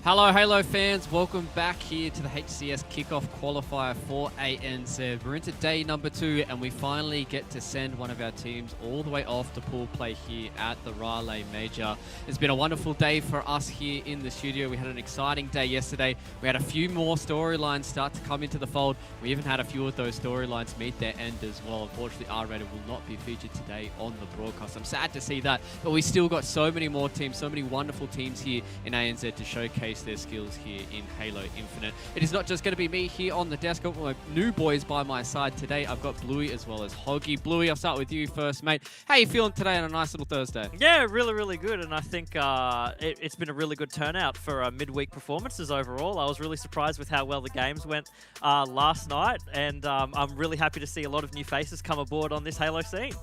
Hello Halo fans, welcome back here to the HCS Kickoff Qualifier for ANZ. We're into day number 2 and we finally get to send one of our teams all the way off to pool play here at the Raleigh Major. It's been a wonderful day for us here in the studio. We had an exciting day yesterday. We had a few more storylines start to come into the fold. We even had a few of those storylines meet their end as well. Unfortunately, R-Rated will not be featured today on the broadcast. I'm sad to see that, but we still got so many more teams, so many wonderful teams here in ANZ to showcase their skills here in Halo Infinite. It is not just going to be me here on the desk. I've got my new boys by my side today. I've got Bluey as well as Hoggy. Bluey, I'll start with you first, mate. How are you feeling today on a nice little Thursday? Yeah, really good. And I think it's been a really good turnout for midweek performances overall. I was really surprised with how well the games went last night. And I'm really happy to see a lot of new faces come aboard on this Halo scene.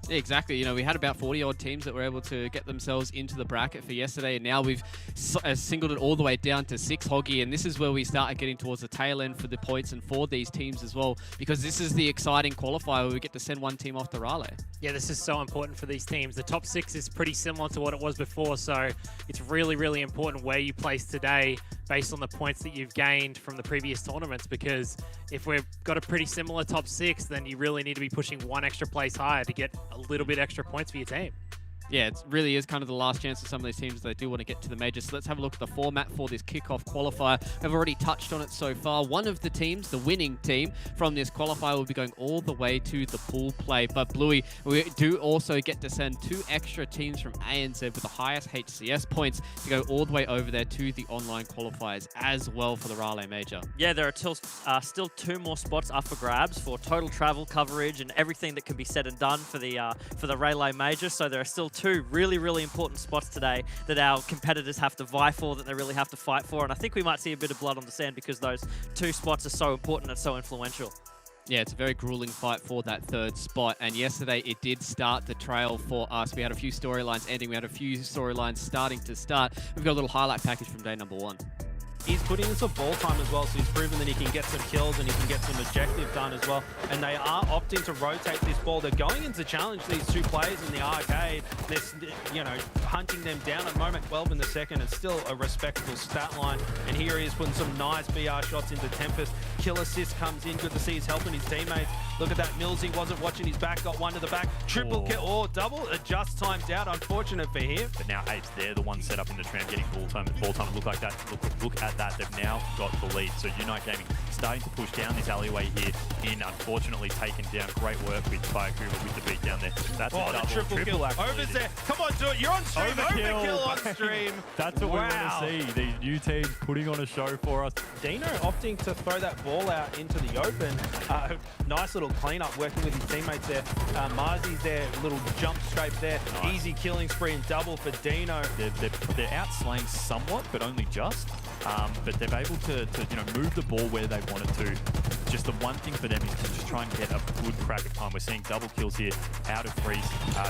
Yeah, exactly. You know, we had about 40 odd teams that were able to get themselves into the bracket for yesterday, and now we've singled it all the way down to 6, Hoggy, and this is where we start getting towards the tail end for the points and for these teams as well, because this is the exciting qualifier where we get to send one team off to Raleigh. Yeah, this is so important for these teams. The top 6 is pretty similar to what it was before, so it's really important where you place today based on the points that you've gained from the previous tournaments, because if we've got a pretty similar top 6, then you really need to be pushing one extra place higher to get a little bit extra points for your team. Yeah, it really is kind of the last chance for some of these teams that do want to get to the major. So let's have a look at the format for this kickoff qualifier. I've already touched on it so far. One of the teams, the winning team from this qualifier, will be going all the way to the pool play. But Bluey, we do also get to send 2 extra teams from ANZ with the highest HCS points to go all the way over there to the online qualifiers as well for the Raleigh Major. Yeah, there are still 2 more spots up for grabs for total travel coverage and everything that can be said and done for the Raleigh Major. So there are still 2 really important spots today that our competitors have to vie for, that they really have to fight for, and I think we might see a bit of blood on the sand because those 2 spots are so important and so influential. Yeah, it's a very grueling fight for that 3rd spot, and yesterday it did start the trail for us. We had a few storylines ending, we had a few storylines starting to start. We've got a little highlight package from day number 1. He's putting in some ball time as well, so he's proven that he can get some kills and he can get some objective done as well. And they are opting to rotate this ball. They're going in to challenge these 2 players in the arcade. They're, you know, hunting them down at the moment. 12 in the second. It's still a respectable stat line. And here he is putting some nice BR shots into Tempest. Kill assist comes in. Good to see he's helping his teammates. Look at that. Millsy wasn't watching his back. Got one to the back. Triple kill or double. It just timed out. Unfortunate for him. But now Apes, they're the ones set up in the tram getting ball time. Look like that. Look at that. They've now got the lead. So Unite Gaming starting to push down this alleyway here in, unfortunately taken down. Great work with Firecouver with the beat down there. That's a double, triple kill. Over's there. Come on, do it. You're on stream. Overkill on stream. That's what we want to see. These new teams putting on a show for us. Dino opting to throw that ball out into the open. Nice little cleanup working with his teammates there. Marzi's there, little jump scrape there. Nice. Easy killing spree and double for Dino. They're outslaying somewhat, but only just. But they're able to move the ball where they want it to. Just the one thing for them is to just try and get a good crack of time. We're seeing double kills here out of freeze.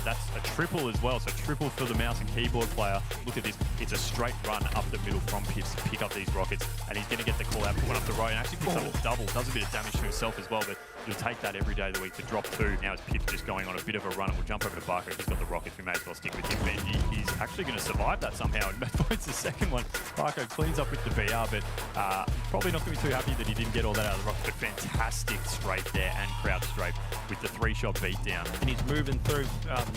That's a triple as well, so triple for the mouse and keyboard player. Look at this. It's a straight run up the middle from Pips to pick up these rockets, and he's going to get the call out, put one up the right, and actually picks up a double. Does a bit of damage to himself as well, but you'll take that every day of the week to drop 2. Now it's Pips just going on a bit of a run, and we'll jump over to Barker. He's got the rockets. We may as well stick with him, but he's actually going to survive that somehow. And points the second one. Barker cleans up with the BR, but probably not going to be too happy that he didn't get all that out of the rocket. But fantastic strafe there and crouch strafe with the 3-shot beat down. And he's moving through.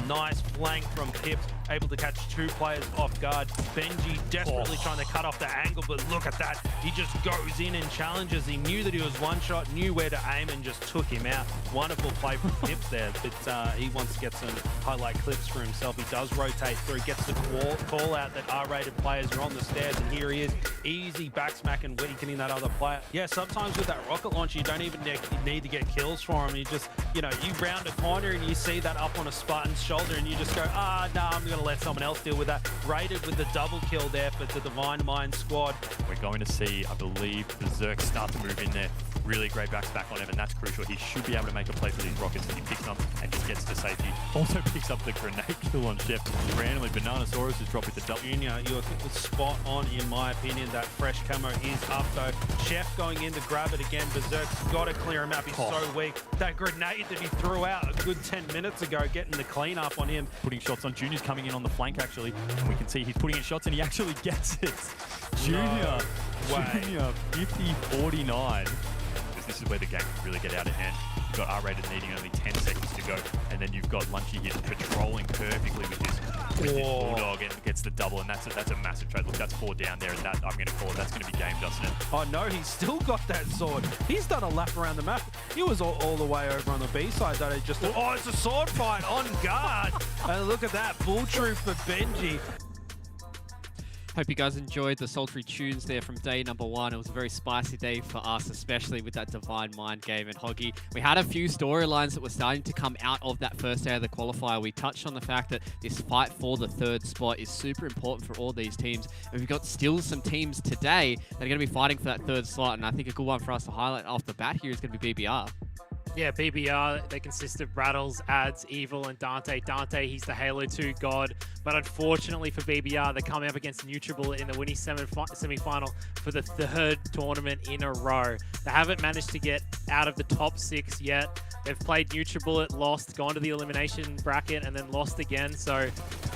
Nice flank from Pips, able to catch 2 players off guard. Benji desperately trying to cut off the angle, but look at that. He just goes in and challenges. He knew that he was one shot, knew where to aim, and just took him out. Wonderful play from Pips there, but he wants to get some highlight clips for himself. He does rotate through, gets the call out that R-rated players are on the stairs, and here he is, easy backsmack and weakening that other player. Yeah, sometimes with that rocket launcher, you don't even need to get kills for him. You just, you round a corner and you see that up on a Spartan's shoulder and you just go, I'm going to let someone else deal with that. Rated with the double kill there for the Divine Mind squad. We're going to see, I believe, Berserk start to move in there. Really great back on Evan. That's crucial. He should be able to make a play for these rockets. He picks them up and just gets to safety. Also picks up the grenade kill on Chef. Randomly, Bananasaurus is dropped with the double. Junior, you were spot on in my opinion. That fresh camo is up though. Chef going in to grab it again. Berserk's got to clear him out. He's so weak. That grenade that he threw out a good 10 minutes ago, getting the clean up on him. Putting shots on. Junior's coming in on the flank actually. And we can see he's putting in shots and he actually gets it. Junior, way. Junior 50-49. This is where the game can really get out of hand. You've got R-rated needing only 10 seconds to go, and then you've got Lunchy here patrolling perfectly with this Bulldog and gets the double, and that's a massive trade. Look, that's 4 down there, and that I'm going to call it. That's going to be game, doesn't it? Oh no, he's still got that sword. He's done a lap around the map. He was all the way over on the B side. That he just oh, it's a sword fight on guard. And look at that bull troop for Benji. Hope you guys enjoyed the sultry tunes there from day number 1. It was a very spicy day for us, especially with that Divine Mind game. And Hoggy, we had a few storylines that were starting to come out of that first day of the qualifier. We touched on the fact that this fight for the 3rd spot is super important for all these teams. And we've got still some teams today that are going to be fighting for that 3rd slot. And I think a good one for us to highlight off the bat here is going to be BBR. Yeah, BBR, they consist of Rattles, Ads, Evil, and Dante. Dante, he's the Halo 2 god, but unfortunately for BBR, they're coming up against Nutribullet in the winning semi-final for the 3rd tournament in a row. They haven't managed to get out of the top 6 yet. They've played Nutribullet, lost, gone to the elimination bracket, and then lost again. So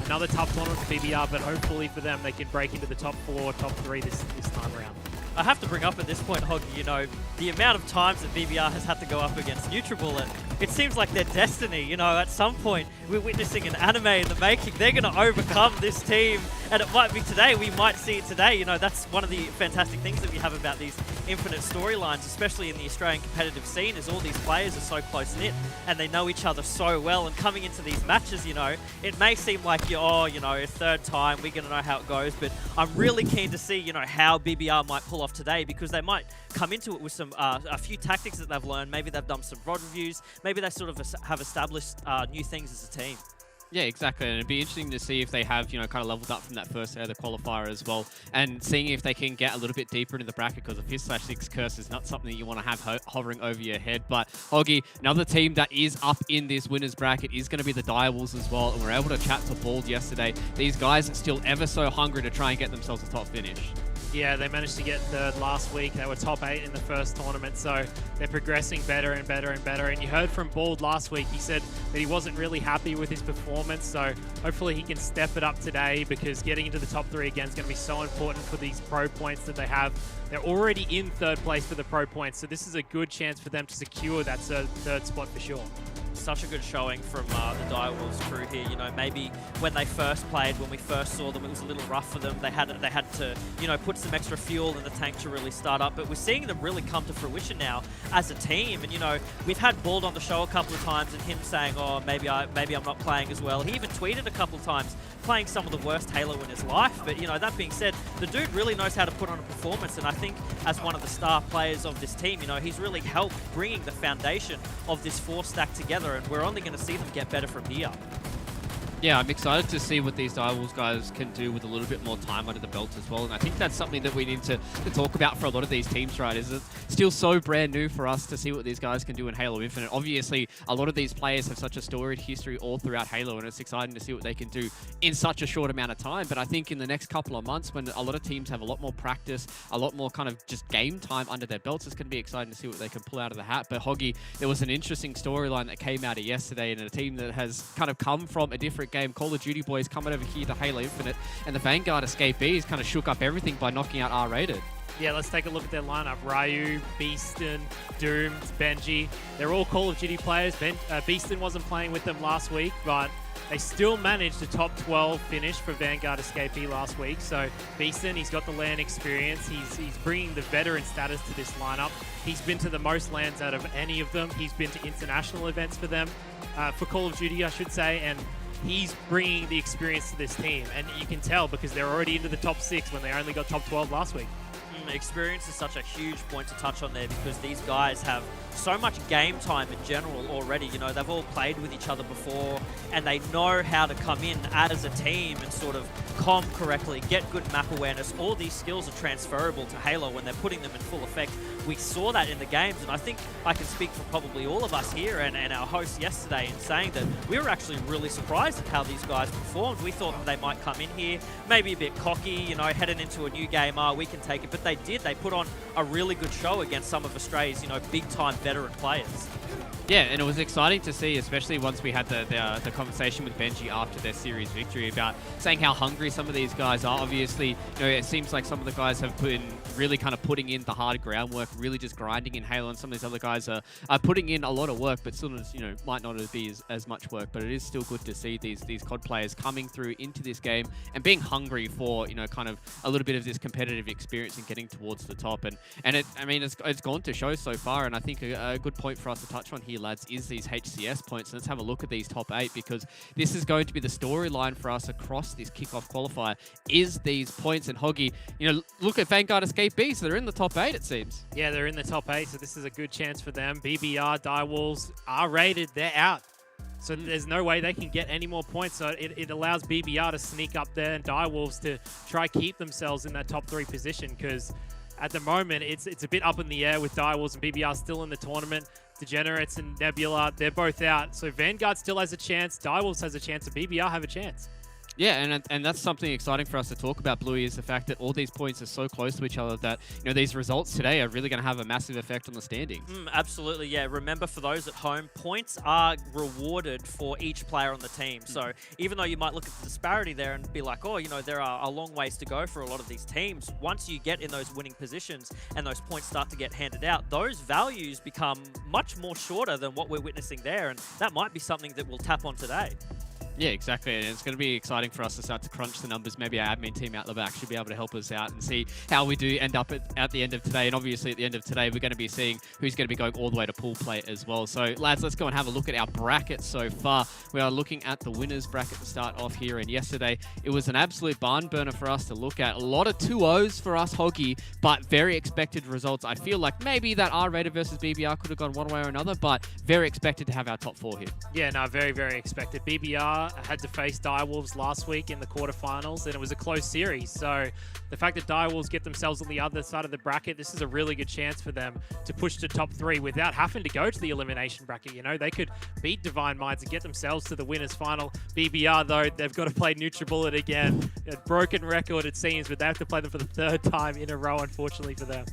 another tough tournament for BBR, but hopefully for them, they can break into the top 4, top 3 this time around. I have to bring up at this point, Hoggy, you know, the amount of times that BBR has had to go up against Nutribullet, it seems like their destiny, you know, at some point we're witnessing an anime in the making. They're going to overcome this team, and it might be today. We might see it today. You know, that's one of the fantastic things that we have about these infinite storylines, especially in the Australian competitive scene, is all these players are so close-knit and they know each other so well. And coming into these matches, you know, it may seem like you're, oh, you know, a 3rd time, we're going to know how it goes, but I'm really keen to see, you know, how BBR might pull off today, because they might come into it with some a few tactics that they've learned. Maybe they've done some VOD reviews. Maybe they sort of have established new things as a team. Yeah, exactly. And it'd be interesting to see if they have, you know, kind of leveled up from that first day of the qualifier as well, and seeing if they can get a little bit deeper into the bracket, because a 5/6 curse is not something that you want to have hovering over your head. But Hoggy, another team that is up in this winners bracket is going to be the Direwolves as well, and we're able to chat to Bald yesterday. These guys are still ever so hungry to try and get themselves a top finish. Yeah, they managed to get 3rd last week. They were top 8 in the first tournament, so they're progressing better and better and better. And you heard from Bald last week, he said that he wasn't really happy with his performance, so hopefully he can step it up today, because getting into the top 3 again is going to be so important for these pro points that they have. They're already in 3rd place for the pro points, so this is a good chance for them to secure that 3rd spot for sure. Such a good showing from the Direwolves crew here. You know, maybe when they first played, when we first saw them, it was a little rough for them. They had to, you know, put some extra fuel in the tank to really start up. But we're seeing them really come to fruition now as a team. And you know, we've had Bald on the show a couple of times, and him saying, "Oh, maybe I'm not playing as well." He even tweeted a couple of times, playing some of the worst Halo in his life. But you know, that being said, the dude really knows how to put on a performance. And I think as one of the star players of this team, you know, he's really helped bringing the foundation of this 4-stack together. And we're only going to see them get better from here. Yeah, I'm excited to see what these Direwolves guys can do with a little bit more time under the belt as well. And I think that's something that we need to talk about for a lot of these teams, right? Is it's still so brand new for us to see what these guys can do in Halo Infinite. Obviously, a lot of these players have such a storied history all throughout Halo, and it's exciting to see what they can do in such a short amount of time. But I think in the next couple of months, when a lot of teams have a lot more practice, a lot more kind of just game time under their belts, it's going to be exciting to see what they can pull out of the hat. But Hoggy, there was an interesting storyline that came out of yesterday, and a team that has kind of come from a different game, Call of Duty boys, coming over here to Halo Infinite, and the Vanguard escapees kind of shook up everything by knocking out R-rated. Yeah, let's take a look at their lineup. Ryu, Beeston, Doom, Benji. They're all Call of Duty players. Beeston wasn't playing with them last week, but they still managed a top 12 finish for Vanguard escapee last week. So Beeston, he's got the LAN experience. He's bringing the veteran status to this lineup. He's been to the most LANs out of any of them. He's been to international events for them, for Call of Duty, I should say, and he's bringing the experience to this team. And you can tell because they're already into the top 6 when they only got top 12 last week. Experience is such a huge point to touch on there, because these guys have so much game time in general already. You know, they've all played with each other before, and they know how to come in as a team and sort of comm correctly, get good map awareness. All these skills are transferable to Halo when they're putting them in full effect. We saw that in the games, and I think I can speak for probably all of us here and our hosts yesterday in saying that we were actually really surprised at how these guys performed. We thought that they might come in here maybe a bit cocky, you know, heading into a new game, we can take it, but they they did. They put on a really good show against some of Australia's, big-time veteran players. Yeah, and it was exciting to see, especially once we had the conversation with Benji after their series victory about saying how hungry some of these guys are. Obviously, it seems like some of the guys have been really kind of putting in the hard groundwork, really just grinding in Halo, and some of these other guys are putting in a lot of work, but still, might not be as much work. But it is still good to see these COD players coming through into this game and being hungry for, kind of a little bit of this competitive experience and getting towards the top. And it's gone to show so far, and I think a good point for us to touch on here, lads, is these HCS points. Let's have a look at these top 8, because this is going to be the storyline for us across this kickoff qualifier, is these points. And Hoggy, look at Vanguard Escapees. They're in the top 8, it seems. Yeah, they're in the top 8, so this is a good chance for them. BBR, Direwolves are rated. They're out. So there's no way they can get any more points. So it allows BBR to sneak up there and Direwolves to try keep themselves in that top 3 position, because at the moment, it's a bit up in the air with Direwolves and BBR still in the tournament. Degenerates and Nebula, they're both out. So Vanguard still has a chance, Direwolves has a chance, and BBR have a chance. Yeah, and that's something exciting for us to talk about, Bluey, is the fact that all these points are so close to each other that, these results today are really going to have a massive effect on the standings. Absolutely, yeah. Remember, for those at home, points are rewarded for each player on the team. So even though you might look at the disparity there and be like, there are a long ways to go for a lot of these teams, once you get in those winning positions and those points start to get handed out, those values become much more shorter than what we're witnessing there, and that might be something that we'll tap on today. Yeah, exactly. And it's going to be exciting for us to start to crunch the numbers. Maybe our admin team out the back should be able to help us out and see how we do end up at the end of today. And obviously at the end of today, we're going to be seeing who's going to be going all the way to pool play as well. So lads, let's go and have a look at our bracket so far. We are looking at the winners bracket to start off here. And yesterday, it was an absolute barn burner for us to look at. A lot of 2-0s for us, Hoggy, but very expected results. I feel like maybe that R-Rated versus BBR could have gone one way or another, but very expected to have our top 4 here. Yeah, no, very, very expected. BBR had to face Direwolves last week in the quarterfinals, and it was a close series. So the fact that Direwolves get themselves on the other side of the bracket, this is a really good chance for them to push to top 3 without having to go to the elimination bracket. They could beat Divine Minds and get themselves to the winners final. BBR, though, they've got to play NutriBullet again. A broken record, it seems, but they have to play them for the 3rd time in a row, unfortunately for them.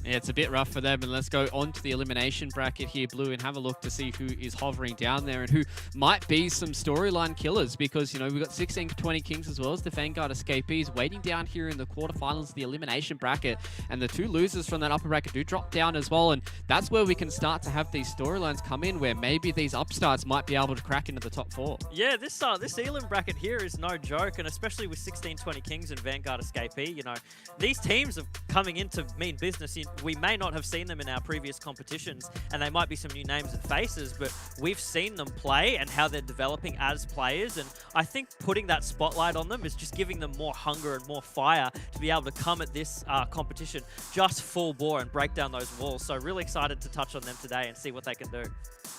Yeah, it's a bit rough for them. And let's go on to the elimination bracket here, Blue, and have a look to see who is hovering down there and who might be some storyline killers, because, we've got 16 to 20 Kings as well as the Vanguard Escapees waiting down here in the quarterfinals of the elimination bracket. And the 2 losers from that upper bracket do drop down as well. And that's where we can start to have these storylines come in, where maybe these upstarts might be able to crack into the top 4. Yeah, this elim bracket here is no joke, and especially with 16, 20 Kings and Vanguard Escapee, these teams are coming in to mean business. We may not have seen them in our previous competitions, and they might be some new names and faces, but we've seen them play and how they're developing as players, and I think putting that spotlight on them is just giving them more hunger and more fire to be able to come at this competition just full bore and break down those walls. So really excited to touch on them today and see what they can do.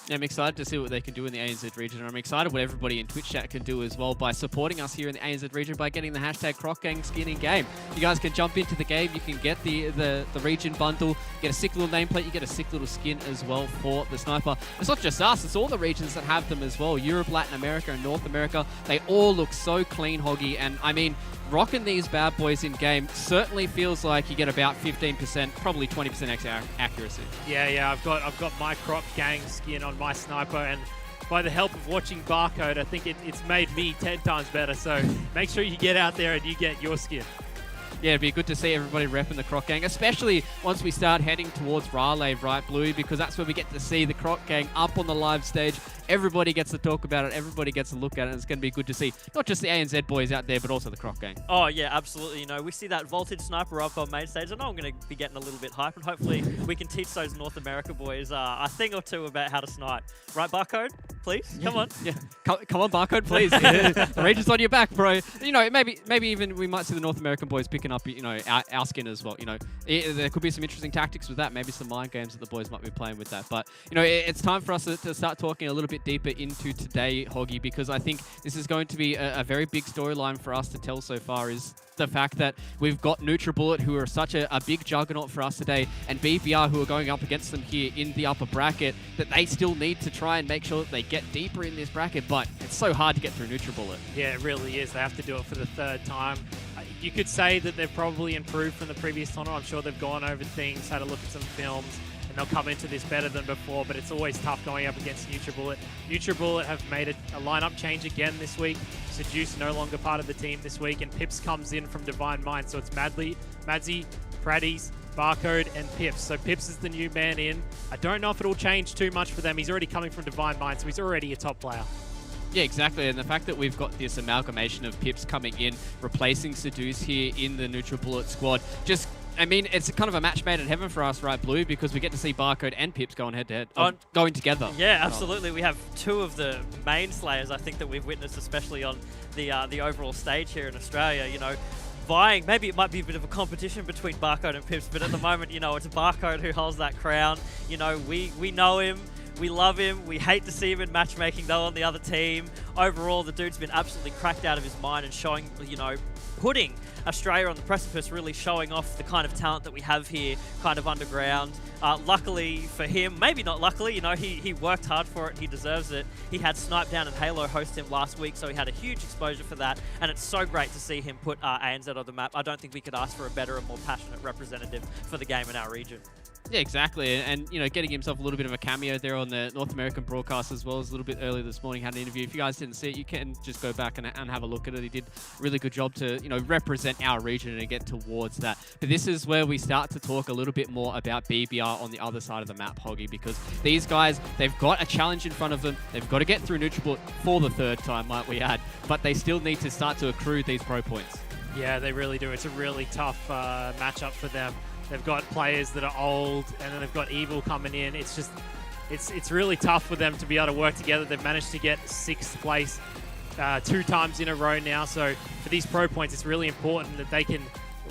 Yeah, I'm excited to see what they can do in the ANZ region, and I'm excited what everybody in Twitch chat can do as well by supporting us here in the ANZ region by getting the hashtag CrocGang skin in game. You guys can jump into the game, you can get the region bundle, get a sick little nameplate, you get a sick little skin as well for the sniper. It's not just us, it's all the regions that have them as well. Europe, Latin America, and North America, they all look so clean, Hoggy, and I mean, rocking these bad boys in game certainly feels like you get about 15%, probably 20% accuracy. Yeah, I've got my CrocGang skin on my sniper, and by the help of watching Barcode, I think it's made me 10 times better. So make sure you get out there and you get your skin. Yeah, it'd be good to see everybody repping the CrocGang, especially once we start heading towards Raleigh, right, Bluey? Because that's where we get to see the CrocGang up on the live stage. Everybody gets to talk about it. Everybody gets to look at it. And it's going to be good to see not just the ANZ boys out there, but also the CrocGang. Oh, yeah, absolutely. We see that Voltage Sniper up on main stage. I know I'm going to be getting a little bit hype, and hopefully we can teach those North America boys a thing or two about how to snipe. Right, Barcode? Please? Come on. Yeah. Come on, Barcode, please. The region's on your back, bro. Maybe even we might see the North American boys picking up, our skin as well. There could be some interesting tactics with that. Maybe some mind games that the boys might be playing with that. But, it's time for us to start talking a little bit deeper into today, Hoggy, because I think this is going to be a very big storyline for us to tell so far, is the fact that we've got NutriBullet, who are such a big juggernaut for us today, and BBR, who are going up against them here in the upper bracket, that they still need to try and make sure that they get deeper in this bracket, but it's so hard to get through NutriBullet. Yeah, it really is. They have to do it for the 3rd time. you could say that they've probably improved from the previous tournament. I'm sure they've gone over things, had a look at some films, and they'll come into this better than before, but it's always tough going up against NutriBullet. NutriBullet have made a lineup change again this week. Seduce no longer part of the team this week, and Pips comes in from Divine Mind. So it's Madsy, Praddies, Barcode, and Pips. So Pips is the new man in. I don't know if it'll change too much for them. He's already coming from Divine Mind, so he's already a top player. Yeah, exactly. And the fact that we've got this amalgamation of Pips coming in, replacing Seduce here in the NutriBullet squad, just, I mean, it's kind of a match made in heaven for us, right, Blue? Because we get to see Barcode and Pips going head-to-head, going together. Yeah, absolutely. We have two of the main slayers, I think, that we've witnessed, especially on the overall stage here in Australia, you know, vying. Maybe it might be a bit of a competition between Barcode and Pips, but at the moment, you know, it's Barcode who holds that crown. You know, we know him. We love him. We hate to see him in matchmaking, though, on the other team. Overall, the dude's been absolutely cracked out of his mind and showing, you know, putting Australia on the precipice, really showing off the kind of talent that we have here, kind of underground. Luckily for him, maybe not luckily, you know, he worked hard for it. He deserves it. He had Snipe Down and Halo host him last week, so he had a huge exposure for that. And it's so great to see him put ANZ on the map. I don't think we could ask for a better and more passionate representative for the game in our region. Yeah, exactly. And, you know, getting himself a little bit of a cameo there on the North American broadcast as well as a little bit earlier this morning, had an interview. If you guys didn't see it, you can just go back and have a look at it. He did a really good job to, you know, represent our region and get towards that. But this is where we start to talk a little bit more about BBR on the other side of the map, Hoggy, because these guys, they've got a challenge in front of them. They've got to get through NutriBullet for the third time, might we add, but they still need to start to accrue these pro points. Yeah, they really do. It's a really tough matchup for them. They've got players that are old, and then they've got Evil coming in. It's just, it's really tough for them to be able to work together. They've managed to get 6th place 2 times in a row now. So for these pro points, it's really important that they can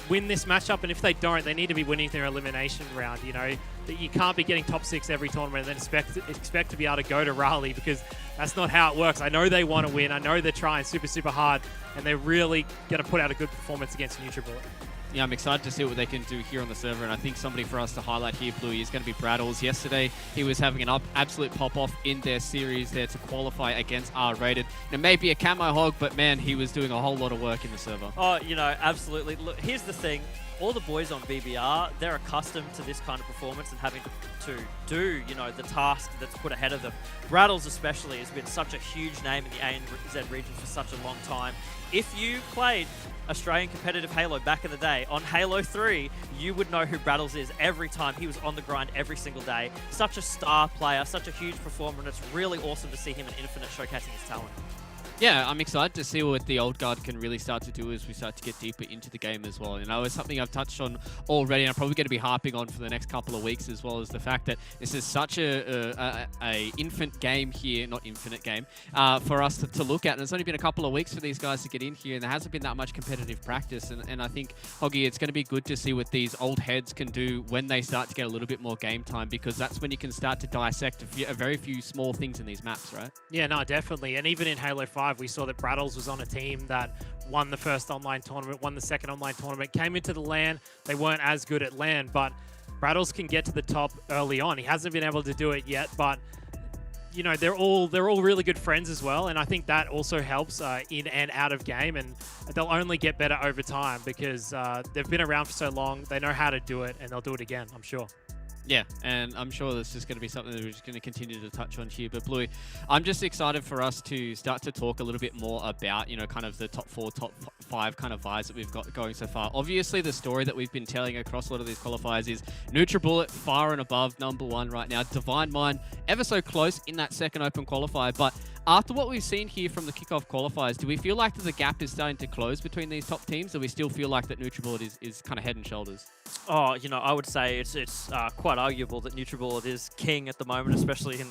win this matchup. And if they don't, they need to be winning their elimination round. You know, that you can't be getting top 6 every tournament and then expect to be able to go to Raleigh, because that's not how it works. I know they want to win. I know they're trying super hard, and they're really going to put out a good performance against NutriBullet. Yeah, I'm excited to see what they can do here on the server, and I think somebody for us to highlight here, Bluey, is going to be Braddles. Yesterday, he was having an absolute pop-off in their series there to qualify against R-rated. It may be a camo hog, but man, he was doing a whole lot of work in the server. Oh, you know, absolutely. Look, here's the thing. All the boys on BBR, they're accustomed to this kind of performance and having to do, you know, the task that's put ahead of them. Braddles especially has been such a huge name in the ANZ region for such a long time. If you played Australian competitive Halo back in the day, on Halo 3, you would know who Braddles is every time. He was on the grind every single day. Such a star player, such a huge performer, and it's really awesome to see him in Infinite showcasing his talent. Yeah, I'm excited to see what the old guard can really start to do as we start to get deeper into the game as well. You know, it's something I've touched on already, and I'm probably going to be harping on for the next couple of weeks, as well as the fact that this is such a infant game here, not infinite game, for us to look at. And it's only been a couple of weeks for these guys to get in here, and there hasn't been that much competitive practice. And I think, Hoggy, it's going to be good to see what these old heads can do when they start to get a little bit more game time, because that's when you can start to dissect a very few small things in these maps, right? Yeah, no, definitely. And even in Halo 5, we saw that Braddles was on a team that won the first online tournament, won the second online tournament, came into the LAN. They weren't as good at LAN, but Braddles can get to the top early on. He hasn't been able to do it yet, but you know, they're all really good friends as well, and I think that also helps in and out of game, and they'll only get better over time because they've been around for so long. They know how to do it, and they'll do it again, I'm sure. Yeah, and I'm sure this is going to be something that we're just going to continue to touch on here. But Bluey, I'm just excited for us to start to talk a little bit more about, you know, kind of the top 4, top 5 kind of vibes that we've got going so far. Obviously, the story that we've been telling across a lot of these qualifiers is NutriBullet far and above #1 right now. Divine Mind ever so close in that second open qualifier. But after what we've seen here from the kickoff qualifiers, do we feel like that the gap is starting to close between these top teams, or we still feel like that NutriBullet is kind of head and shoulders? Oh, you know, I would say it's quite arguable that NutriBullet is king at the moment, especially in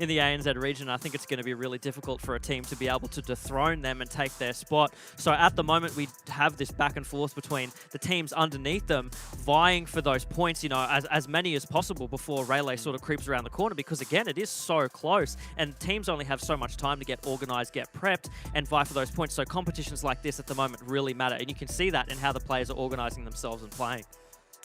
the ANZ region. I think it's going to be really difficult for a team to be able to dethrone them and take their spot. So at the moment, we have this back and forth between the teams underneath them vying for those points, you know, as many as possible before Raleigh sort of creeps around the corner, because again, it is so close and teams only have so much time to get organized, get prepped, and vie for those points. So competitions like this at the moment really matter, and you can see that in how the players are organizing themselves and playing.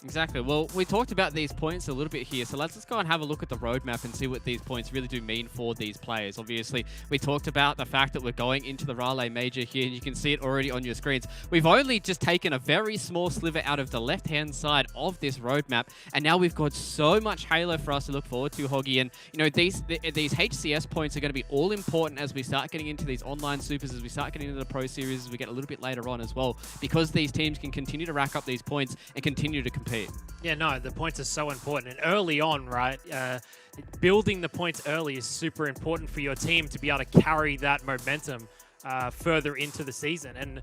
Exactly. Well, we talked about these points a little bit here, so let's just go and have a look at the roadmap and see what these points really do mean for these players. Obviously, we talked about the fact that we're going into the Raleigh Major here, and you can see it already on your screens. We've only just taken a very small sliver out of the left-hand side of this roadmap, and now we've got so much Halo for us to look forward to, Hoggy. And, you know, these HCS points are going to be all important as we start getting into these online supers, as we start getting into the Pro Series, as we get a little bit later on as well, because these teams can continue to rack up these points and continue to compete. Yeah, no, the points are so important. And early on, right, building the points early is super important for your team to be able to carry that momentum further into the season. And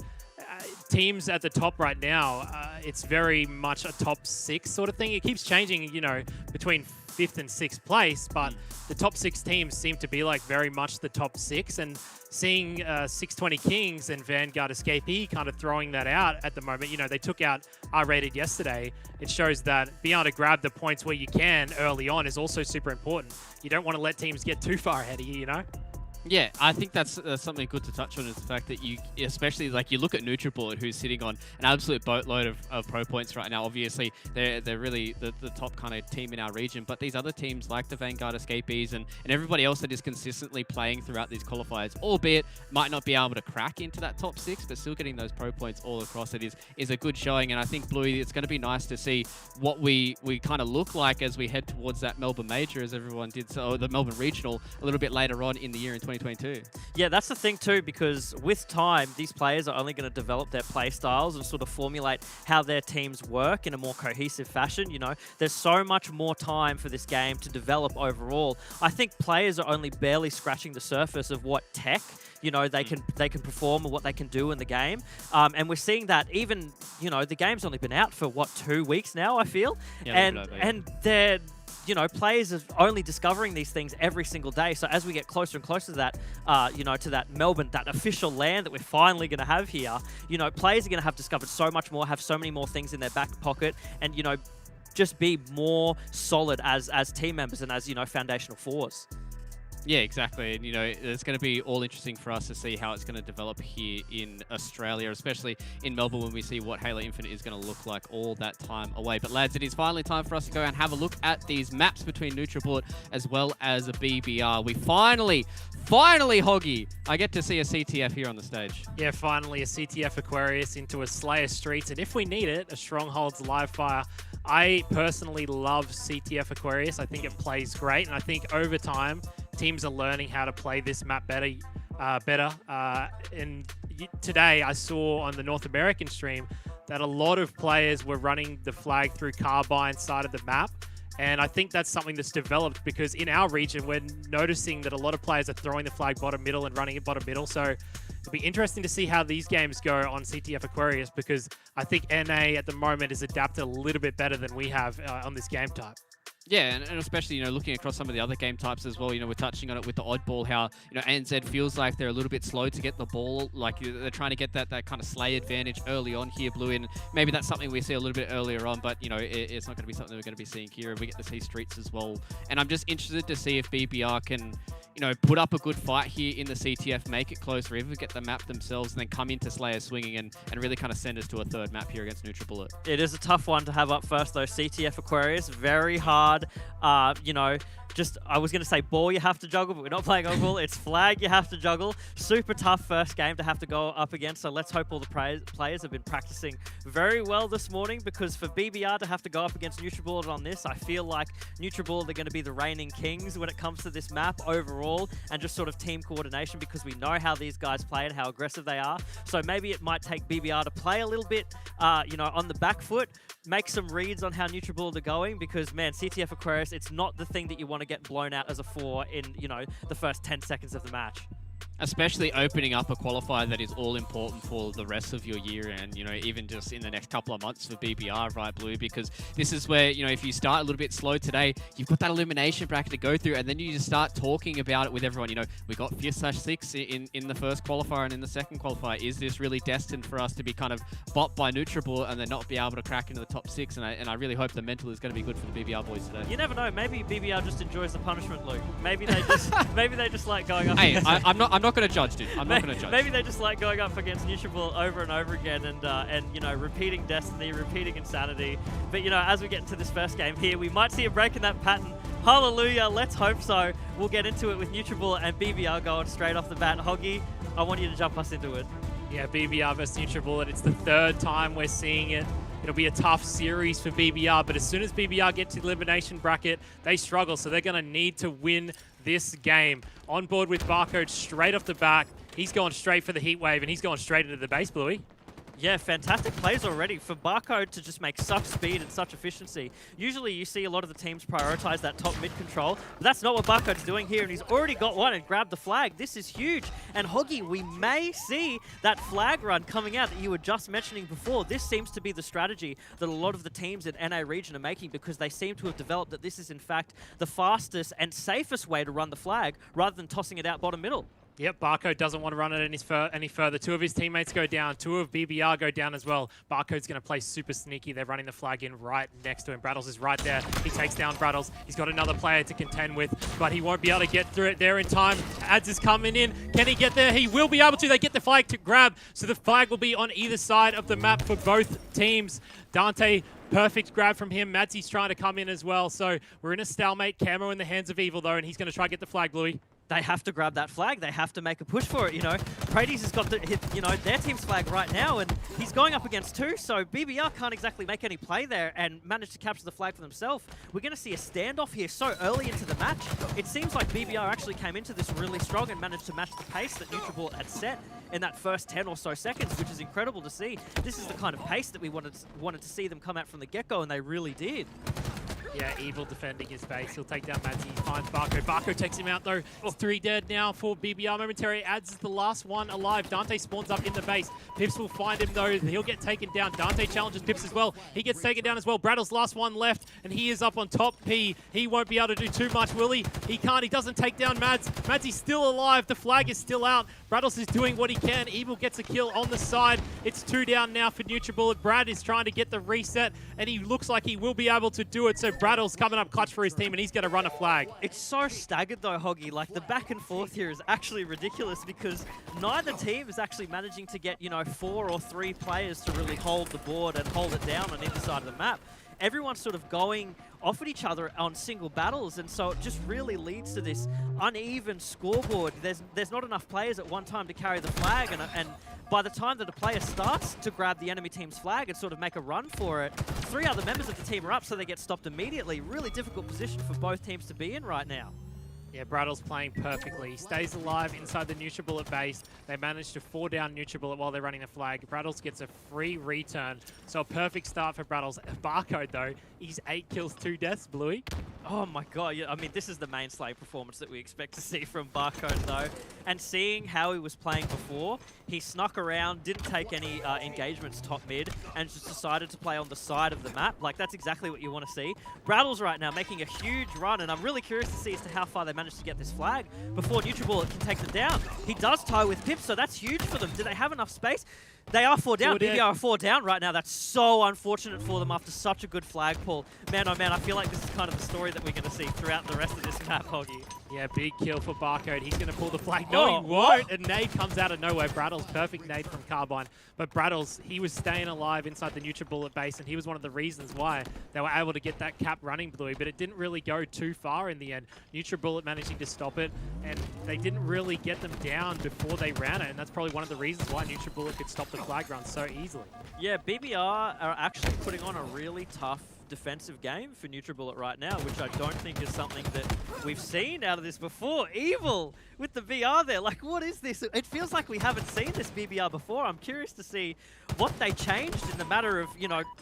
teams at the top right now, it's very much a top 6 sort of thing. It keeps changing, you know, between 5th and 6th place, but the top 6 teams seem to be like very much the top 6. And seeing 620 Kings and Vanguard Escapee kind of throwing that out at the moment, you know, they took out R-rated yesterday. It shows that being able to grab the points where you can early on is also super important. You don't want to let teams get too far ahead of you, you know? Yeah, I think that's something good to touch on, is the fact that you, especially like you look at NutriBullet, who's sitting on an absolute boatload of pro points right now. Obviously, they're really the top kind of team in our region, but these other teams like the Vanguard Escapees and everybody else that is consistently playing throughout these qualifiers, albeit might not be able to crack into that top 6, but still getting those pro points all across it is a good showing. And I think, Bluey, it's going to be nice to see what we kind of look like as we head towards that Melbourne Major, as everyone did, so the Melbourne Regional a little bit later on in the year in 2022. Yeah, that's the thing too, because with time, these players are only going to develop their play styles and sort of formulate how their teams work in a more cohesive fashion. You know, there's so much more time for this game to develop overall. I think players are only barely scratching the surface of what tech, you know, they can perform and what they can do in the game. And we're seeing that even, you know, the game's only been out for, what, 2 weeks now, I feel? Yeah, and they're, you know, players are only discovering these things every single day. So as we get closer and closer to that, you know, to that Melbourne, that official land that we're finally going to have here, you know, players are going to have discovered so much more, have so many more things in their back pocket, and, you know, just be more solid as team members and as, you know, foundational fours. Yeah, exactly. And, you know, it's going to be all interesting for us to see how it's going to develop here in Australia, especially in Melbourne, when we see what Halo Infinite is going to look like all that time away. But, lads, it is finally time for us to go and have a look at these maps between NutriBullet as well as a BBR. We finally, Hoggy, I get to see a CTF here on the stage. Yeah, finally a CTF Aquarius into a Slayer Streets. And if we need it, a Stronghold's Live Fire. I personally love CTF Aquarius. I think it plays great. And I think over time, teams are learning how to play this map better. And today I saw on the North American stream that a lot of players were running the flag through Carbine side of the map. And I think that's something that's developed because in our region, we're noticing that a lot of players are throwing the flag bottom middle and running it bottom middle. So it'll be interesting to see how these games go on CTF Aquarius, because I think NA at the moment is adapted a little bit better than we have on this game type. Yeah, and especially, you know, looking across some of the other game types as well, you know, we're touching on it with the oddball, how, you know, ANZ feels like they're a little bit slow to get the ball, like they're trying to get that kind of slay advantage early on here, Blue, and maybe that's something we see a little bit earlier on, but, you know, it's not going to be something we're going to be seeing here, and we get to see Streets as well. And I'm just interested to see if BBR can, you know, put up a good fight here in the CTF, make it close, or even get the map themselves, and then come into Slayer swinging and really kind of send us to a third map here against NutriBullet. It is a tough one to have up first, though. CTF Aquarius, very hard. You know, just, I was going to say ball you have to juggle, but we're not playing on ball. It's flag you have to juggle. Super tough first game to have to go up against, so let's hope all the players have been practicing very well this morning, because for BBR to have to go up against NutriBullet on this, I feel like NutriBullet are going to be the reigning kings when it comes to this map overall, and just sort of team coordination, because we know how these guys play and how aggressive they are. So maybe it might take BBR to play a little bit, you know, on the back foot, make some reads on how NutriBullet are going, because, man, CTF Aquarius, it's not the thing that you want to get blown out as a 4 in, you know, the first 10 seconds of the match. Especially opening up a qualifier that is all important for the rest of your year, and, you know, even just in the next couple of months for BBR, right, Blue? Because this is where, you know, if you start a little bit slow today, you've got that elimination bracket to go through, and then you just start talking about it with everyone. You know, we got 5/6 in the first qualifier and in the second qualifier. Is this really destined for us to be kind of bopped by NutriBullet and then not be able to crack into the top 6? And I really hope the mental is going to be good for the BBR boys today. You never know. Maybe BBR just enjoys the punishment, Luke. Maybe they just maybe they just like going up. Hey, I'm not not going to judge, dude. I'm not going to judge. Maybe they just like going up against Nutribullet over and over again and you know, repeating destiny, repeating insanity. But, you know, as we get into this first game here, we might see a break in that pattern. Hallelujah, let's hope so. We'll get into it with Nutribullet and BBR going straight off the bat. Hoggy, I want you to jump us into it. Yeah, BBR versus Nutribullet. It's the third time we're seeing it. It'll be a tough series for BBR, but as soon as BBR get to the elimination bracket, they struggle, so they're going to need to win this game. On board with Barcode straight off the back. He's going straight for the heat wave, and he's going straight into the base, Bluey. Yeah, fantastic plays already for Barcode to just make such speed and such efficiency. Usually you see a lot of the teams prioritize that top mid control, but that's not what Barcode's doing here, and he's already got one and grabbed the flag. This is huge. And Hoggy, we may see that flag run coming out that you were just mentioning before. This seems to be the strategy that a lot of the teams in NA region are making, because they seem to have developed that this is in fact the fastest and safest way to run the flag rather than tossing it out bottom middle. Yep, Barcode doesn't want to run it any further. Two of his teammates go down. Two of BBR go down as well. Barcode's going to play super sneaky. They're running the flag in right next to him. Brattles is right there. He takes down Brattles. He's got another player to contend with, but he won't be able to get through it there in time. Ads is coming in. Can he get there? He will be able to. They get the flag to grab, so the flag will be on either side of the map for both teams. Dante, perfect grab from him. Madsy's trying to come in as well, so we're in a stalemate. Camo in the hands of Evil, though, and he's going to try to get the flag, Bluey. They have to grab that flag. They have to make a push for it, you know. Praties has got their team's flag right now, and he's going up against two, so BBR can't exactly make any play there and manage to capture the flag for themselves. We're going to see a standoff here so early into the match. It seems like BBR actually came into this really strong and managed to match the pace that Nutribullet had set in that first 10 or so seconds, which is incredible to see. This is the kind of pace that we wanted to see them come out from the get-go, and they really did. Yeah, Evil defending his base. He'll take down Madsy. He finds Barcode. Barcode takes him out, though. It's 3 dead now for BBR Momentary. Ads is the last one alive. Dante spawns up in the base. Pips will find him, though. He'll get taken down. Dante challenges Pips as well. He gets taken down as well. Brattle's last one left, and he is up on top. He won't be able to do too much, will he? He can't. He doesn't take down Mads. Madsy's still alive. The flag is still out. Brattles is doing what he can. Evil gets a kill on the side. It's 2 down now for Nutribullet. Brad is trying to get the reset, and he looks like he will be able to do it. So Brattle's coming up clutch for his team, and he's going to run a flag. It's so staggered though, Hoggy. Like, the back and forth here is actually ridiculous, because neither team is actually managing to get, 4 or 3 players to really hold the board and hold it down on either side of the map. Everyone's sort of going off at each other on single battles, and so it just really leads to this uneven scoreboard. There's not enough players at one time to carry the flag, and by the time that a player starts to grab the enemy team's flag and sort of make a run for it, 3 other members of the team are up, so they get stopped immediately. Really difficult position for both teams to be in right now. Yeah, Brattle's playing perfectly. He stays alive inside the Nutribullet base. They manage to 4 down Nutribullet while they're running the flag. Brattles gets a free return. So a perfect start for Brattles. Barcode, though, he's 8 kills, 2 deaths, Bluey. Oh my god, yeah, I mean, this is the main Slay performance that we expect to see from Barcode, though. And seeing how he was playing before, he snuck around, didn't take any engagements top mid, and just decided to play on the side of the map. Like, that's exactly what you want to see. Brattles right now making a huge run, and I'm really curious to see as to how far they managed to get this flag before Nutribullet can take them down. He does tie with Pip, so that's huge for them. Do they have enough space? They are 4 down. BBR are 4 down right now. That's so unfortunate for them after such a good flag pull. Man, oh man, I feel like this is kind of the story that we're going to see throughout the rest of this map, Hoggy. Yeah, big kill for Barcode. He's going to pull the flag. No, he won't. A nade comes out of nowhere. Brattles, perfect nade from Carbine. But Brattles, he was staying alive inside the Nutribullet base, and he was one of the reasons why they were able to get that cap running, Bluey. But it didn't really go too far in the end. Nutribullet managing to stop it, and they didn't really get them down before they ran it, and that's probably one of the reasons why Nutribullet could stop the flag run so easily. Yeah, BBR are actually putting on a really tough defensive game for Nutribullet right now, which I don't think is something that we've seen out of this before. Evil with the VR there. Like, what is this? It feels like we haven't seen this BBR before. I'm curious to see what they changed in the matter of,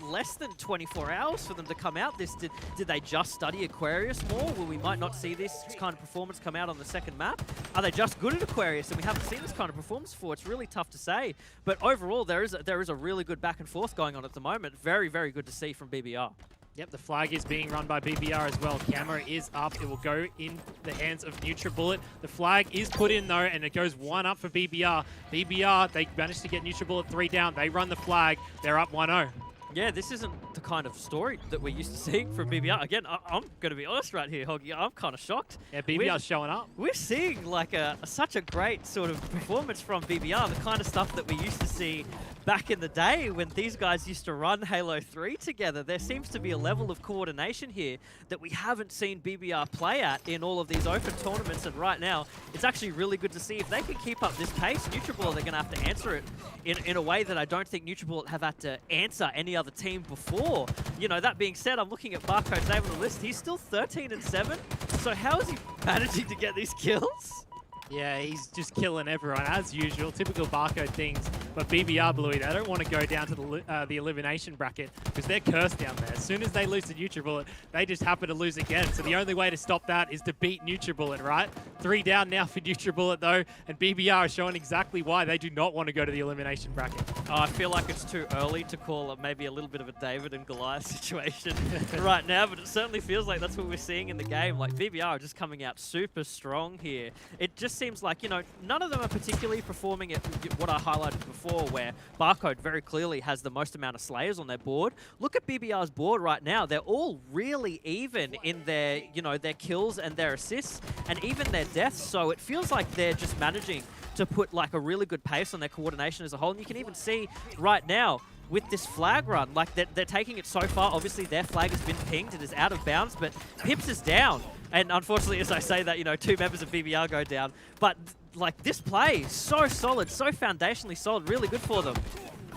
less than 24 hours for them to come out. Did they just study Aquarius more? Well, we might not see this kind of performance come out on the second map. Are they just good at Aquarius and we haven't seen this kind of performance before? It's really tough to say. But overall, there is a really good back and forth going on at the moment. Very, very good to see from BBR. Yep, the flag is being run by BBR as well. Camo is up. It will go in the hands of Nutribullet. The flag is put in, though, and it goes 1 up for BBR. BBR, they managed to get Nutribullet 3 down. They run the flag. They're up 1-0. Yeah, this isn't the kind of story that we're used to seeing from BBR. Again, I'm going to be honest right here, Hoggy. I'm kind of shocked. Yeah, BBR's showing up. We're seeing like such a great sort of performance from BBR, the kind of stuff that we used to see back in the day when these guys used to run Halo 3 together. There seems to be a level of coordination here that we haven't seen BBR play at in all of these open tournaments, and right now it's actually really good to see. If they can keep up this pace, NutriBullet, they're going to have to answer it in a way that I don't think NutriBullet have had to answer any other team before. You know, that being said, I'm looking at Barcode's name on the list. He's still 13-7, so how is he managing to get these kills? Yeah, he's just killing everyone as usual. Typical Barcode things. But BBR, Bluey, they don't want to go down to the elimination bracket because they're cursed down there. As soon as they lose to NutriBullet, they just happen to lose again. So the only way to stop that is to beat NutriBullet, right? 3 down now for NutriBullet though, and BBR is showing exactly why they do not want to go to the elimination bracket. I feel like it's too early to call it maybe a little bit of a David and Goliath situation right now, but it certainly feels like that's what we're seeing in the game. Like BBR are just coming out super strong here. It just seems like, you know, none of them are particularly performing at what I highlighted before, where Barcode very clearly has the most amount of Slayers on their board. Look at BBR's board right now. They're all really even in their, you know, their kills and their assists and even their deaths. So it feels like they're just managing to put like a really good pace on their coordination as a whole. And you can even see right now with this flag run, like they're taking it so far. Obviously their flag has been pinged, it is out of bounds, but Pips is down. And unfortunately, as I say that, you know, 2 members of BBR go down. But like this play, so solid, so foundationally solid, really good for them.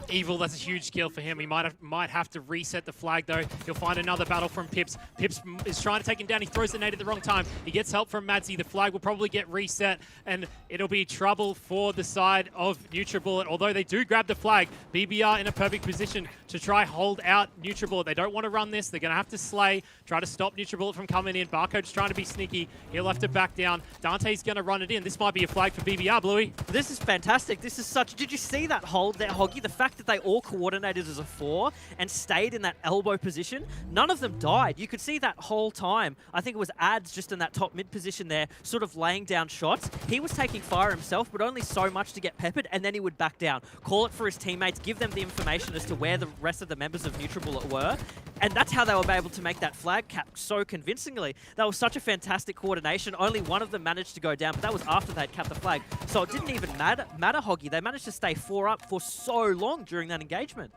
Evil, that's a huge kill for him. He might have to reset the flag, though. He'll find another battle from Pips. Pips is trying to take him down. He throws the nade at the wrong time. He gets help from Madsy. The flag will probably get reset, and it'll be trouble for the side of NutriBullet. Although they do grab the flag, BBR in a perfect position to try hold out NutriBullet. They don't want to run this. They're going to have to slay, try to stop NutriBullet from coming in. Barcode's trying to be sneaky. He'll have to back down. Dante's going to run it in. This might be a flag for BBR, Bluey. This is fantastic. This is such... Did you see that hold there, Hoggy? The fact that they all coordinated as a 4 and stayed in that elbow position. None of them died. You could see that whole time. I think it was Ads just in that top mid position there, sort of laying down shots. He was taking fire himself, but only so much to get peppered, and then he would back down. Call it for his teammates, give them the information as to where the rest of the members of NutriBullet were, and that's how they were able to make that flag cap so convincingly. That was such a fantastic coordination. Only one of them managed to go down, but that was after they'd capped the flag. So it didn't even matter, Hoggy. They managed to stay 4 up for so long during that engagement.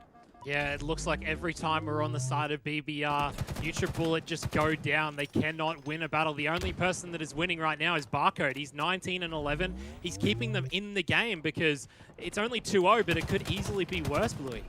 Yeah, it looks like every time we're on the side of BBR, NutriBullet just go down. They cannot win a battle. The only person that is winning right now is Barcode. He's 19-11. He's keeping them in the game because it's only 2-0, but it could easily be worse, Bluey.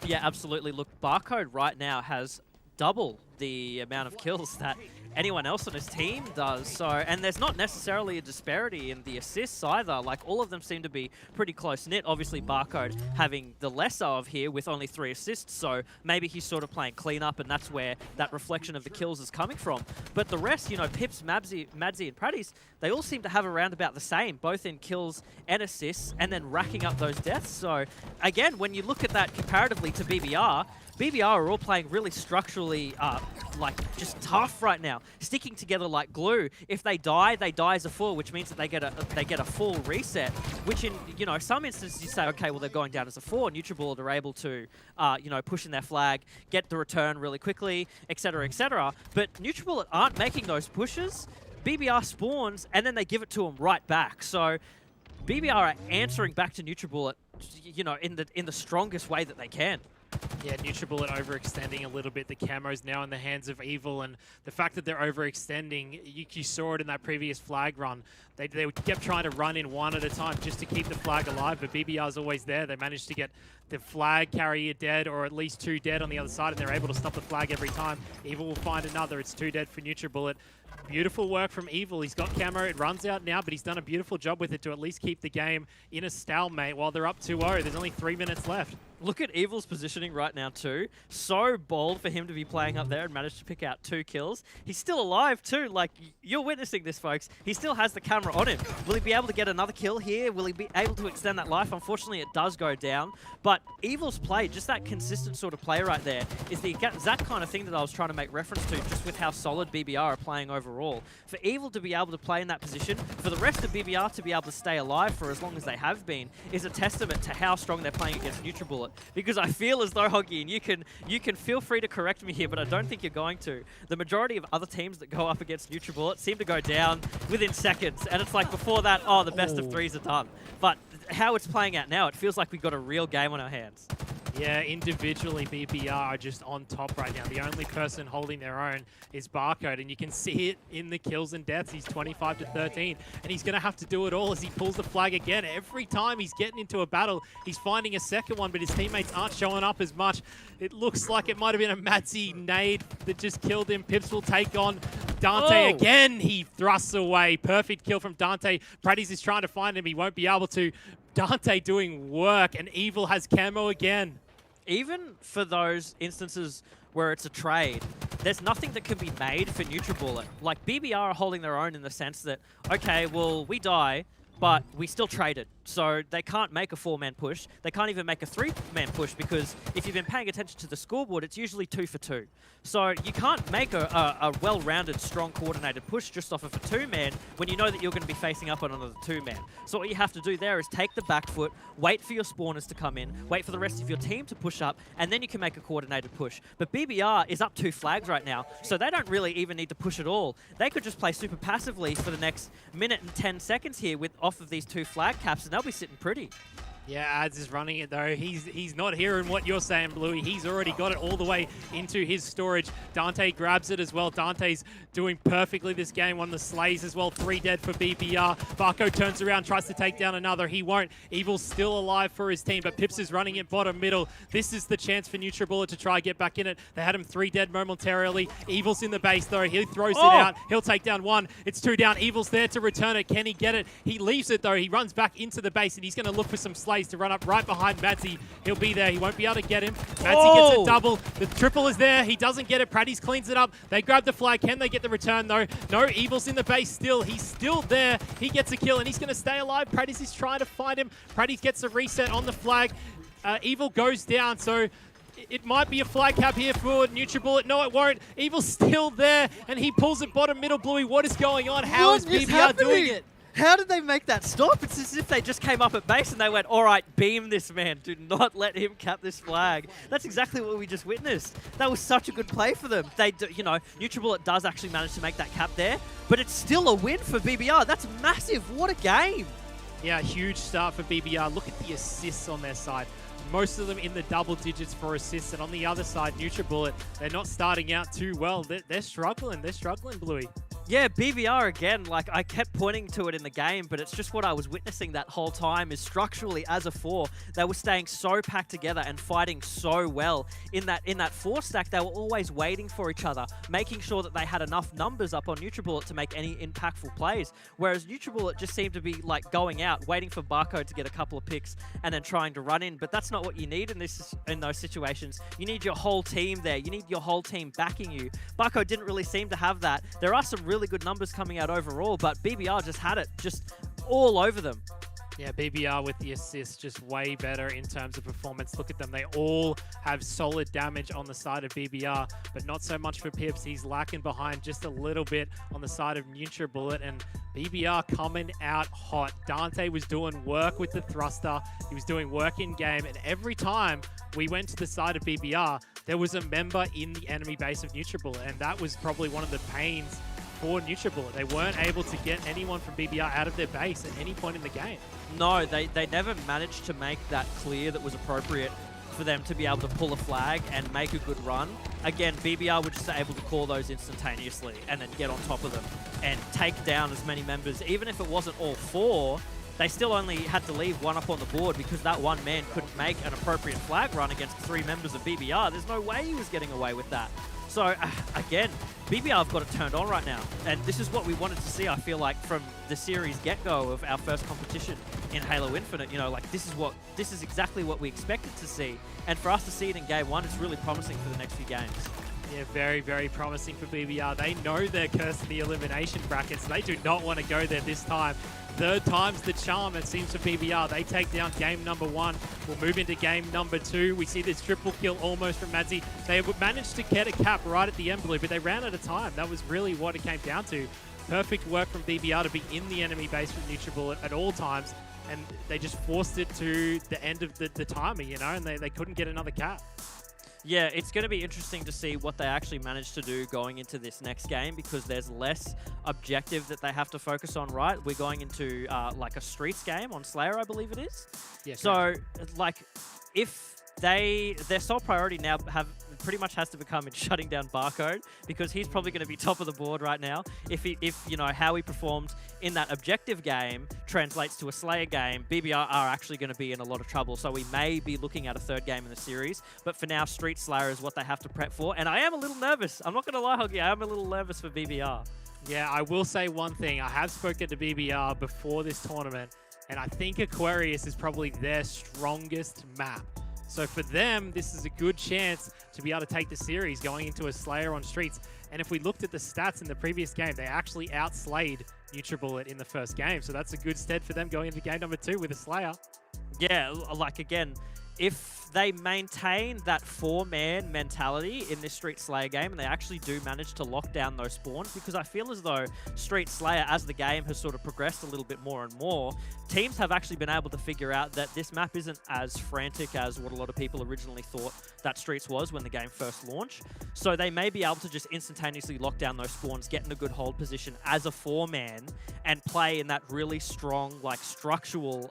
Yeah, absolutely. Look, Barcode right now has double the amount of kills that anyone else on his team does. So, and there's not necessarily a disparity in the assists either. Like, all of them seem to be pretty close-knit. Obviously, Barcode having the lesser of here with only 3 assists, so maybe he's sort of playing clean-up, and that's where that reflection of the kills is coming from. But the rest, you know, Pips, Madsy, and Pratties, they all seem to have around about the same, both in kills and assists, and then racking up those deaths. So, again, when you look at that comparatively to BBR are all playing really structurally, like, just tough right now, sticking together like glue. If they die as a 4, which means that they get a full reset, which in, you know, some instances you say, okay, well, they're going down as a 4. NutriBullet are able to, you know, push in their flag, get the return really quickly, etc., etc. But NutriBullet aren't making those pushes. BBR spawns, and then they give it to them right back. So BBR are answering back to NutriBullet, you know, in the strongest way that they can. Yeah, NutriBullet overextending a little bit. The camo's now in the hands of Evil, and the fact that they're overextending, you saw it in that previous flag run. They kept trying to run in 1 at a time just to keep the flag alive, but BBR's always there. They managed to get the flag carrier dead, or at least 2 dead on the other side, and they're able to stop the flag every time. Evil will find another. It's 2 dead for NutriBullet. Beautiful work from Evil. He's got camo. It runs out now, but he's done a beautiful job with it to at least keep the game in a stalemate while they're up 2-0. There's only 3 minutes left. Look at Evil's positioning right now too. So bold for him to be playing up there and manage to pick out 2 kills. He's still alive too. Like, you're witnessing this, folks. He still has the camera on him. Will he be able to get another kill here? Will he be able to extend that life? Unfortunately, it does go down. But Evil's play, just that consistent sort of play right there, is the exact kind of thing that I was trying to make reference to, just with how solid BBR are playing overall. overall. For Evil to be able to play in that position, for the rest of BBR to be able to stay alive for as long as they have been, is a testament to how strong they're playing against NutriBullet. Because I feel as though, Hoggy, and you can feel free to correct me here, but I don't think you're going to. The majority of other teams that go up against NutriBullet seem to go down within seconds, and it's like before that, oh, the best of threes are done. But how it's playing out now, it feels like we've got a real game on our hands. Yeah, individually, BBR are just on top right now. The only person holding their own is Barcode, and you can see it in the kills and deaths. He's 25 to 13, and he's going to have to do it all as he pulls the flag again. Every time he's getting into a battle, he's finding a second one, but his teammates aren't showing up as much. It looks like it might have been a Madsy nade that just killed him. Pips will take on Dante again. He thrusts away. Perfect kill from Dante. Praddy's is trying to find him. He won't be able to. Dante doing work, and Evil has camo again. Even for those instances where it's a trade, there's nothing that can be made for NutriBullet. Like, BBR are holding their own in the sense that, okay, well, we die, but we still traded. So they can't make a 4-man push. They can't even make a 3-man push because if you've been paying attention to the scoreboard, it's usually 2 for 2. So you can't make a well-rounded, strong, coordinated push just off of a 2-man when you know that you're going to be facing up on another 2-man. So what you have to do there is take the back foot, wait for your spawners to come in, wait for the rest of your team to push up, and then you can make a coordinated push. But BBR is up 2 flags right now, so they don't really even need to push at all. They could just play super passively for the next minute and 10 seconds here off of these 2 flag caps, and they'll be sitting pretty. Yeah, Ads is running it though. He's not hearing what you're saying, Bluey. He's already got it all the way into his storage. Dante grabs it as well. Dante's doing perfectly this game on the slays as well. 3 dead for BBR. Barco turns around, tries to take down another. He won't. Evil's still alive for his team, but Pips is running it bottom middle. This is the chance for NutriBullet to try get back in it. They had him 3 dead momentarily. Evil's in the base though. He throws it out. He'll take down 1. It's 2 down. Evil's there to return it. Can he get it? He leaves it though. He runs back into the base and he's going to look for some slays to run up right behind Madsy. He'll be there. He won't be able to get him. Madsy gets a double. The triple is there. He doesn't get it. Praddy's cleans it up. They grab the flag. Can they get the return though? No, Evil's in the base still. He's still there. He gets a kill and he's going to stay alive. Praddy's is trying to find him. Praddy's gets a reset on the flag. Evil goes down, so it might be a flag cap here for NutriBullet. No, it won't. Evil's still there, and he pulls it bottom middle. Bluey, what is going on? How is BBR doing it? How did they make that stop? It's as if they just came up at base and they went, all right, beam this man. Do not let him cap this flag. That's exactly what we just witnessed. That was such a good play for them. They do, you know, NutriBullet does actually manage to make that cap there, but it's still a win for BBR. That's massive. What a game. Yeah, huge start for BBR. Look at the assists on their side. Most of them in the double digits for assists. And on the other side, NutriBullet, they're not starting out too well. They're struggling. They're struggling, Bluey. Yeah, BBR again, like I kept pointing to it in the game, but it's just what I was witnessing that whole time is structurally as a 4, they were staying so packed together and fighting so well. In that 4 stack, they were always waiting for each other, making sure that they had enough numbers up on NutriBullet to make any impactful plays. Whereas NutriBullet just seemed to be like going out, waiting for Barcode to get a couple of picks and then trying to run in. But that's not what you need in those situations. You need your whole team there. You need your whole team backing you. Barcode didn't really seem to have that. There are some really good numbers coming out overall, but BBR just had it just all over them. Yeah, BBR with the assists, just way better in terms of performance. Look at them. They all have solid damage on the side of BBR, but not so much for Pips. He's lacking behind just a little bit on the side of NutriBullet, and BBR coming out hot. Dante was doing work with the thruster. He was doing work in game, and every time we went to the side of BBR, there was a member in the enemy base of NutriBullet, and that was probably one of the pains for NutriBullet. They weren't able to get anyone from BBR out of their base at any point in the game. No, they never managed to make that clear that was appropriate for them to be able to pull a flag and make a good run. Again, BBR were just able to call those instantaneously and then get on top of them and take down as many members. Even if it wasn't all 4, they still only had to leave 1 up on the board because that 1 man couldn't make an appropriate flag run against 3 members of BBR. There's no way he was getting away with that. So, again, BBR have got it turned on right now. And this is what we wanted to see, I feel like, from the series get-go of our first competition in Halo Infinite. You know, like, this is exactly what we expected to see. And for us to see it in Game 1, it's really promising for the next few games. Yeah, very, very promising for BBR. They know they're cursed in the elimination brackets. They do not want to go there this time. third time's the charm, it seems, for BBR. They take down game number 1. We'll move into game number 2. We see this triple kill almost from Madzi. They managed to get a cap right at the end, Blue, but they ran out of time. That was really what it came down to. Perfect work from BBR to be in the enemy base with NutriBullet at all times, and they just forced it to the end of the timer, you know, and they couldn't get another cap. Yeah, it's going to be interesting to see what they actually manage to do going into this next game, because there's less objective that they have to focus on, right? We're going into like a Streets game on Slayer, I believe it is. Yeah, so, like, if their sole priority now pretty much has to become in shutting down Barcode, because he's probably going to be top of the board right now. If you know how he performed in that objective game translates to a Slayer game, BBR are actually going to be in a lot of trouble. So we may be looking at a third game in the series. But for now, Street Slayer is what they have to prep for. And I am a little nervous. I'm not going to lie, Huggy. I am a little nervous for BBR. Yeah, I will say one thing. I have spoken to BBR before this tournament, and I think Aquarius is probably their strongest map. So for them, this is a good chance to be able to take the series going into a Slayer on Streets. And if we looked at the stats in the previous game, they actually outslayed NutriBullet in the first game. So that's a good stead for them going into game number 2 with a Slayer. Yeah, like, again, if they maintain that 4-man mentality in this Street Slayer game, and they actually do manage to lock down those spawns, because I feel as though Street Slayer, as the game has sort of progressed a little bit more and more, teams have actually been able to figure out that this map isn't as frantic as what a lot of people originally thought that Streets was when the game first launched. So they may be able to just instantaneously lock down those spawns, get in a good hold position as a 4-man, and play in that really strong, like, structural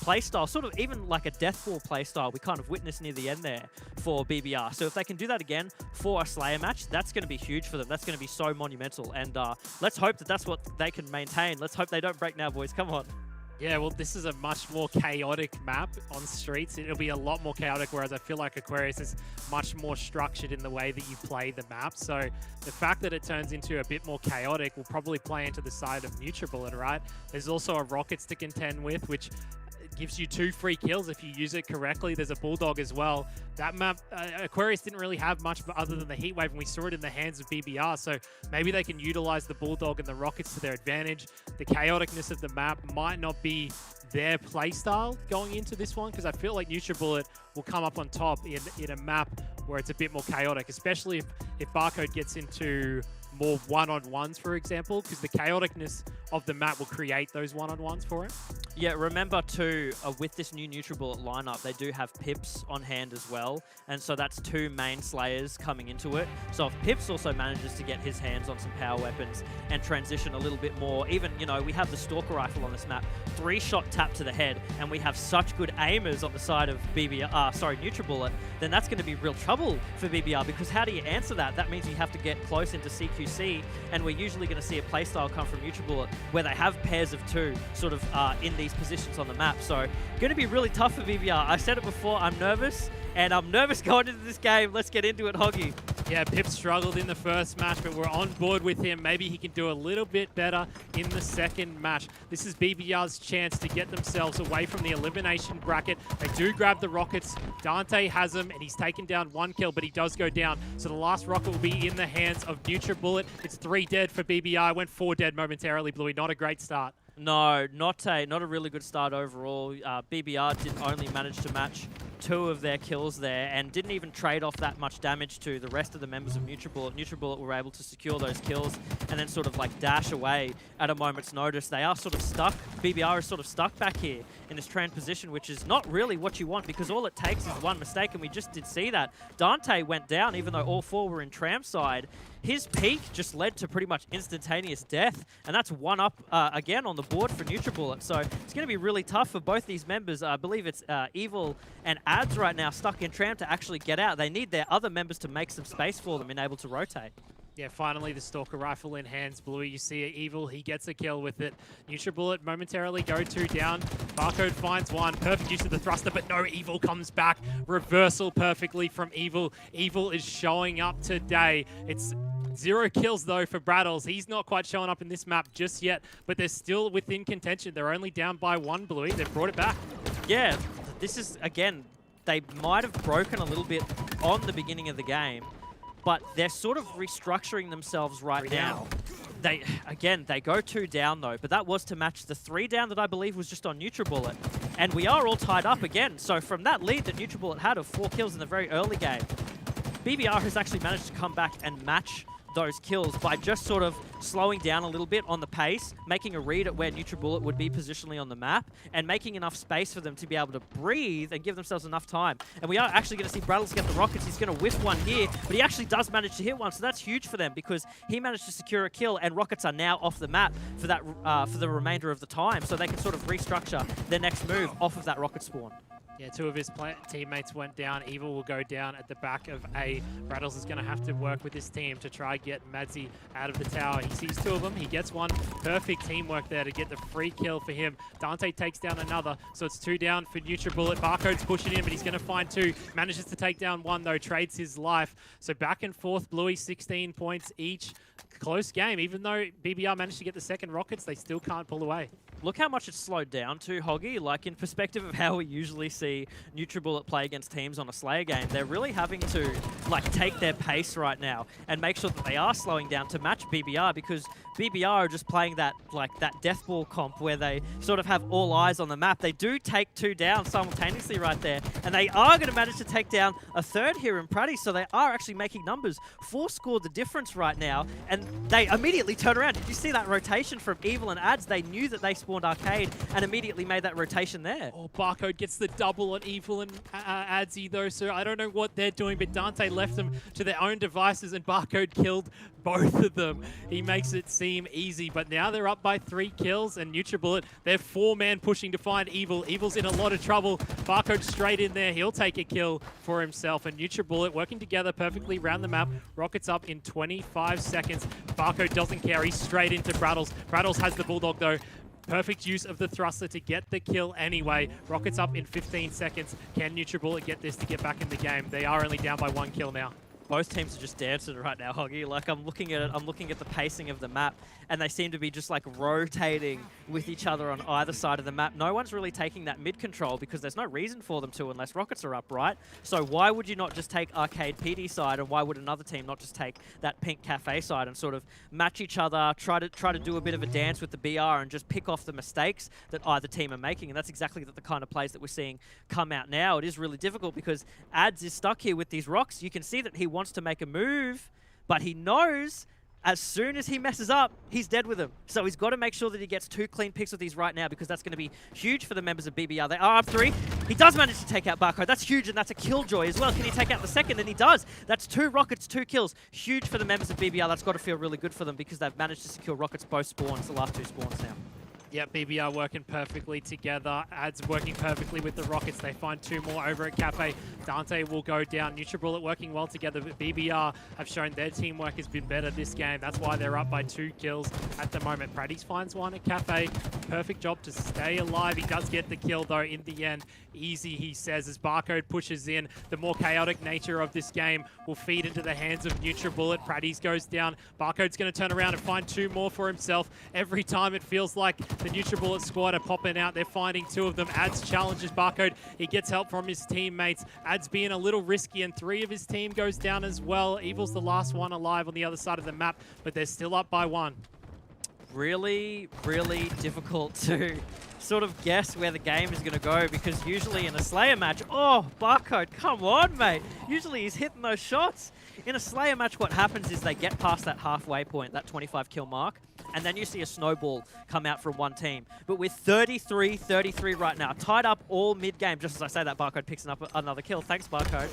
playstyle, sort of even like a Deathball playstyle we kind of witnessed near the end there for BBR. So if they can do that again for a Slayer match, that's going to be huge for them. That's going to be so monumental. And let's hope that that's what they can maintain. Let's hope they don't break now, boys. Come on. Yeah, well, this is a much more chaotic map on Streets. It'll be a lot more chaotic, whereas I feel like Aquarius is much more structured in the way that you play the map. So the fact that it turns into a bit more chaotic will probably play into the side of NutriBullet, right? There's also a Rockets to contend with, which gives you 2 free kills if you use it correctly. There's a Bulldog as well. That map, Aquarius didn't really have much other than the Heat Wave, and we saw it in the hands of BBR, so maybe they can utilize the Bulldog and the Rockets to their advantage. The chaoticness of the map might not be their playstyle going into this one, because I feel like NutriBullet will come up on top in a map where it's a bit more chaotic, especially if Barcode gets into more one-on-ones, for example, because the chaoticness of the map will create those one-on-ones for him. Yeah, remember too, with this new NutriBullet lineup, they do have Pips on hand as well, and so that's 2 main Slayers coming into it. So if Pips also manages to get his hands on some power weapons and transition a little bit more, even, you know, we have the Stalker Rifle on this map, 3-shot tap to the head, and we have such good aimers on the side of NutriBullet, then that's going to be real trouble for BBR, because how do you answer that? That means you have to get close into CQC, and we're usually going to see a playstyle come from NutriBullet where they have pairs of 2 sort of in these positions on the map. So going to be really tough for BBR. I said it before, I'm nervous, and I'm nervous going into this game. Let's get into it, Hoggy. Yeah, Pip struggled in the first match, but we're on board with him. Maybe he can do a little bit better in the second match. This is BBR's chance to get themselves away from the elimination bracket. They do grab the Rockets. Dante has him, and he's taken down 1 kill, but he does go down. So the last Rocket will be in the hands of NutriBullet. It's 3 dead for BBR. Went 4 dead momentarily, Bluey. Not a great start. No, not a really good start overall. BBR did only manage to match 2 of their kills there and didn't even trade off that much damage to the rest of the members of NutriBullet. NutriBullet were able to secure those kills and then sort of like dash away at a moment's notice. They are sort of stuck. BBR is sort of stuck back here in this trend position, which is not really what you want, because all it takes is 1 mistake, and we just did see that. Dante went down even though all 4 were in Tram side. His peak just led to pretty much instantaneous death, and that's 1 up again on the board for NutriBullet. So it's going to be really tough for both these members. I believe it's Evil and Ads right now stuck in Tram to actually get out. They need their other members to make some space for them and able to rotate. Yeah, finally the Stalker Rifle in hands. Bluey, you see Evil, he gets a kill with it. NutriBullet momentarily go 2 down. Barcode finds 1. Perfect use of the thruster, but no, Evil comes back. Reversal perfectly from Evil. Evil is showing up today. It's 0 kills, though, for Brattles. He's not quite showing up in this map just yet, but they're still within contention. They're only down by 1, Bluey. They've brought it back. Yeah, this is, again, they might have broken a little bit on the beginning of the game, but they're sort of restructuring themselves right now. They go 2 down though, but that was to match the 3 down that I believe was just on NutriBullet. And we are all tied up again. So from that lead that NutriBullet had of 4 kills in the very early game, BBR has actually managed to come back and match those kills by just sort of slowing down a little bit on the pace, making a read at where NutriBullet would be positionally on the map, and making enough space for them to be able to breathe and give themselves enough time. And we are actually going to see Brattles get the rockets. He's going to whiff one here, but he actually does manage to hit one, so that's huge for them because he managed to secure a kill, and rockets are now off the map for that for the remainder of the time, so they can sort of restructure their next move off of that rocket spawn. Yeah, 2 of his teammates went down. Evil will go down at the back of A. Brattles is going to have to work with his team to try get Madzi out of the tower. He sees 2 of them. He gets one. Perfect teamwork there to get the free kill for him. Dante takes down another, so it's 2 down for NutriBullet. Barcode's pushing in, but he's going to find 2. Manages to take down 1, though. Trades his life. So back and forth, Bluey, 16 points each. Close game. Even though BBR managed to get the second rockets, they still can't pull away. Look how much it's slowed down to, Hoggy. Like, in perspective of how we usually see NutriBullet play against teams on a Slayer game, they're really having to, like, take their pace right now and make sure that they are slowing down to match BBR, because BBR are just playing that, like, that deathball comp where they sort of have all eyes on the map. They do take 2 down simultaneously right there, and they are going to manage to take down a 3rd here in Pratty, so they are actually making numbers. 4 scored the difference right now, and they immediately turn around. Did you see that rotation from Evil and Ads? They knew that they spawned Arcade and immediately made that rotation there. Oh, Barcode gets the double on Evil and Adsy though, so I don't know what they're doing, but Dante left them to their own devices and Barcode killed both of them. He makes it seem easy, but now they're up by 3 kills, and NutriBullet, they're 4-man pushing to find Evil. Evil's in a lot of trouble. Barcode straight in there. He'll take a kill for himself, and NutriBullet working together perfectly around the map. Rockets up in 25 seconds. Barcode doesn't care. He's straight into Brattles. Brattles has the Bulldog though. Perfect use of the thruster to get the kill anyway. Rockets up in 15 seconds. Can NutriBullet get this to get back in the game? They are only down by 1 kill now. Both teams are just dancing right now, Hoggy. Like, I'm looking at it, I'm looking at the pacing of the map, and they seem to be just like rotating with each other on either side of the map. No one's really taking that mid control because there's no reason for them to unless rockets are up, right? So why would you not just take Arcade PD side, and why would another team not just take that Pink Cafe side and sort of match each other, try to do a bit of a dance with the BR and just pick off the mistakes that either team are making? And that's exactly the kind of plays that we're seeing come out now. It is really difficult because Ads is stuck here with these rocks. You can see that he wants to make a move, but he knows as soon as he messes up, he's dead with him. So he's got to make sure that he gets 2 clean picks with these right now, because that's going to be huge for the members of BBR. They are up 3. He does manage to take out Barcode. That's huge, and that's a killjoy as well. Can he take out the second? And he does. That's 2 rockets, 2 kills. Huge for the members of BBR. That's got to feel really good for them because they've managed to secure rockets both spawns, the last 2 spawns now. Yep, BBR working perfectly together. Ads working perfectly with the rockets. They find 2 more over at Cafe. Dante will go down. NutriBullet working well together, but BBR have shown their teamwork has been better this game. That's why they're up by 2 kills at the moment. Pratties finds 1 at Cafe. Perfect job to stay alive. He does get the kill though in the end. Easy, he says, as Barcode pushes in. The more chaotic nature of this game will feed into the hands of NutriBullet. Pratties goes down. Barcode's going to turn around and find 2 more for himself. Every time it feels like the NutriBullet squad are popping out. They're finding 2 of them. Ads challenges Barcode. He gets help from his teammates. Ads being a little risky, and 3 of his team goes down as well. Evil's the last one alive on the other side of the map, but they're still up by 1. Really, really difficult to sort of guess where the game is going to go, because usually in a Slayer match, oh, Barcode, come on, mate. Usually he's hitting those shots. In a Slayer match, what happens is they get past that halfway point, that 25 kill mark, and then you see a snowball come out from one team. But with 33-33 right now, tied up all mid-game, just as I say that, Barcode picks up another kill. Thanks, Barcode.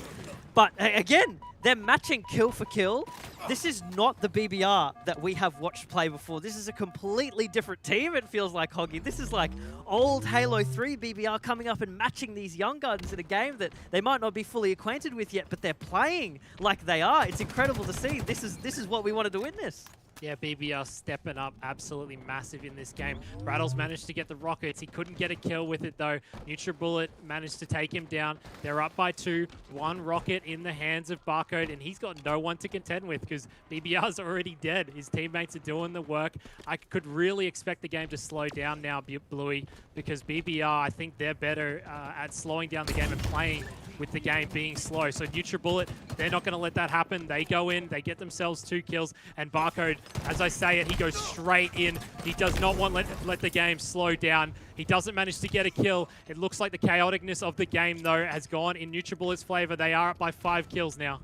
But again, they're matching kill for kill. This is not the BBR that we have watched play before. This is a completely different team, it feels like, Hoggy. This is like old Halo 3 BBR coming up and matching these young guns in a game that they might not be fully acquainted with yet, but they're playing like they are. It's incredible to see. This is what we wanted to win this. Yeah, BBR stepping up absolutely massive in this game. Brattles managed to get the rockets. He couldn't get a kill with it though. NutriBullet managed to take him down. They're up by 2. 1 rocket in the hands of Barcode, and he's got no one to contend with because BBR's already dead. His teammates are doing the work. I could really expect the game to slow down now, Bluey, because BBR, I think they're better at slowing down the game and playing with the game being slow. So NutriBullet, they're not going to let that happen. They go in, they get themselves 2 kills, and Barcode, as I say it, he goes straight in. He does not want to let the game slow down. He doesn't manage to get a kill. It looks like the chaoticness of the game, though, has gone in NutriBullet's favor. They are up by 5 kills now.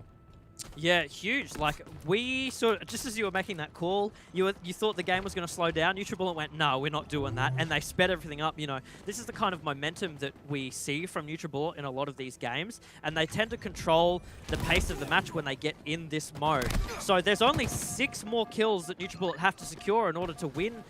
Yeah, huge. Like, we sort of, just as you were making that call, you thought the game was going to slow down. NutriBullet went, no, we're not doing that. And they sped everything up. You know, this is the kind of momentum that we see from NutriBullet in a lot of these games. And they tend to control the pace of the match when they get in this mode. So there's only 6 more kills that NutriBullet have to secure in order to win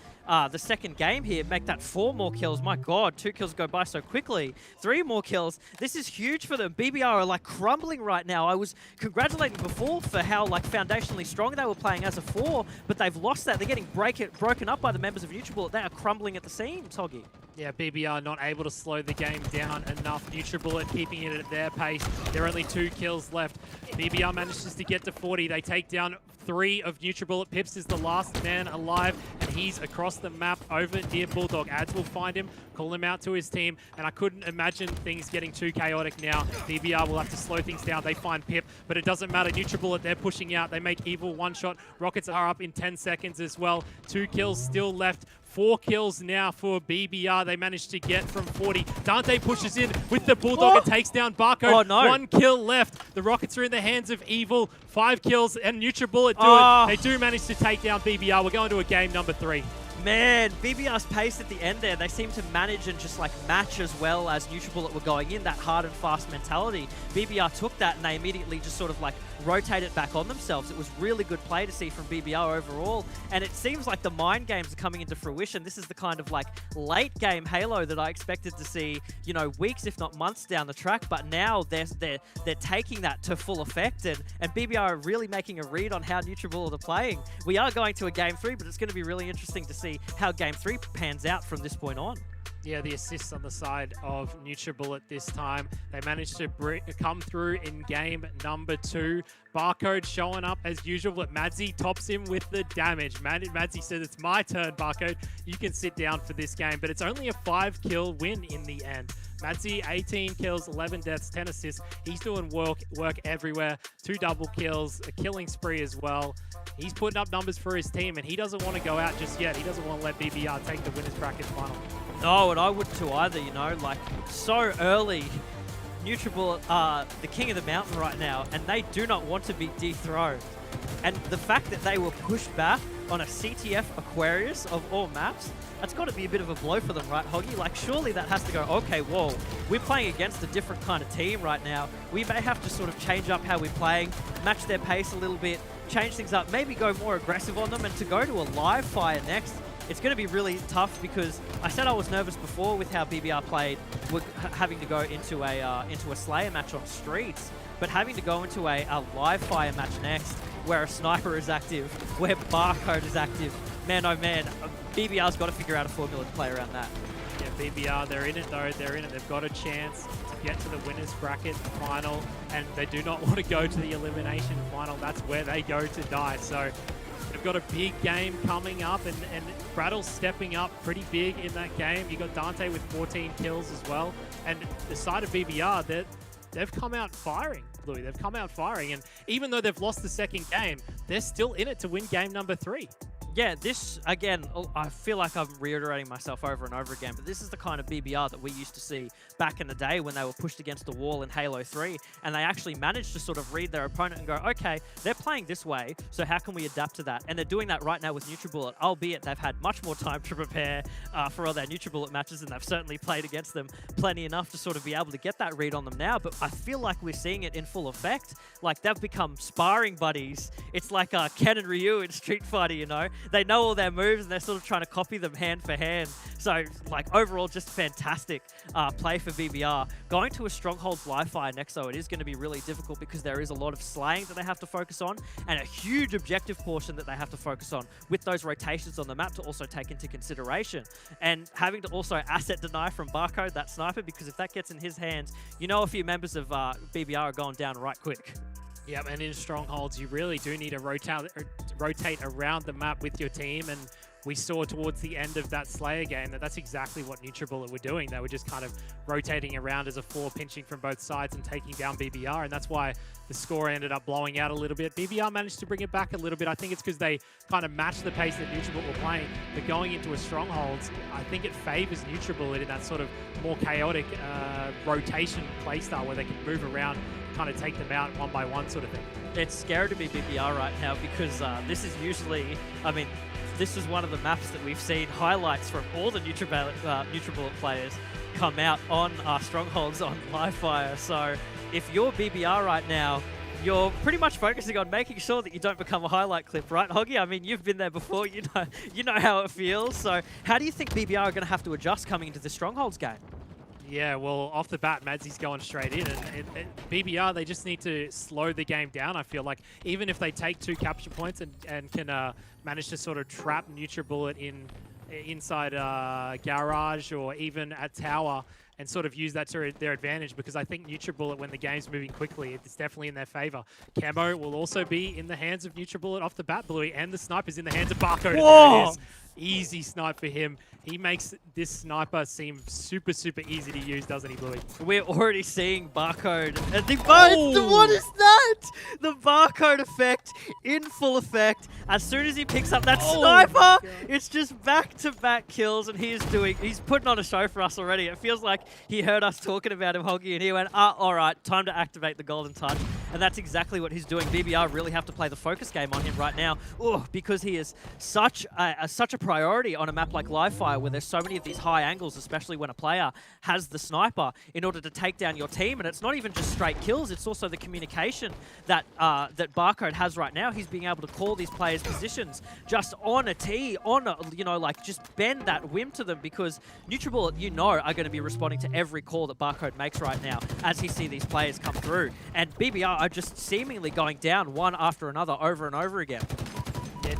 the second game here, make that 4 more kills. My God, 2 kills go by so quickly. 3 more kills. This is huge for them. BBR are like crumbling right now. I was congratulating before for how like foundationally strong they were playing as a 4, but they've lost that. They're getting broken up by the members of NutriBullet. They are crumbling at the seams, Hoggy. Yeah, BBR not able to slow the game down enough. NutriBullet keeping it at their pace. There are only 2 kills left. BBR manages to get to 40. They take down 3 of NutriBullet. Pips is the last man alive, and he's across the map over near Bulldog. Ads will find him, call him out to his team, and I couldn't imagine things getting too chaotic now. BBR will have to slow things down. They find Pip, but it doesn't matter. NutriBullet, they're pushing out. They make Evil one shot. Rockets are up in 10 seconds as well. 2 kills still left. 4 kills now for BBR. They managed to get from 40. Dante pushes in with the Bulldog and takes down Barcode. Oh, no. 1 kill left. The Rockets are in the hands of Evil. 5 kills, and NutriBullet do it. They do manage to take down BBR. We're going to a game number 3. Man, BBR's pace at the end there, they seem to manage and just like match as well as NutriBullet were going in, that hard and fast mentality. BBR took that and they immediately just sort of like rotated back on themselves. It was really good play to see from BBR overall, and it seems like the mind games are coming into fruition. This is the kind of like late game Halo that I expected to see, you know, weeks if not months down the track, but now they're taking that to full effect, and BBR are really making a read on how NutriBullet are playing. We are going to a game 3, but it's going to be really interesting to see how game 3 pans out from this point on. Yeah, the assists on the side of NutriBullet this time. They managed to come through in game number 2. Barcode showing up as usual, but Madzi tops him with the damage. Madzi says, it's my turn, Barcode. You can sit down for this game, but it's only a 5-kill win in the end. Madzi, 18 kills, 11 deaths, 10 assists. He's doing work everywhere. 2 double kills, a killing spree as well. He's putting up numbers for his team, and he doesn't want to go out just yet. He doesn't want to let BBR take the winners bracket final. No, and I wouldn't too either, you know, like so early. NutriBullet are the king of the mountain right now, and they do not want to be dethroned. And the fact that they were pushed back on a CTF Aquarius of all maps, that's got to be a bit of a blow for them, right, Hoggy? Like, surely that has to go, okay, whoa, we're playing against a different kind of team right now. We may have to sort of change up how we're playing, match their pace a little bit, change things up, maybe go more aggressive on them, and to go to a live fire next, it's going to be really tough because I said I was nervous before with how BBR played, having to go into a Slayer match on streets, but having to go into a live fire match next, where a sniper is active, where Barcode is active, man, oh man, BBR's got to figure out a formula to play around that. Yeah, BBR, they're in it though, they're in it. They've got a chance to get to the winners bracket final, and they do not want to go to the elimination final. That's where they go to die. So they've got a big game coming up, and Brattle's stepping up pretty big in that game. You got Dante with 14 kills as well. And the side of BBR, they've come out firing, Louis. They've come out firing. And even though they've lost the second game, they're still in it to win game number 3. Yeah, this, again, I feel like I'm reiterating myself over and over again, but this is the kind of BBR that we used to see back in the day when they were pushed against the wall in Halo 3, and they actually managed to sort of read their opponent and go, okay, they're playing this way, so how can we adapt to that? And they're doing that right now with NutriBullet, albeit they've had much more time to prepare for all their NutriBullet matches, and they've certainly played against them plenty enough to sort of be able to get that read on them now, but I feel like we're seeing it in full effect. Like, they've become sparring buddies. It's like Ken and Ryu in Street Fighter, you know? They know all their moves, and they're sort of trying to copy them hand for hand. So, like, overall, just fantastic play for BBR. Going to a Strongholds live fire next, though, it is going to be really difficult because there is a lot of slaying that they have to focus on, and a huge objective portion that they have to focus on with those rotations on the map to also take into consideration. And having to also asset deny from Barcode, that sniper, because if that gets in his hands, you know a few members of BBR are going down right quick. Yep, and in Strongholds, you really do need to rotate around the map with your team. And we saw towards the end of that Slayer game that's exactly what NutriBullet were doing. They were just kind of rotating around as a 4, pinching from both sides and taking down BBR, and that's why the score ended up blowing out a little bit. BBR managed to bring it back a little bit. I think it's because they kind of matched the pace that NutriBullet were playing, but going into a Strongholds, I think it favors NutriBullet in that sort of more chaotic rotation playstyle where they can move around, kind of take them out one by one sort of thing. It's scary to be BBR right now because this is usually, I mean, this is one of the maps that we've seen highlights from all the NutriBullet players come out on Strongholds on Livefire. So if you're BBR right now, you're pretty much focusing on making sure that you don't become a highlight clip, right, Hoggy? I mean, you've been there before, you know how it feels. So how do you think BBR are going to have to adjust coming into the Strongholds game? Yeah, well, off the bat, Madsy's going straight in. And BBR, they just need to slow the game down, I feel like. Even if they take 2 capture points and can manage to sort of trap NutriBullet inside Garage or even at Tower and sort of use that to their advantage, because I think NutriBullet, when the game's moving quickly, it's definitely in their favor. Camo will also be in the hands of NutriBullet off the bat, Bluey, and the sniper's in the hands of Barcode. There it is. Easy snipe for him. He makes this sniper seem super, super easy to use, doesn't he, Bluey? We're already seeing Barcode. What is that? The Barcode effect in full effect. As soon as he picks up that sniper, it's just back-to-back kills, and he's putting on a show for us already. It feels like he heard us talking about him, Hoggy, and he went, all right, time to activate the Golden Touch. And that's exactly what he's doing. BBR really have to play the focus game on him right now, because he is such a priority on a map like Livefire, where there's so many of these high angles, especially when a player has the sniper, in order to take down your team. And it's not even just straight kills, it's also the communication that that Barcode has right now. He's being able to call these players' positions just on a tee, like just bend that whim to them, because NutriBullet, are going to be responding to every call that Barcode makes right now as he sees these players come through. And BBR are just seemingly going down one after another over and over again. Yeah,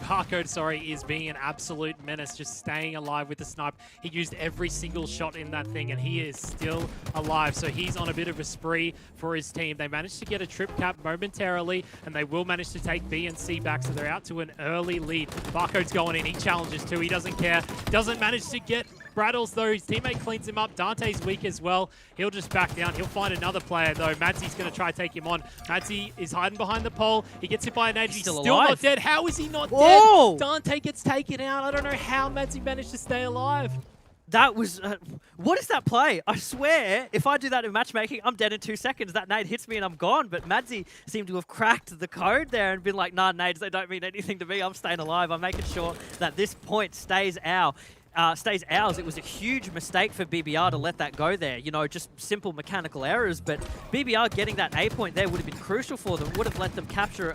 Barcode, is being an absolute menace, just staying alive with the snipe. He used every single shot in that thing, and he is still alive. So he's on a bit of a spree for his team. They managed to get a trip cap momentarily, and they will manage to take B and C back, so they're out to an early lead. Barcode's going in. He challenges too. He doesn't care. Doesn't manage to get Brattles, though. His teammate cleans him up. Dante's weak as well. He'll just back down. He'll find another player, though. Madsy's going to try to take him on. Madsy is hiding behind the pole. He gets hit by an nade. He's still not dead. How is he not dead? Dante gets taken out. I don't know how Madsy managed to stay alive. That was... what is that play? I swear, if I do that in matchmaking, I'm dead in 2 seconds. That nade hits me and I'm gone. But Madsy seemed to have cracked the code there and been like, nah, nades, they don't mean anything to me. I'm staying alive. I'm making sure that this point stays ours. It was a huge mistake for BBR to let that go there. Just simple mechanical errors. But BBR getting that A point there would have been crucial for them. Would have let them capture,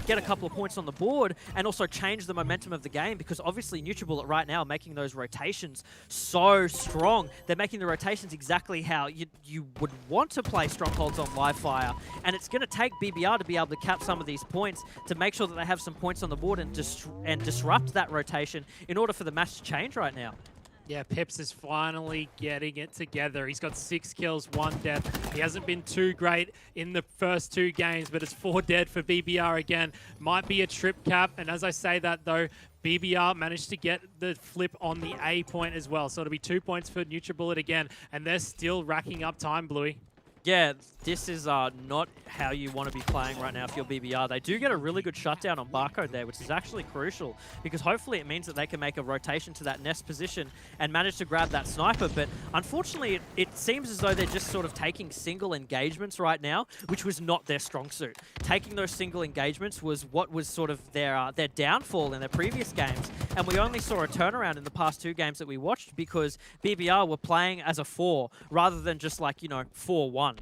get a couple of points on the board and also change the momentum of the game, because obviously NutriBullet right now are making those rotations so strong. They're making the rotations exactly how you would want to play Strongholds on Livefire. And it's going to take BBR to be able to cap some of these points to make sure that they have some points on the board and disrupt that rotation in order for the match to change right now. Yeah, Pips is finally getting it together. He's got 6 kills, 1 death. He hasn't been too great in the first 2 games, but it's 4 dead for BBR again. Might be a trip cap, and as I say that though, BBR managed to get the flip on the A point as well. So it'll be 2 points for NutriBullet again, and they're still racking up time, Bluey. Yeah, this is not how you want to be playing right now if you're BBR. They do get a really good shutdown on Barcode there, which is actually crucial, because hopefully it means that they can make a rotation to that nest position and manage to grab that sniper. But unfortunately, it seems as though they're just sort of taking single engagements right now, which was not their strong suit. Taking those single engagements was what was sort of their downfall in their previous games. And we only saw a turnaround in the past 2 games that we watched because BBR were playing as a 4 rather than just 4-1.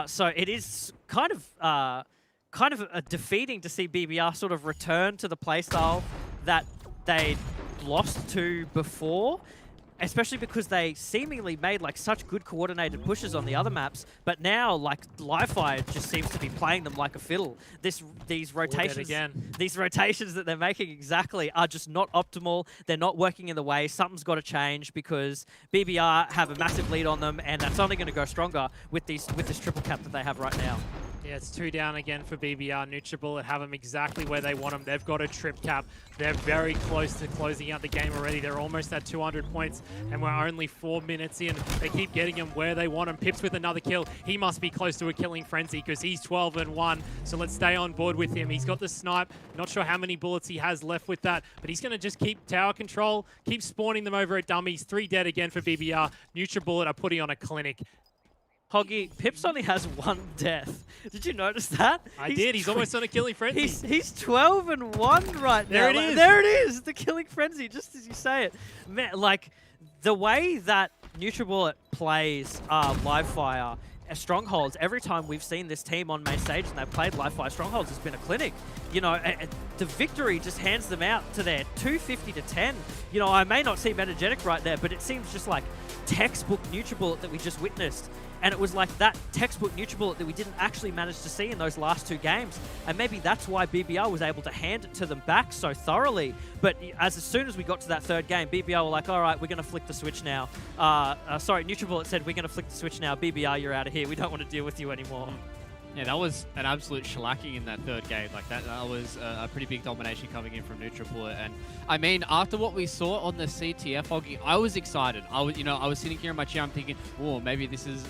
So it is kind of defeating to see BBR sort of return to the playstyle that they lost to before, especially because they seemingly made such good coordinated pushes on the other maps, but now Livefire just seems to be playing them like a fiddle. These rotations that they're making exactly are just not optimal. They're not working in the way. Something's got to change, because BBR have a massive lead on them, and that's only going to go stronger with this triple cap that they have right now. Yeah, it's 2 down again for BBR. NutriBullet have them exactly where they want them. They've got a trip cap. They're very close to closing out the game already. They're almost at 200 points, and we're only 4 minutes in. They keep getting them where they want them. Pips with another kill. He must be close to a killing frenzy because he's 12-1. So let's stay on board with him. He's got the snipe. Not sure how many bullets he has left with that, but he's going to just keep tower control, keep spawning them over at dummies. 3 dead again for BBR. NutriBullet are putting on a clinic. Hoggy, Pips only has 1 death. Did you notice that? I did. He's almost on a killing frenzy. He's 12-1 right now. There it is. There it is. The killing frenzy, just as you say it. Man, like, the way that NutriBullet plays live fire strongholds, every time we've seen this team on main stage and they've played live fire strongholds, it's been a clinic. You know, the victory just hands them out to their 250-10. You know, I may not seem energetic right there, but it seems just like textbook NutriBullet that we just witnessed. And it was like that textbook NutriBullet that we didn't actually manage to see in those last 2 games. And maybe that's why BBR was able to hand it to them back so thoroughly. But as soon as we got to that 3rd game, BBR were like, all right, we're going to flick the switch now. Sorry, NutriBullet said, we're going to flick the switch now. BBR, you're out of here. We don't want to deal with you anymore. Yeah, that was an absolute shellacking in that 3rd game. Like that was a pretty big domination coming in from NutriBullet. And I mean, after what we saw on the CTF, Hoggy, I was excited. I was sitting here in my chair, I'm thinking, oh, maybe this is,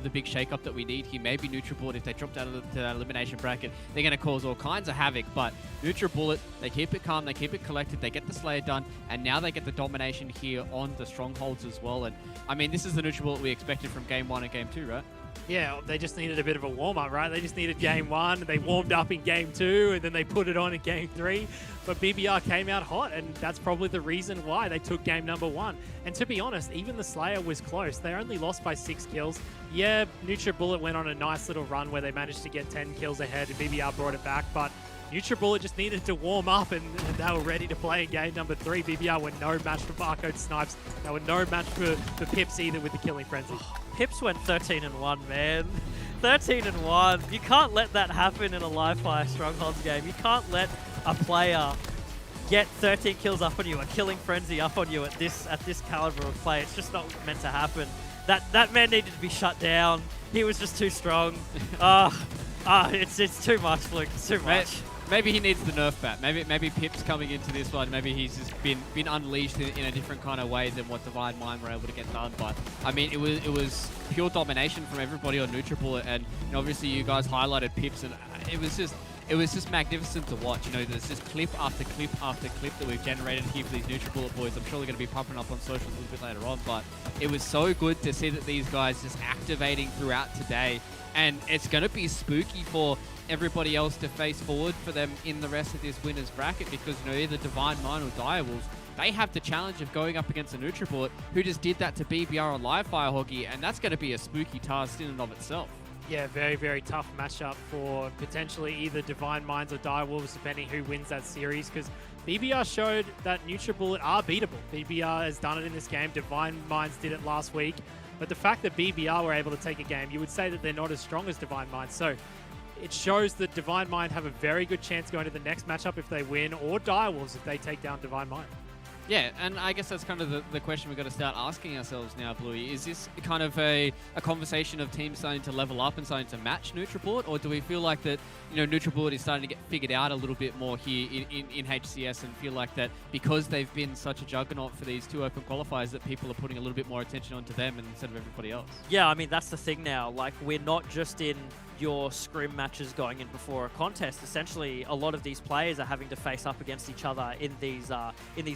the big shake-up that we need here. Maybe NutriBullet, if they dropped out of that elimination bracket, they're going to cause all kinds of havoc. But NutriBullet, they keep it calm, they keep it collected, they get the Slayer done, and now they get the domination here on the strongholds as well. And I mean, this is the NutriBullet we expected from Game 1 and Game 2, right? Yeah, they just needed a bit of a warm-up, right? They just needed Game 1, they warmed up in Game 2, and then they put it on in Game 3. But BBR came out hot, and that's probably the reason why they took game number 1. And to be honest, even the Slayer was close. They only lost by 6 kills. Yeah, NutriBullet went on a nice little run where they managed to get 10 kills ahead, and BBR brought it back, but NutriBullet just needed to warm up, and they were ready to play in game number 3. BBR were no match for Barcode Snipes. They were no match for Pips either with the killing frenzy. Pips went 13-1, man. 13-1. You can't let that happen in a live fire strongholds game. You can't let a player get 13 kills up on you, a killing frenzy up on you at this caliber of play. It's just not meant to happen. That man needed to be shut down. He was just too strong. It's too much, Luke. It's too much. Maybe he needs the nerf bat. Maybe Pip's coming into this one. Maybe he's just been unleashed in a different kind of way than what Divine Mind were able to get done. But I mean, it was pure domination from everybody on NutriBullet, and obviously you guys highlighted Pips, and it was just magnificent to watch. There's just clip after clip after clip that we've generated here for these NutriBullet boys. I'm sure they're going to be pumping up on socials a little bit later on, but it was so good to see that these guys just activating throughout today, and it's going to be spooky for everybody else to face forward for them in the rest of this winners bracket, because either Divine Mind or Direwolves, they have the challenge of going up against a NutriBullet who just did that to BBR on live fire, Hoggy, and that's going to be a spooky task in and of itself. Yeah, very, very tough matchup for potentially either Divine Minds or Direwolves, depending who wins that series, because BBR showed that NutriBullet are beatable. BBR has done it in this game. Divine Minds did it last week. But the fact that BBR were able to take a game, you would say that they're not as strong as Divine Minds. So it shows that Divine Mind have a very good chance going to the next matchup if they win, or Direwolves if they take down Divine Mind. Yeah, and I guess that's kind of the question we've got to start asking ourselves now, Bluey. Is this kind of a conversation of teams starting to level up and starting to match NutriBullet, or do we feel like that NutriBullet is starting to get figured out a little bit more here in HCS, and feel like that because they've been such a juggernaut for these 2 open qualifiers that people are putting a little bit more attention onto them instead of everybody else? Yeah, I mean, that's the thing now. Like, we're not just in your scrim matches going in before a contest. Essentially, a lot of these players are having to face up against each other in these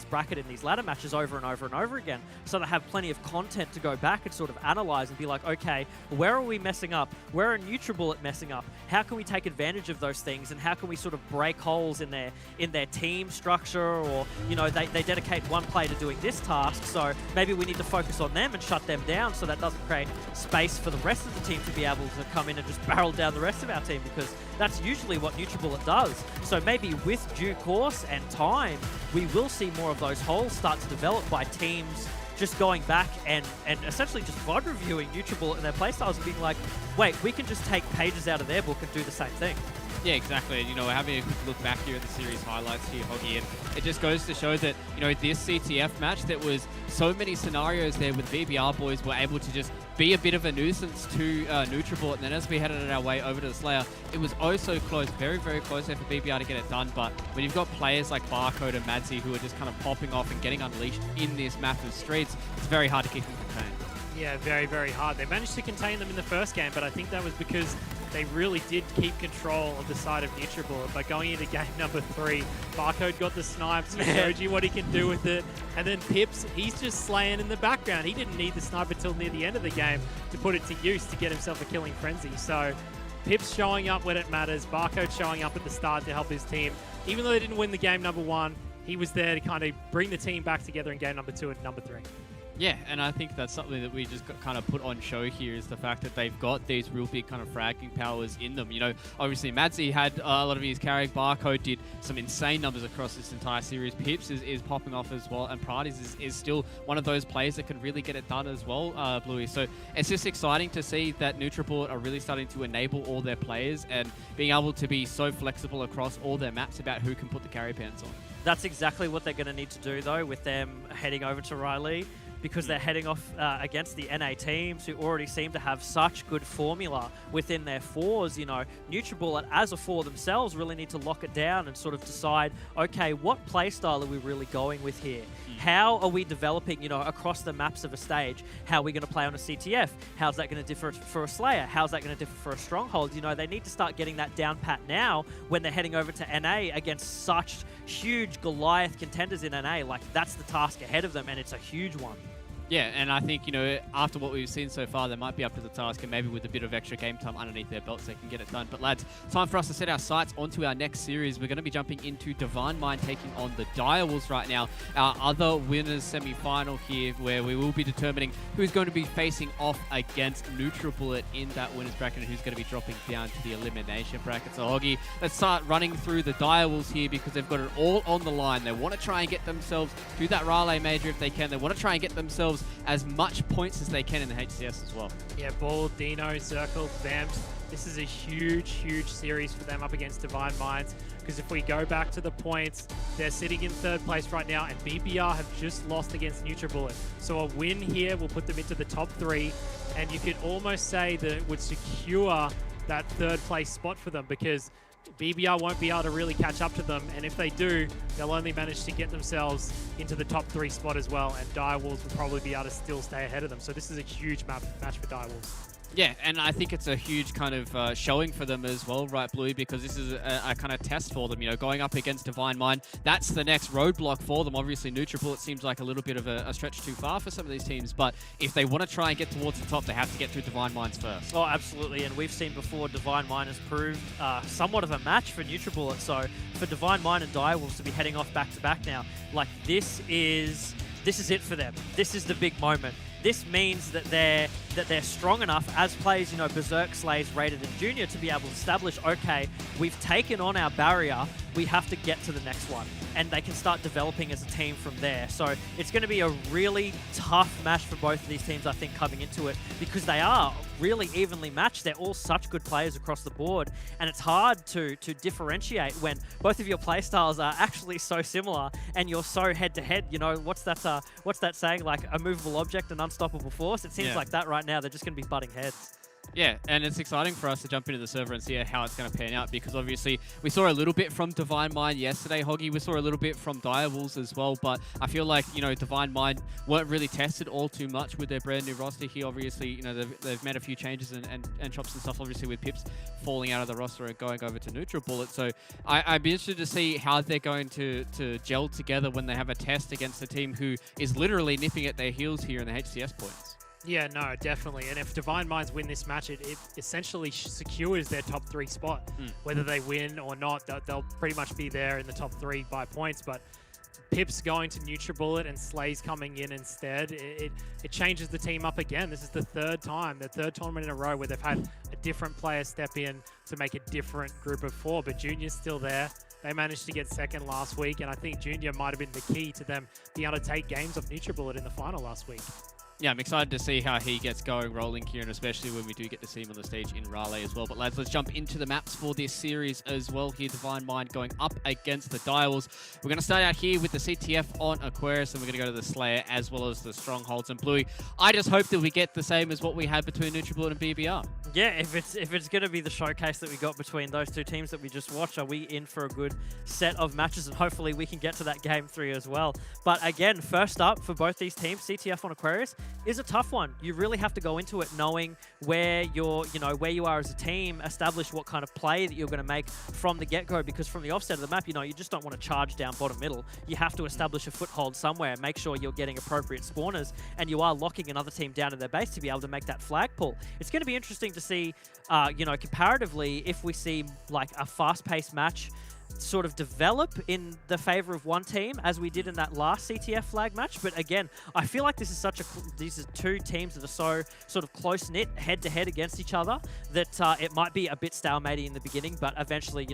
bracket and these ladder matches over and over and over again. So they have plenty of content to go back and sort of analyze and be like, okay, where are we messing up? Where are NutriBullet messing up? How can we take advantage of those things, and how can we sort of break holes in their team structure, or they dedicate one player to doing this task, so maybe we need to focus on them and shut them down, so that doesn't create space for the rest of the team to be able to come in and just barrel down the rest of our team, because that's usually what NutriBullet does. So maybe with due course and time, we will see more of those holes start to develop by teams just going back and essentially just VOD reviewing NutriBullet and their playstyles and being like, wait, we can just take pages out of their book and do the same thing. Yeah, exactly. And, you know, we're having a quick look back here at the series highlights here, Hoggy, and it just goes to show that, you know, this CTF match, there was so many scenarios there with VBR boys were able to just be a bit of a nuisance to Nutribort, and then as we headed our way over to the Slayer, it was oh so close, very, very close there for VBR to get it done, but when you've got players like Barcode and Madsy who are just kind of popping off and getting unleashed in this map of streets, it's very hard to keep them contained. Yeah, very, very hard. They managed to contain them in the first game, but I think that was because they really did keep control of the side of Nutribullet. By going into game number 3, Barcode got the snipes, he showed you what he can do with it, and then Pips, he's just slaying in the background. He didn't need the sniper till near the end of the game to put it to use to get himself a killing frenzy. So Pips showing up when it matters, Barcode showing up at the start to help his team. Even though they didn't win the game number 1, he was there to kind of bring the team back together in game number 2 and number 3. Yeah, and I think that's something that we just got kind of put on show here is the fact that they've got these real big kind of fragging powers in them. You know, obviously Madsy had a lot of his carrying. Barcode did some insane numbers across this entire series. Pips is popping off as well, and Parties is still one of those players that can really get it done as well, Bluey. So it's just exciting to see that Nutribullet are really starting to enable all their players and being able to be so flexible across all their maps about who can put the carry pants on. That's exactly what they're going to need to do, though, with them heading over to Raleigh, because they're heading off against the NA teams who already seem to have such good formula within their fours. You know, Nutribullet as a four themselves really need to lock it down and sort of decide, okay, what playstyle are we really going with here? How are we developing, you know, across the maps of a stage? How are we going to play on a CTF? How's that going to differ for a Slayer? How's that going to differ for a Stronghold? You know, they need to start getting that down pat now when they're heading over to NA against such huge Goliath contenders in NA. Like, that's the task ahead of them, and it's a huge one. Yeah, and I think, you know, after what we've seen so far, they might be up to the task, and maybe with a bit of extra game time underneath their belts, they can get it done. But lads, time for us to set our sights onto our next series. We're going to be jumping into Divine Mind taking on the Direwolves right now. Our other winners semi-final here, where we will be determining who's going to be facing off against Nutribullet in that winners bracket and who's going to be dropping down to the elimination bracket. So, Hoggy, let's start running through the Direwolves here because they've got it all on the line. They want to try and get themselves to that Raleigh major if they can. They want to try and get themselves as much points as they can in the HCS as well. Yeah, Ball, Dino, Circle, Vamps. This is a huge, huge series for them up against Divine Minds, because if we go back to the points, they're sitting in 3rd place right now, and BBR have just lost against Nutribullet. So a win here will put them into the top 3, and you could almost say that it would secure that 3rd place spot for them, because BBR won't be able to really catch up to them, and if they do, they'll only manage to get themselves into the top 3 spot as well, and Direwolves will probably be able to still stay ahead of them. So this is a huge match for Direwolves. Yeah, and I think it's a huge kind of showing for them as well, right, Bluey, because this is a kind of test for them, you know, going up against Divine Mind. That's the next roadblock for them. Obviously, Nutribullet seems like a little bit of a stretch too far for some of these teams, but if they want to try and get towards the top, they have to get through Divine Minds first. Oh, absolutely, and we've seen before Divine Mind has proved somewhat of a match for Nutribullet, so for Divine Mind and Direwolves to be heading off back-to-back now, like, this is it for them. This is the big moment. This means that they're strong enough as players, you know, Berserk, Slays, Rated, and Junior to be able to establish, okay, we've taken on our barrier, we have to get to the next one. And they can start developing as a team from there. So it's going to be a really tough match for both of these teams, I think, coming into it, because they are really evenly matched. They're all such good players across the board, and it's hard to differentiate when both of your play styles are actually so similar and you're so head-to-head. You know, what's that saying, like a movable object and unstoppable force? It seems like that right now. They're just going to be butting heads. Yeah, and it's exciting for us to jump into the server and see how it's going to pan out, because obviously we saw a little bit from Divine Mind yesterday, Hoggy. We saw a little bit from Direwolves as well, but I feel like, you know, Divine Mind weren't really tested all too much with their brand new roster here. Obviously, you know, they've made a few changes and chops and stuff, obviously with Pips falling out of the roster and going over to Nutribullet. So I'd be interested to see how they're going to gel together when they have a test against a team who is literally nipping at their heels here in the HCS points. Yeah, no, definitely. And if Divine Minds win this match, it essentially secures their top 3 spot. Whether they win or not, they'll pretty much be there in the top 3 by points. But Pips going to Nutribullet and Slays coming in instead, it changes the team up again. This is the 3rd time, the 3rd tournament in a row where they've had a different player step in to make a different group of 4. But Junior's still there. They managed to get 2nd last week, and I think Junior might have been the key to them being able to take games off Nutribullet in the final last week. Yeah, I'm excited to see how he gets going rolling here, and especially when we do get to see him on the stage in Raleigh as well. But lads, let's jump into the maps for this series as well here. Divine Mind going up against the Direwolves. We're going to start out here with the CTF on Aquarius, and we're going to go to the Slayer as well as the Strongholds and Bluey. I just hope that we get the same as what we had between NutriBullet and BBR. Yeah, if it's going to be the showcase that we got between those two teams that we just watched, are we in for a good set of matches, and hopefully we can get to that game 3 as well. But again, first up for both these teams, CTF on Aquarius is a tough one. You really have to go into it knowing where where you are as a team, establish what kind of play that you're going to make from the get-go, because from the offset of the map, you just don't want to charge down bottom middle. You have to establish a foothold somewhere, make sure you're getting appropriate spawners, and you are locking another team down in their base to be able to make that flag pull. It's going to be interesting to see, comparatively, if we see like a fast-paced match sort of develop in the favor of one team as we did in that last CTF flag match. But again, I feel like these are two teams that are so sort of close-knit head-to-head against each other that it might be a bit stalematey in the beginning, but eventually,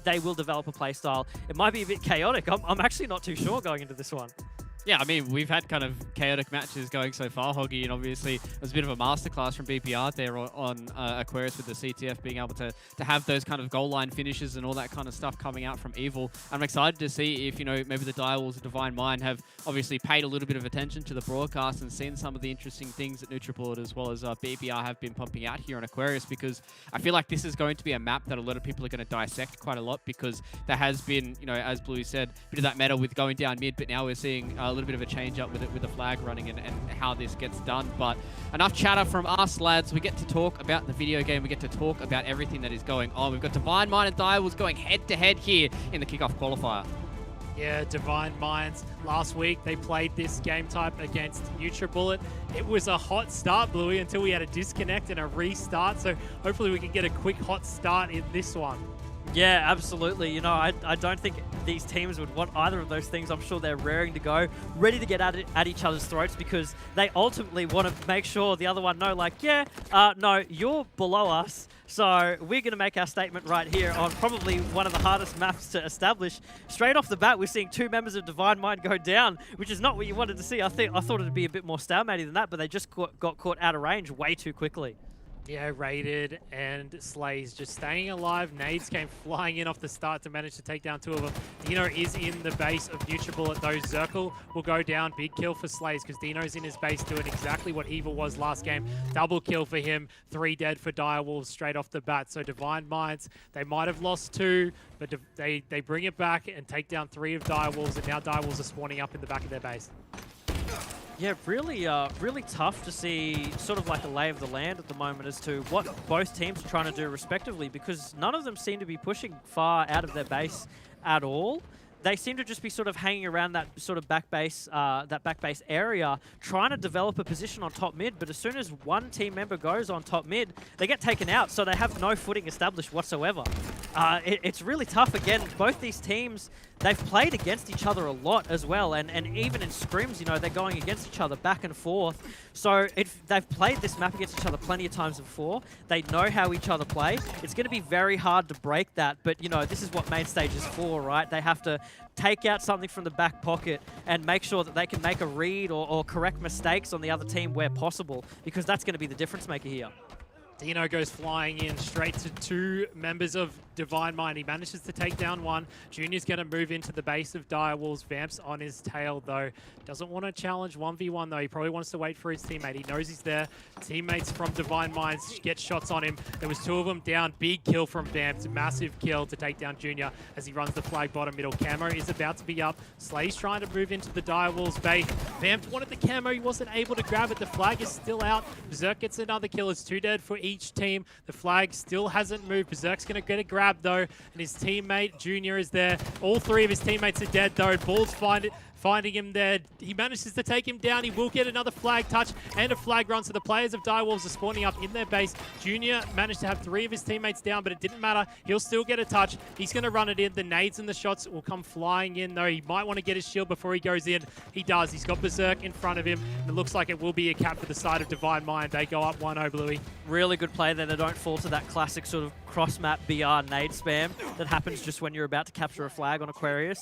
they will develop a play style. It might be a bit chaotic. I'm actually not too sure going into this one. Yeah, I mean, we've had kind of chaotic matches going so far, Hoggy, and obviously it was a bit of a masterclass from BPR there on Aquarius with the CTF being able to have those kind of goal line finishes and all that kind of stuff coming out from Evil. I'm excited to see if, maybe the Direwolves and Divine Mind have obviously paid a little bit of attention to the broadcast and seen some of the interesting things that NutriBullet as well as BPR have been pumping out here on Aquarius, because I feel like this is going to be a map that a lot of people are going to dissect quite a lot, because there has been, as Blue said, a bit of that meta with going down mid, but now we're seeing a little bit of a change up with it, with the flag running and how this gets done. But enough chatter from us, lads. We get to talk about the video game. We get to talk about everything that is going on. We've got Divine Mind and Direwolves going head-to-head here in the kickoff qualifier. Yeah, Divine Minds. Last week, they played this game type against NutriBullet. It was a hot start, Bluey, until we had a disconnect and a restart. So hopefully we can get a quick hot start in this one. Yeah, absolutely. I don't think these teams would want either of those things. I'm sure they're raring to go, ready to get at each other's throats, because they ultimately want to make sure the other one know, like, no, you're below us, so we're going to make our statement right here on probably one of the hardest maps to establish. Straight off the bat, we're seeing 2 members of Divine Mind go down, which is not what you wanted to see. I thought it'd be a bit more stalematy than that, but they just got caught out of range way too quickly. Yeah, Raided and Slays just staying alive. Nades came flying in off the start to manage to take down 2 of them. Dino is in the base of NutriBullet, though. Zirkle will go down. Big kill for Slays, because Dino's in his base doing exactly what Evil was last game. Double kill for him. 3 dead for Direwolves straight off the bat. So Divine Minds, they might have lost 2, but they bring it back and take down 3 of Direwolves, and now Direwolves are spawning up in the back of their base. Yeah, really tough to see sort of like a lay of the land at the moment as to what both teams are trying to do respectively, because none of them seem to be pushing far out of their base at all. They seem to just be sort of hanging around that sort of back base area, trying to develop a position on top mid. But as soon as one team member goes on top mid, they get taken out, so they have no footing established whatsoever. It's really tough. Again, both these teams, they've played against each other a lot as well, and even in scrims, they're going against each other back and forth. So they've played this map against each other plenty of times before. They know how each other play. It's going to be very hard to break that, but this is what main stage is for, right? They have to take out something from the back pocket and make sure that they can make a read or correct mistakes on the other team where possible, because that's going to be the difference maker here. Dino goes flying in straight to 2 members of Divine Mind. He manages to take down 1. Junior's going to move into the base of Direwolves. Vamp's on his tail, though. Doesn't want to challenge 1v1, though. He probably wants to wait for his teammate. He knows he's there. Teammates from Divine Minds get shots on him. There was 2 of them down. Big kill from Vamp. Massive kill to take down Junior as he runs the flag bottom middle. Camo is about to be up. Slay's trying to move into the Direwolves base. Vamp wanted the camo. He wasn't able to grab it. The flag is still out. Berserk gets another kill. It's 2 dead for each team. The flag still hasn't moved. Berserk's going to get a grab, though, and his teammate Junior is there. All 3 of his teammates are dead, though. Ball's finding him there. He manages to take him down. He will get another flag touch and a flag run. So the players of Direwolves are spawning up in their base. Junior managed to have 3 of his teammates down, but it didn't matter. He'll still get a touch. He's going to run it in. The nades and the shots will come flying in, though. He might want to get his shield before he goes in. He does. He's got Berserk in front of him. And it looks like it will be a cap for the side of Divine Mind. They go up 1-0, Bluey. Really good play there. They don't fall to that classic sort of cross-map BR nade spam that happens just when you're about to capture a flag on Aquarius.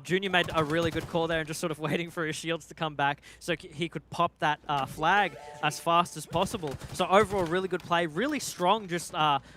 Junior made a really good call there and just sort of waiting for his shields to come back so he could pop that flag as fast as possible. So overall, really good play, really strong, just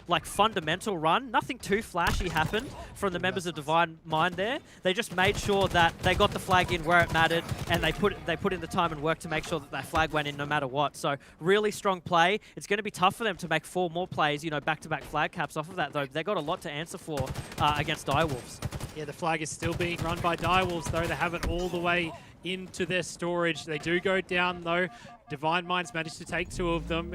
like fundamental run. Nothing too flashy happened from the members of Divine Mind there. They just made sure that they got the flag in where it mattered, and they put in the time and work to make sure that that flag went in no matter what. So really strong play. It's going to be tough for them to make 4 more plays, you know, back-to-back flag caps off of that, though. They got a lot to answer for against Direwolves. Yeah, the flag is still being run by Direwolves, though. They have it all the way into their storage. They do go down, though. Divine Minds managed to take 2 of them.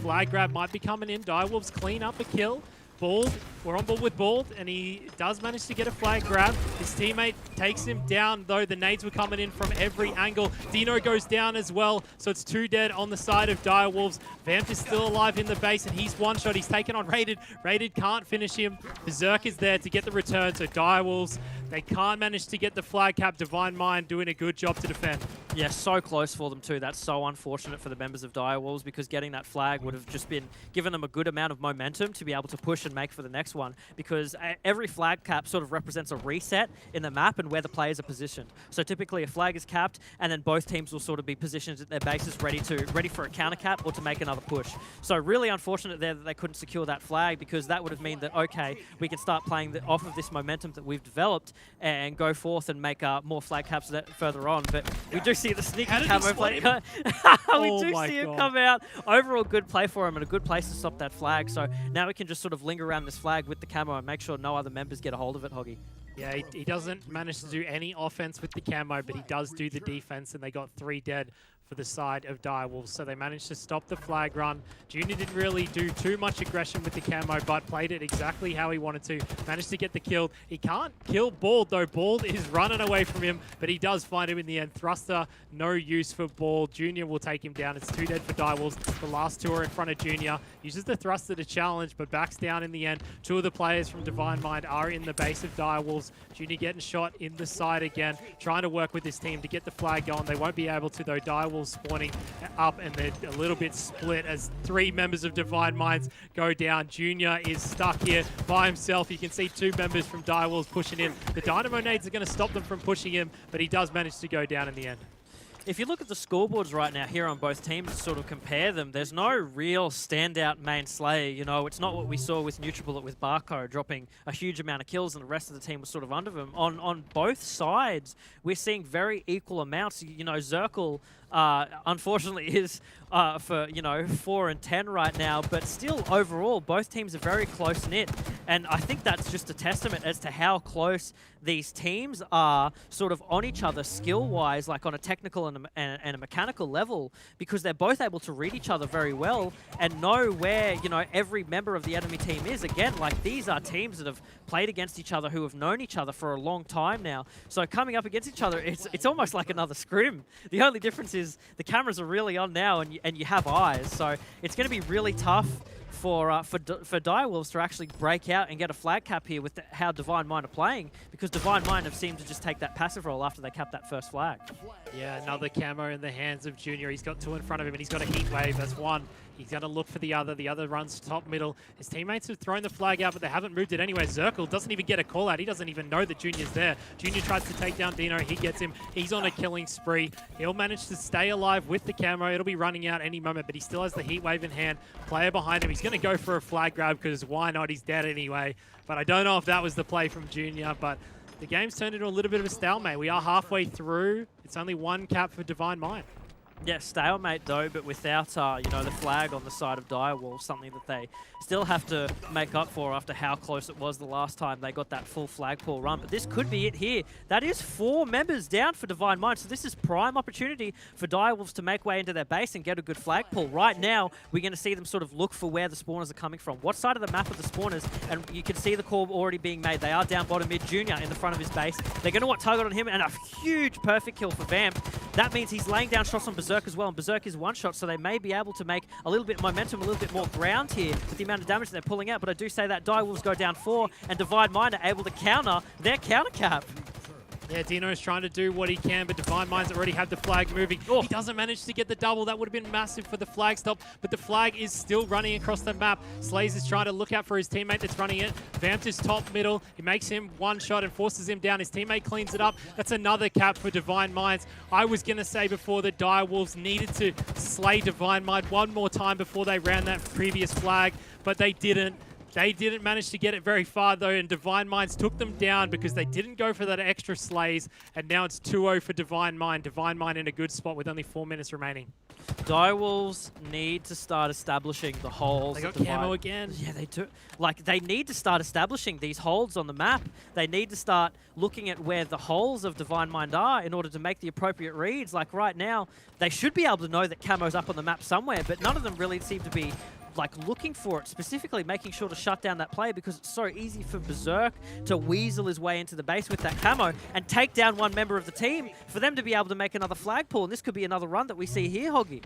Flag grab might be coming in. Direwolves clean up a kill. Bald, we're on board with Bald, and he does manage to get a flag grab. His teammate takes him down, though. The nades were coming in from every angle. Dino goes down as well, so it's 2 dead on the side of Direwolves. Vamp is still alive in the base, and he's one shot. He's taken on Rated. Rated can't finish him. Berserk is there to get the return, so Direwolves, they can't manage to get the flag cap. Divine Mind doing a good job to defend. Yeah, so close for them too. That's so unfortunate for the members of Direwolves, because getting that flag would have just been given them a good amount of momentum to be able to push and make for the next one, because every flag cap sort of represents a reset in the map and where the players are positioned. So typically a flag is capped, and then both teams will sort of be positioned at their bases ready for a counter cap or to make another push. So really unfortunate there that they couldn't secure that flag, because that would have meant that, okay, we can start playing off of this momentum that we've developed and go forth and make more flag caps further on. But we do see the sneaky camo play. Him come out. Overall, good play for him and a good place to stop that flag. So now we can just sort of linger around this flag with the camo and make sure no other members get a hold of it, Hoggy. Yeah, he doesn't manage to do any offense with the camo, but he does do the defense, and they got 3 dead for the side of Direwolves. So they managed to stop the flag run. Junior didn't really do too much aggression with the camo, but played it exactly how he wanted to. Managed to get the kill. He can't kill Bald, though. Bald is running away from him, but he does find him in the end. Thruster, no use for Bald. Junior will take him down. It's 2 dead for Direwolves. The last 2 are in front of Junior. Uses the Thruster to challenge, but backs down in the end. 2 of the players from Divine Mind are in the base of Direwolves. Junior getting shot in the side again, trying to work with his team to get the flag going. They won't be able to, though. Direwolves spawning up, and they're a little bit split as 3 members of Divine Minds go down. Junior is stuck here by himself. You can see 2 members from Direwolves pushing him. The Dynamo nades are going to stop them from pushing him, but he does manage to go down in the end. If you look at the scoreboards right now here on both teams to sort of compare them, there's no real standout main slayer. You know, it's not what we saw with Nutribullet with Barco dropping a huge amount of kills and the rest of the team was sort of under them. On both sides, we're seeing very equal amounts. You know, Zirkle unfortunately is for, you know, 4 and 10 right now, but still overall both teams are very close knit, and I think that's just a testament as to how close these teams are sort of on each other skill wise, like on a technical and a mechanical level, because they're both able to read each other very well and know where, you know, every member of the enemy team is. Again, like, these are teams that have played against each other, who have known each other for a long time now, so coming up against each other, it's almost like another scrim. The only difference is the cameras are really on now, and you have eyes, so it's going to be really tough for Direwolves to actually break out and get a flag cap here with how Divine Mind are playing, because Divine Mind have seemed to just take that passive role after they capped that first flag. Yeah, another camo in the hands of Junior. He's got 2 in front of him, and he's got a heat wave. That's 1. He's going to look for the other. The other runs top middle. His teammates have thrown the flag out, but they haven't moved it anyway. Zirkle doesn't even get a call out. He doesn't even know that Junior's there. Junior tries to take down Dino. He gets him. He's on a killing spree. He'll manage to stay alive with the camo. It'll be running out any moment, but he still has the heat wave in hand. Player behind him. He's going to go for a flag grab, because why not? He's dead anyway. But I don't know if that was the play from Junior, but the game's turned into a little bit of a stalemate. We are halfway through. It's only 1 cap for Divine Mind. Yeah, stalemate though, but without you know, the flag on the side of Direwolves, something that they still have to make up for after how close it was the last time they got that full flagpole run. But this could be it here. That is 4 members down for Divine Mind, so this is prime opportunity for Direwolves to make way into their base and get a good flagpole. Right now, we're going to see them sort of look for where the spawners are coming from. What side of the map are the spawners? And you can see the call already being made. They are down bottom mid. Junior in the front of his base. They're going to want target on him, and a huge perfect kill for Vamp. That means he's laying down shots on Berserk as well, and Berserk is 1 shot, so they may be able to make a little bit of momentum, a little bit more ground here with the amount of damage they're pulling out. But I do say that Direwolves go down 4, and Divine Mind are able to counter their counter cap. Yeah, Dino's trying to do what he can, but Divine Minds already have the flag moving. Oh. He doesn't manage to get the double. That would have been massive for the flag stop, but the flag is still running across the map. Slays is trying to look out for his teammate that's running it. Vamped is top middle. He makes him one shot and forces him down. His teammate cleans it up. That's another cap for Divine Minds. I was going to say before that Direwolves needed to slay Divine Mind one more time before they ran that previous flag, but they didn't. They didn't manage to get it very far, though, and Divine Minds took them down because they didn't go for that extra slays, and now it's 2-0 for Divine Mind. Divine Mind in a good spot with only 4 minutes remaining. Direwolves need to start establishing the holes. They got that camo again. Yeah, they do. Like, they need to start establishing these holds on the map. They need to start looking at where the holes of Divine Mind are in order to make the appropriate reads. Like, right now, they should be able to know that camo's up on the map somewhere, but none of them really seem to be looking for it, specifically making sure to shut down that player, because it's so easy for Berserk to weasel his way into the base with that camo and take down one member of the team for them to be able to make another flag pull. And this could be another run that we see here, Hoggy.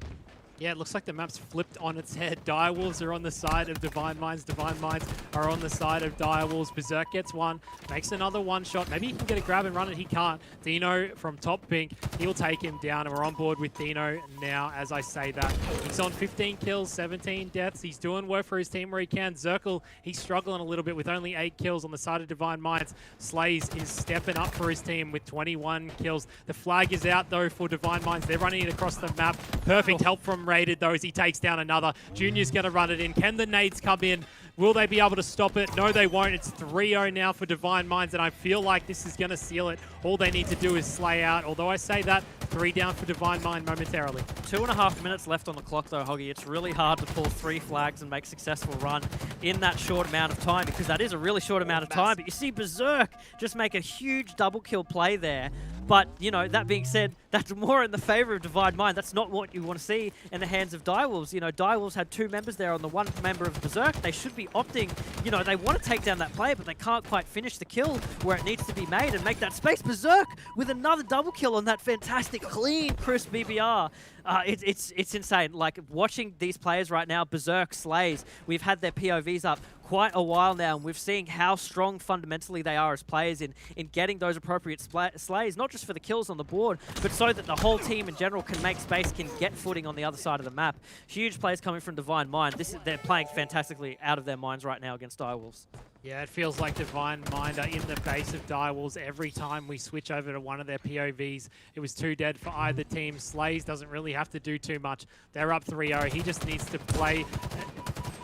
Yeah, it looks like the map's flipped on its head. Direwolves are on the side of Divine Minds. Divine Minds are on the side of Direwolves. Berserk gets one, makes another one shot. Maybe he can get a grab and run it. He can't. Dino from top pink, he'll take him down, and we're on board with Dino now as I say that. He's on 15 kills, 17 deaths. He's doing work for his team where he can. Zirkle, he's struggling a little bit with only 8 kills on the side of Divine Minds. Slays is stepping up for his team with 21 kills. The flag is out, though, for Divine Minds. They're running it across the map. Perfect help from Rated, though, as he takes down another. Junior's going to run it in. Can the nades come in? Will they be able to stop it? No, they won't. It's 3-0 now for Divine Minds, and I feel like this is going to seal it. All they need to do is slay out. Although I say that, 3 down for Divine Mind momentarily. 2.5 minutes left on the clock, though, Hoggy. It's really hard to pull 3 flags and make a successful run in that short amount of time, because that is a really short amount of time. But you see Berserk just make a huge double kill play there. But, you know, that being said, that's more in the favor of Divine Mind. That's not what you want to see in the hands of Direwolves. You know, Direwolves had 2 members there on the 1 member of Berserk. They should be opting, you know, they want to take down that player, but they can't quite finish the kill where it needs to be made and make that space. Berserk with another double kill on that fantastic, clean, crisp BBR. It's insane. Like, watching these players right now, Berserk, Slays, we've had their POVs up quite a while now, and we've seen how strong fundamentally they are as players in getting those appropriate slays, not just for the kills on the board, but so that the whole team in general can make space, can get footing on the other side of the map. Huge plays coming from Divine Mind. They're playing fantastically out of their minds right now against Direwolves. Yeah, it feels like Divine Mind are in the base of Direwolves every time we switch over to one of their POVs. It was 2 dead for either team. Slays doesn't really have to do too much. They're up 3-0. He just needs to play,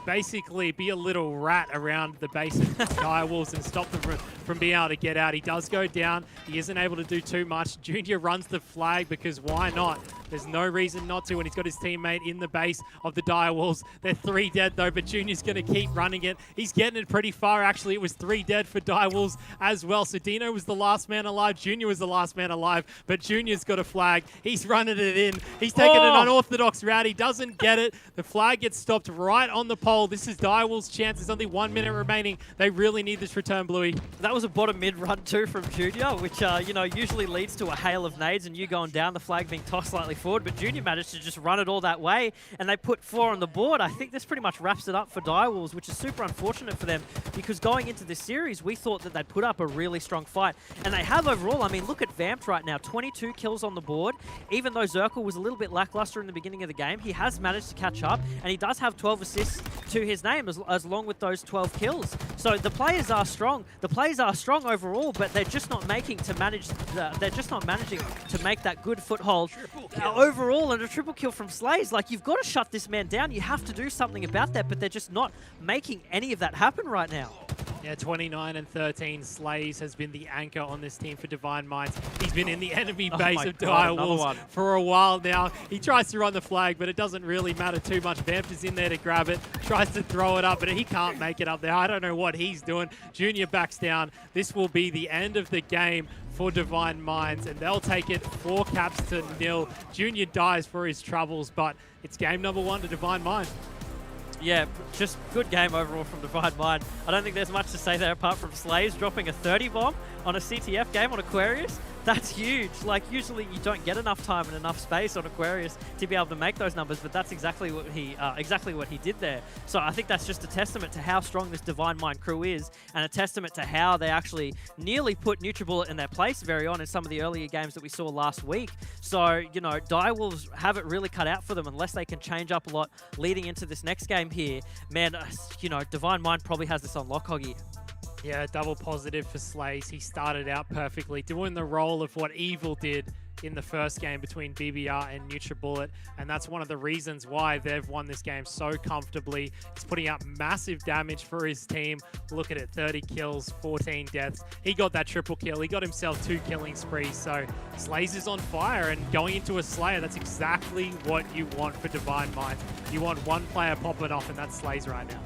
basically be a little rat around the base of Direwolves and stop them from being able to get out. He does go down. He isn't able to do too much. Junior runs the flag because why not? There's no reason not to, and he's got his teammate in the base of the Direwolves. They're 3 dead, though, but Junior's going to keep running it. He's getting it pretty far, actually. It was 3 dead for Direwolves as well. So Dino was the last man alive. Junior was the last man alive, but Junior's got a flag. He's running it in. He's taking an unorthodox route. He doesn't get it. The flag gets stopped right on the pole. This is Direwolves' chance. There's only 1 minute remaining. They really need this return, Bluey. That was a bottom mid run too from Junior, which you know, usually leads to a hail of nades and you going down, the flag being tossed slightly forward, but Junior managed to just run it all that way, and they put 4 on the board. I think this pretty much wraps it up for Direwolves, which is super unfortunate for them, because going into this series, we thought that they'd put up a really strong fight, and they have overall. I mean, look at Vamped right now, 22 kills on the board. Even though Zirkle was a little bit lackluster in the beginning of the game, he has managed to catch up, and he does have 12 assists to his name, as long with those 12 kills. So the players are strong. The players are strong overall, but they're just not making to manage. They're just not managing to make that good foothold overall. And a triple kill from Slays. Like, you've got to shut this man down. You have to do something about that, but they're just not making any of that happen right now. Yeah, 29 and 13. Slays has been the anchor on this team for Divine Minds. He's been in the enemy base of Direwolves for a while now. He tries to run the flag, but it doesn't really matter too much. Vamped is in there to grab it, tries to throw it up, but he can't make it up there. I don't know what he's doing. Junior backs down. This will be the end of the game for Divine Minds, and they'll take it 4 caps to 0. Junior dies for his troubles, but it's game number 1 to Divine Mind. Yeah, just good game overall from Divine Mind. I don't think there's much to say there apart from Slays dropping a 30 bomb on a CTF game on Aquarius. That's huge. Like, usually you don't get enough time and enough space on Aquarius to be able to make those numbers, but that's exactly what he did there. So I think that's just a testament to how strong this Divine Mind crew is, and a testament to how they actually nearly put NutriBullet in their place very on in some of the earlier games that we saw last week. So, you know, Direwolves have it really cut out for them unless they can change up a lot leading into this next game here. Man, you know, Divine Mind probably has this on lock, Hoggy. Yeah, double positive for Slays. He started out perfectly, doing the role of what Evil did in the first game between BBR and NutriBullet, and that's one of the reasons why they've won this game so comfortably. He's putting out massive damage for his team. Look at it, 30 kills, 14 deaths. He got that triple kill. He got himself 2 killing sprees, so Slays is on fire, and going into a Slayer, that's exactly what you want for Divine Mind. You want one player popping off, and that's Slays right now.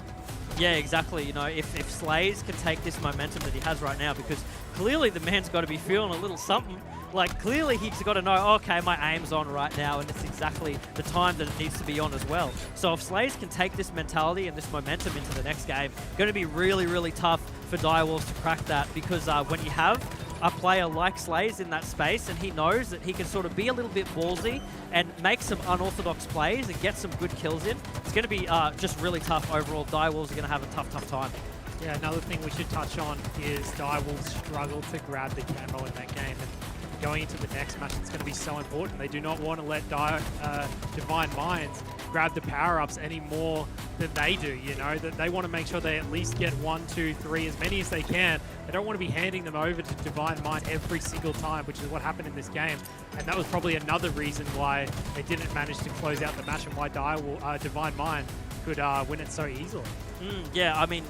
Yeah, exactly. You know, if Slays can take this momentum that he has right now, because clearly the man's got to be feeling a little something. Like, clearly he's got to know, okay, my aim's on right now, and it's exactly the time that it needs to be on as well. So if Slays can take this mentality and this momentum into the next game, going to be really, really tough for Direwolves to crack that, because when you have a player like Slays in that space and he knows that he can sort of be a little bit ballsy and make some unorthodox plays and get some good kills in, it's going to be just really tough overall. Direwolves are going to have a tough time. Yeah, another thing we should touch on is Direwolves struggle to grab the camo in that game. And going into the next match, it's going to be so important. They do not want to let Divine Minds grab the power-ups any more than they do, you know, that they want to make sure they at least get 1, 2, 3, as many as they can. They don't want to be handing them over to Divine Mind every single time, which is what happened in this game. And that was probably another reason why they didn't manage to close out the match, and why Divine Mind could win it so easily. Yeah, I mean,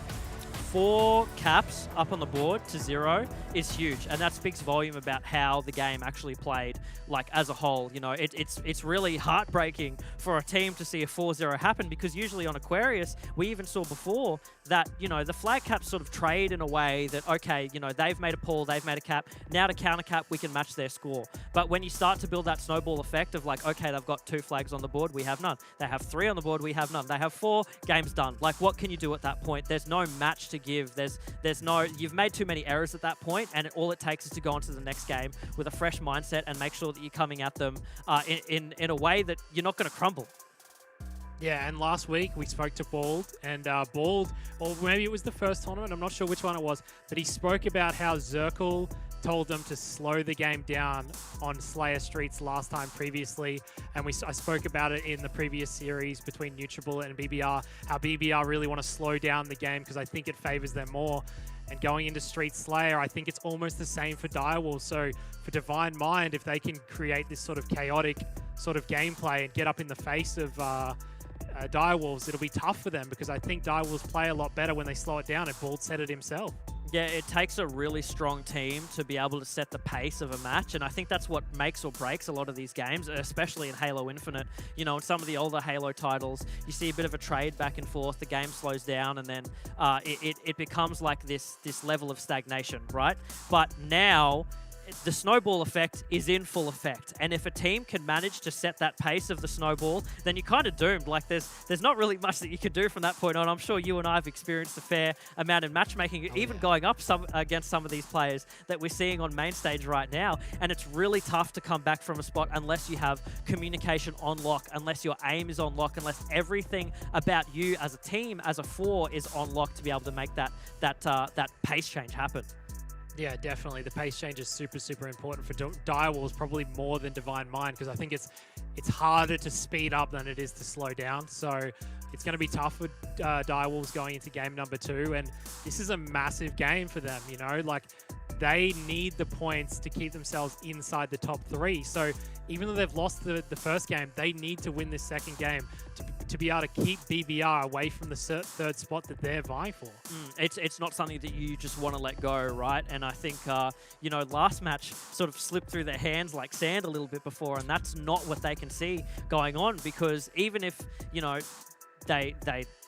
4 caps up on the board to 0 is huge, and that speaks volume about how the game actually played, like, as a whole. You know, it's really heartbreaking for a team to see a 4-0 happen, because usually on Aquarius, we even saw before that, you know, the flag caps sort of trade in a way that, okay, you know, they've made a pull, they've made a cap, now to counter cap, we can match their score. But when you start to build that snowball effect of like, okay, they've got 2 flags on the board, we have none. They have 3 on the board, we have none. They have 4, game's done. Like, what can you do at that point? There's no match to give. There's no, you've made too many errors at that point, and all it takes is to go on to the next game with a fresh mindset and make sure that you're coming at them in a way that you're not going to crumble. Yeah, and last week we spoke to Bald, and Bald, or maybe it was the first tournament, I'm not sure which one it was, but he spoke about how Zirkle told them to slow the game down on Slayer Streets last time previously, and I spoke about it in the previous series between NutriBullet and BBR, how BBR really want to slow down the game because I think it favors them more. And going into Street Slayer, I think it's almost the same for Direwolves. So for Divine Mind, if they can create this sort of chaotic sort of gameplay and get up in the face of Direwolves, it'll be tough for them, because I think Direwolves play a lot better when they slow it down, and Bald said it himself. Yeah, it takes a really strong team to be able to set the pace of a match, and I think that's what makes or breaks a lot of these games, especially in Halo Infinite. You know, in some of the older Halo titles, you see a bit of a trade back and forth, the game slows down, and then it becomes like this level of stagnation, right? But now, the snowball effect is in full effect, and if a team can manage to set that pace of the snowball, then you're kind of doomed. Like, there's not really much that you can do from that point on. I'm sure you and I have experienced a fair amount in matchmaking, going up against some of these players that we're seeing on main stage right now, and it's really tough to come back from a spot unless you have communication on lock, unless your aim is on lock, unless everything about you as a team, as a 4, is on lock to be able to make that pace change happen. Yeah, definitely. The pace change is super, super important for Direwolves, probably more than Divine Mind, because I think it's harder to speed up than it is to slow down. So it's going to be tough for Direwolves going into game number 2, and this is a massive game for them, you know, like, they need the points to keep themselves inside the top 3. So even though they've lost the first game, they need to win this second game to be able to keep BBR away from the 3rd spot that they're vying for. It's not something that you just want to let go, right? And I think, you know, last match sort of slipped through their hands like sand a little bit before, and that's not what they can see going on, because even if, you know, they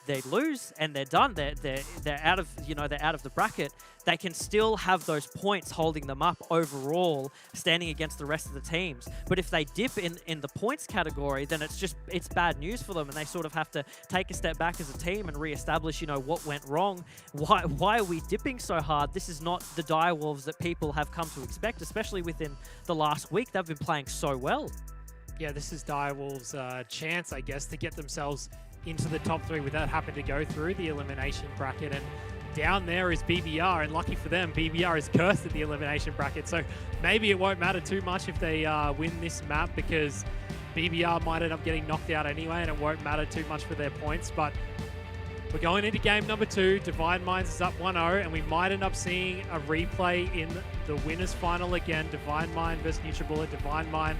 they lose and they're done, they're out of, you know, they're out of the bracket, they can still have those points holding them up overall, standing against the rest of the teams. But if they dip in the points category, then it's bad news for them, and they sort of have to take a step back as a team and reestablish, you know, what went wrong. Why are we dipping so hard? This is not the Direwolves that people have come to expect, especially within the last week. They've been playing so well. Yeah, this is Direwolves' chance, I guess, to get themselves into the top 3 without having to go through the elimination bracket. And down there is BBR, and lucky for them, BBR is cursed at the elimination bracket. So maybe it won't matter too much if they win this map, because BBR might end up getting knocked out anyway, and it won't matter too much for their points. But we're going into game number 2. Divine Minds is up 1-0, and we might end up seeing a replay in the winners final again. Divine Mind versus NutriBullet. Divine Mind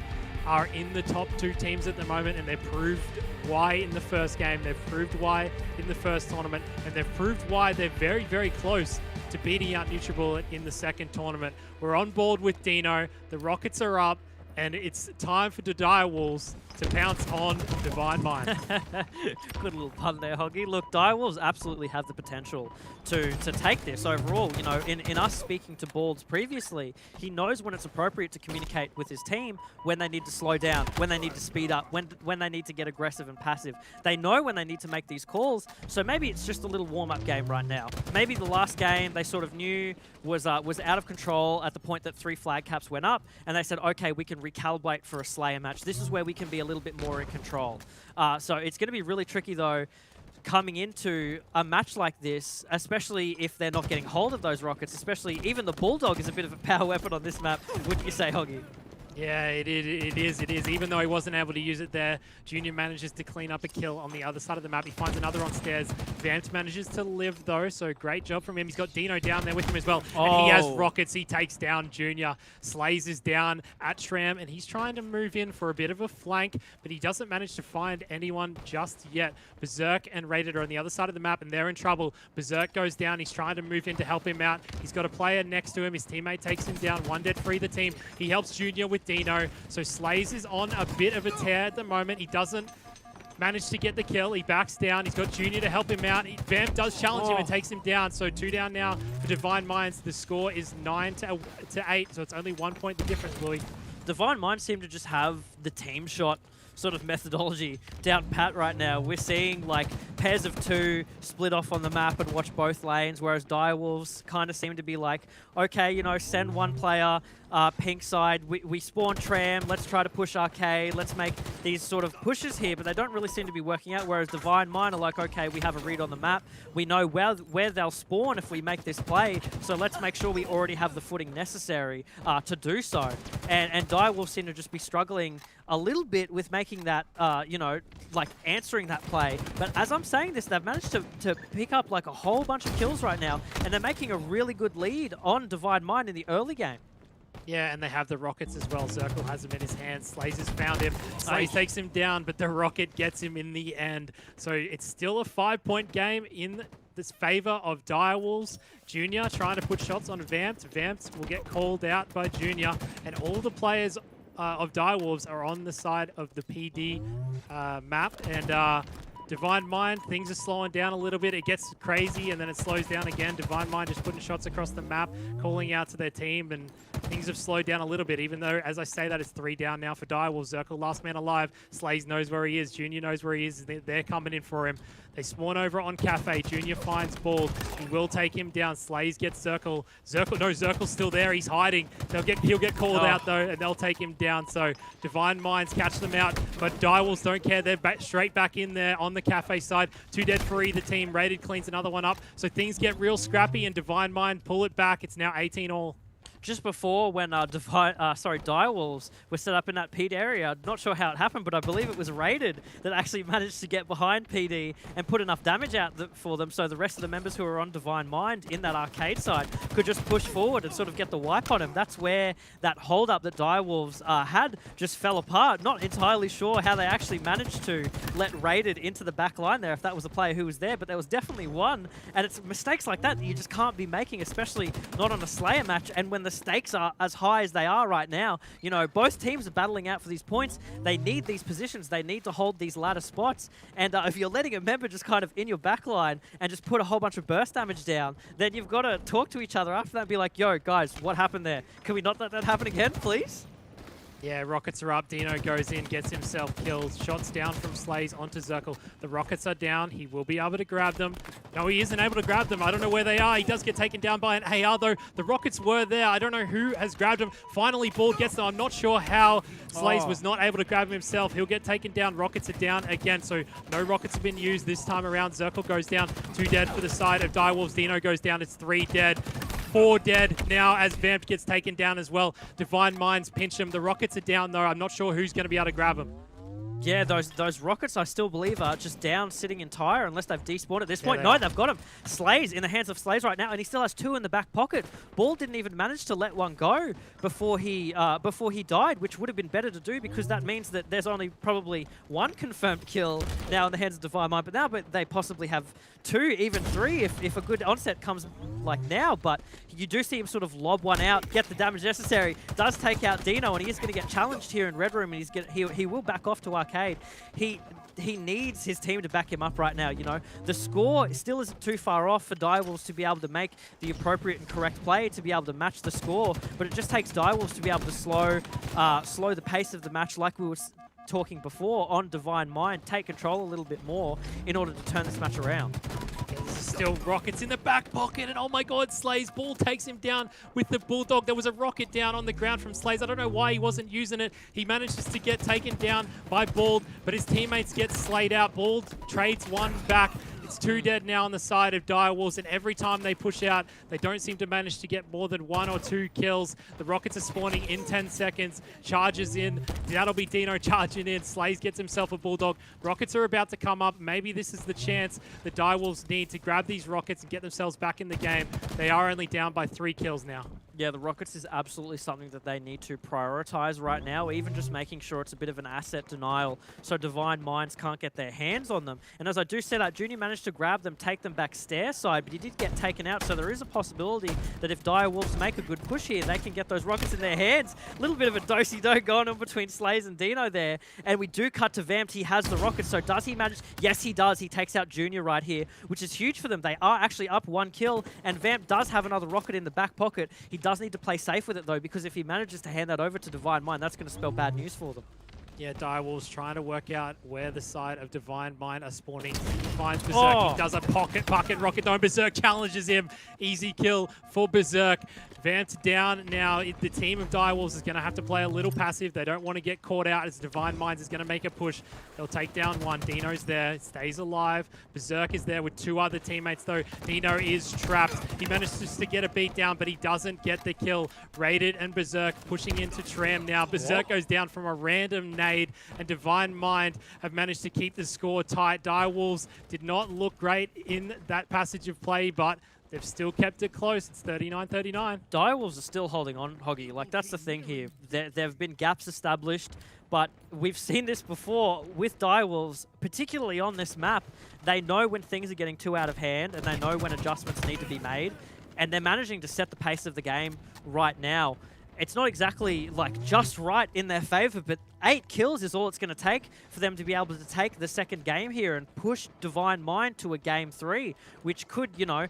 are in the top 2 teams at the moment, and they've proved why in the first game, they've proved why in the first tournament, and they've proved why they're very, very close to beating out NutriBullet in the second tournament. We're on board with Dino, the Rockets are up, and it's time for the Direwolves to pounce on Divine Mind. Good little pun there, Hoggy. Look, Direwolves absolutely have the potential to take this overall. You know, in us speaking to Balds previously, he knows when it's appropriate to communicate with his team, when they need to slow down, when they need to speed up, when they need to get aggressive and passive. They know when they need to make these calls, so maybe it's just a little warm-up game right now. Maybe the last game they sort of knew was out of control at the point that 3 flag caps went up, and they said, okay, we can recalibrate for a Slayer match. This is where we can be a little bit more in control. So it's going to be really tricky, though, coming into a match like this, especially if they're not getting hold of those rockets, especially even the Bulldog is a bit of a power weapon on this map, wouldn't you say, Hoggy? Yeah, it is. Even though he wasn't able to use it there, Junior manages to clean up a kill on the other side of the map. He finds another on stairs. Vamps manages to live, though, so great job from him. He's got Dino down there with him as well. And he has rockets. He takes down Junior. Slays is down at Shram, and he's trying to move in for a bit of a flank, but he doesn't manage to find anyone just yet. Berserk and Rated are on the other side of the map, and they're in trouble. Berserk goes down. He's trying to move in to help him out. He's got a player next to him. His teammate takes him down. 1 dead free the team. He helps Junior with Dino. So Slays is on a bit of a tear at the moment. He doesn't manage to get the kill. He backs down. He's got Junior to help him out. Vamp does challenge him and takes him down. So 2 down now for Divine Minds. The score is 9-8, so it's only 1 point the difference, Louis. Divine Minds seem to just have the team shot sort of methodology down pat right now. We're seeing like pairs of 2 split off on the map and watch both lanes, whereas Direwolves kind of seem to be like, okay, you know, send 1 player pink side, we spawn Tram, let's try to push Arcade, let's make these sort of pushes here, but they don't really seem to be working out, whereas Divine Mind are like, okay, we have a read on the map, we know where they'll spawn if we make this play, so let's make sure we already have the footing necessary to do so. And Direwolves seem to just be struggling a little bit with making that, you know, like answering that play. But as I'm saying this, they've managed to pick up like a whole bunch of kills right now, and they're making a really good lead on Divine Mind in the early game. Yeah, and they have the rockets as well. Zirkle has him in his hands. Slays has found him. Slays takes him down, but the rocket gets him in the end. So it's still a 5-point game in this favor of Direwolves. Junior trying to put shots on Vamps. Vamps will get called out by Junior, and all the players of Direwolves are on the side of the PD map, and Divine Mind, things are slowing down a little bit. It gets crazy and then it slows down again. Divine Mind just putting shots across the map, calling out to their team, and things have slowed down a little bit, even though, as I say that, it's 3 down now for Direwolves. Zirkle, last man alive. Slays knows where he is. Junior knows where he is. They're coming in for him. They spawn over on Cafe. Junior finds Bald. He will take him down. Slays gets Zirkle. Zirkle's still there. He's hiding. He'll get called out, though, and they'll take him down. So Divine Minds catch them out, but Direwolves don't care. They're straight back in there on the Cafe side. 2 dead for either team. Rated cleans another one up. So things get real scrappy, and Divine Mind pull it back. It's now 18 all. Just before when Direwolves were set up in that PD area, not sure how it happened, but I believe it was Rated that actually managed to get behind PD and put enough damage out for them, so the rest of the members who were on Divine Mind in that arcade side could just push forward and sort of get the wipe on him. That's where that hold-up that Direwolves had just fell apart. Not entirely sure how they actually managed to let Rated into the back line there, if that was a player who was there, but there was definitely one, and it's mistakes like that that you just can't be making, especially not on a Slayer match, and when the stakes are as high as they are right now. You know, both teams are battling out for these points. They need these positions. They need to hold these ladder spots. And if you're letting a member just kind of in your back line and just put a whole bunch of burst damage down, then you've got to talk to each other after that and be like, yo, guys, what happened there? Can we not let that happen again, please? Yeah, rockets are up. Dino goes in, gets himself killed. Shots down from Slays onto Zirkle. The rockets are down. He will be able to grab them. No, he isn't able to grab them. I don't know where they are. He does get taken down by an AR, though. The rockets were there. I don't know who has grabbed him. Finally, Bald gets them. I'm not sure how Slays was not able to grab him himself. He'll get taken down. Rockets are down again, so no rockets have been used this time around. Zirkle goes down. 2 dead for the side of Direwolves. Dino goes down. It's 3 dead. 4 dead now as Vamp gets taken down as well. Divine Minds pinch him. The rockets are down though. I'm not sure who's going to be able to grab him. Yeah, those rockets, I still believe, are just down, sitting entire, unless they've despawned at this point. No, they've got him. Slays in the hands of Slays right now, and he still has 2 in the back pocket. Ball didn't even manage to let one go before he died, which would have been better to do because that means that there's only probably 1 confirmed kill now in the hands of Divine Mind. But now they possibly have 2, even 3 if a good onset comes like now. But you do see him sort of lob one out, get the damage necessary, does take out Dino, and he is going to get challenged here in Red Room, and he will back off to Arcade. He needs his team to back him up right now, you know. The score still isn't too far off for Direwolves to be able to make the appropriate and correct play to be able to match the score, but it just takes Direwolves to be able to slow the pace of the match like we were talking before on Divine Mind, take control a little bit more in order to turn this match around. Still rockets in the back pocket, and oh my god, Slays Ball takes him down with the Bulldog. There was a rocket down on the ground from Slays. I don't know why he wasn't using it. He manages to get taken down by Bald, but his teammates get slayed out. Bald trades 1 back. It's 2 dead now on the side of Direwolves, and every time they push out, they don't seem to manage to get more than 1 or 2 kills. The rockets are spawning in 10 seconds. Charges in. That'll be Dino charging in. Slays gets himself a Bulldog. Rockets are about to come up. Maybe this is the chance the Direwolves need to grab these rockets and get themselves back in the game. They are only down by 3 kills now. Yeah, the rockets is absolutely something that they need to prioritize right now, even just making sure it's a bit of an asset denial so Divine Minds can't get their hands on them. And as I do say that, Junior managed to grab them, take them back stair side, but he did get taken out, so there is a possibility that if Direwolves make a good push here, they can get those rockets in their hands. A little bit of a do-si-do going on between Slays and Dino there, and we do cut to Vamped. He has the rockets, so does he manage? Yes, he does. He takes out Junior right here, which is huge for them. They are actually up 1 kill, and Vamp does have another rocket in the back pocket. He does need to play safe with it though, because if he manages to hand that over to Divine Mind, that's going to spell bad news for them. Yeah, Direwolves trying to work out where the side of Divine Mind are spawning. Finds Berserk. He does a pocket rocket dome. Berserk challenges him. Easy kill for Berserk. Vamped down now. The team of Direwolves is going to have to play a little passive. They don't want to get caught out as Divine Minds is going to make a push. They'll take down 1. Dino's there. Stays alive. Berserk is there with 2 other teammates though. Dino is trapped. He manages to get a beat down, but he doesn't get the kill. Raided and Berserk pushing into Tram now. Berserk goes down from a random nade, and Divine Mind have managed to keep the score tight. Direwolves did not look great in that passage of play, but they've still kept it close. It's 39-39. Direwolves are still holding on, Hoggy. Like, that's the thing here. There have been gaps established, but we've seen this before with Direwolves, particularly on this map. They know when things are getting too out of hand, and they know when adjustments need to be made, and they're managing to set the pace of the game right now. It's not exactly, like, just right in their favor, but 8 kills is all it's going to take for them to be able to take the second game here and push Divine Mind to a game 3, which could, you know,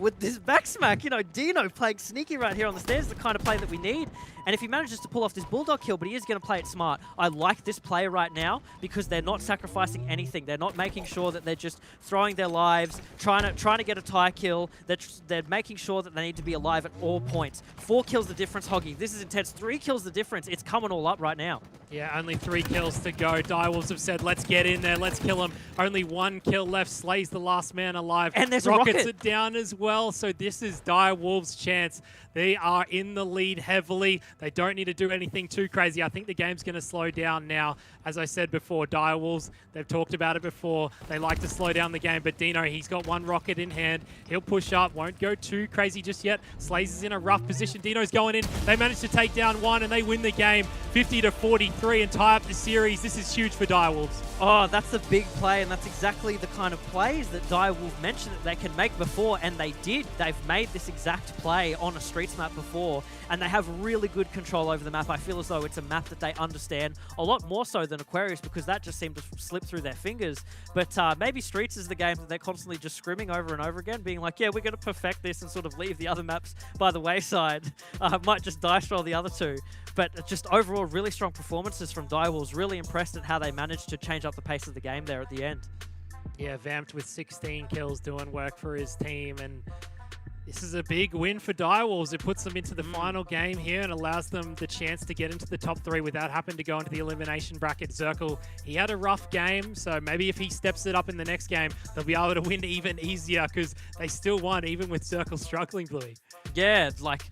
with this back smack, you know, Dino playing sneaky right here on the stairs is the kind of play that we need. And if he manages to pull off this Bulldog kill, but he is going to play it smart. I like this play right now because they're not sacrificing anything. They're not making sure that they're just throwing their lives, trying to get a tie kill. They're making sure that they need to be alive at all points. 4 kills the difference, Hoggy. This is intense. 3 kills the difference. It's coming all up right now. Yeah, only 3 kills to go. Direwolves have said, let's get in there, let's kill him. Only 1 kill left. Slays the last man alive. And there's rockets a rocket. are down as well, so this is Direwolves' chance. They are in the lead heavily. They don't need to do anything too crazy. I think the game's going to slow down now. As I said before, Direwolves, they've talked about it before. They like to slow down the game, but Dino, he's got 1 rocket in hand. He'll push up, won't go too crazy just yet. Slays is in a rough position. Dino's going in. They manage to take down 1, and they win the game 50-43. 3 and tie up the series. This is huge for Direwolves. Oh, that's a big play, and that's exactly the kind of plays that Direwolf mentioned that they can make before, and they did. They've made this exact play on a Streets map before, and they have really good control over the map. I feel as though it's a map that they understand a lot more so than Aquarius, because that just seemed to slip through their fingers. But maybe Streets is the game that they're constantly just scrimming over and over again, being like, yeah, we're going to perfect this and sort of leave the other maps by the wayside. Might just dice roll the other two. But just overall, really strong performances from Direwolves. Really impressed at how they managed to change up the pace of the game there at the end. Yeah, Vamped with 16 kills doing work for his team, and this is a big win for Direwolves. It puts them into the final game here and allows them the chance to get into the top 3 without having to go into the elimination bracket. Zirkle, he had a rough game, so maybe if he steps it up in the next game, they'll be able to win even easier, because they still won even with Zirkle struggling, Bluey. Yeah, like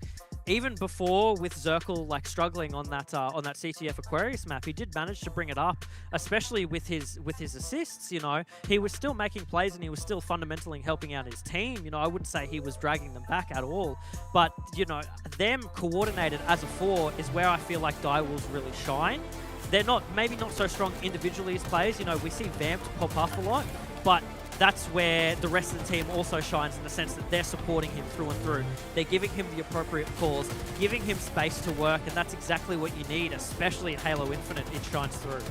even before with Zirkle like struggling on that CTF Aquarius map, he did manage to bring it up, especially with his assists. You know, he was still making plays and he was still fundamentally helping out his team. You know, I wouldn't say he was dragging them back at all, but you know, them coordinated as a 4 is where I feel like Direwolves really shine. They're maybe not so strong individually as players. You know, we see Vamped pop up a lot, but that's where the rest of the team also shines, in the sense that they're supporting him through and through. They're giving him the appropriate calls, giving him space to work, and that's exactly what you need, especially in Halo Infinite. It shines through.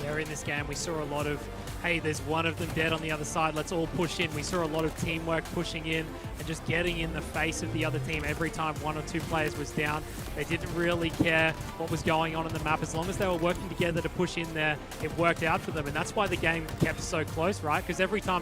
Yeah, in this game, we saw a lot of, hey, there's one of them dead on the other side, let's all push in. We saw a lot of teamwork pushing in and just getting in the face of the other team every time 1 or 2 players was down. They didn't really care what was going on the map. As long as they were working together to push in there, it worked out for them. And that's why the game kept so close, right? Because every time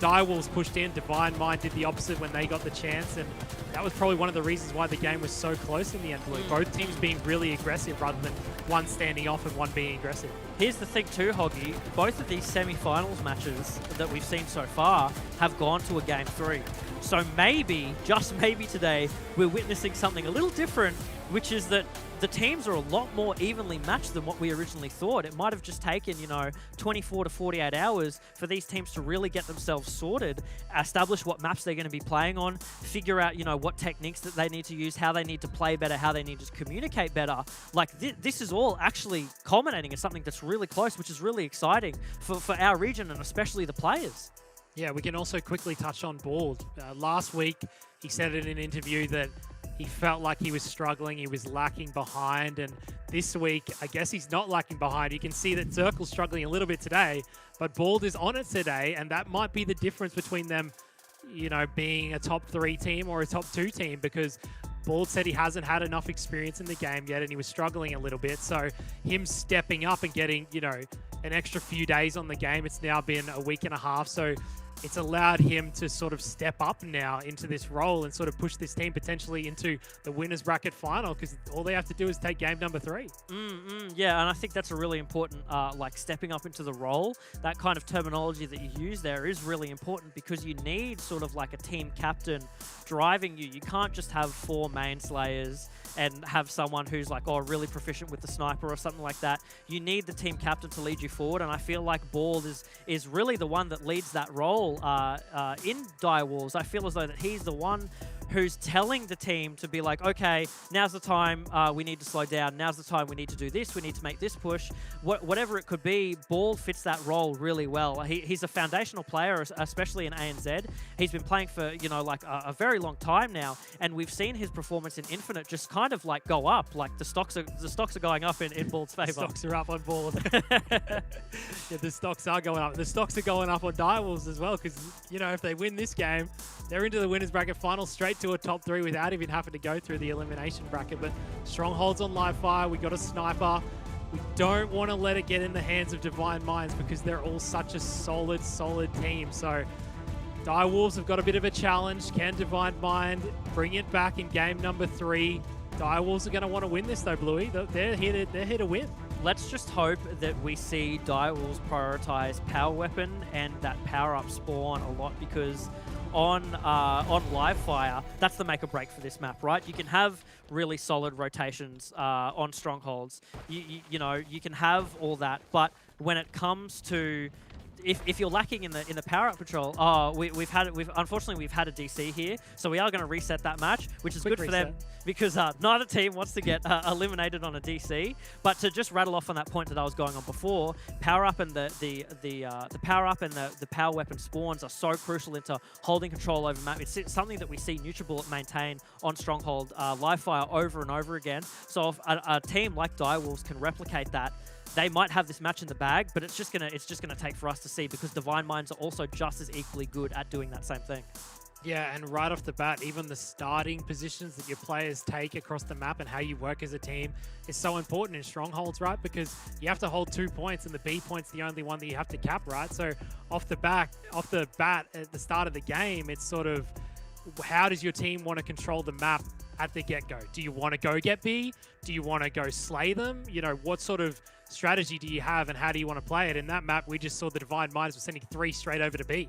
Direwolves pushed in, Divine Mind did the opposite when they got the chance, and that was probably one of the reasons why the game was so close in the end, Blue. Both teams being really aggressive rather than one standing off and one being aggressive. Here's the thing too, Hoggy. Both of these semi-finals matches that we've seen so far have gone to a Game 3. So maybe, just maybe today, we're witnessing something a little different, which is that the teams are a lot more evenly matched than what we originally thought. It might have just taken, 24 to 48 hours for these teams to really get themselves sorted, establish what maps they're going to be playing on, figure out, what techniques that they need to use, how they need to play better, how they need to communicate better. Like, this is all actually culminating in something that's really close, which is really exciting for our region and especially the players. Yeah, we can also quickly touch on Bald. Last week, he said in an interview that he felt like he was struggling, he was lacking behind, and this week, I guess he's not lacking behind. You can see that Zirkle's struggling a little bit today, but Bald is on it today, and that might be the difference between them, being a top 3 team or a top 2 team, because Bald said he hasn't had enough experience in the game yet, and he was struggling a little bit, so him stepping up and getting, an extra few days on the game, it's now been a week and a half, so it's allowed him to sort of step up now into this role and sort of push this team potentially into the winners bracket final, because all they have to do is take game number 3. Yeah, and I think that's a really important, stepping up into the role. That kind of terminology that you use there is really important, because you need sort of like a team captain driving you. You can't just have 4 main slayers and have someone who's like, really proficient with the sniper or something like that. You need the team captain to lead you forward, and I feel like Bald is really the one that leads that role in Direwolves. I feel as though that he's the one who's telling the team to be like, okay, now's the time we need to slow down. Now's the time we need to do this. We need to make this push. Whatever it could be, Bald fits that role really well. He's a foundational player, especially in ANZ. He's been playing for, a very long time now, and we've seen his performance in Infinite just kind of like go up. Like the stocks are going up in Bald's favor. Stocks are up on Bald. Yeah, the stocks are going up. The stocks are going up on Direwolves as well, because, if they win this game, they're into the winners bracket final straight to a top 3 without even having to go through the elimination bracket. But Stronghold's on live fire. We got a sniper. We don't want to let it get in the hands of Divine Minds, because they're all such a solid team. So Direwolves have got a bit of a challenge. Can Divine Mind bring it back in game number 3? Direwolves are going to want to win this though, Bluey. They're here to win. Let's just hope that we see Direwolves prioritize Power Weapon and that Power Up spawn a lot, because on live fire, that's the make or break for this map, right? You can have really solid rotations on strongholds. You can have all that, but when it comes to if you're lacking in the power up control, unfortunately we've had a DC here, so we are going to reset that match, which is Quick good for them because neither team wants to get eliminated on a DC. But to just rattle off on that point that I was going on before, power up and the power up and the power weapon spawns are so crucial into holding control over map. It's something that we see NutriBullet maintain on Stronghold live fire over and over again. So if a team like Direwolves can replicate that, they might have this match in the bag, but it's just gonna take for us to see, because Divine Minds are also just as equally good at doing that same thing. Yeah, and right off the bat, even the starting positions that your players take across the map and how you work as a team is so important in Strongholds, right? Because you have to hold 2 points, and the B point's the only one that you have to cap, right? So off the bat at the start of the game, it's sort of, how does your team want to control the map at the get-go? Do you want to go get B? Do you want to go slay them? You know, what sort of strategy do you have, and how do you want to play it? In that map, we just saw the Divine Minds were sending 3 straight over to B.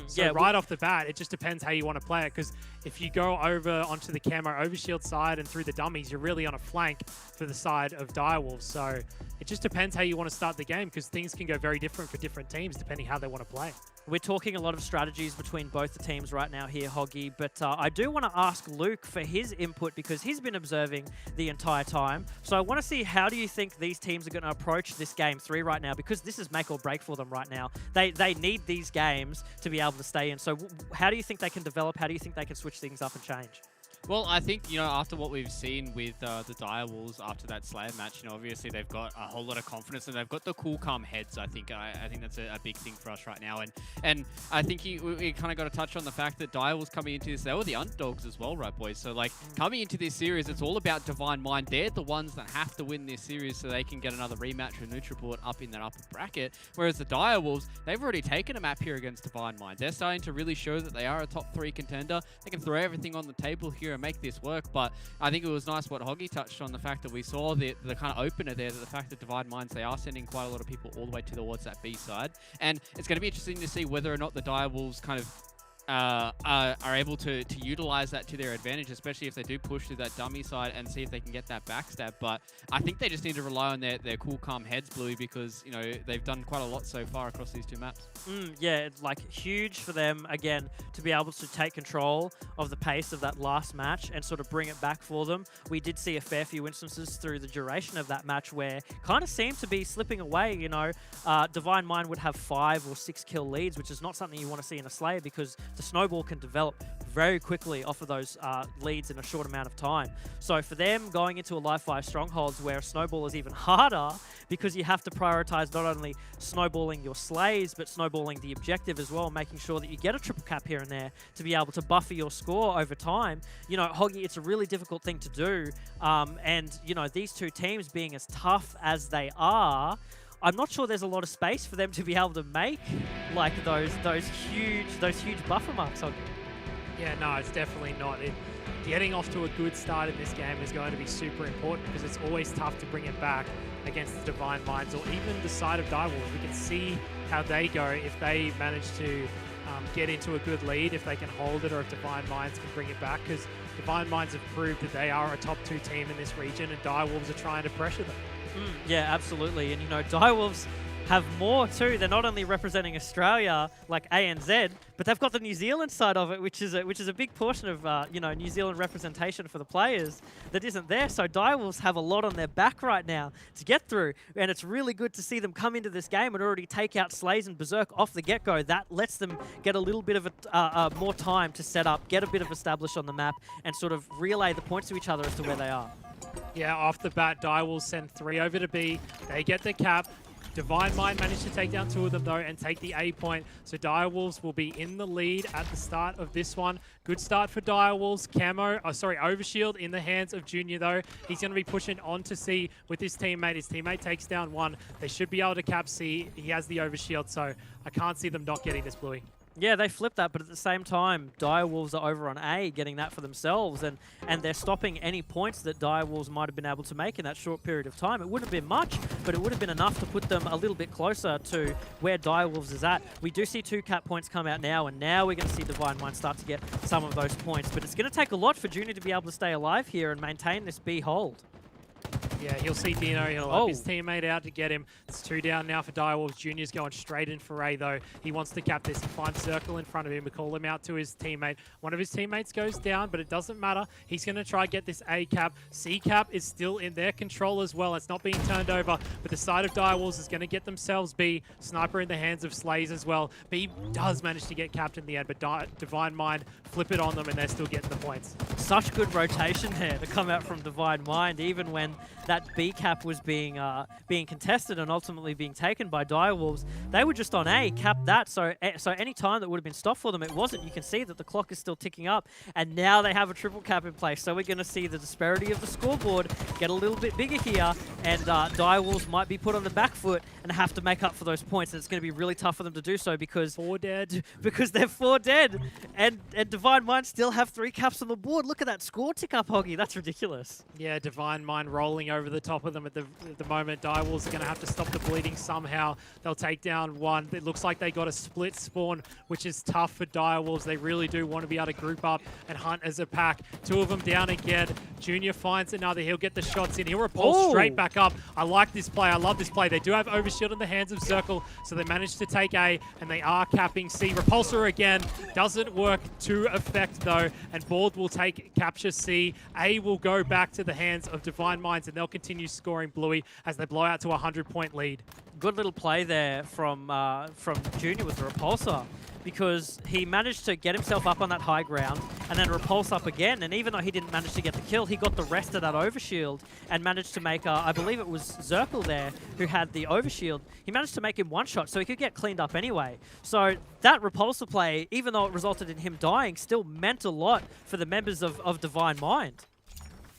So yeah, right off the bat, it just depends how you want to play it, because if you go over onto the camo overshield side and through the dummies, you're really on a flank for the side of Direwolves. So it just depends how you want to start the game, because things can go very different for different teams depending how they want to play. We're talking a lot of strategies between both the teams right now here, Hoggy, but I do want to ask Luke for his input, because he's been observing the entire time. So I want to see, how do you think these teams are going to approach this Game 3 right now, because this is make or break for them right now. They need these games to be able to stay in. So how do you think they can develop? How do you think they can switch things up and change? Well, I think, you know, after what we've seen with the Direwolves after that Slayer match, you know, obviously they've got a whole lot of confidence, and they've got the cool, calm heads. I think that's a big thing for us right now. And I think we kind of got to touch on the fact that Direwolves coming into this, they were the underdogs as well, right, boys? So, like, coming into this series, it's all about Divine Mind. They're the ones that have to win this series so they can get another rematch with NutriBullet up in that upper bracket. Whereas the Direwolves, they've already taken a map here against Divine Mind. They're starting to really show that they are a top 3 contender. They can throw everything on the table here and make this work. But I think it was nice what Hoggy touched on, the fact that we saw the kind of opener there, that the fact that Divine Minds, they are sending quite a lot of people all the way towards that B side. And it's going to be interesting to see whether or not the Direwolves kind of are able to utilize that to their advantage, especially if they do push through that dummy side and see if they can get that backstab. But I think they just need to rely on their cool, calm heads, Bluey, because, you know, they've done quite a lot so far across these 2 maps. Yeah, it's like huge for them, again, to be able to take control of the pace of that last match and sort of bring it back for them. We did see a fair few instances through the duration of that match where kind of seemed to be slipping away, you know. Divine Mind would have 5 or 6 kill leads, which is not something you want to see in a Slayer, because the snowball can develop very quickly off of those leads in a short amount of time. So for them, going into a live fire Strongholds where a snowball is even harder, because you have to prioritize not only snowballing your slays, but snowballing the objective as well, making sure that you get a triple cap here and there to be able to buffer your score over time. You know, Hoggy, it's a really difficult thing to do. And, you know, these 2 teams being as tough as they are, I'm not sure there's a lot of space for them to be able to make like those huge buffer marks. Yeah, no, it's definitely not. Getting off to a good start in this game is going to be super important, because it's always tough to bring it back against the Divine Minds, or even the side of Direwolves. We can see how they go if they manage to get into a good lead, if they can hold it, or if Divine Minds can bring it back, because Divine Minds have proved that they are a top 2 team in this region, and Direwolves are trying to pressure them. Yeah, absolutely. And, you know, Direwolves have more too. They're not only representing Australia like ANZ, but they've got the New Zealand side of it, which is a big portion of you know, New Zealand representation for the players that isn't there. So Direwolves have a lot on their back right now to get through, and it's really good to see them come into this game and already take out Slays and Berserk off the get-go. That lets them get a little bit of more time to set up, get a bit of establish on the map, and sort of relay the points to each other as to where they are. Yeah, off the bat, Direwolves send 3 over to B. They get the cap. Divine Mind managed to take down 2 of them, though, and take the A point. So Direwolves will be in the lead at the start of this one. Good start for Direwolves. Overshield in the hands of Junior, though. He's going to be pushing on to C with his teammate. His teammate takes down 1. They should be able to cap C. He has the overshield, so I can't see them not getting this, Bluey. Yeah, they flipped that, but at the same time, Direwolves are over on A, getting that for themselves, and they're stopping any points that Direwolves might have been able to make in that short period of time. It wouldn't have been much, but it would have been enough to put them a little bit closer to where Direwolves is at. We do see 2 cap points come out now, and now we're going to see Divine Mind start to get some of those points. But it's going to take a lot for Junior to be able to stay alive here and maintain this B hold. Yeah, he'll see Dino. He'll help his teammate out to get him. It's 2 down now for Direwolves. Junior's going straight in for A, though. He wants to cap this. He finds Circle in front of him. We call him out to his teammate. One of his teammates goes down, but it doesn't matter. He's going to try get this A cap. C cap is still in their control as well. It's not being turned over, but the side of Direwolves is going to get themselves B. Sniper in the hands of Slays as well. B does manage to get capped in the end, but Divine Mind flip it on them, and they're still getting the points. Such good rotation there to come out from Divine Mind, even when that B cap was being contested and ultimately being taken by Direwolves. They were just on A, capped that, so any time that would have been stopped for them, it wasn't. You can see that the clock is still ticking up, and now they have a triple cap in place. So we're going to see the disparity of the scoreboard get a little bit bigger here, and Direwolves might be put on the back foot and have to make up for those points. And it's going to be really tough for them to do so because 4 dead. Because they're 4 dead, and Divine Mind still have 3 caps on the board. Look at that score tick up, Hoggy. That's ridiculous. Yeah, Divine Mind rolling over the top of them at the moment. Direwolves are going to have to stop the bleeding somehow. They'll take down 1. It looks like they got a split spawn, which is tough for Direwolves. They really do want to be able to group up and hunt as a pack. 2 of them down again. Junior finds another. He'll get the shots in. He'll repulse straight back up. I like this play. I love this play. They do have overshield in the hands of Circle, so they managed to take A, and they are capping C. Repulsor again. Doesn't work to effect, though, and Bald will capture C. A will go back to the hands of Divine Minds, and they'll continue scoring Bluey as they blow out to a 100-point lead. Good little play there from Junior with the repulsor, because he managed to get himself up on that high ground and then repulse up again. And even though he didn't manage to get the kill, he got the rest of that overshield and managed to make, I believe it was Zirkle there who had the overshield. He managed to make him 1 shot, so he could get cleaned up anyway. So that repulsor play, even though it resulted in him dying, still meant a lot for the members of Divine Mind.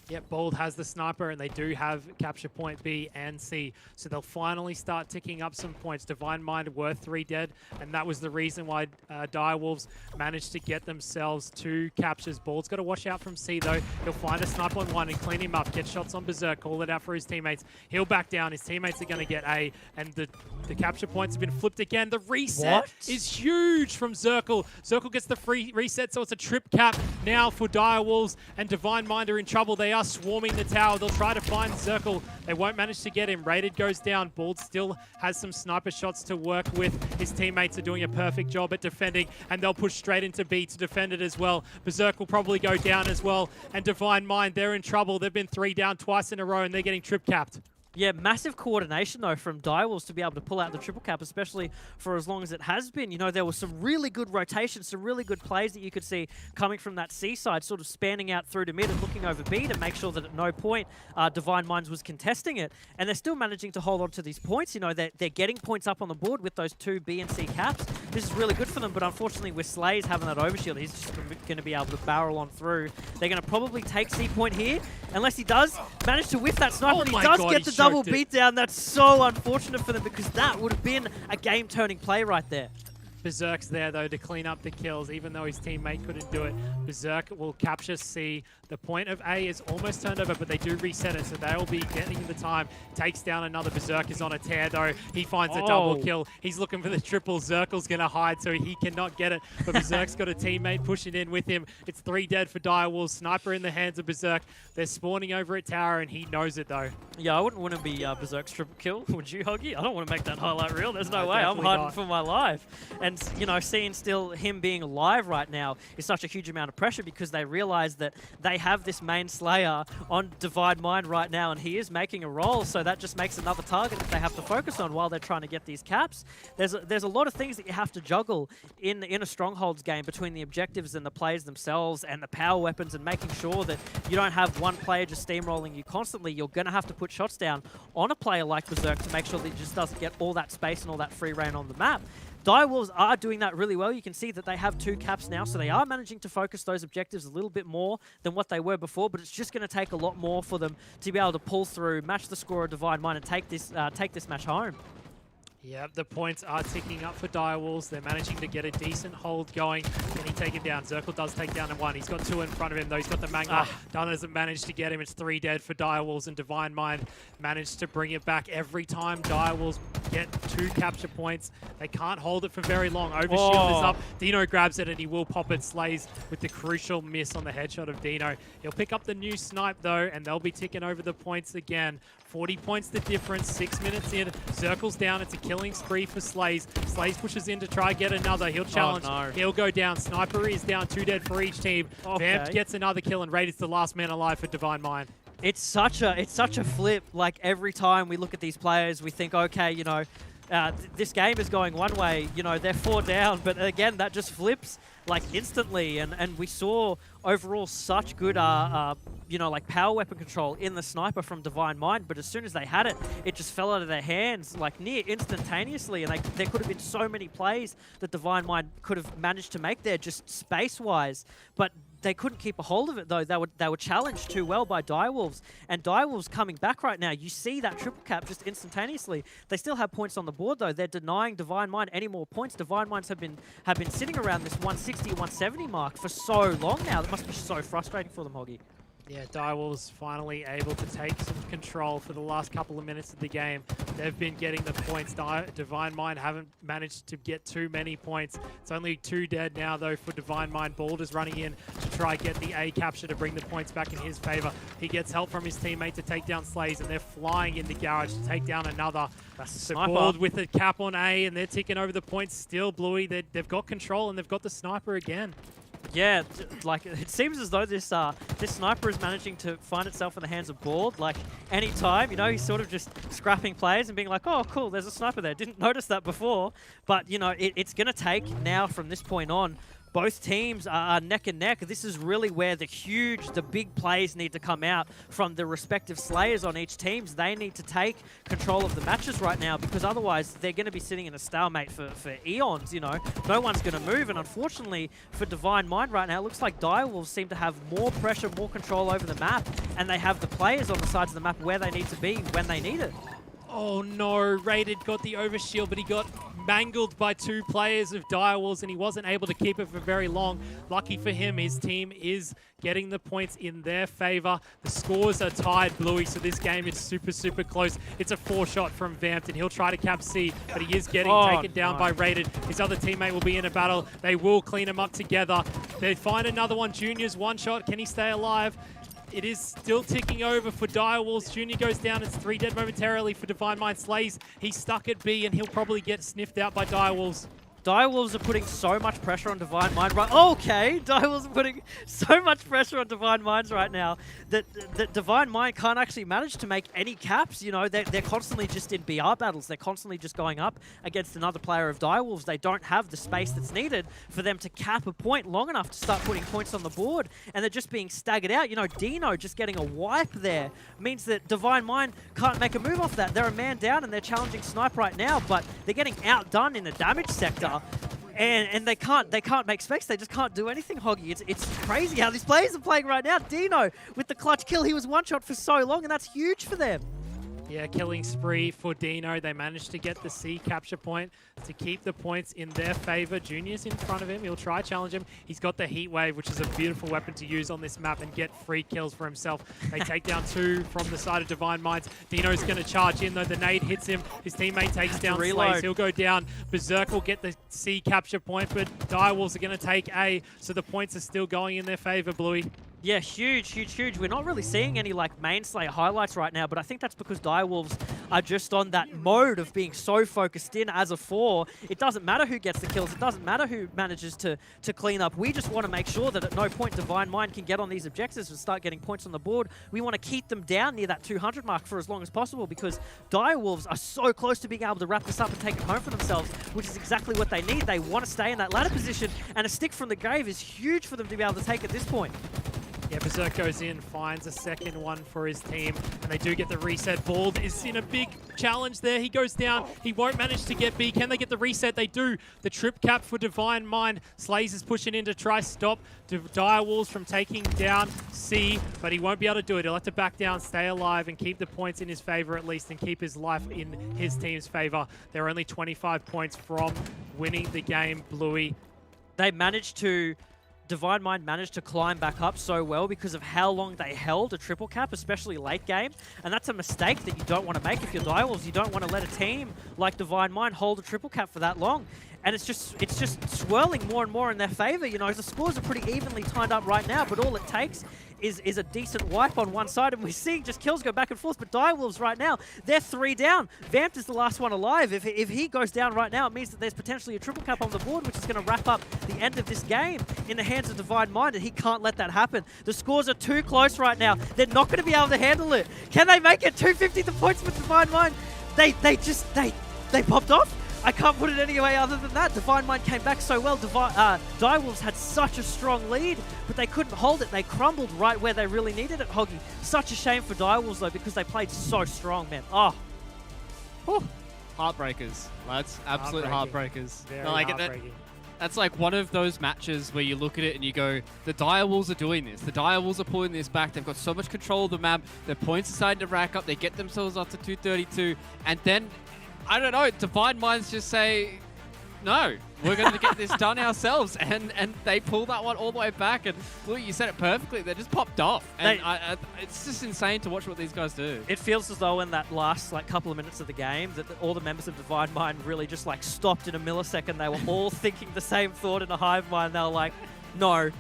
Yep, Bald has the sniper, and they do have capture point B and C, so they'll finally start ticking up some points. Divine Mind were 3 dead, and that was the reason why Direwolves managed to get themselves 2 captures. Bald's got to watch out from C, though. He'll find a sniper on 1 and clean him up, get shots on Berserk, call it out for his teammates. He'll back down. His teammates are going to get A, and the capture points have been flipped again. The reset is huge from Zirkle. Zirkle gets the free reset, so it's a trip cap now for Direwolves, and Divine Mind are in trouble. They are swarming the tower. They'll try to find Zirkle. They won't manage to get him. Rated goes down. Bald still has some sniper shots to work with. His teammates are doing a perfect job at defending, and they'll push straight into B to defend it as well. Berserk will probably go down as well, and Divine Mind, they're in trouble. They've been 3 down twice in a row, and they're getting trip capped. Yeah, massive coordination, though, from Direwolves to be able to pull out the triple cap, especially for as long as it has been. You know, there was some really good rotations, some really good plays that you could see coming from that C side, sort of spanning out through to mid and looking over B to make sure that at no point Divine Minds was contesting it. And they're still managing to hold on to these points. You know, they're getting points up on the board with those 2 B and C caps. This is really good for them, but unfortunately with Slays having that overshield, he's just going to be able to barrel on through. They're going to probably take C point here, unless he does manage to whiff that sniper, and he does get the double beatdown. That's so unfortunate for them, because that would have been a game-turning play right there. Berserk's there, though, to clean up the kills, even though his teammate couldn't do it. Berserk will capture C. The point of A is almost turned over, but they do reset it, so they'll be getting the time. Takes down another. Berserk is on a tear, though. He finds a double kill. He's looking for the triple. Zirkle's going to hide, so he cannot get it. But Berserk's got a teammate pushing in with him. It's 3 dead for Direwolves. Sniper in the hands of Berserk. They're spawning over at tower, and he knows it, though. Yeah, I wouldn't want to be Berserk's triple kill. Would you, Hoggy? I don't want to make that highlight reel. There's no way. I'm hiding for my life. And, you know, seeing still him being alive right now is such a huge amount of pressure, because they realize that they have this main Slayer on Divine Mind right now, and he is making a roll, so that just makes another target that they have to focus on while they're trying to get these caps. There's a lot of things that you have to juggle in a Strongholds game between the objectives and the plays themselves and the power weapons, and making sure that you don't have one player just steamrolling you constantly. You're going to have to put shots down on a player like Berserk to make sure that he just doesn't get all that space and all that free reign on the map. Direwolves are doing that really well. You can see that they have 2 caps now, so they are managing to focus those objectives a little bit more than what they were before, but it's just going to take a lot more for them to be able to pull through, match the score of Divine Mind, and take this match home. Yep, the points are ticking up for Direwolves. They're managing to get a decent hold going. Can he take it down? Zirkle does take down 1. He's got 2 in front of him, though. He's got the Magma. Dunn hasn't managed to get him. It's 3 dead for Direwolves, and Divine Mind managed to bring it back. Every time Direwolves get 2 capture points. They can't hold it for very long. Overshield is up. Dino grabs it and he will pop it. Slays with the crucial miss on the headshot of Dino. He'll pick up the new snipe though, and they'll be ticking over the points again. 40 points the difference, 6 minutes in. Circles down, it's a killing spree for Slays. Slays pushes in to try get another. He'll challenge, he'll go down. Sniper is down, 2 dead for each team. Vamp gets another kill, and Raid is the last man alive for Divine Mind. It's such a flip. Like every time we look at these players, we think, okay, you know, this game is going one way, you know, they're 4 down, but again, that just flips like instantly, and we saw overall such good, you know, like power weapon control in the sniper from Divine Mind, but as soon as they had it, it just fell out of their hands like near instantaneously, and there could have been so many plays that Divine Mind could have managed to make there just space-wise, but they couldn't keep a hold of it though. They were challenged too well by Direwolves, and Direwolves coming back right now. You see that triple cap just instantaneously. They still have points on the board though. They're denying Divine Mind any more points. Divine Minds have been sitting around this 160, 170 mark for so long now. That must be so frustrating for them, Hoggy. Yeah, Direwolves finally able to take some control for the last couple of minutes of the game. They've been getting the points. Divine Mind haven't managed to get too many points. It's only 2 dead now, though, for Divine Mind. Balder's running in to try get the A capture to bring the points back in his favor. He gets help from his teammate to take down Slays, and they're flying in the garage to take down another. That's Bald with the cap on A, and they're ticking over the points still, Bluey. They've got control, and they've got the sniper again. Yeah, like it seems as though this this sniper is managing to find itself in the hands of Bald. Like any time, you know, he's sort of just scrapping players and being like, "Oh, cool, there's a sniper there. Didn't notice that before." But you know, it's going to take now from this point on. Both teams are neck and neck. This is really where the big plays need to come out from the respective slayers on each team. They need to take control of the matches right now, because otherwise they're going to be sitting in a stalemate for eons, you know. No one's going to move, and unfortunately for Divine Mind right now, it looks like Direwolves seem to have more pressure, more control over the map, and they have the players on the sides of the map where they need to be when they need it. Oh no, Rated got the overshield, but he got mangled by 2 players of Direwolves, and he wasn't able to keep it for very long. Lucky for him, his team is getting the points in their favor. The scores are tied, Bluey, so this game is super, super close. It's a 4-shot from Vamped, and he'll try to cap C, but he is getting taken down by Rated. His other teammate will be in a battle. They will clean him up together. They find another one. Junior's 1-shot. Can he stay alive? It is still ticking over for Direwolves. Junior goes down. It's 3 dead momentarily for Divine Mind. Slays. He's stuck at B, and he'll probably get sniffed out by Direwolves. Direwolves are putting so much pressure on Divine Mind right. Okay, Direwolves are putting so much pressure on Divine Minds right now that Divine Mind can't actually manage to make any caps. You know, they're constantly just in BR battles. They're constantly just going up against another player of Direwolves. They don't have the space that's needed for them to cap a point long enough to start putting points on the board, and they're just being staggered out. You know, Dino just getting a wipe there means that Divine Mind can't make a move off that. They're a man down, and they're challenging Snipe right now, but they're getting outdone in the damage sector. And they can't make space. They just can't do anything, Hoggy. It's crazy how these players are playing right now. Dino with the clutch kill. He was 1-shot for so long, and that's huge for them. Yeah, killing spree for Dino. They managed to get the C capture point to keep the points in their favor. Junior's in front of him. He'll try challenge him. He's got the heat wave, which is a beautiful weapon to use on this map and get free kills for himself. They take down 2 from the side of Divine Minds. Dino's going to charge in, though. The nade hits him. His teammate takes down Slays. He'll go down. Berserk will get the C capture point, but Direwolves are going to take A, so the points are still going in their favor, Bluey. Yeah, huge, huge, huge. We're not really seeing any like main Slayer highlights right now, but I think that's because Direwolves are just on that mode of being so focused in as a 4. It doesn't matter who gets the kills. It doesn't matter who manages to clean up. We just want to make sure that at no point Divine Mind can get on these objectives and start getting points on the board. We want to keep them down near that 200 mark for as long as possible, because Direwolves are so close to being able to wrap this up and take it home for themselves, which is exactly what they need. They want to stay in that ladder position, and a stick from the grave is huge for them to be able to take at this point. Yeah, Berserk goes in, finds a second one for his team, and they do get the reset. Bald is in a big challenge there. He goes down. He won't manage to get B. Can they get the reset? They do. The trip cap for Divine Mind. Slays is pushing in to try stop Direwolves from taking down C, but he won't be able to do it. He'll have to back down, stay alive, and keep the points in his favor at least, and keep his life in his team's favor. They're only 25 points from winning the game, Bluey. They managed to Divine Mind managed to climb back up so well because of how long they held a triple cap, especially late game. And that's a mistake that you don't want to make if you're Direwolves. You don't want to let a team like Divine Mind hold a triple cap for that long. And it's just swirling more and more in their favor. You know, the scores are pretty evenly tied up right now, but all it takes is a decent wipe on one side, and we're seeing just kills go back and forth. But Direwolves right now, they're 3 down. Vamped is the last one alive. If he goes down right now, it means that there's potentially a triple cap on the board, which is going to wrap up the end of this game in the hands of Divine Mind, and he can't let that happen. The scores are too close right now. They're not going to be able to handle it. Can they make it 250 the points with Divine Mind? They popped off. I can't put it any way other than that. Divine Mind came back so well. Direwolves had such a strong lead, but they couldn't hold it. They crumbled right where they really needed it, Hoggy. Such a shame for Direwolves, though, because they played so strong, man. Oh. Whew. Heartbreakers, lads. Absolute heartbreakers. Very Like, heartbreaking. That's like one of those matches where you look at it and you go, the Direwolves are doing this. The Direwolves are pulling this back. They've got so much control of the map. Their points are starting to rack up. They get themselves up to 232. And then, I don't know, Divine Minds just say, no, we're going to get this done ourselves. And they pull that one all the way back. And Blue, you said it perfectly. They just popped off. And it's just insane to watch what these guys do. It feels as though in that last couple of minutes of the game that all the members of Divine Mind really just stopped in a millisecond. They were all thinking the same thought in a hive mind. They were like, no,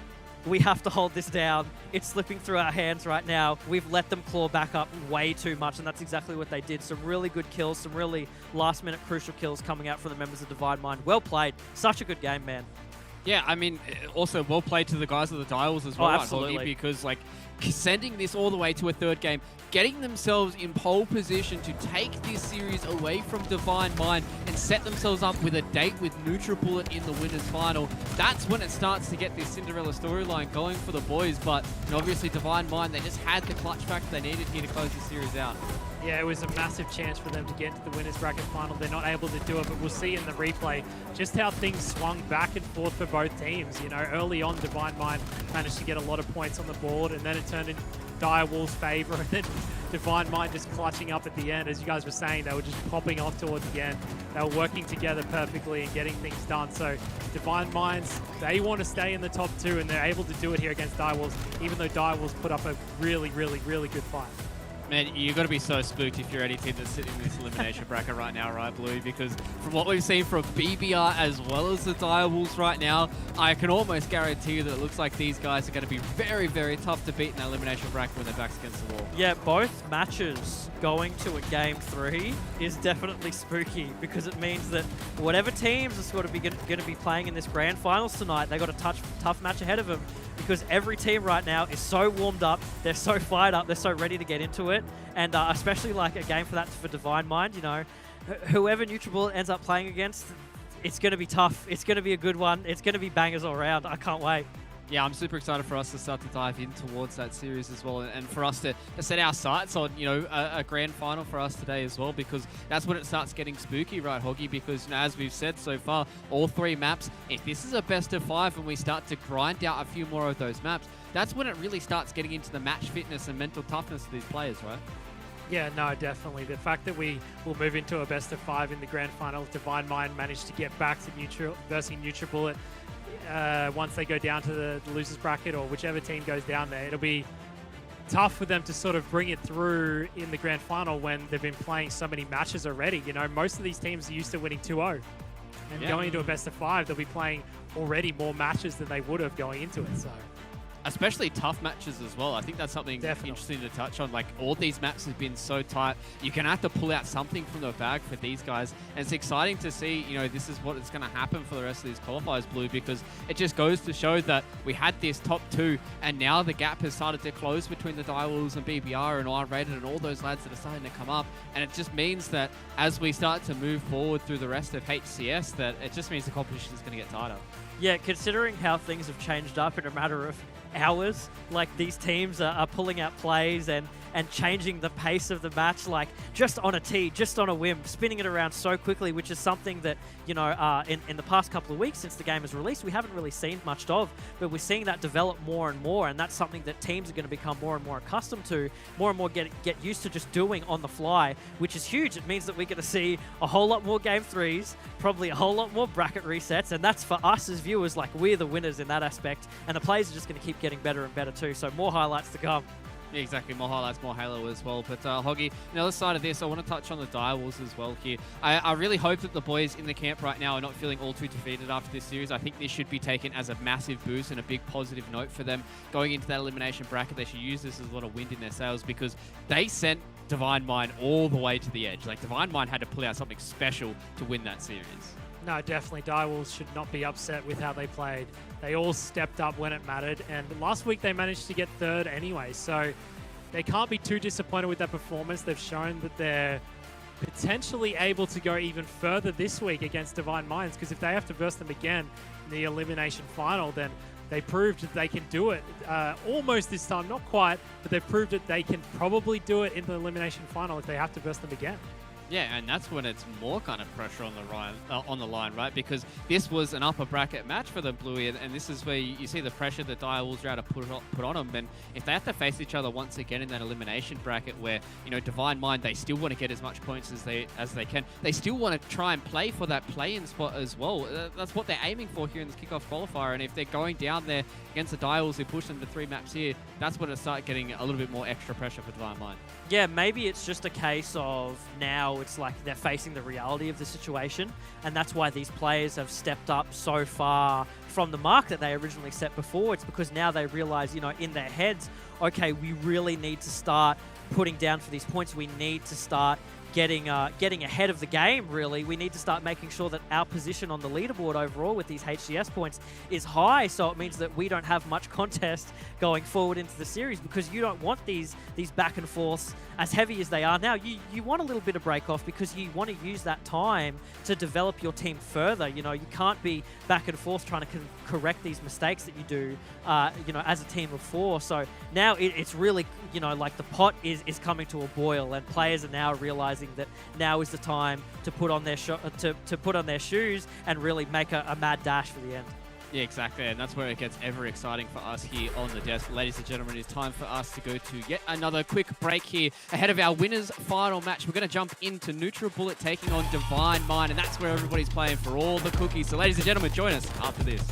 we have to hold this down. It's slipping through our hands right now. We've let them claw back up way too much, and that's exactly what they did. Some really good kills, some really last-minute crucial kills coming out from the members of Divine Mind. Well played. Such a good game, man. Yeah, I mean, also well played to the guys of the Direwolves as well, absolutely. because sending this all the way to a third game, getting themselves in pole position to take this series away from Divine Mind and set themselves up with a date with NutriBullet in the winners final. That's when it starts to get this Cinderella storyline going for the boys. But obviously Divine Mind, they just had the clutch factor they needed here to close the series out. Yeah, it was a massive chance for them to get into the winners bracket final. They're not able to do it, but we'll see in the replay just how things swung back and forth for both teams. You know, early on, Divine Mind managed to get a lot of points on the board, and then it turned in Direwolves' favor, and then Divine Mind just clutching up at the end. As you guys were saying, they were just popping off towards the end. They were working together perfectly and getting things done. So Divine Minds, they want to stay in the top 2, and they're able to do it here against Direwolves, even though Direwolves put up a really, really, really good fight. Man, you've got to be so spooked if you're any team that's sitting in this elimination bracket right now, right, Blue? Because from what we've seen from BBR as well as the Direwolves right now, I can almost guarantee you that it looks like these guys are going to be very, very tough to beat in that elimination bracket when their back's against the wall. Yeah, both matches going to a Game 3 is definitely spooky because it means that whatever teams are sort of going to be playing in this grand finals tonight, they got a tough match ahead of them because every team right now is so warmed up, they're so fired up, they're so ready to get into it. And especially like a game for Divine Mind, you know, whoever NutriBullet ends up playing against, it's going to be tough. It's going to be a good one. It's going to be bangers all around. I can't wait. Yeah, I'm super excited for us to start to dive in towards that series as well, and for us to set our sights on, you know, a grand final for us today as well, because that's when it starts getting spooky, right, Hoggy? Because, you know, as we've said so far, all 3 maps, if this is a best of 5 and we start to grind out a few more of those maps, that's when it really starts getting into the match fitness and mental toughness of these players, right? Yeah, no, definitely. The fact that we will move into a best of 5 in the grand final, Divine Mind managed to get back to versus NutriBullet once they go down to the losers bracket, or whichever team goes down there. It'll be tough for them to sort of bring it through in the grand final when they've been playing so many matches already. You know, most of these teams are used to winning 2-0. And going into a best of 5, they'll be playing already more matches than they would have going into it. So, especially tough matches as well. I think that's something interesting to touch on. Like, all these maps have been so tight. You're going to have to pull out something from the bag for these guys. And it's exciting to see, you know, this is what is going to happen for the rest of these qualifiers, Blue, because it just goes to show that we had this top 2, and now the gap has started to close between the Direwolves and BBR and R-Rated and all those lads that are starting to come up. And it just means that as we start to move forward through the rest of HCS, that it just means the competition is going to get tighter. Yeah, considering how things have changed up in a matter of hours, like these teams are pulling out plays and changing the pace of the match, like just on a tee, just on a whim, spinning it around so quickly, which is something that, you know, in the past couple of weeks since the game was released, we haven't really seen much of, but we're seeing that develop more and more, and that's something that teams are going to become more and more accustomed to, more and more get used to just doing on the fly, which is huge. It means that we're going to see a whole lot more Game 3s, probably a whole lot more bracket resets, and that's for us as viewers, like, we're the winners in that aspect, and the players are just going to keep getting better and better too, so more highlights to come. Yeah, exactly. More highlights, more Halo as well. But Hoggy, on the other side of this, I want to touch on the direwolves as well here. I really hope that the boys in the camp right now are not feeling all too defeated after this series. I think this should be taken as a massive boost and a big positive note for them. Going into that elimination bracket, they should use this as a lot of wind in their sails because they sent Divine Mind all the way to the edge. Like, Divine Mind had to pull out something special to win that series. No, definitely. Direwolves should not be upset with how they played. They all stepped up when it mattered, and last week they managed to get third anyway, so they can't be too disappointed with that performance. They've shown that they're potentially able to go even further this week against Divine Minds, because if they have to verse them again in the elimination final, then they proved that they can do it almost this time. Not quite, but they've proved that they can probably do it in the elimination final if they have to verse them again. Yeah, and that's when it's more kind of pressure on the line, right? Because this was an upper bracket match for the Bluey, and this is where you see the pressure that Direwolves are able to put on them. And if they have to face each other once again in that elimination bracket, where Divine Mind, they still want to get as much points as they can. They still want to try and play for that play-in spot as well. That's what they're aiming for here in this kickoff qualifier. And if they're going down there against the Direwolves who push them to 3 maps here, that's when it start getting a little bit more extra pressure for Divine Mind. Yeah, maybe it's just a case of now it's like they're facing the reality of the situation, and that's why these players have stepped up so far from the mark that they originally set before. It's because now they realize, in their heads, okay, we really need to start putting down for these points. We need to start getting ahead of the game, really. We need to start making sure that our position on the leaderboard overall with these HCS points is high, so it means that we don't have much contest going forward into the series, because you don't want these back and forths as heavy as they are now. You want a little bit of break off because you want to use that time to develop your team further. You can't be back and forth trying to correct these mistakes that you do, as a team of 4. So now it's really, like the pot is coming to a boil, and players are now realizing that now is the time to put on their to put on their shoes and really make a mad dash for the end. Yeah, exactly, and that's where it gets ever exciting for us here on the desk. Ladies and gentlemen, it's time for us to go to yet another quick break here ahead of our winners' final match. We're going to jump into Neutral Bullet taking on Divine Mind, and that's where everybody's playing for all the cookies. So ladies and gentlemen, join us after this.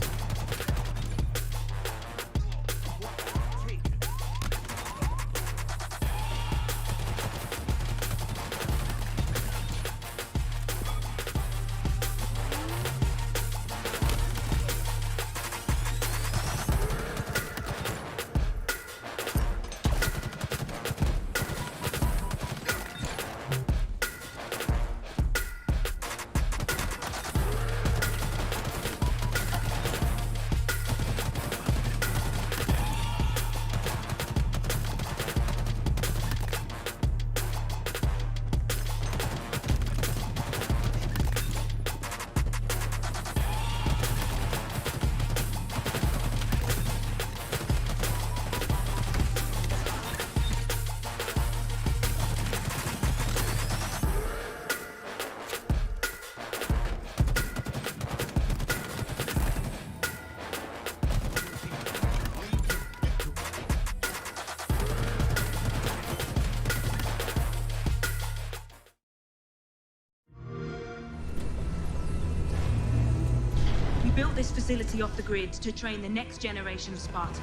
Built this facility off the grid to train the next generation of Spartans.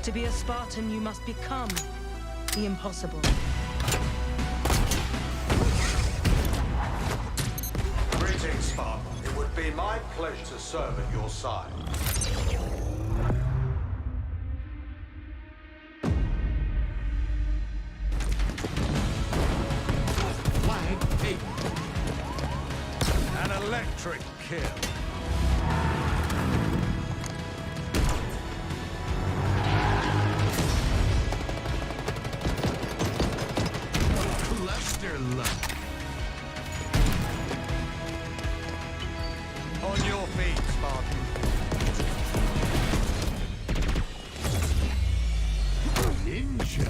To be a Spartan, you must become the impossible. Greetings, Spartan. It would be my pleasure to serve at your side. Flag 8. An electric kill. Cluster luck. On your feet, Spartan. Ninja.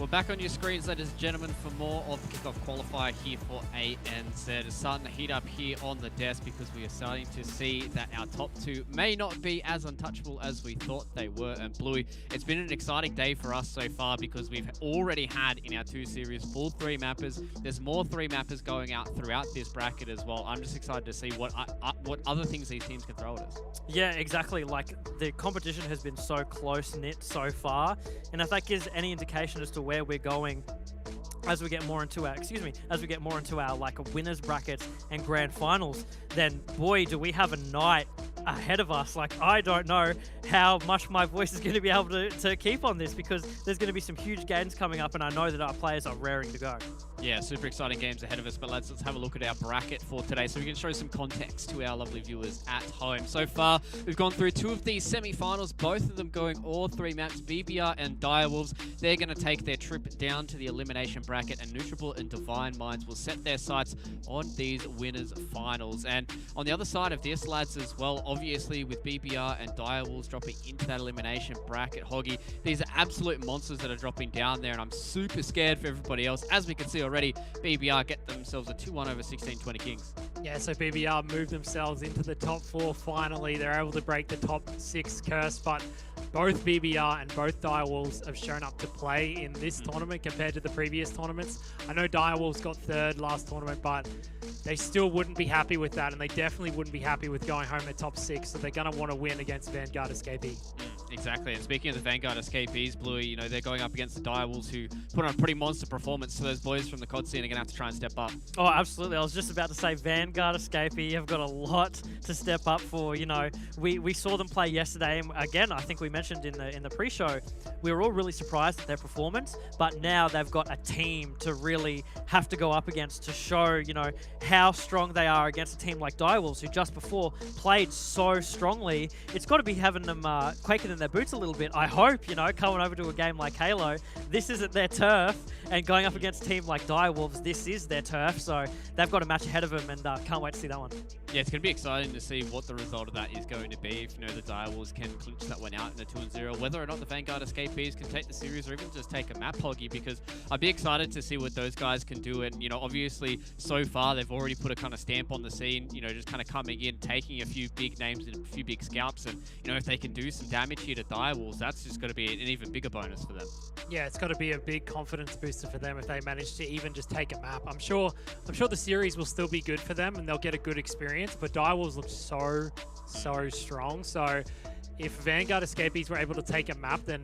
back on your screens, ladies and gentlemen, for more of the Kickoff Qualifier here for ANZ. It's starting to heat up here on the desk because we are starting to see that our top two may not be as untouchable as we thought they were. And Bluey, it's been an exciting day for us so far because we've already had in our 2 series full 3 mappers. There's more 3 mappers going out throughout this bracket as well. I'm just excited to see what other things these teams can throw at us. Yeah, exactly. Like, the competition has been so close-knit so far, and if that gives any indication as to where we're going as we get more into our like winners brackets and grand finals, then boy, do we have a night ahead of us. Like, I don't know how much my voice is going to be able to keep on this, because there's going to be some huge games coming up, and I know that our players are raring to go. Yeah, super exciting games ahead of us, but let's have a look at our bracket for today so we can show some context to our lovely viewers at home. So far, we've gone through 2 of these semi-finals, both of them going all 3 maps. BBR and Direwolves, they're going to take their trip down to the elimination bracket, and Nutribullet and Divine Minds will set their sights on these winners finals. And on the other side of this, lads, as well, obviously with BBR and Direwolves dropping into that elimination bracket, Hoggy, these are absolute monsters that are dropping down there, and I'm super scared for everybody else. As we can see already, BBR get themselves a 2-1 over 1620 Kings. Yeah, so BBR moved themselves into the top 4 finally. They're able to break the top 6 curse, but both BBR and both Direwolves have shown up to play in this tournament compared to the previous tournaments. I know Direwolves got 3rd last tournament, but they still wouldn't be happy with that, and they definitely wouldn't be happy with going home at top 6, so they're going to want to win against Vanguard Escapee. Exactly, and speaking of the Vanguard Escapees, Bluey, you know, they're going up against the Direwolves, who put on a pretty monster performance, so those boys from the COD scene are going to have to try and step up. Oh, absolutely. I was just about to say Vanguard Escapee have got a lot to step up for. You know, we saw them play yesterday, and again, I think we mentioned in the pre-show, we were all really surprised at their performance, but now they've got a team to really have to go up against to show, you know, how strong they are against a team like Direwolves, who just before played so strongly. It's got to be having them quaking in their boots a little bit. I hope, you know, coming over to a game like Halo, this isn't their turf, and going up against a team like Direwolves, this is their turf, so they've got a match ahead of them, and can't wait to see that one. Yeah, it's going to be exciting to see what the result of that is going to be. If, you know, the Direwolves can clinch that one out in the 2-0, whether or not the Vanguard Escapees can take the series or even just take a map, Hoggy, because I'd be excited to see what those guys can do. And, you know, obviously, so far, they've already put a kind of stamp on the scene, you know, just kind of coming in, taking a few big names and a few big scalps. And, you know, if they can do some damage here to Direwolves, that's just going to be an even bigger bonus for them. Yeah, it's got to be a big confidence booster for them if they manage to even just take a map. I'm sure the series will still be good for them, and they'll get a good experience, but Direwolves look so strong. So if Vanguard Escapees were able to take a map, then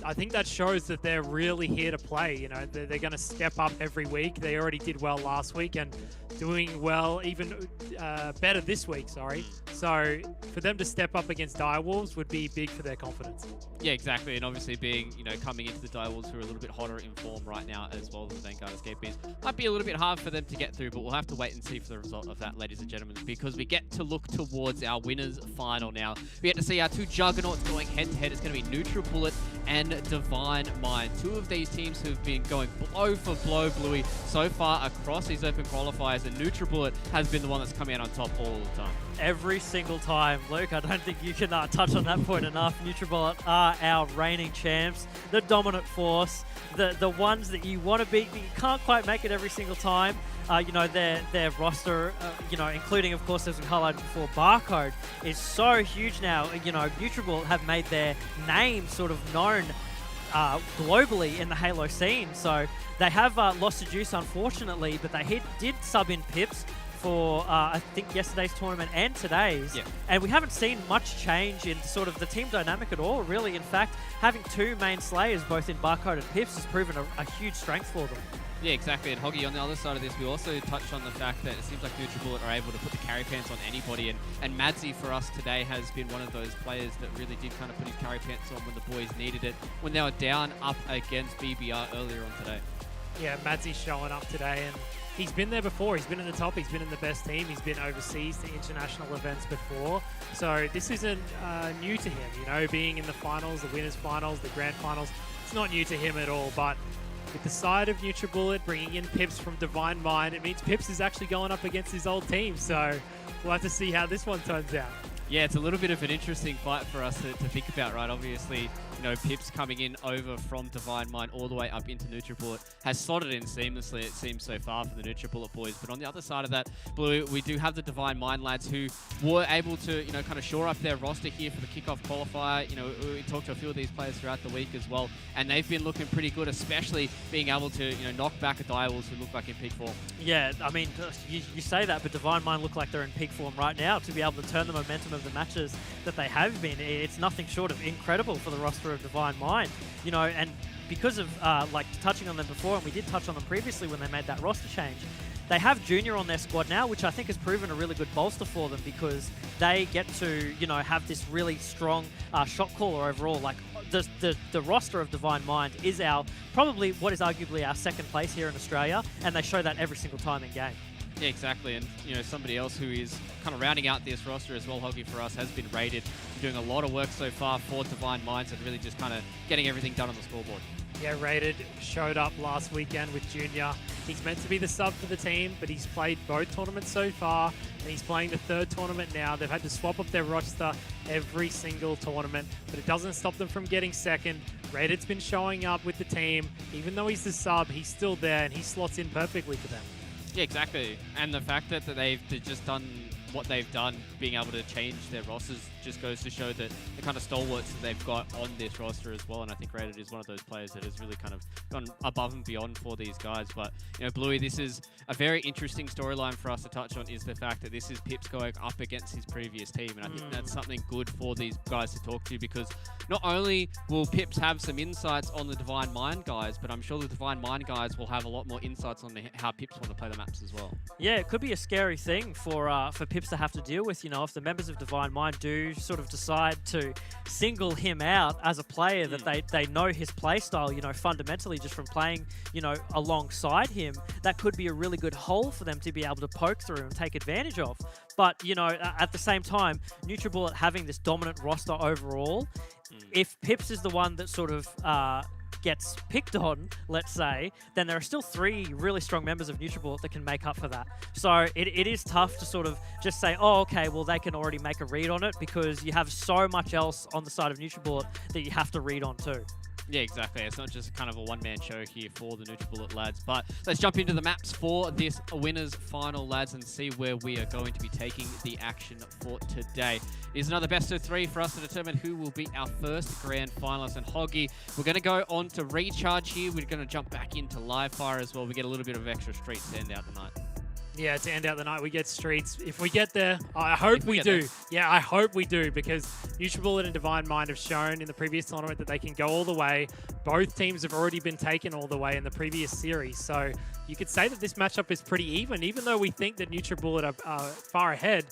I think that shows that they're really here to play. You know, they're going to step up every week. They already did well last week, and doing well even better this week, sorry. So for them to step up against Direwolves would be big for their confidence. Yeah, exactly, and obviously being, you know, coming into the Direwolves who are a little bit hotter in form right now as well as the Vanguard Escapees, might be a little bit hard for them to get through, but we'll have to wait and see for the result of that, ladies and gentlemen, because we get to look towards our winners final now. We get to see our 2 juggernauts going head-to-head. It's going to be Nutribullet and Divine Mind. 2 of these teams have been going blow for blow, Bluey, so far across these open qualifiers, and Nutribullet has been the one that's coming out on top all the time. Every single time. Luke, I don't think you can touch on that point enough. Nutribullet are our reigning champs, the dominant force, the ones that you want to beat, but you can't quite make it every single time. You know, their roster, you know, including, of course, as we highlighted before, Barcode, is so huge now. You know, Nutribullet have made their name sort of known globally in the Halo scene. So they have lost to Juice, unfortunately, but they did sub in Pips for, I think, yesterday's tournament and today's. Yeah. And we haven't seen much change in sort of the team dynamic at all, really. In fact, having 2 main slayers, both in Barcode and Pips, has proven a huge strength for them. Yeah, exactly. And Hoggy, on the other side of this, we also touched on the fact that it seems like Nutribullet are able to put the carry pants on anybody. And Madzi for us today has been one of those players that really did kind of put his carry pants on when the boys needed it, when they were down up against BBR earlier on today. Yeah, Madzi's showing up today, and he's been there before. He's been in the top. He's been in the best team. He's been overseas to international events before. So this isn't new to him, you know, being in the finals, the winners finals, the grand finals. It's not new to him at all, but with the side of Nutribullet bringing in Pips from Divine Mind, it means Pips is actually going up against his old team. So we'll have to see how this one turns out. Yeah, it's a little bit of an interesting fight for us to think about, right? Obviously, Pips coming in over from Divine Mind all the way up into NutriBullet has slotted in seamlessly, it seems so far, for the NutriBullet boys. But on the other side of that, Blue, we do have the Divine Mind lads who were able to, kind of shore up their roster here for the kickoff qualifier. We talked to a few of these players throughout the week as well, and they've been looking pretty good, especially being able to, knock back a Direwolves who look like in peak form. Yeah, I mean, you say that, but Divine Mind look like they're in peak form right now. To be able to turn the momentum of the matches that they have been, it's nothing short of incredible for the roster of Divine Mind. And because of, touching on them before, and we did touch on them previously when they made that roster change, they have Junior on their squad now, which I think has proven a really good bolster for them because they get to, have this really strong shot caller overall. Like, the roster of Divine Mind is probably what is arguably our second place here in Australia, and they show that every single time in game. Yeah, exactly. And, somebody else who is kind of rounding out this roster as well, Hoggy, for us, has been rated, doing a lot of work so far for Divine Minds and really just kind of getting everything done on the scoreboard. Yeah, Rated showed up last weekend with Junior. He's meant to be the sub for the team, but he's played both tournaments so far, and he's playing the third tournament now. They've had to swap up their roster every single tournament, but it doesn't stop them from getting second. Rated's been showing up with the team. Even though he's the sub, he's still there, and he slots in perfectly for them. Yeah, exactly. And the fact that they've just done what they've done, being able to change their rosters, just goes to show that the kind of stalwarts that they've got on this roster as well. And I think Rated is one of those players that has really kind of gone above and beyond for these guys. But, Bluey, this is a very interesting storyline for us to touch on, is the fact that this is Pips going up against his previous team. And I think that's something good for these guys to talk to, because not only will Pips have some insights on the Divine Mind guys, but I'm sure the Divine Mind guys will have a lot more insights on how Pips want to play the maps as well. Yeah, it could be a scary thing for Pips to have to deal with, if the members of Divine Mind do sort of decide to single him out as a player that they know his play style, fundamentally just from playing, alongside him. That could be a really good hole for them to be able to poke through and take advantage of. But, at the same time, NutriBullet having this dominant roster overall, if Pips is the one that sort of gets picked on, let's say, then there are still 3 really strong members of NutriBullet that can make up for that. So it is tough to sort of just say, oh, okay, well, they can already make a read on it, because you have so much else on the side of NutriBullet that you have to read on too. Yeah, exactly. It's not just kind of a one-man show here for the NutriBullet lads. But let's jump into the maps for this winners final, lads, and see where we are going to be taking the action for today. It is another best of 3 for us to determine who will be our first grand finalist. And Hoggy, we're going to go on to Recharge here. We're going to jump back into Live Fire as well. We get a little bit of extra streets to end out the night. Yeah, to end out the night, we get streets. If we get there, I hope we do. Yeah, I hope we do, because NutriBullet and Divine Mind have shown in the previous tournament that they can go all the way. Both teams have already been taken all the way in the previous series. So you could say that this matchup is pretty even though we think that NutriBullet are far ahead.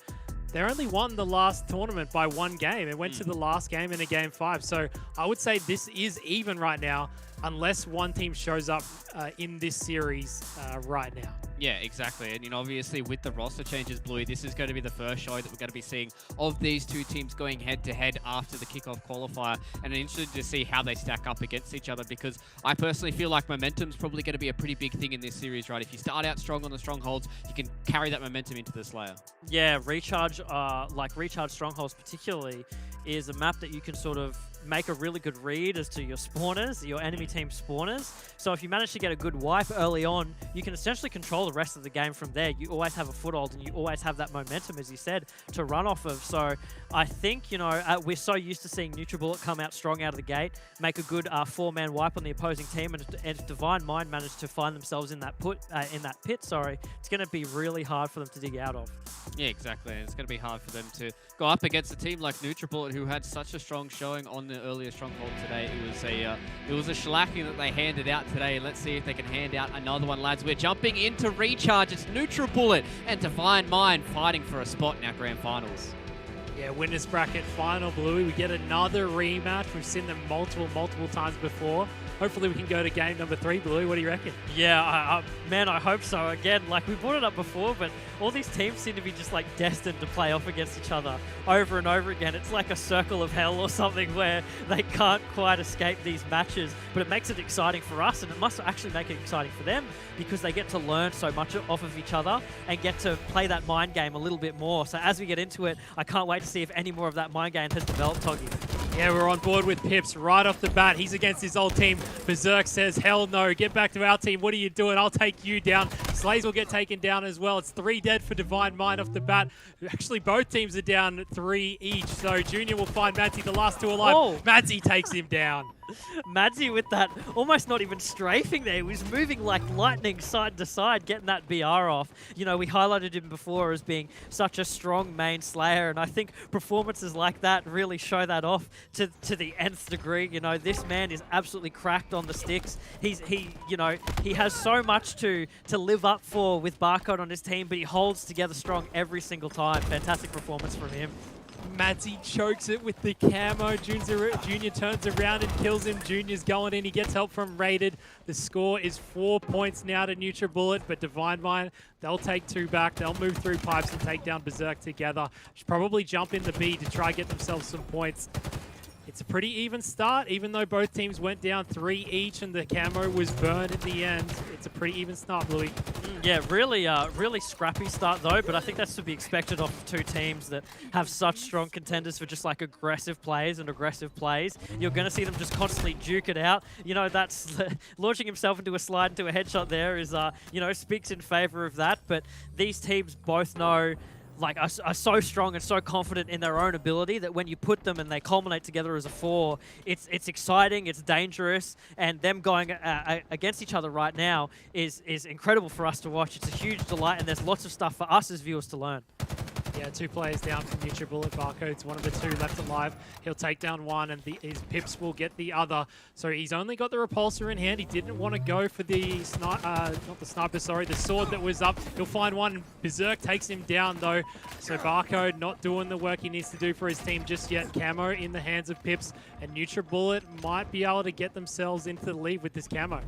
They only won the last tournament by 1 game. It went to the last game in a game 5. So I would say this is even right now, unless one team shows up in this series right now. Yeah, exactly. And, obviously with the roster changes, Bluey, this is going to be the first show that we're going to be seeing of these 2 teams going head-to-head after the kickoff qualifier. And I'm interested to see how they stack up against each other, because I personally feel like momentum's probably going to be a pretty big thing in this series, right? If you start out strong on the strongholds, you can carry that momentum into the Slayer. Yeah, Recharge Strongholds particularly, is a map that you can sort of make a really good read as to your spawners, your enemy team spawners. So if you manage to get a good wipe early on, you can essentially control the rest of the game from there. You always have a foothold, and you always have that momentum, as you said, to run off of. So I think, we're so used to seeing NutriBullet come out strong out of the gate, make a good 4-man wipe on the opposing team, and if Divine Mind managed to find themselves in that pit, it's going to be really hard for them to dig out of. Yeah, exactly. And it's going to be hard for them to go up against a team like NutriBullet, who had such a strong showing on the earlier stronghold today. It was a shellacking that they handed out today. Let's see if they can hand out another one, lads. We're jumping into Recharge. It's NutriBullet and Divine Mind fighting for a spot in our grand finals. Yeah, winners bracket final, Bluey. We get another rematch. We've seen them multiple times before. Hopefully we can go to game number 3, Bluey. What do you reckon? Yeah, man, I hope so. Again, we brought it up before, but all these teams seem to be just destined to play off against each other over and over again. It's like a circle of hell or something where they can't quite escape these matches, but it makes it exciting for us, and it must actually make it exciting for them, because they get to learn so much off of each other and get to play that mind game a little bit more. So as we get into it, I can't wait to see if any more of that mind game has developed, Toggy. Yeah, we're on board with Pips right off the bat. He's against his old team. Berserk says, hell no, get back to our team. What are you doing? I'll take you down. Slays will get taken down as well. It's 3 dead for Divine Mind off the bat. Actually, both teams are down 3 each. So Junior will find Madsy, the last 2 alive. Oh. Madsy takes him down. Madsy with that almost not even strafing there. He was moving like lightning side to side, getting that BR off. You know, we highlighted him before as being such a strong main slayer, and I think performances like that really show that off to the nth degree. You know, this man is absolutely cracked on the sticks. He has so much to live up for with Barcode on his team, but he holds together strong every single time. Fantastic performance from him. Madsy chokes it with the camo. Junior turns around and kills him. Junior's going in. He gets help from Rated. The score is 4 points now to NutriBullet, but Divine Mind, they'll take 2 back. They'll move through pipes and take down Berserk together. Should probably jump in the B to try get themselves some points. It's a pretty even start, even though both teams went down 3 each and the camo was burned in the end. It's a pretty even start, Bluey. Yeah, really scrappy start though, but I think that's to be expected of 2 teams that have such strong contenders for just like aggressive plays and aggressive plays. You're going to see them just constantly duke it out. You know, that's launching himself into a slide, into a headshot there is, speaks in favor of that, but these teams both know are so strong and so confident in their own ability that when you put them and they culminate together as a 4, it's exciting, it's dangerous, and them going against each other right now is incredible for us to watch. It's a huge delight, and there's lots of stuff for us as viewers to learn. Yeah, 2 players down from NutriBullet. Barcode's one of the 2 left alive. He'll take down one, and his Pips will get the other. So he's only got the repulsor in hand. He didn't want to go for the the sword that was up. He'll find one, and Berserk takes him down though. So Barcode not doing the work he needs to do for his team just yet. Camo in the hands of Pips, and NutriBullet might be able to get themselves into the lead with this camo.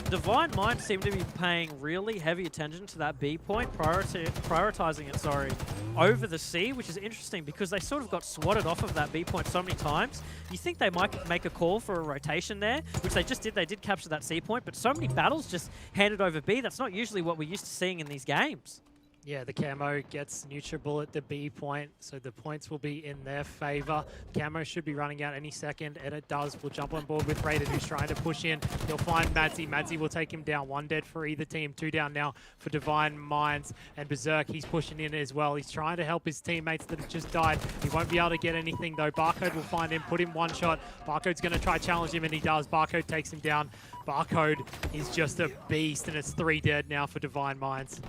Divine Mind seem to be paying really heavy attention to that B point, prioritizing it, over the C, which is interesting because they sort of got swatted off of that B point so many times. You think they might make a call for a rotation there, which they just did. They did capture that C point, but so many battles just handed over B. That's not usually what we're used to seeing in these games. Yeah, the camo gets NutriBullet the B point, so the points will be in their favor. Camo should be running out any second, and it does. We'll jump on board with Rated, who's trying to push in. He'll find Madsy. Madsy will take him down. 1 dead for either team. 2 down now for Divine Minds. And Berserk, he's pushing in as well. He's trying to help his teammates that have just died. He won't be able to get anything, though. Barcode will find him, put him 1 shot. Barcode's going to try challenge him, and he does. Barcode takes him down. Barcode is just a beast, and it's 3 dead now for Divine Minds.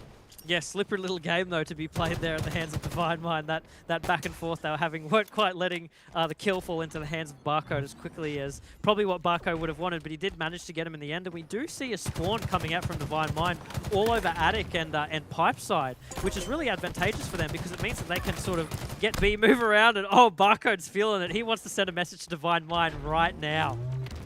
Yeah, slippery little game, though, to be played there in the hands of Divine Mind. That back and forth they were having weren't quite letting the kill fall into the hands of Barcode as quickly as probably what Barcode would have wanted, but he did manage to get him in the end. And we do see a spawn coming out from Divine Mind all over Attic and Pipe side, which is really advantageous for them because it means that they can sort of get B, move around, and Barcode's feeling it. He wants to send a message to Divine Mind right now.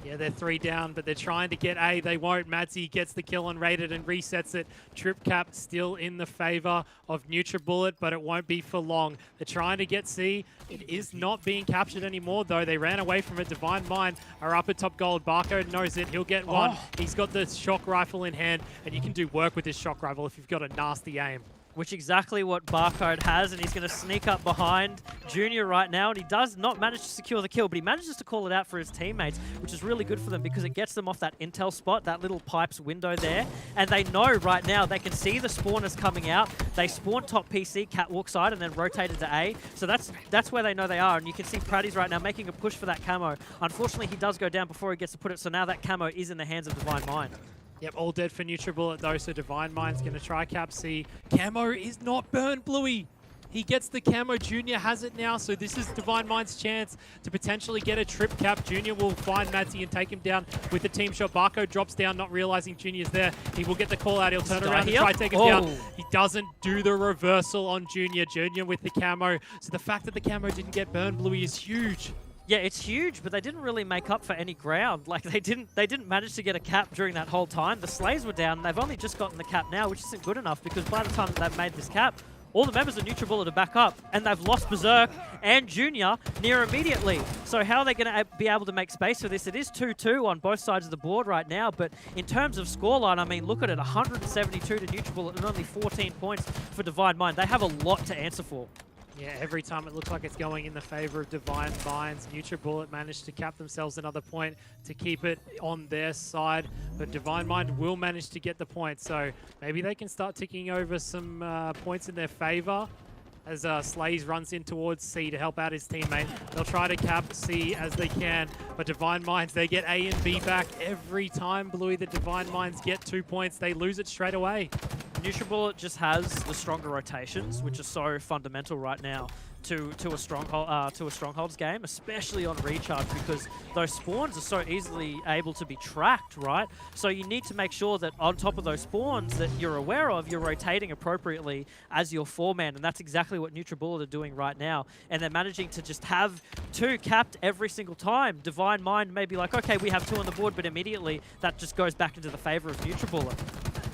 Yeah, they're 3 down, but they're trying to get A. They won't. Madsy gets the kill on Rated and resets it. Trip Cap still in the favor of NutriBullet, but it won't be for long. They're trying to get C. It is not being captured anymore, though. They ran away from it. Divine Mind are up at top gold. Barcode knows it. He'll get one. He's got the shock rifle in hand, and you can do work with this shock rifle if you've got a nasty aim. Which exactly what Barcode has, and he's going to sneak up behind Junior right now, and he does not manage to secure the kill, but he manages to call it out for his teammates, which is really good for them because it gets them off that intel spot, that little pipes window there, and they know right now they can see the spawners coming out. They spawn top PC, catwalk side, and then rotated to A, so that's where they know they are, and you can see Praddy's right now making a push for that camo. Unfortunately, he does go down before he gets to put it, so now that camo is in the hands of Divine Mind. Yep, all dead for NutriBullet though, so Divine Mind's going to try cap C. Camo is not burned, Bluey. He gets the camo. Junior has it now, so this is Divine Mind's chance to potentially get a trip cap. Junior will find Madsy and take him down with the team shot. Barcode drops down, not realizing Junior's there. He will get the call out. He'll turn around and try to take him down. He doesn't do the reversal on Junior. Junior with the camo. So the fact that the camo didn't get burned, Bluey, is huge. Yeah, it's huge, but they didn't really make up for any ground. Like they didn't manage to get a cap during that whole time. The Slays were down, and they've only just gotten the cap now, which isn't good enough because by the time that they've made this cap, all the members of NutriBullet are back up, and they've lost Berserk and Junior near immediately. So how are they going to be able to make space for this? It is 2-2 on both sides of the board right now, but in terms of scoreline, I mean, look at it, 172 to NutriBullet and only 14 points for Divine Mind. They have a lot to answer for. Yeah, every time it looks like it's going in the favor of Divine Minds. NutriBullet managed to cap themselves another point to keep it on their side, but Divine Mind will manage to get the point, so maybe they can start ticking over some points in their favor as Slays runs in towards C to help out his teammate. They'll try to cap C as they can, but Divine Minds, they get A and B back every time, Bluey. The Divine Minds get 2 points, they lose it straight away. NutriBullet just has the stronger rotations, which is so fundamental right now to a strongholds game, especially on recharge, because those spawns are so easily able to be tracked, right? So you need to make sure that on top of those spawns that you're aware of, you're rotating appropriately as your 4-man, and that's exactly what NutriBullet are doing right now. And they're managing to just have 2 capped every single time. Divine Mind may be like, okay, we have 2 on the board, but immediately that just goes back into the favor of NutriBullet.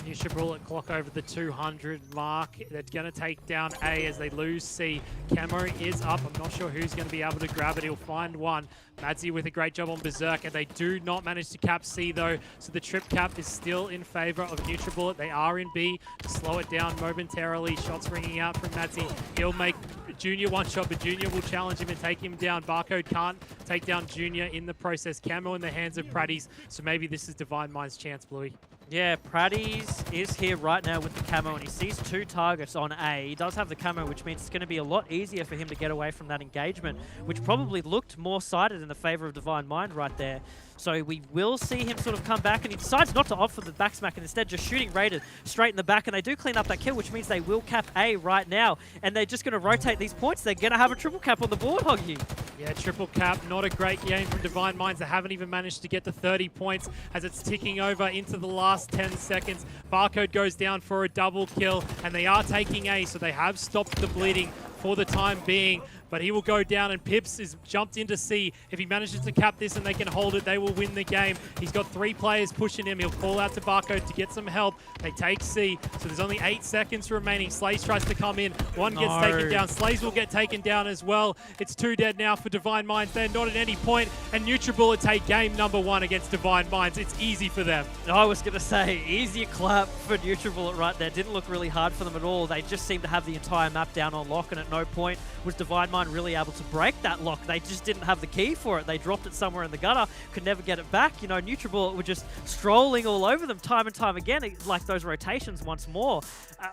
NutriBullet clock over the 200 mark. They're going to take down A as they lose C. Camo is up. I'm not sure who's going to be able to grab it. He'll find one. Madzi with a great job on Berserk, and they do not manage to cap C though, so the trip cap is still in favor of NutriBullet. They are in B to slow it down momentarily. Shots ringing out from Madzi. He'll make Junior one shot, but Junior will challenge him and take him down. Barcode can't take down Junior in the process. Camo in the hands of Praddies, so maybe this is Divine Mind's chance, Bluey. Yeah, Praddies is here right now with the camo, and he sees 2 targets on A. He does have the camo, which means it's going to be a lot easier for him to get away from that engagement, which probably looked more sighted in the favor of Divine Mind right there. So we will see him sort of come back, and he decides not to opt for the back smack and instead just shooting Raided straight in the back, and they do clean up that kill, which means they will cap A right now, and they're just going to rotate these points. They're going to have a triple cap on the board, Hoggy. Yeah, triple cap, not a great game from Divine Minds. They haven't even managed to get to 30 points as it's ticking over into the last 10 seconds. Barcode goes down for a double kill, and they are taking A, so they have stopped the bleeding for the time being, but he will go down, and Pips is jumped into C. If he manages to cap this and they can hold it, they will win the game. He's got 3 players pushing him. He'll call out to Barcode to get some help. They take C, so there's only 8 seconds remaining. Slays tries to come in. One gets taken down. Slays will get taken down as well. It's 2 dead now for Divine Minds. They're not at any point, and NutriBullet take game number 1 against Divine Minds. It's easy for them. I was going to say, easier clap for NutriBullet right there. Didn't look really hard for them at all. They just seemed to have the entire map down on lock, and at no point was Divine Mind really able to break that lock. They just didn't have the key for it. They dropped it somewhere in the gutter, could never get it back. You know, NutriBullet were just strolling all over them time and time again, like those rotations once more.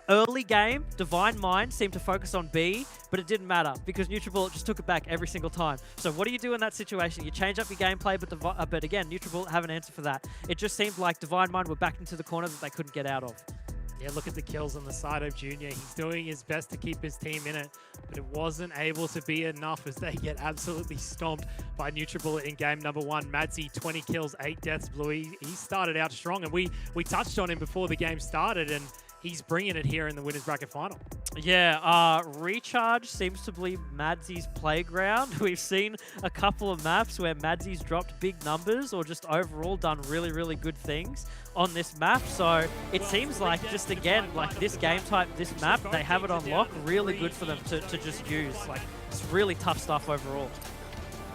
Early game, Divine Mind seemed to focus on B, but it didn't matter because NutriBullet just took it back every single time. So what do you do in that situation? You change up your gameplay, but again, NutriBullet have an answer for that. It just seemed like Divine Mind were backed into the corner that they couldn't get out of. Yeah, look at the kills on the side of Junior. He's doing his best to keep his team in it, but it wasn't able to be enough as they get absolutely stomped by NutriBullet in game number 1. Madzi, 20 kills, 8 deaths, Bluey. He started out strong, and we touched on him before the game started, and he's bringing it here in the Winners Bracket Final. Yeah, Recharge seems to be Madzi's playground. We've seen a couple of maps where Madzi's dropped big numbers or just overall done really, really good things on this map. So it seems like just again, like this game type, this map, they have it on lock, really good for them to just use. Like, it's really tough stuff overall.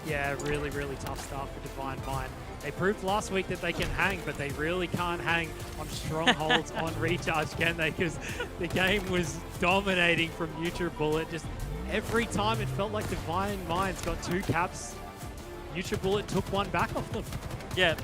Yeah, really, really tough stuff for Divine Mind. They proved last week that they can hang, but they really can't hang on strongholds on Recharge, can they? Because the game was dominating from NutriBullet. Just every time it felt like Divine Minds got 2 caps, NutriBullet took 1 back off them. Yeah,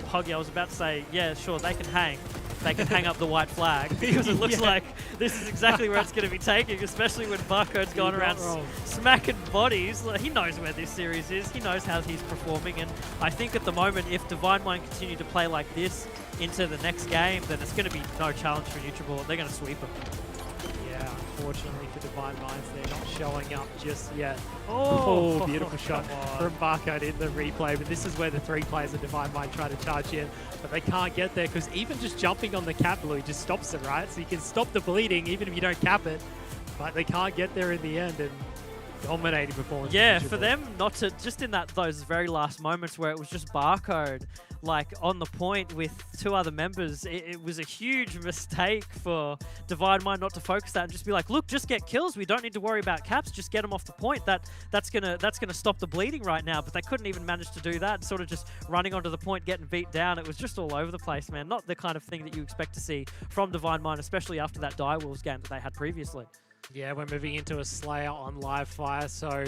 Hoggy, I was about to say, yeah, sure, they can hang. They can hang up the white flag because it looks like this is exactly where it's going to be taking, especially when Barcode's going around smacking bodies. Like, he knows where this series is. He knows how he's performing. And I think at the moment, if Divine Mind continue to play like this into the next game, then it's going to be no challenge for NutriBullet. They're going to sweep him. Yeah, unfortunately for Divine Minds, they're not showing up just yet. Oh, beautiful shot from Barcode in the replay. But this is where the 3 players of Divine Mind try to charge in, but they can't get there because even just jumping on the cap, Blue, just stops it, right? So you can stop the bleeding even if you don't cap it, but they can't get there in the end. And dominating performance. Yeah, for them not to, just in those very last moments where it was just Barcode, like on the point with 2 other members, it was a huge mistake for Divine Mind not to focus that and just be like, look, just get kills. We don't need to worry about caps. Just get them off the point. That's gonna stop the bleeding right now. But they couldn't even manage to do that. Sort of just running onto the point, getting beat down. It was just all over the place, man. Not the kind of thing that you expect to see from Divine Mind, especially after that Die Wolves game that they had previously. Yeah, we're moving into a Slayer on live fire, so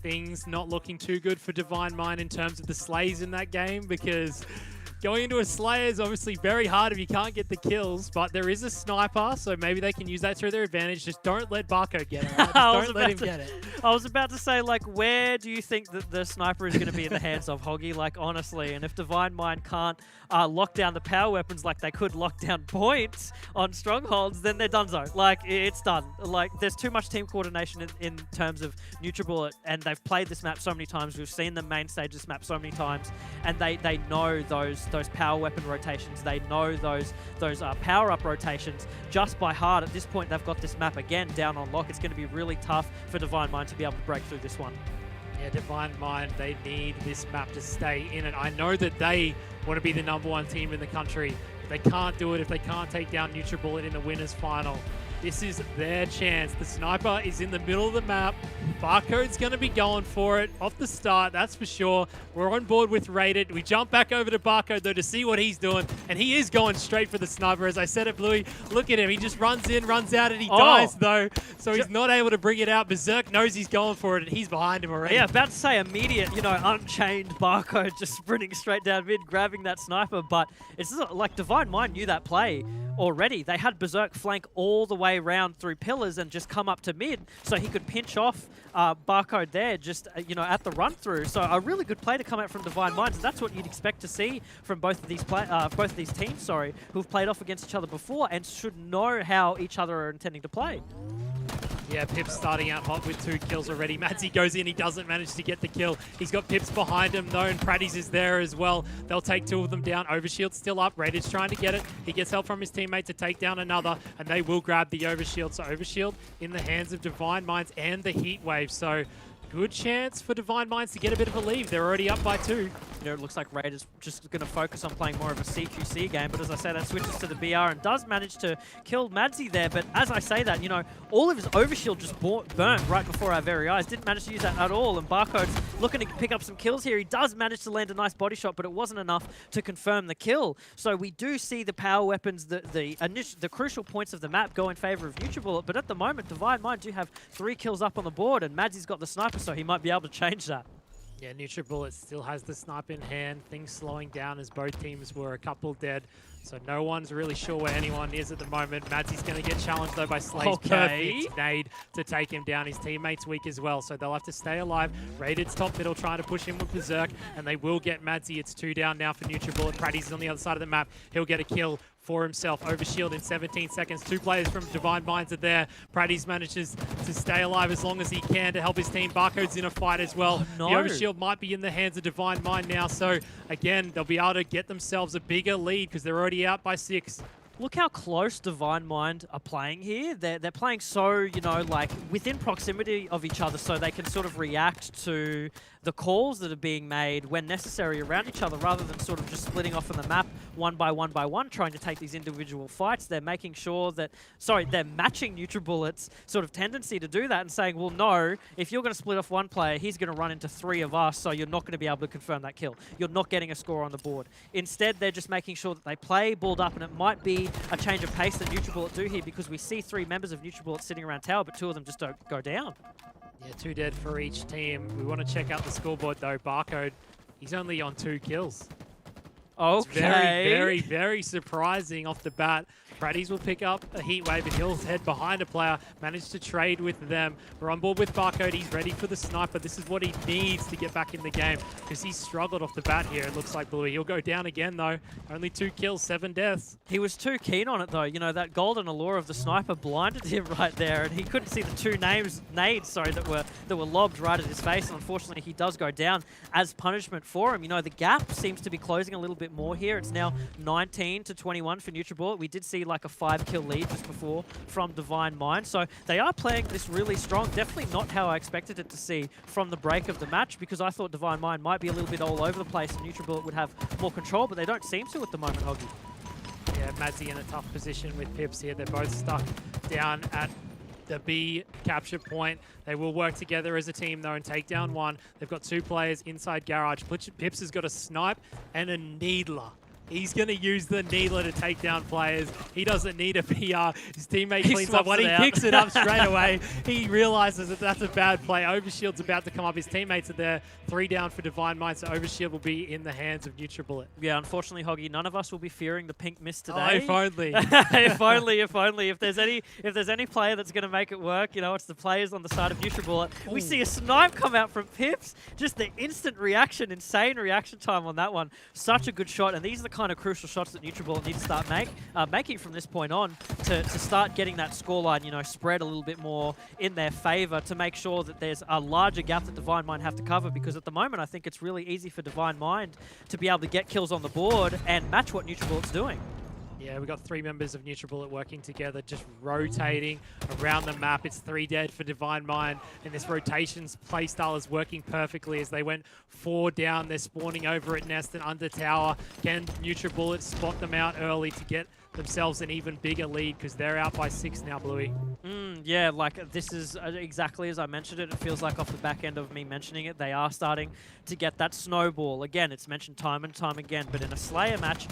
things not looking too good for Divine Mind in terms of the slays in that game, because going into a Slayer is obviously very hard if you can't get the kills, but there is a sniper, so maybe they can use that to their advantage. Just don't let Barco get it, right? Just don't let him get it. I was about to say, like, where do you think that the sniper is going to be in the hands of, Hoggy? Like, honestly, and if Divine Mind can't lock down the power weapons like they could lock down points on strongholds, then they're donezo. Like, it's done. Like, there's too much team coordination in terms of NutriBullet, and they've played this map so many times. We've seen them main stage this map so many times, and they know those power weapon rotations. They know those power-up rotations just by heart. At this point, they've got this map again down on lock. It's going to be really tough for Divine Mind to be able to break through this one. Yeah, Divine Mind, they need this map to stay in it. I know that they want to be the #1 team in the country, but they can't do it if they can't take down NutriBullet in the winners final. This is their chance. The sniper is in the middle of the map. Barcode's going to be going for it off the start, that's for sure. We're on board with Rated. We jump back over to Barcode, though, to see what he's doing, and he is going straight for the sniper. As I said it, Bluey, look at him. He just runs in, runs out, and he dies, though, so he's not able to bring it out. Berserk knows he's going for it, and he's behind him already. Yeah, about to say immediate, unchained Barcode just sprinting straight down mid, grabbing that sniper, but it's like Divine Mind knew that play already. They had Berserk flank all the way around through pillars and just come up to mid, so he could pinch off Barcode there just, at the run through. So a really good play to come out from Divine Minds, and that's what you'd expect to see from both of these teams, who've played off against each other before and should know how each other are intending to play. Yeah, Pips starting out hot with 2 kills already. Madzy goes in, he doesn't manage to get the kill. He's got Pips behind him though, and Praddy's is there as well. They'll take 2 of them down. Overshield's still up. Raid's trying to get it. He gets help from his teammate to take down another, and they will grab the Overshield. So Overshield in the hands of Divine Minds and the Heat Wave. So good chance for Divine Minds to get a bit of a lead. They're already up by 2. It looks like Raiders just going to focus on playing more of a CQC game, but as I say, that switches to the BR and does manage to kill Madzy there. But as I say that, all of his Overshield just burned right before our very eyes. Didn't manage to use that at all, and Barcode's looking to pick up some kills here. He does manage to land a nice body shot, but it wasn't enough to confirm the kill. So we do see the power weapons, the crucial points of the map go in favor of NutriBullet, but at the moment, Divine Mind do have 3 kills up on the board, and Madzy's got the sniper, so he might be able to change that. Yeah, NutriBullet still has the snipe in hand. Things slowing down as both teams were a couple dead. So no one's really sure where anyone is at the moment. Madzy's going to get challenged though by Slay's perfect nade to take him down. His teammate's weak as well, so they'll have to stay alive. Raided's top middle trying to push him with Berserk, and they will get Madzy. It's 2 down now for NutriBullet. Praddy's on the other side of the map. He'll get a kill for himself. Overshield in 17 seconds. 2 players from Divine Minds are there. Praddy's manages to stay alive as long as he can to help his team. Barcode's in a fight as well. Oh, no. The Overshield might be in the hands of Divine Mind now, so again, they'll be able to get themselves a bigger lead because they're already out by 6. Look how close Divine Mind are playing here. They're playing so, like within proximity of each other, so they can sort of react to the calls that are being made when necessary around each other, rather than sort of just splitting off on the map one by one, trying to take these individual fights. They're making sure that, they're matching NutriBullet's sort of tendency to do that and saying, well, no, if you're going to split off one player, he's going to run into 3 of us, so you're not going to be able to confirm that kill. You're not getting a score on the board. Instead, they're just making sure that they play balled up, and it might be a change of pace that NutriBullet do here, because we see 3 members of NutriBullet sitting around tower, but 2 of them just don't go down. Yeah, 2 dead for each team. We want to check out the scoreboard though. Barcode, he's only on 2 kills. Okay. It's very, very, very surprising off the bat. Praddy's will pick up a heat wave and he'll head behind a player, manage to trade with them. We're on board with Barcode. He's ready for the sniper. This is what he needs to get back in the game because he's struggled off the bat here, it looks like, Bluey. He'll go down again though. Only 2 kills, 7 deaths. He was too keen on it though. That golden allure of the sniper blinded him right there, and he couldn't see the 2 nades that were lobbed right at his face. And unfortunately, he does go down as punishment for him. The gap seems to be closing a little bit more here. It's now 19 to 21 for NutriBullet. We did see like a 5-kill lead just before from Divine Mind. So they are playing this really strong. Definitely not how I expected it to see from the break of the match, because I thought Divine Mind might be a little bit all over the place and NutriBullet would have more control, but they don't seem to at the moment, Hoggy. Yeah, Madzy in a tough position with Pips here. They're both stuck down at the B capture point. They will work together as a team though and take down one. They've got 2 players inside garage. Pips has got a snipe and a needler. He's going to use the needler to take down players. He doesn't need a PR. His teammate He cleans up. When swaps he it out. picks it up straight away, he realizes that that's a bad play. Overshield's about to come up. His teammates are there. 3 down for Divine Mind, so Overshield will be in the hands of NutriBullet. Yeah, unfortunately, Hoggy, none of us will be fearing the pink mist today. Oh, if only. if only, if only. If there's any player that's going to make it work, you know, it's the players on the side of NutriBullet. We see a snipe come out from Pips. Just the instant reaction, insane reaction time on that one. Such a good shot, and these are the kind of crucial shots that NutriBullet need to start making from this point on to start getting that scoreline, you know, spread a little bit more in their favor to make sure that there's a larger gap that Divine Mind have to cover, because at the moment I think it's really easy for Divine Mind to be able to get kills on the board and match what NutriBullet's doing. Yeah, we've got 3 members of NutriBullet working together, just rotating around the map. It's 3 dead for Divine Mind, and this rotations playstyle is working perfectly as they went 4 down. They're spawning over at Nest and under tower. Can NutriBullet spot them out early to get themselves an even bigger lead, because they're out by 6 now, Bluey. Yeah, like this is exactly as I mentioned it. It feels like off the back end of me mentioning it, they are starting to get that snowball. Again, it's mentioned time and time again, but in a Slayer match,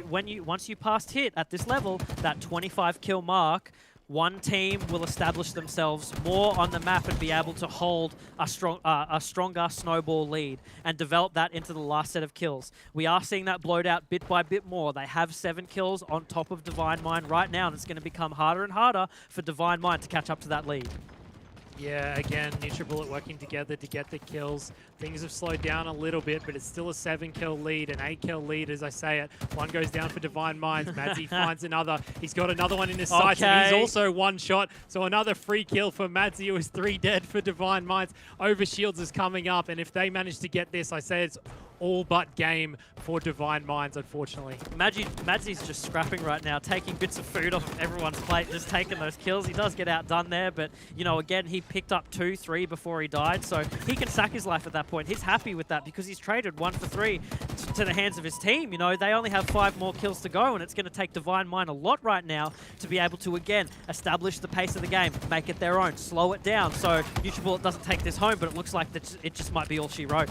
once you past hit at this level, that 25 kill mark, one team will establish themselves more on the map and be able to hold a stronger snowball lead and develop that into the last set of kills. We are seeing that blowed out bit by bit more. They have 7 kills on top of Divine Mind right now, and it's going to become harder and harder for Divine Mind to catch up to that lead. Yeah, again, NutriBullet working together to get the kills. Things have slowed down a little bit, but it's still a 7-kill lead, an 8-kill lead as I say it. One goes down for Divine Minds. Madzy finds another. He's got another one in his sights, and he's also 1 shot. So another free kill for Madzy, who is 3 dead for Divine Minds. Overshields is coming up, and if they manage to get this, I say it's all but game for Divine Minds, unfortunately. Madzy's just scrapping right now, taking bits of food off of everyone's plate, just taking those kills. He does get outdone there, but, you know, again, he picked up 2, 3 before he died, so he can sack his life at that point. He's happy with that because he's traded 1 for 3 to the hands of his team. You know, they only have 5 more kills to go, and it's going to take Divine Mind a lot right now to be able to, again, establish the pace of the game, make it their own, slow it down, so NutriBullet doesn't take this home, but it looks like it just might be all she wrote.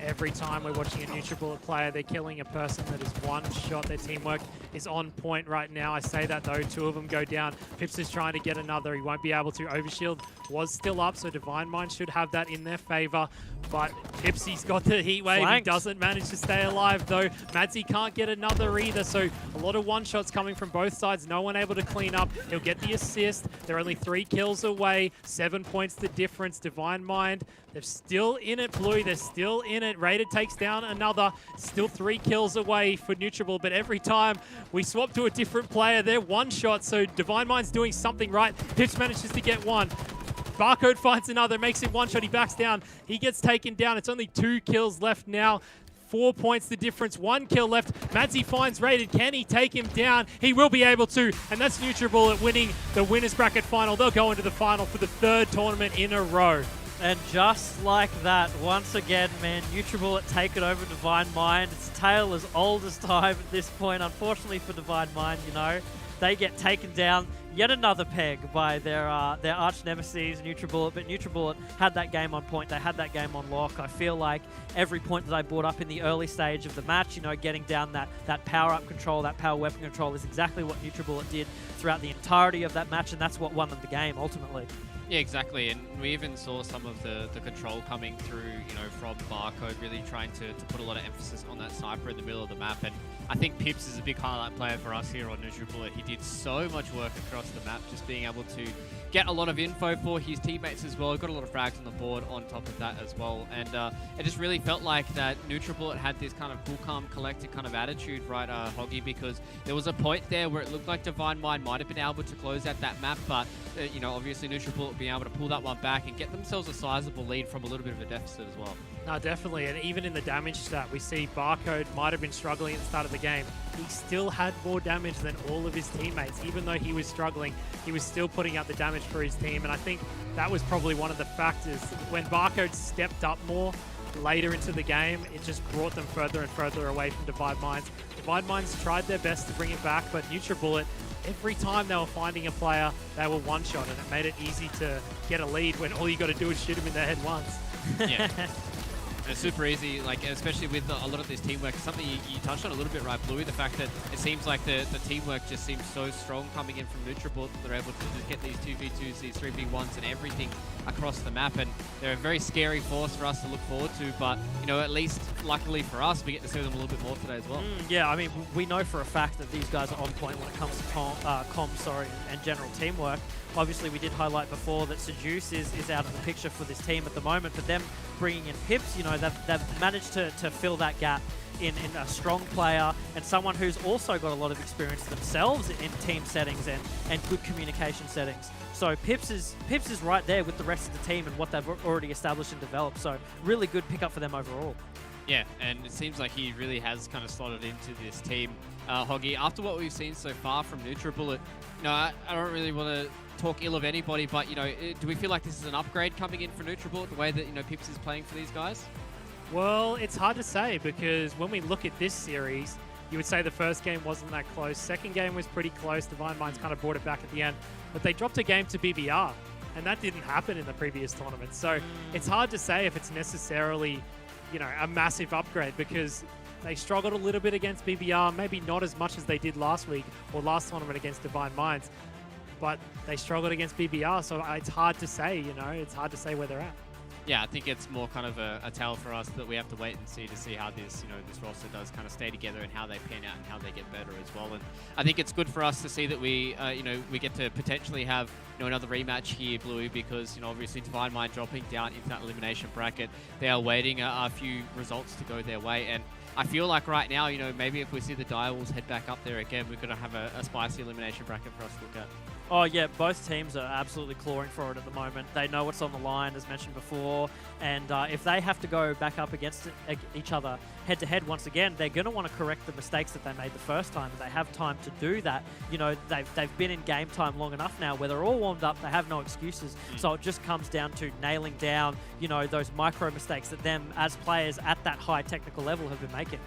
Every time we're watching a NutriBullet player, they're killing a person that is 1 shot. Their teamwork is on point right now. I say that though, 2 of them go down. Pips is trying to get another. He won't be able to. Overshield was still up, so Divine Mind should have that in their favor. But Pipsy's got the heat wave. Flanked. He doesn't manage to stay alive though. Madzy can't get another either, so a lot of 1-shots coming from both sides. No one able to clean up. He'll get the assist. They're only 3 kills away. 7 points the difference. Divine Mind, they're still in it, Bluey. They're still in it. Raider takes down another. Still 3 kills away for NutriBullet, but every time we swap to a different player, they're 1-shot, so Divine Mind's doing something right. Pips manages to get 1. Barcode finds another, makes him 1-shot. He backs down. He gets taken down. It's only 2 kills left now. 4 points the difference. 1 kill left. Madzy finds Rated. Can he take him down? He will be able to. And that's NutriBullet winning the winners bracket final. They'll go into the final for the 3rd tournament in a row. And just like that, once again, man, NutriBullet take it over Divine Mind. It's a tale as old as time at this point. Unfortunately for Divine Mind, you know, they get taken down yet another peg by their arch nemesis, NutriBullet. But NutriBullet had that game on point. They had that game on lock. I feel like every point that I brought up in the early stage of the match, you know, getting down that power-up control, that power weapon control is exactly what NutriBullet did throughout the entirety of that match, and that's what won them the game, ultimately. Yeah, exactly, and we even saw some of the control coming through, you know, from Barcode, really trying to put a lot of emphasis on that sniper in the middle of the map, and I think Pips is a big highlight player for us here on NutriBullet. He did so much work across the map, just being able to get a lot of info for his teammates as well. Got a lot of frags on the board on top of that as well, and it just really felt like that NutriBullet had this kind of cool, calm, collected kind of attitude, right, Hoggy, because there was a point there where it looked like Divine Mind might have been able to close out that map, but you know, obviously NutriBullet being able to pull that one back and get themselves a sizable lead from a little bit of a deficit as well. No, definitely, and even in the damage stat, we see Barcode might have been struggling at the start of the game. He still had more damage than all of his teammates. Even though he was struggling, he was still putting out the damage for his team, and I think that was probably one of the factors. When Barcode stepped up more later into the game, it just brought them further and further away from Divine Minds. Divine Minds tried their best to bring it back, but NutriBullet, every time they were finding a player, they were 1-shot, and it made it easy to get a lead when all you got to do is shoot him in the head once. Yeah. And it's super easy, like especially with a lot of this teamwork. Something you touched on a little bit, right, Bluey? The fact that it seems like the teamwork just seems so strong coming in from Nutribullet that they're able to just get these 2v2s, these 3v1s, and everything across the map. And they're a very scary force for us to look forward to. But at least luckily for us, we get to see them a little bit more today as well. Yeah, I mean, we know for a fact that these guys are on point when it comes to comms, and general teamwork. Obviously, we did highlight before that Seduce is out of the picture for this team at the moment, but them bringing in Pips, they've managed to fill that gap in a strong player and someone who's also got a lot of experience themselves in team settings and good communication settings. So Pips is right there with the rest of the team and what they've already established and developed. So really good pickup for them overall. Yeah, and it seems like he really has kind of slotted into this team. Hoggy, after what we've seen so far from Nutribullet, I don't really want to talk ill of anybody, but do we feel like this is an upgrade coming in for Nutribullet, the way that Pips is playing for these guys? Well, it's hard to say because when we look at this series, you would say the first game wasn't that close. Second game was pretty close. Divine Minds kind of brought it back at the end, but they dropped a game to BBR, and that didn't happen in the previous tournament. So it's hard to say if it's necessarily a massive upgrade because they struggled a little bit against BBR, maybe not as much as they did last week or last tournament against Divine Minds, but they struggled against BBR, so it's hard to say, it's hard to say where they're at. Yeah, I think it's more kind of a tell for us that we have to wait and see how this, this roster does kind of stay together and how they pan out and how they get better as well. And I think it's good for us to see that we, we get to potentially have, another rematch here, Bluey, because, obviously Divine Mind dropping down into that elimination bracket. They are waiting a few results to go their way. And I feel like right now, maybe if we see the Direwolves head back up there again, we're going to have a spicy elimination bracket for us to look at. Oh yeah, both teams are absolutely clawing for it at the moment. They know what's on the line, as mentioned before, and if they have to go back up against each other head-to-head once again, they're going to want to correct the mistakes that they made the first time, and they have time to do that. They've been in game time long enough now where they're all warmed up, they have no excuses, so it just comes down to nailing down, those micro mistakes that them as players at that high technical level have been making.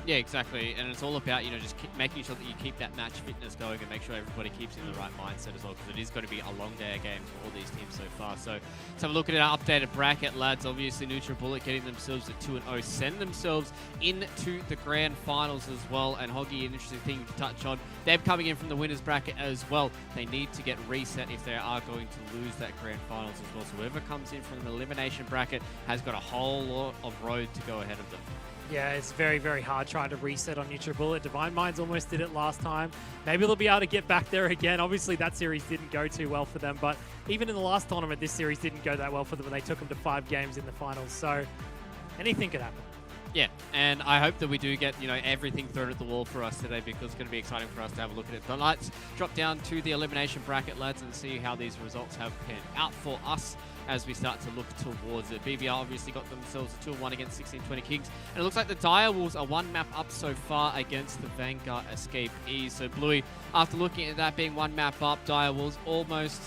Yeah, exactly. And it's all about, just making sure that you keep that match fitness going and make sure everybody keeps in the right mindset as well, because it is going to be a long day of games for all these teams so far. So let's have a look at our updated bracket, lads. Obviously, Nutribullet getting themselves at 2-0, send themselves into the grand finals as well. And Hoggy, an interesting thing to touch on, they're coming in from the winners bracket as well. They need to get reset if they are going to lose that grand finals as well. So whoever comes in from the elimination bracket has got a whole lot of road to go ahead of them. Yeah, it's very, very hard trying to reset on Nutribullet. Divine Minds almost did it last time. Maybe they'll be able to get back there again. Obviously, that series didn't go too well for them, but even in the last tournament, this series didn't go that well for them, and they took them to 5 games in the finals. So anything could happen. Yeah, and I hope that we do get, everything thrown at the wall for us today, because it's going to be exciting for us to have a look at it. But let's drop down to the elimination bracket, lads, and see how these results have panned out for us as we start to look towards it. BBR obviously got themselves a 2-1 against 1620 Kings, and it looks like the Direwolves are 1 map up so far against the Vanguard Escapees. So Bluey, after looking at that being 1 map up, Direwolves almost,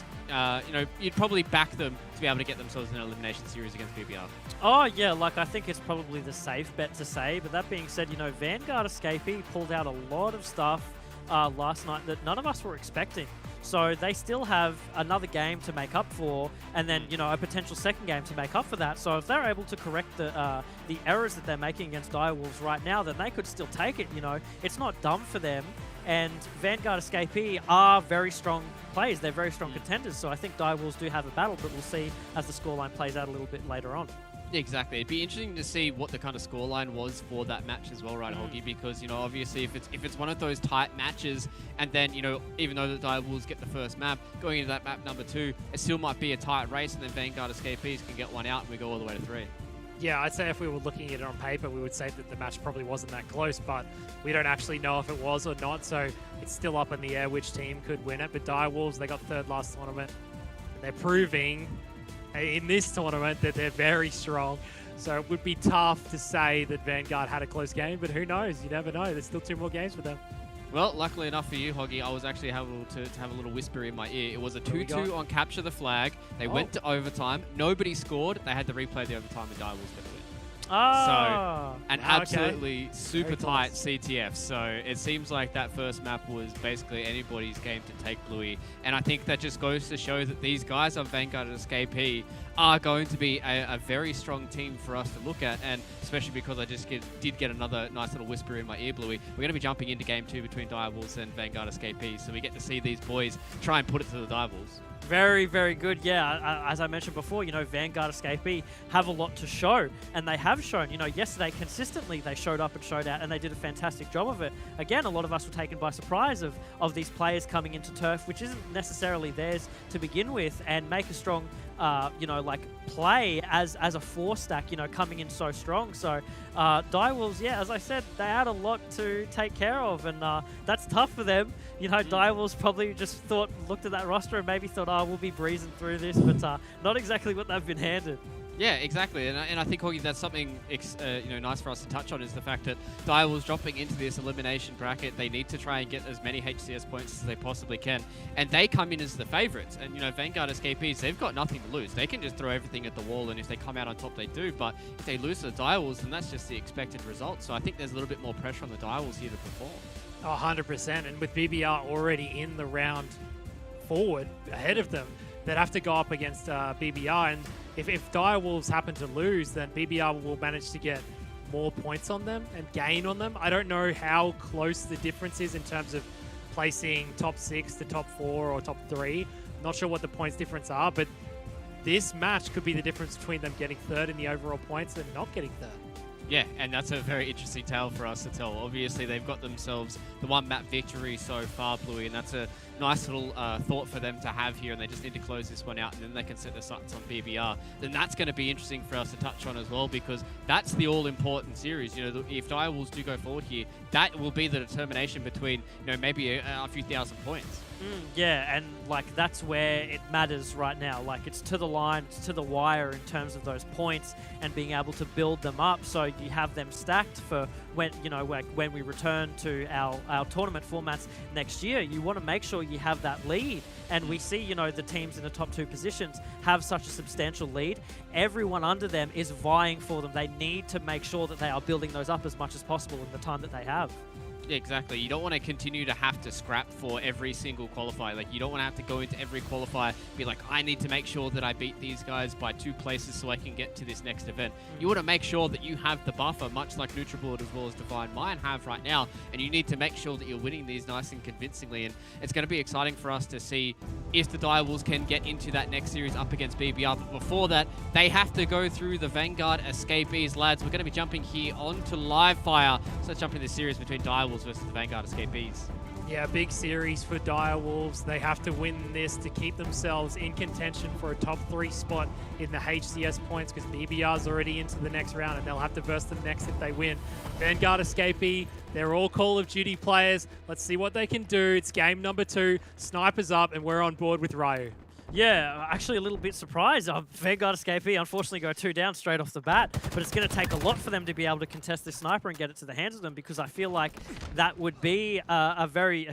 you'd probably back them to be able to get themselves in an elimination series against BBR. Oh yeah, I think it's probably the safe bet to say, but that being said, Vanguard Escapee pulled out a lot of stuff last night that none of us were expecting. So they still have another game to make up for, and then a potential second game to make up for that. So if they're able to correct the errors that they're making against Direwolves right now, then they could still take it. It's not dumb for them. And Vanguard Escapee are very strong players. They're very strong contenders. So I think Direwolves do have a battle, but we'll see as the scoreline plays out a little bit later on. Exactly. It'd be interesting to see what the kind of scoreline was for that match as well, right, Hoggy? Because, obviously if it's one of those tight matches, and then, even though the Direwolves get the first map, going into that map number 2, it still might be a tight race, and then Vanguard Escapees can get one out and we go all the way to 3. Yeah, I'd say if we were looking at it on paper, we would say that the match probably wasn't that close, but we don't actually know if it was or not, so it's still up in the air which team could win it. But Direwolves, they got 3rd last tournament, and they're proving in this tournament that they're very strong. So it would be tough to say that Vanguard had a close game, but who knows? You never know. There's still 2 more games for them. Well, luckily enough for you, Hoggy, I was actually able to have a little whisper in my ear. It was a 2-2 on Capture the Flag. They went to overtime. Nobody scored. They had to replay the overtime, and Direwolves got the win. Ah. So, an Okay. absolutely super Very tight close. CTF. So, it seems like that first map was basically anybody's game to take Bluey. And I think that just goes to show that these guys on Vanguard and Escapee are going to be a very strong team for us to look at. And especially because I just did get another nice little whisper in my ear, Bluey. We're going to be jumping into Game 2 between Direwolves and Vanguard Escapee. So, we get to see these boys try and put it to the Direwolves. Very, very good. Yeah, as I mentioned before, Vanguard Escapee have a lot to show, and they have shown. Yesterday consistently they showed up and showed out, and they did a fantastic job of it. Again, a lot of us were taken by surprise of these players coming into turf, which isn't necessarily theirs to begin with, and make a strong play as a 4-stack, coming in so strong. So Direwolves, yeah, as I said, they had a lot to take care of, and that's tough for them. Direwolves probably just looked at that roster and maybe thought, oh, we'll be breezing through this, but not exactly what they've been handed. Yeah, exactly, and I think, Hoggy, that's something nice for us to touch on is the fact that Direwolves dropping into this elimination bracket, they need to try and get as many HCS points as they possibly can, and they come in as the favourites. And Vanguard Escapees, they've got nothing to lose. They can just throw everything at the wall, and if they come out on top, they do. But if they lose to the Direwolves, then that's just the expected result. So I think there's a little bit more pressure on the Direwolves here to perform. 100%, and with BBR already in the round forward ahead of them, they'd have to go up against BBR, and if Direwolves happen to lose, then BBR will manage to get more points on them and gain on them. I don't know how close the difference is in terms of placing top 6 to top 4 or top 3. I'm not sure what the points difference are, but this match could be the difference between them getting 3rd in the overall points and not getting 3rd. Yeah, and that's a very interesting tale for us to tell. Obviously, they've got themselves the one map victory so far, Bluey, and that's a nice little thought for them to have here, and they just need to close this one out, and then they can set their sights on BBR. Then that's going to be interesting for us to touch on as well, because that's the all-important series. If Direwolves do go forward here, that will be the determination between, maybe a few thousand points. Yeah, and that's where it matters right now. It's to the line, it's to the wire in terms of those points and being able to build them up so you have them stacked for when when we return to our tournament formats next year. You want to make sure you have that lead, and we see the teams in the top 2 positions have such a substantial lead. Everyone under them is vying for them. They need to make sure that they are building those up as much as possible in the time that they have. Yeah, exactly. You don't want to continue to have to scrap for every single qualifier. You don't want to have to go into every qualifier, be like, I need to make sure that I beat these guys by 2 places so I can get to this next event. You want to make sure that you have the buffer, much like NutriBullet as well as Divine Mind have right now, and you need to make sure that you're winning these nice and convincingly. And it's going to be exciting for us to see if the Direwolves can get into that next series up against BBR. But before that, they have to go through the Vanguard Escapees. Lads, we're going to be jumping here onto live fire. So let's jump into the series between Direwolves versus the Vanguard Escapees. Yeah, big series for Direwolves. They have to win this to keep themselves in contention for a top 3 spot in the HCS points, because BBR's already into the next round and they'll have to verse them next if they win. Vanguard Escapee, they're all Call of Duty players. Let's see what they can do. It's game number 2. Snipers up, and we're on board with Ryu. Yeah, actually a little bit surprised. Vanguard Escapee unfortunately go 2 down straight off the bat, but it's going to take a lot for them to be able to contest this sniper and get it to the hands of them, because I feel like that would be a very,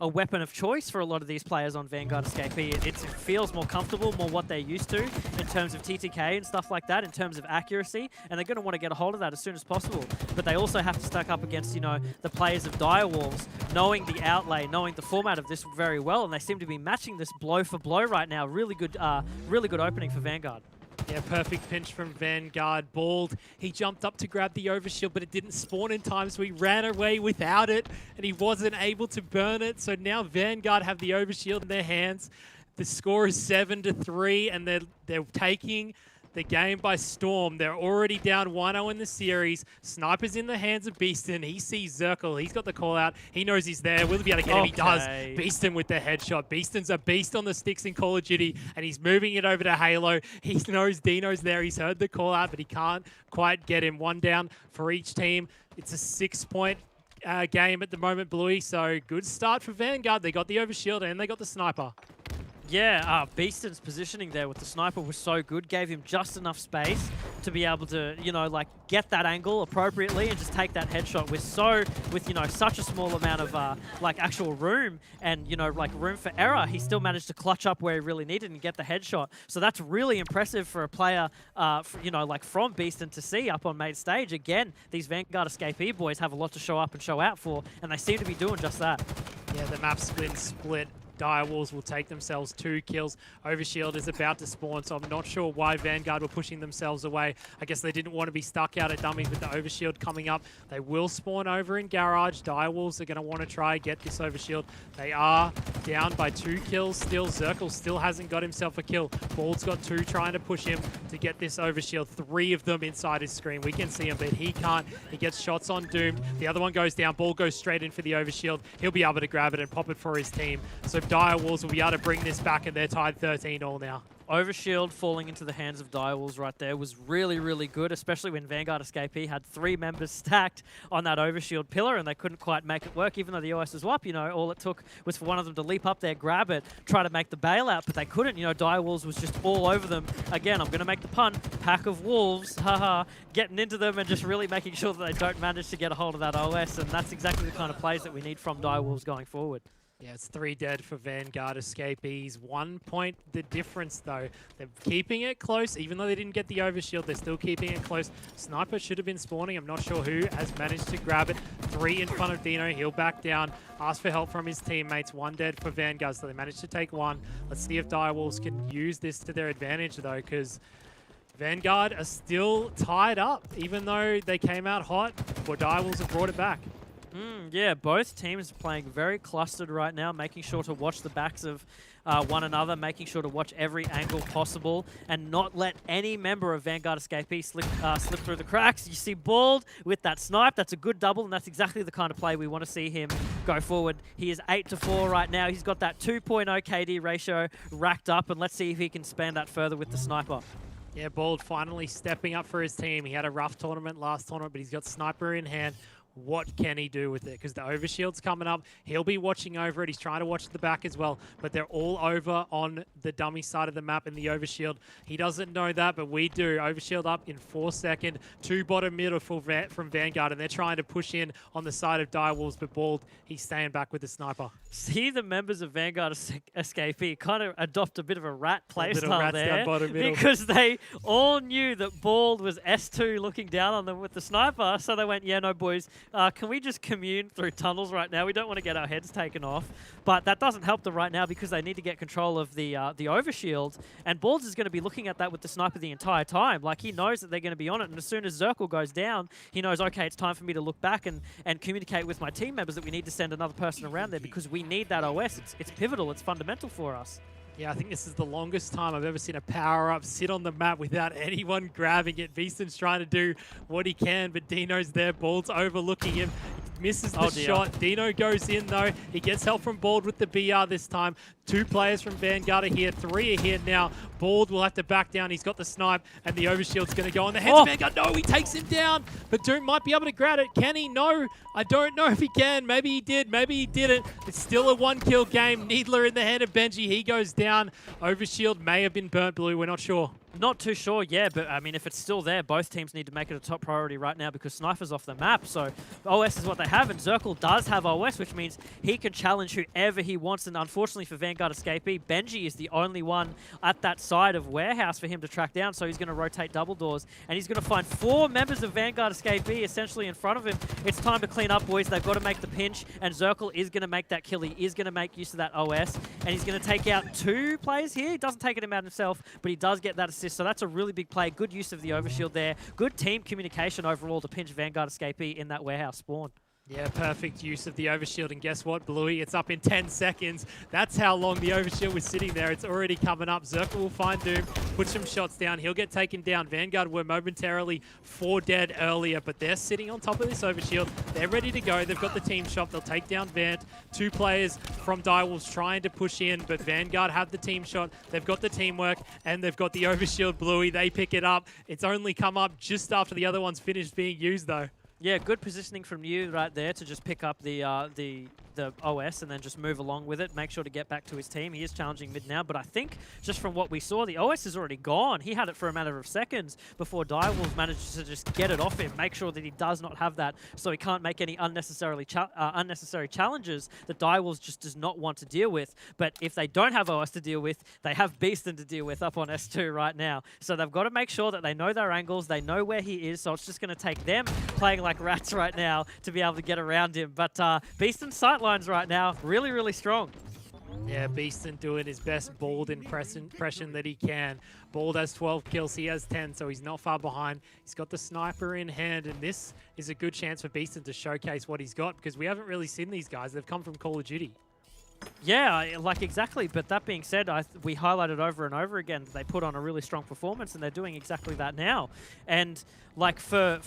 a weapon of choice for a lot of these players on Vanguard Escapee. It feels more comfortable, more what they're used to in terms of TTK and stuff like that, in terms of accuracy, and they're going to want to get a hold of that as soon as possible. But they also have to stack up against, the players of Direwolves, knowing the outlay, knowing the format of this very well, and they seem to be matching this blow for blow right now. Really good opening for Vanguard. Yeah, perfect pinch from Vanguard. Bald. He jumped up to grab the overshield, but it didn't spawn in time, so he ran away without it, and he wasn't able to burn it. So now Vanguard have the overshield in their hands. The score is 7-3, and they're taking the game by storm. They're already down 1-0 in the series. Sniper's in the hands of Beaston. He sees Zirkle. He's got the call out. He knows he's there. Will he be able to get him? He does. Beaston with the headshot. Beaston's a beast on the sticks in Call of Duty, and he's moving it over to Halo. He knows Dino's there. He's heard the call out, but he can't quite get him. 1 down for each team. It's a 6-point game at the moment, Bluey. So good start for Vanguard. They got the overshield and they got the sniper. Yeah, Beeston's positioning there with the sniper was so good, gave him just enough space to be able to, you know, like get that angle appropriately and just take that headshot with, you know, such a small amount of like actual room and, you know, like room for error. He still managed to clutch up where he really needed and get the headshot. So that's really impressive for a player, you know, like from Beeston to see up on main stage. Again, these Vanguard Escapee boys have a lot to show up and show out for, and they seem to be doing just that. Yeah, the map's been split. Direwolves will take themselves 2 kills. Overshield is about to spawn, so I'm not sure why Vanguard were pushing themselves away. I guess they didn't want to be stuck out at dummies with the Overshield coming up. They will spawn over in Garage. Direwolves are going to want to try get this Overshield. They are down by 2 kills still. Zirkle still hasn't got himself a kill. Bald's got 2 trying to push him to get this Overshield. 3 of them inside his screen. We can see him, but he can't. He gets shots on Doomed. The other one goes down. Ball goes straight in for the Overshield. He'll be able to grab it and pop it for his team. So Direwolves will be able to bring this back, and they're tied 13-all now. Overshield falling into the hands of Direwolves right there was really, really good, especially when Vanguard Escapee had 3 members stacked on that Overshield pillar and they couldn't quite make it work, even though the OS was up. You know, all it took was for one of them to leap up there, grab it, try to make the bailout, but they couldn't. You know, Direwolves was just all over them. Again, I'm going to make the pun, pack of wolves, haha, getting into them and just really making sure that they don't manage to get a hold of that OS, and that's exactly the kind of plays that we need from Direwolves going forward. Yeah, it's 3 dead for Vanguard Escapees. 1 point the difference, though. They're keeping it close. Even though they didn't get the Overshield, they're still keeping it close. Sniper should have been spawning. I'm not sure who has managed to grab it. 3 in front of Dino. He'll back down. Ask for help from his teammates. 1 dead for Vanguard, so they managed to take 1. Let's see if Direwolves can use this to their advantage, though, because Vanguard are still tied up. Even though they came out hot, but Direwolves have brought it back. Yeah, both teams are playing very clustered right now, making sure to watch the backs of one another, making sure to watch every angle possible and not let any member of Vanguard Escapee slip through the cracks. You see Bald with that snipe. That's a good double, and that's exactly the kind of play we want to see him go forward. He is 8-4 right now. He's got that 2.0 KD ratio racked up, and let's see if he can span that further with the sniper. Yeah, Bald finally stepping up for his team. He had a rough tournament last tournament, but he's got sniper in hand. What can he do with it? Because the Overshield's coming up. He'll be watching over it. He's trying to watch the back as well. But they're all over on the dummy side of the map in the Overshield. He doesn't know that, but we do. Overshield up in 4 seconds. 2 bottom middle from Vanguard, and they're trying to push in on the side of Direwolves, but Bald, he's staying back with the sniper. See the members of Vanguard Escapee kind of adopt a bit of a rat playstyle there, because they all knew that Bald was S2 looking down on them with the sniper, so they went, yeah, no, boys, can we just commune through tunnels right now? We don't want to get our heads taken off. But that doesn't help them right now because they need to get control of the Overshield. And Balls is going to be looking at that with the sniper the entire time. Like, he knows that they're going to be on it. And as soon as Zirkle goes down, he knows, okay, it's time for me to look back and communicate with my team members that we need to send another person around there because we need that OS. It's pivotal. It's fundamental for us. Yeah, I think this is the longest time I've ever seen a power-up sit on the map without anyone grabbing it. Beeston's trying to do what he can, but Dino's there. Bald's overlooking him. Misses the shot. Dino goes in, though. He gets help from Bald with the BR this time. 2 players from Vanguard are here. 3 are here now. Bald will have to back down. He's got the snipe, and the Overshield's going to go on the heads of Vanguard. No, he takes him down, but Doom might be able to grab it. Can he? No. I don't know if he can. Maybe he did. Maybe he didn't. It's still a 1-kill game. Needler in the hand of Benji. He goes down. Overshield may have been burnt blue. We're not sure. Not too sure, yeah, but I mean, if it's still there, both teams need to make it a top priority right now because Sniper's off the map. So OS is what they have, and Zirkle does have OS, which means he can challenge whoever he wants. And unfortunately for Vanguard Escapee, Benji is the only one at that side of Warehouse for him to track down. So he's going to rotate double doors, and he's going to find 4 members of Vanguard Escapee essentially in front of him. It's time to clean up, boys. They've got to make the pinch, and Zirkle is going to make that kill. He is going to make use of that OS, and he's going to take out 2 players here. He doesn't take him out himself, but he does get that assist. So that's a really big play. Good use of the Overshield there. Good team communication overall to pinch Vanguard Escapee in that Warehouse spawn. Yeah, perfect use of the Overshield. And guess what, Bluey? It's up in 10 seconds. That's how long the Overshield was sitting there. It's already coming up. Zirkle will find Doom, put some shots down. He'll get taken down. Vanguard were momentarily 4 dead earlier, but they're sitting on top of this Overshield. They're ready to go. They've got the team shop. They'll take down Vant. 2 players from Direwolves trying to push in, but Vanguard have the team shot. They've got the teamwork, and they've got the Overshield. Bluey, they pick it up. It's only come up just after the other one's finished being used, though. Yeah, good positioning from you right there to just pick up the OS and then just move along with it. Make sure to get back to his team. He is challenging mid now, but I think just from what we saw, the OS is already gone. He had it for a matter of seconds before Direwolves managed to just get it off him, make sure that he does not have that, so he can't make any unnecessary challenges that Direwolves just does not want to deal with. But if they don't have OS to deal with, they have Beaston to deal with up on S2 right now. So they've got to make sure that they know their angles, they know where he is, so it's just going to take them playing like rats right now to be able to get around him. But Beaston's sightlines right now, really, really strong. Yeah, Beaston doing his best Bald impression that he can. Bald has 12 kills, he has 10, so he's not far behind. He's got the sniper in hand, and this is a good chance for Beaston to showcase what he's got, because we haven't really seen these guys. They've come from Call of Duty. Yeah, like exactly. But that being said, we highlighted over and over again, they put on a really strong performance, and they're doing exactly that now. And like for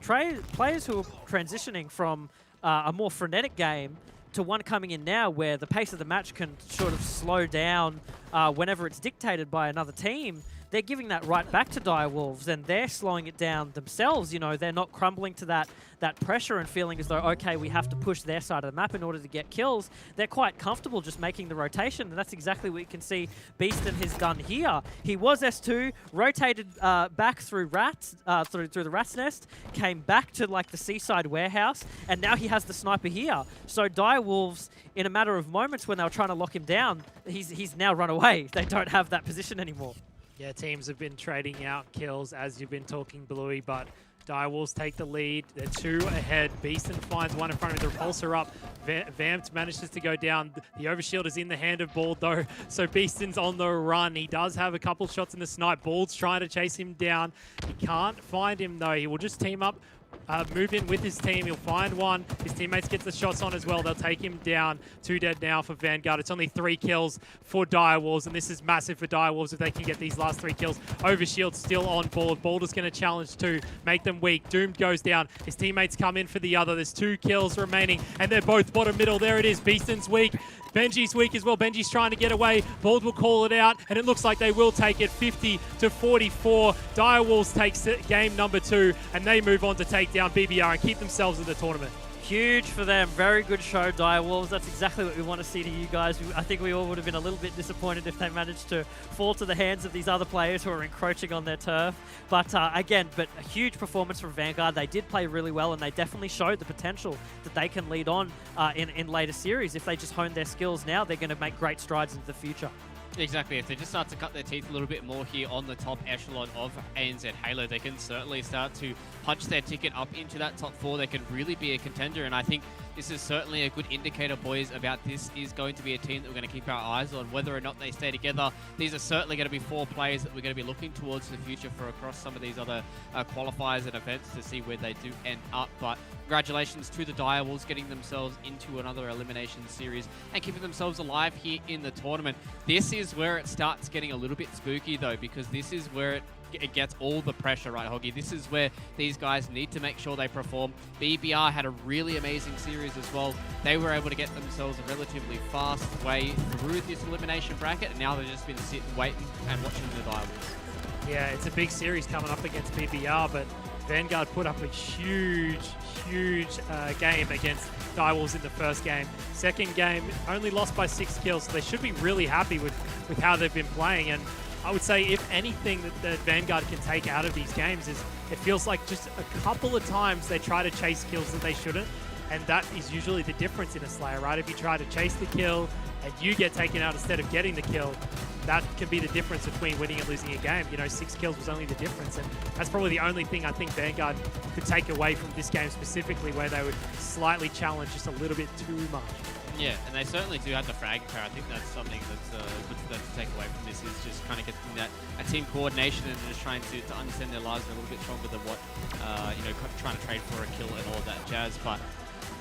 players who are transitioning from a more frenetic game to one coming in now where the pace of the match can sort of slow down whenever it's dictated by another team, they're giving that right back to Direwolves, and they're slowing it down themselves. You know, they're not crumbling to that pressure and feeling as though, okay, we have to push their side of the map in order to get kills. They're quite comfortable just making the rotation, and that's exactly what you can see Beaston has done here. He was S2, rotated back through Rats, through the Rat's Nest, came back to like the Seaside Warehouse, and now he has the sniper here. So Direwolves, in a matter of moments when they were trying to lock him down, he's now run away. They don't have that position anymore. Yeah, teams have been trading out kills as you've been talking, Bluey, but Direwolves take the lead. They're 2 ahead. Beaston finds one in front of him. The repulsor up. Vamped manages to go down. The overshield is in the hand of Bald, though, so Beaston's on the run. He does have a couple shots in the snipe. Bald's trying to chase him down. He can't find him, though. He will just team up. Move in with his team. He'll find one. His teammates get the shots on as well. They'll take him down. 2 dead now for Vanguard. It's only 3 kills for Direwolves, and this is massive for Direwolves if they can get these last 3 kills. Overshield still on board. Balder's going to challenge 2, make them weak. Doomed goes down. His teammates come in for the other. There's 2 kills remaining, and they're both bottom middle. There it is. Beaston's weak. Benji's weak as well. Benji's trying to get away. Bald will call it out, and it looks like they will take it 50-44. Direwolves takes game number 2, and they move on to take down BBR and keep themselves in the tournament. Huge for them. Very good show, Direwolves. That's exactly what we want to see to you guys. I think we all would have been a little bit disappointed if they managed to fall to the hands of these other players who are encroaching on their turf. But again, a huge performance from Vanguard. They did play really well, and they definitely showed the potential that they can lead on in later series. If they just hone their skills now, they're going to make great strides into the future. Exactly. If they just start to cut their teeth a little bit more here on the top echelon of ANZ Halo, they can certainly start to punch their ticket up into that top 4. They can really be a contender, and I think this is certainly a good indicator, boys, about this is going to be a team that we're going to keep our eyes on, whether or not they stay together. These are certainly going to be 4 players that we're going to be looking towards the future for across some of these other qualifiers and events to see where they do end up. But congratulations to the Direwolves getting themselves into another elimination series and keeping themselves alive here in the tournament. This is where it starts getting a little bit spooky, though, because this is where it gets all the pressure, right, Hoggy? This is where these guys need to make sure they perform. BBR had a really amazing series as well. They were able to get themselves a relatively fast way through this elimination bracket, and now they've just been sitting, waiting, and watching the Direwolves. Yeah, it's a big series coming up against BBR, but Vanguard put up a huge game against Direwolves in the first game. Second game, only lost by 6 kills, so they should be really happy with how they've been playing. And I would say if anything that Vanguard can take out of these games is it feels like just a couple of times they try to chase kills that they shouldn't, and that is usually the difference in a Slayer, right? If you try to chase the kill and you get taken out instead of getting the kill, that can be the difference between winning and losing a game. You know, 6 kills was only the difference, and that's probably the only thing I think Vanguard could take away from this game specifically, where they would slightly challenge just a little bit too much. Yeah, and they certainly do have the frag power. I think that's something that's good for them to take away from this, is just kind of getting that team coordination and just trying to understand their lives a little bit stronger than what, trying to trade for a kill and all of that jazz. But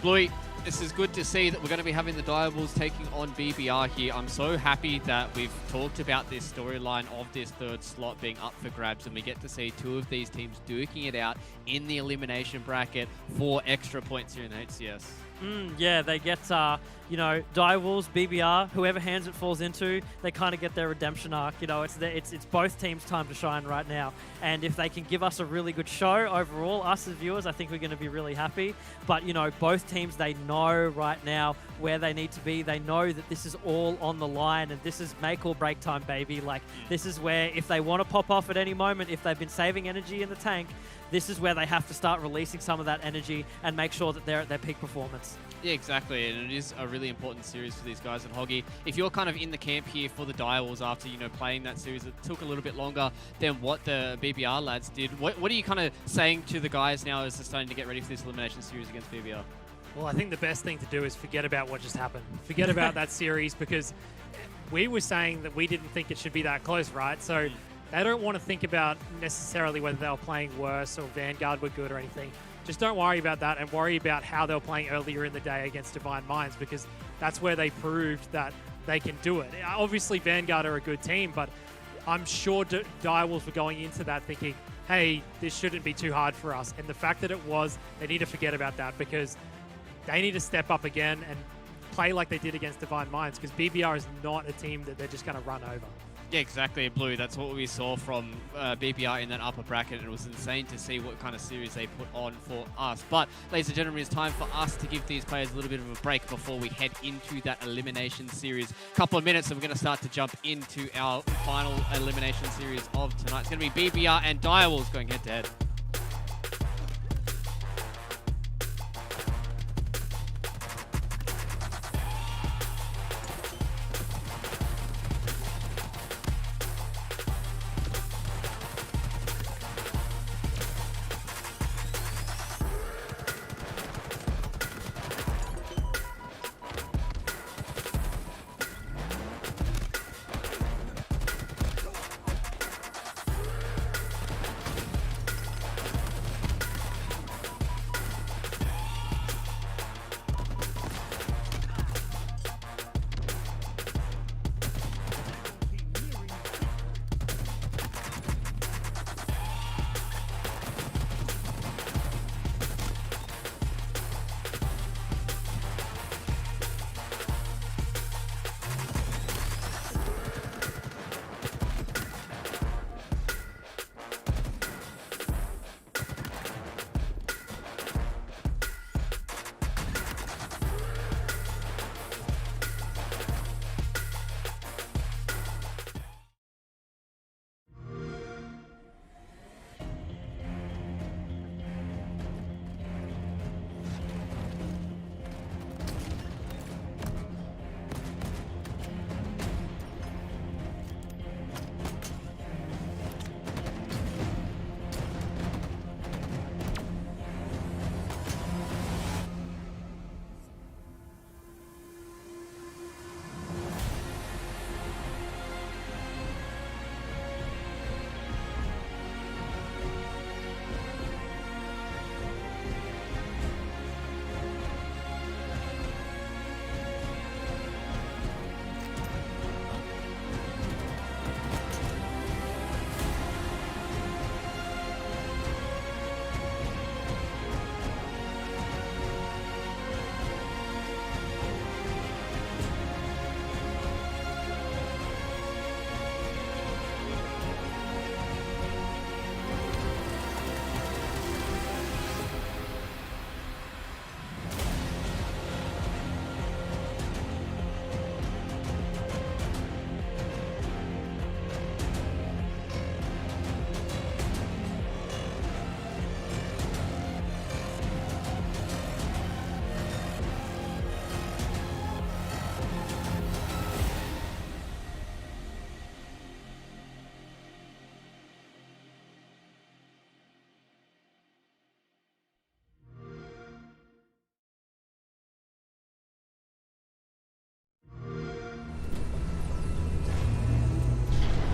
Bluey, this is good to see that we're going to be having the Direwolves taking on BBR here. I'm so happy that we've talked about this storyline of this 3rd slot being up for grabs, and we get to see 2 of these teams duking it out in the elimination bracket for extra points here in the HCS. Yeah, they get, you know, Direwolves, BBR, whoever hands it falls into, they kind of get their redemption arc. You know, it's both teams' time to shine right now. And if they can give us a really good show overall, us as viewers, I think we're going to be really happy. But, you know, both teams, they know right now where they need to be. They know that this is all on the line and this is make or break time, baby. Like, this is where if they want to pop off at any moment, if they've been saving energy in the tank, this is where they have to start releasing some of that energy and make sure that they're at their peak performance. Yeah, exactly, and it is a really important series for these guys. And Hoggy, if you're kind of in the camp here for the Direwolves after, you know, playing that series, it took a little bit longer than what the BBR lads did. What are you kind of saying to the guys now as they're starting to get ready for this elimination series against BBR? Well, I think the best thing to do is forget about what just happened. Forget about that series, because we were saying that we didn't think it should be that close, right? So they don't want to think about necessarily whether they were playing worse or Vanguard were good or anything. Just don't worry about that and worry about how they were playing earlier in the day against Divine Minds, because that's where they proved that they can do it. Obviously, Vanguard are a good team, but I'm sure Direwolves were going into that thinking, hey, this shouldn't be too hard for us. And the fact that it was, they need to forget about that, because they need to step up again and play like they did against Divine Minds, because BBR is not a team that they're just going to run over. Yeah, exactly, Blue. That's what we saw from BBR in that upper bracket, and it was insane to see what kind of series they put on for us. But, ladies and gentlemen, it's time for us to give these players a little bit of a break before we head into that elimination series. Couple of minutes, and we're going to start to jump into our final elimination series of tonight. It's going to be BBR and Direwolves going head-to-head.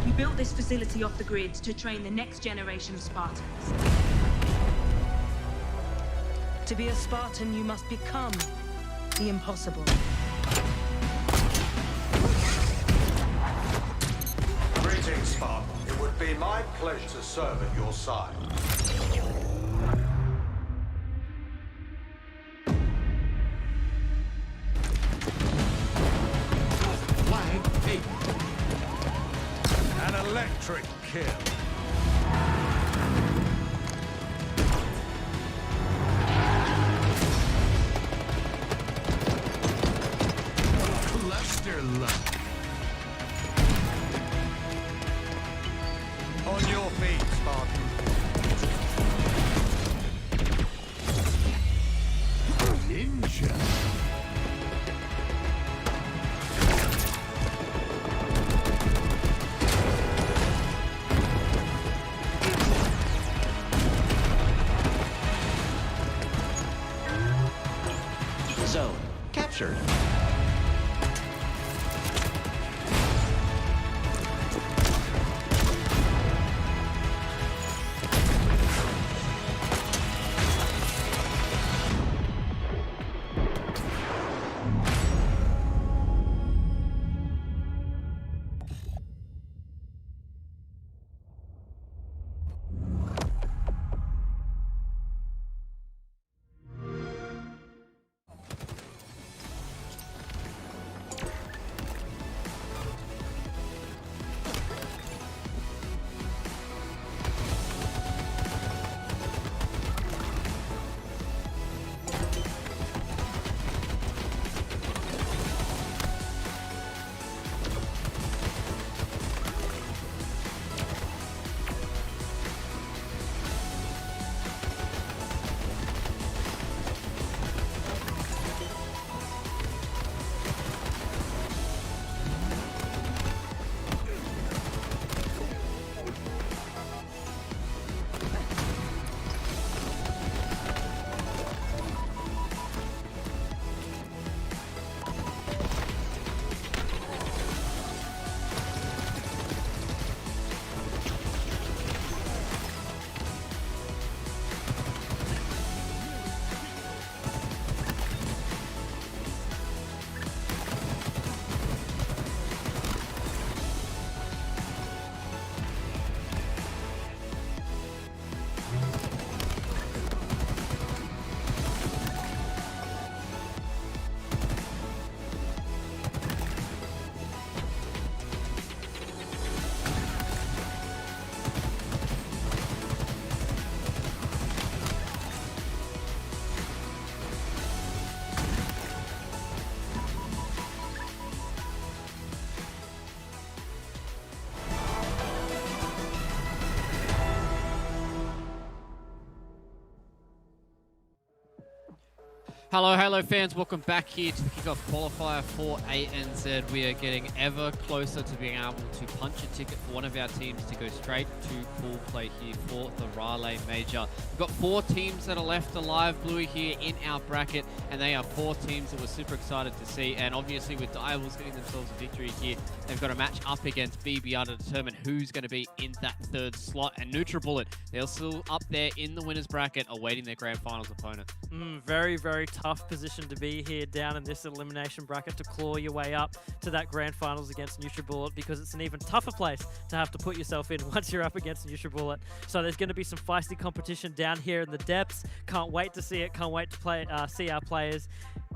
We built this facility off the grid to train the next generation of Spartans. To be a Spartan, you must become the impossible. Greetings, Spartan. It would be my pleasure to serve at your side. kill. Cluster luck. On your feet, Spartan. Ninja. Zone captured. Hello, Halo fans. Welcome back here to the Kickoff Qualifier for ANZ. We are getting ever closer to being able to punch a ticket for one of our teams to go straight to pool play here for the Raleigh Major. We've got 4 teams that are left alive, Bluey, here in our bracket, and they are 4 teams that we're super excited to see. And obviously with Direwolves getting themselves a victory here, they've got a match up against BBR to determine who's going to be in that 3rd slot. And NutriBullet, they're still up there in the winners bracket awaiting their grand finals opponent. Very, very tough position to be here down in this elimination bracket to claw your way up to that grand finals against NutriBullet, because it's an even tougher place to have to put yourself in once you're up against NutriBullet. So there's going to be some feisty competition down here in the depths. Can't wait to see it. Can't wait to see our players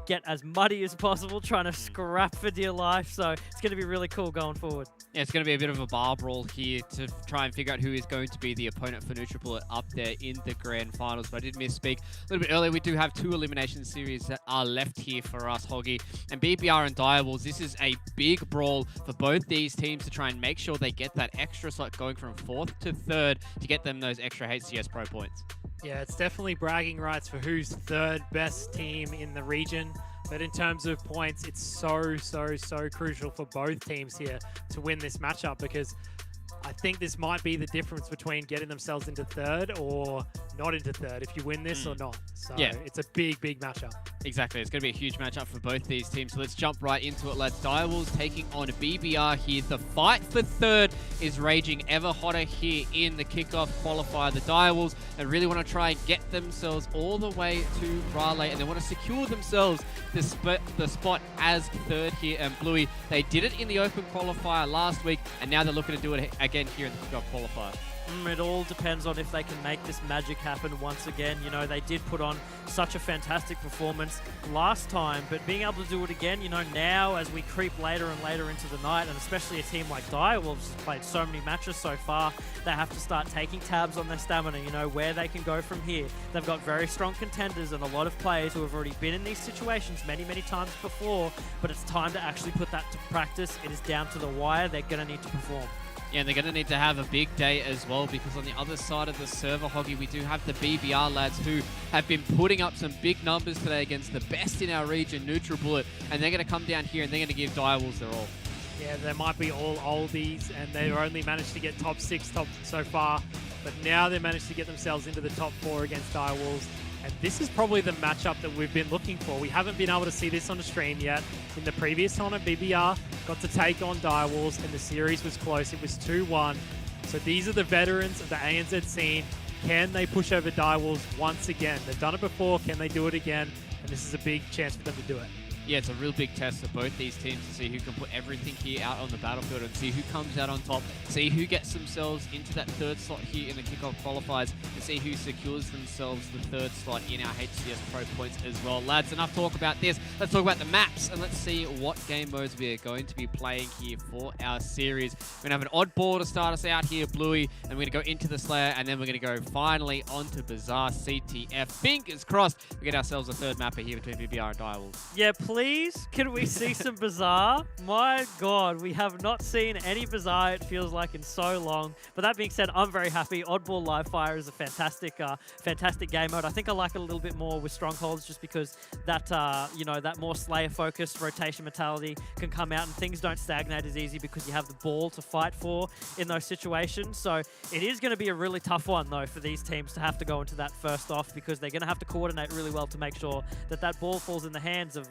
get as muddy as possible, trying to scrap for dear life. So it's going to be really cool going forward. Yeah, it's going to be a bit of a bar brawl here to try and figure out who is going to be the opponent for NutriBullet up there in the grand finals. But I did misspeak a little bit earlier. We do have 2 elimination series that are left here for us, Hoggy. And BBR and Direwolves, this is a big brawl for both these teams to try and make sure they get that extra slot going from 4th to 3rd to get them those extra HCS Pro points. Yeah, it's definitely bragging rights for who's 3rd best team in the region. But in terms of points, it's so crucial for both teams here to win this matchup, because I think this might be the difference between getting themselves into 3rd or not into 3rd, if you win this or not. So yeah, it's a big matchup. Exactly. It's going to be a huge matchup for both these teams. So let's jump right into it, lads. Direwolves taking on BBR here. The fight for 3rd is raging ever hotter here in the Kickoff Qualifier. The Direwolves, they really want to try and get themselves all the way to Raleigh, and they want to secure themselves the spot as 3rd here. And Bluey, they did it in the Open Qualifier last week, and now they're looking to do it again here in the Kickoff Qualifier. It all depends on if they can make this magic happen once again. You know, they did put on such a fantastic performance last time, but being able to do it again, you know, now as we creep later and later into the night, and especially a team like Direwolves has played so many matches so far, they have to start taking tabs on their stamina, you know, where they can go from here. They've got very strong contenders and a lot of players who have already been in these situations many, many times before, but it's time to actually put that to practice. It is down to the wire. They're going to need to perform. Yeah, and they're going to need to have a big day as well, because on the other side of the server, Hoggy, we do have the BBR lads who have been putting up some big numbers today against the best in our region, NutriBullet, and they're going to come down here and they're going to give Direwolves their all. Yeah, they might be all oldies, and they've only managed to get top 6 so far, but now they managed to get themselves into the top 4 against Direwolves. And this is probably the matchup that we've been looking for. We haven't been able to see this on the stream yet. In the previous tournament, BBR got to take on Direwolves, and the series was close. It was 2-1. So these are the veterans of the ANZ scene. Can they push over Direwolves once again? They've done it before. Can they do it again? And this is a big chance for them to do it. Yeah, it's a real big test for both these teams to see who can put everything here out on the battlefield and see who comes out on top, see who gets themselves into that third slot here in the kickoff qualifiers, and see who secures themselves the third slot in our HCS Pro points as well. Lads, enough talk about this. Let's talk about the maps, and let's see what game modes we are going to be playing here for our series. We're going to have an oddball to start us out here, Bluey, and we're going to go into the Slayer, and then we're going to go finally onto Bazaar CTF. Fingers crossed we get ourselves a third mapper here between BBR and Direwolves. Yeah, please, can we see some Bazaar? My God, we have not seen any Bazaar, it feels like, in so long. But that being said, I'm very happy. Oddball Live Fire is a fantastic game mode. I think I like it a little bit more with Strongholds, just because that, you know, that more Slayer-focused rotation mentality can come out and things don't stagnate as easy because you have the ball to fight for in those situations. So it is going to be a really tough one, though, for these teams to have to go into that first off, because they're going to have to coordinate really well to make sure that that ball falls in the hands of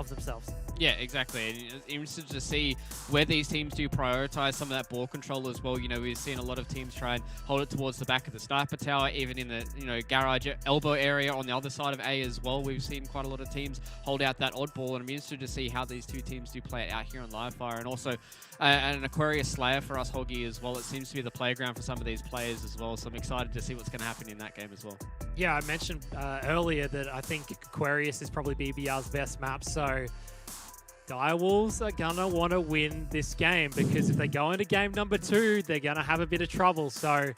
themselves. Yeah, exactly. And it's interesting to see where these teams do prioritize some of that ball control as well. You know, we've seen a lot of teams try and hold it towards the back of the sniper tower, even in the, you know, garage elbow area on the other side of A as well. We've seen quite a lot of teams hold out that oddball, and I'm interested to see how these two teams do play it out here on Livefire. And also an Aquarius Slayer for us, Hoggy, as well. It seems to be the playground for some of these players as well, so I'm excited to see what's going to happen in that game as well. Yeah, I mentioned earlier that I think Aquarius is probably BBR's best map, so Direwolves are going to want to win this game, because if they go into game number 2, they're going to have a bit of trouble. So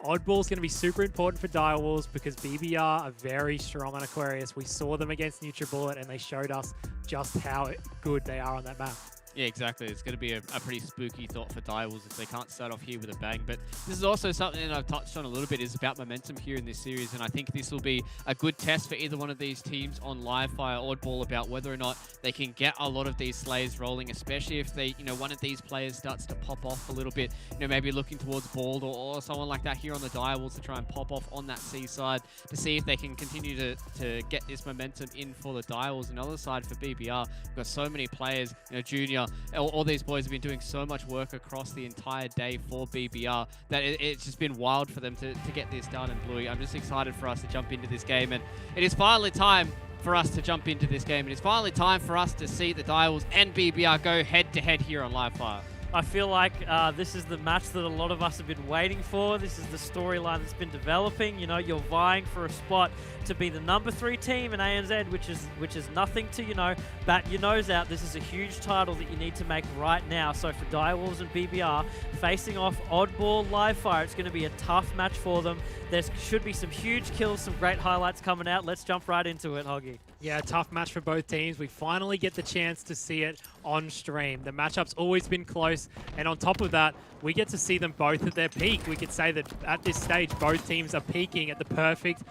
Oddball's going to be super important for Direwolves, because BBR are very strong on Aquarius. We saw them against NutriBullet, and they showed us just how good they are on that map. Yeah, exactly. It's going to be a pretty spooky thought for Direwolves if they can't start off here with a bang. But this is also something that I've touched on a little bit, is about momentum here in this series. And I think this will be a good test for either one of these teams on Livefire Oddball about whether or not they can get a lot of these slays rolling, especially if they, you know, one of these players starts to pop off a little bit, you know, maybe looking towards Bald or someone like that here on the Direwolves to try and pop off on that C side to see if they can continue to get this momentum in for the Direwolves. And the other side for BBR, we've got so many players, you know, Junior, all these boys have been doing so much work across the entire day for BBR that it's just been wild for them to get this done. And Bluey, I'm just excited for us to jump into this game, and it is finally time for us to jump into this game. It is finally time for us to see the Direwolves and BBR go head-to-head here on Livefire. I feel like this is the match that a lot of us have been waiting for. This is the storyline that's been developing. You know, you're vying for a spot to be the number 3 team in ANZ, which is nothing to, you know, bat your nose out. This is a huge title that you need to make right now. So for Direwolves and BBR facing off Oddball Livefire, it's going to be a tough match for them. There should be some huge kills, some great highlights coming out. Let's jump right into it, Hoggy. Yeah, tough match for both teams. We finally get the chance to see it on stream. The matchup's always been close, and on top of that, we get to see them both at their peak. We could say that at this stage, both teams are peaking at the perfect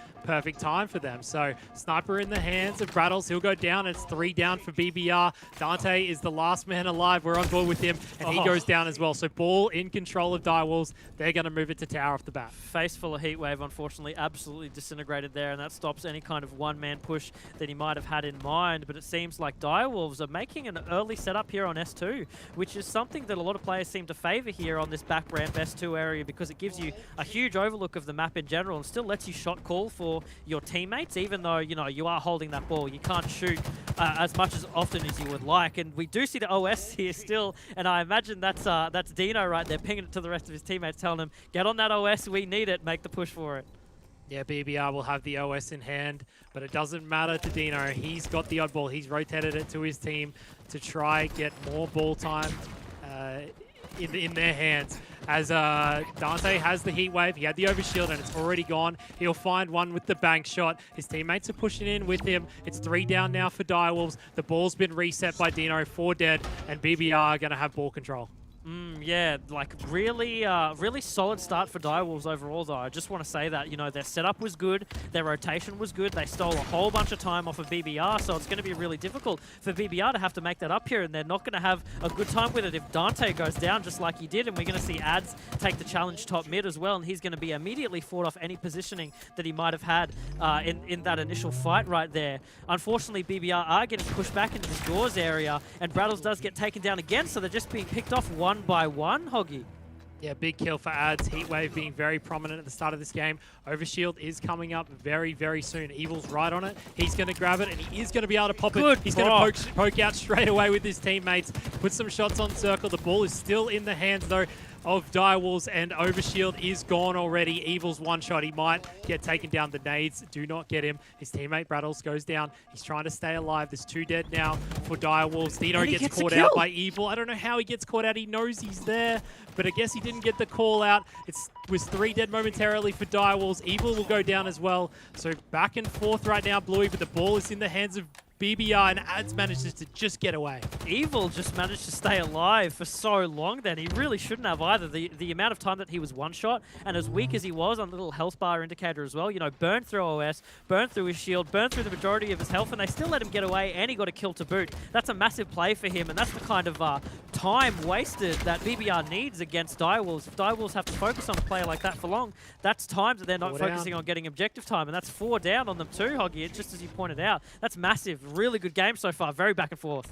time for them. So Sniper in the hands of Brattles. He'll go down. It's 3 down for BBR. Dante is the last man alive. We're on board with him, and he goes down as well. So Ball in control of Direwolves. They're going to move it to tower off the bat. Face full of Heatwave, unfortunately, absolutely disintegrated there, and that stops any kind of one-man push that he might might have had in mind, but it seems like Direwolves are making an early setup here on S2, which is something that a lot of players seem to favor here on this back ramp S2 area because it gives you a huge overlook of the map in general and still lets you shot call for your teammates, even though, you know, you are holding that ball. You can't shoot as much as often as you would like, and we do see the OS here still, and I imagine that's Dino right there pinging it to the rest of his teammates, telling him, get on that OS, we need it, make the push for it. Yeah, BBR will have the OS in hand, but it doesn't matter to Dino. He's got the oddball. He's rotated it to his team to try get more ball time in their hands. As Dante has the heat wave, he had the overshield and it's already gone. He'll find one with the bank shot. His teammates are pushing in with him. It's 3 down now for Direwolves. The ball's been reset by Dino, 4 dead, and BBR are going to have ball control. Yeah, like really solid start for Direwolves overall though. I just want to say that, you know, their setup was good, their rotation was good, they stole a whole bunch of time off of BBR, so it's going to be really difficult for BBR to have to make that up here, and they're not going to have a good time with it if Dante goes down just like he did, and we're going to see Ads take the challenge top mid as well, and he's going to be immediately fought off any positioning that he might have had in that initial fight right there. Unfortunately, BBR are getting pushed back into the doors area, and Brattles does get taken down again, so they're just being picked off one by one, Hoggy. Yeah, big kill for Ads. Heatwave being very prominent at the start of this game. Overshield is coming up very, very soon. Evil's right on it. He's going to grab it, and he is going to be able to pop it. He's going to poke out straight away with his teammates. Put some shots on circle. The ball is still in the hands, though, of Direwolves, and Overshield is gone already. Evil's one shot. He might get taken down. The nades do not get him. His teammate Brattles goes down. He's trying to stay alive. There's 2 dead now for Direwolves. Dino gets caught out by Evil. I don't know how he gets caught out. He knows he's there, but I guess he didn't get the call out. It was 3 dead momentarily for Direwolves. Evil will go down as well. So back and forth right now, Bluey, but the ball is in the hands of BBR, and Ads manages to just get away. Evil just managed to stay alive for so long then. He really shouldn't have either. The amount of time that he was one shot, and as weak as he was on the little health bar indicator as well, you know, burned through OS, burned through his shield, burned through the majority of his health, and they still let him get away, and he got a kill to boot. That's a massive play for him, and that's the kind of time wasted that BBR needs against Direwolves. If Direwolves have to focus on a player like that for long, that's time that they're not focusing on getting objective time, and that's 4 down on them too, Hoggy, just as you pointed out. That's massive. Really good game so far. Very back and forth.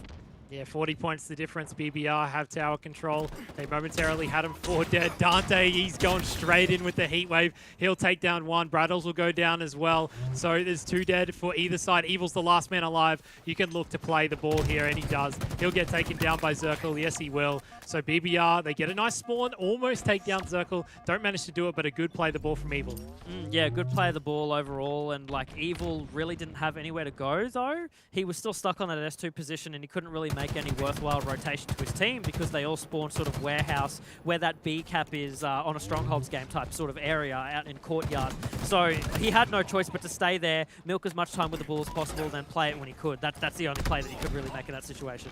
Yeah, 40 points the difference. BBR have tower control. They momentarily had him 4 dead. Dante, he's going straight in with the heat wave. He'll take down 1. Brattles will go down as well. So there's 2 dead for either side. Evil's the last man alive. You can look to play the ball here, and he does. He'll get taken down by Zirkle. Yes, he will. So BBR, they get a nice spawn, almost take down Zirkle. Don't manage to do it, but a good play of the ball from Evil. Yeah, good play of the ball overall, and like Evil really didn't have anywhere to go though. He was still stuck on that S2 position, and he couldn't really make any worthwhile rotation to his team because they all spawned sort of warehouse where that B cap is on a Strongholds game type sort of area out in Courtyard. So he had no choice but to stay there, milk as much time with the ball as possible, then play it when he could. That's the only play that he could really make in that situation.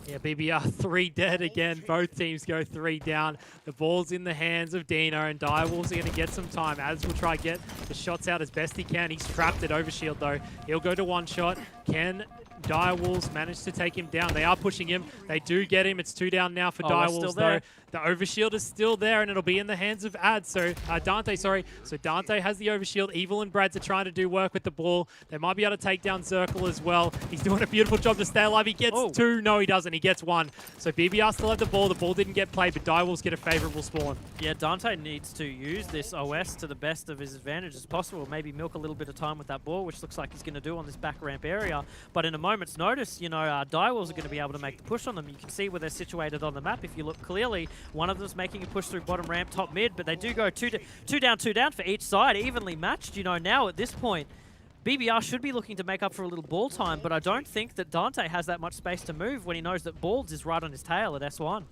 Yeah, BBR 3 dead again. Both teams go 3 down. The ball's in the hands of Dino, and Direwolves are going to get some time. Ads will try to get the shots out as best he can. He's trapped at Overshield, though. He'll go to 1 shot. Can Direwolves manage to take him down? They are pushing him. They do get him. It's 2 down now for Direwolves, though. The Overshield is still there, and it'll be in the hands of Ads. So Dante, sorry. So Dante has the Overshield. Evil and Brads are trying to do work with the ball. They might be able to take down Zirkle as well. He's doing a beautiful job to stay alive. He gets 2. No, he doesn't. He gets 1. So BBR still have the ball. The ball didn't get played, but Direwolves get a favorable spawn. Yeah, Dante needs to use this OS to the best of his advantage as possible. Maybe milk a little bit of time with that ball, which looks like he's going to do on this back ramp area. But in a moment's notice, you know, Direwolves are going to be able to make the push on them. You can see where they're situated on the map. If you look clearly, one of them's making a push through bottom ramp, top mid, but they do go two down for each side, evenly matched. You know, now at this point, BBR should be looking to make up for a little ball time, but I don't think that Dante has that much space to move when he knows that Balds is right on his tail at S1.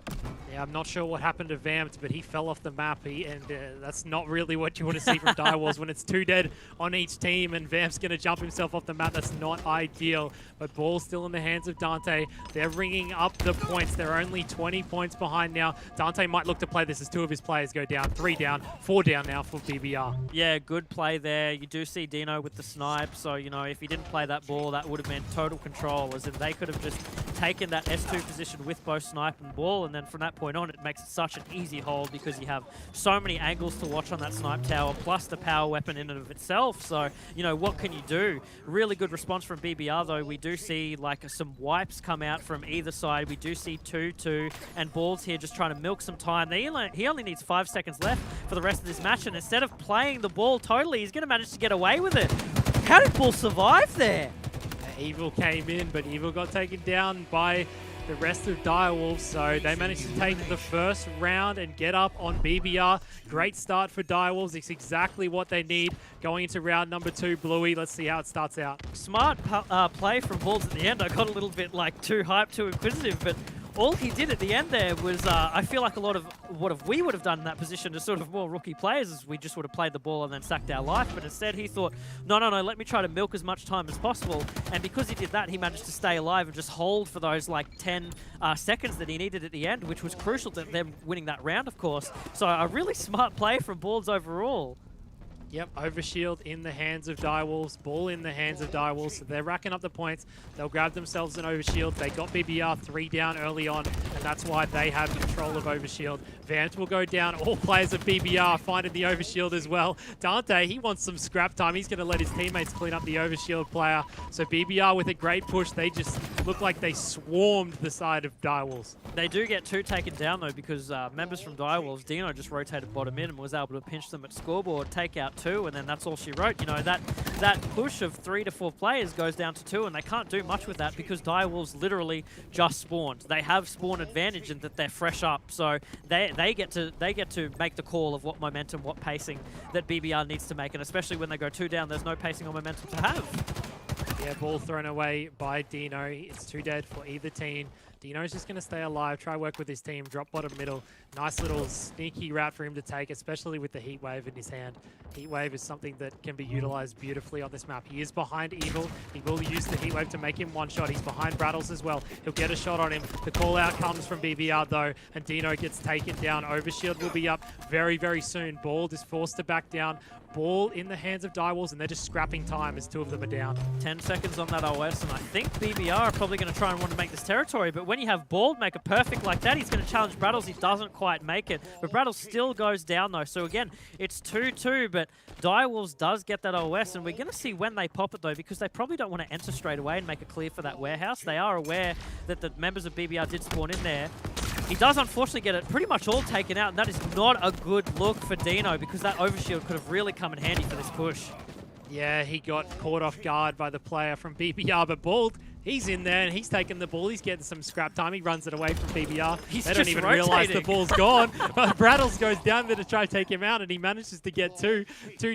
Yeah, I'm not sure what happened to Vamped, but he fell off the map, and that's not really what you want to see from Direwolves when it's 2 dead on each team, and Vamp's going to jump himself off the map. That's not ideal, but ball's still in the hands of Dante. They're ringing up the points. They're only 20 points behind now. Dante might look to play this as 2 of his players go down. 3 down, 4 down now for BBR. Yeah, good play there. You do see Dino with the snipe, so, you know, if he didn't play that ball, that would have meant total control, as if they could have just taken that S2 position with both Snipe and Ball, and then from that point on, it makes it such an easy hold because you have so many angles to watch on that Snipe tower, plus the power weapon in and of itself. So, you know, what can you do? Really good response from BBR, though. We do see, like, some wipes come out from either side. We do see 2-2, and Ball's here just trying to milk some time. He only needs 5 seconds left for the rest of this match, and instead of playing the ball totally, he's going to manage to get away with it. How did Ball survive there? Evil came in, but Evil got taken down by the rest of Direwolves, so they managed to take the first round and get up on BBR. Great start for Direwolves. It's exactly what they need going into round number 2. Bluey, let's see how it starts out. Smart play from Balls at the end. I got a little bit like too hyped, too inquisitive, but all he did at the end there was, I feel like a lot of what we would have done in that position as sort of more rookie players is we just would have played the ball and then sacked our life. But instead he thought, no, let me try to milk as much time as possible. And because he did that, he managed to stay alive and just hold for those like 10 seconds that he needed at the end, which was crucial to them winning that round, of course. So a really smart play from Balls overall. Yep, Overshield in the hands of Direwolves, Ball in the hands of Direwolves, so they're racking up the points. They'll grab themselves an Overshield. They got BBR 3 down early on, and that's why they have control of Overshield. Vant will go down. All players of BBR finding the Overshield as well. Dante, he wants some scrap time. He's going to let his teammates clean up the Overshield player. So BBR with a great push. They just look like they swarmed the side of Direwolves. They do get 2 taken down, though, because members from Direwolves, Dino just rotated bottom in and was able to pinch them at scoreboard, take out 2, and then that's all she wrote. You know, that push of 3 to 4 players goes down to 2, and they can't do much with that because Direwolves literally just spawned. They have spawn advantage in that they're fresh up, so they get to make the call of what momentum, what pacing that BBR needs to make, and especially when they go 2 down, there's no pacing or momentum to have. Yeah, ball thrown away by Dino. It's 2 dead for either team. Dino's just going to stay alive, try work with his team, drop bottom middle. Nice little sneaky route for him to take, especially with the Heat Wave in his hand. Heat Wave is something that can be utilized beautifully on this map. He is behind Evil. He will use the Heat Wave to make him one shot. He's behind Brattles as well. He'll get a shot on him. The call out comes from BBR though, and Dino gets taken down. Overshield will be up very, very soon. Ball is forced to back down. Ball in the hands of Direwolves, and they're just scrapping time as 2 of them are down. 10 seconds on that OS, and I think BBR are probably going to try and want to make this territory, but when you have Ball make a perfect like that, he's going to challenge Brattles. He doesn't quite make it, but Brattles still goes down though. So again, it's 2-2, but Direwolves does get that OS, and we're going to see when they pop it though, because they probably don't want to enter straight away and make a clear for that warehouse. They are aware that the members of BBR did spawn in there. He does unfortunately get it pretty much all taken out, and that is not a good look for Dino because that Overshield could have really come in handy for this push. Yeah, he got caught off guard by the player from BBR, but Bald, he's in there and he's taking the ball. He's getting some scrap time. He runs it away from BBR. They don't even realize the ball's gone. But Brattles goes down there to try to take him out, and he manages to get 2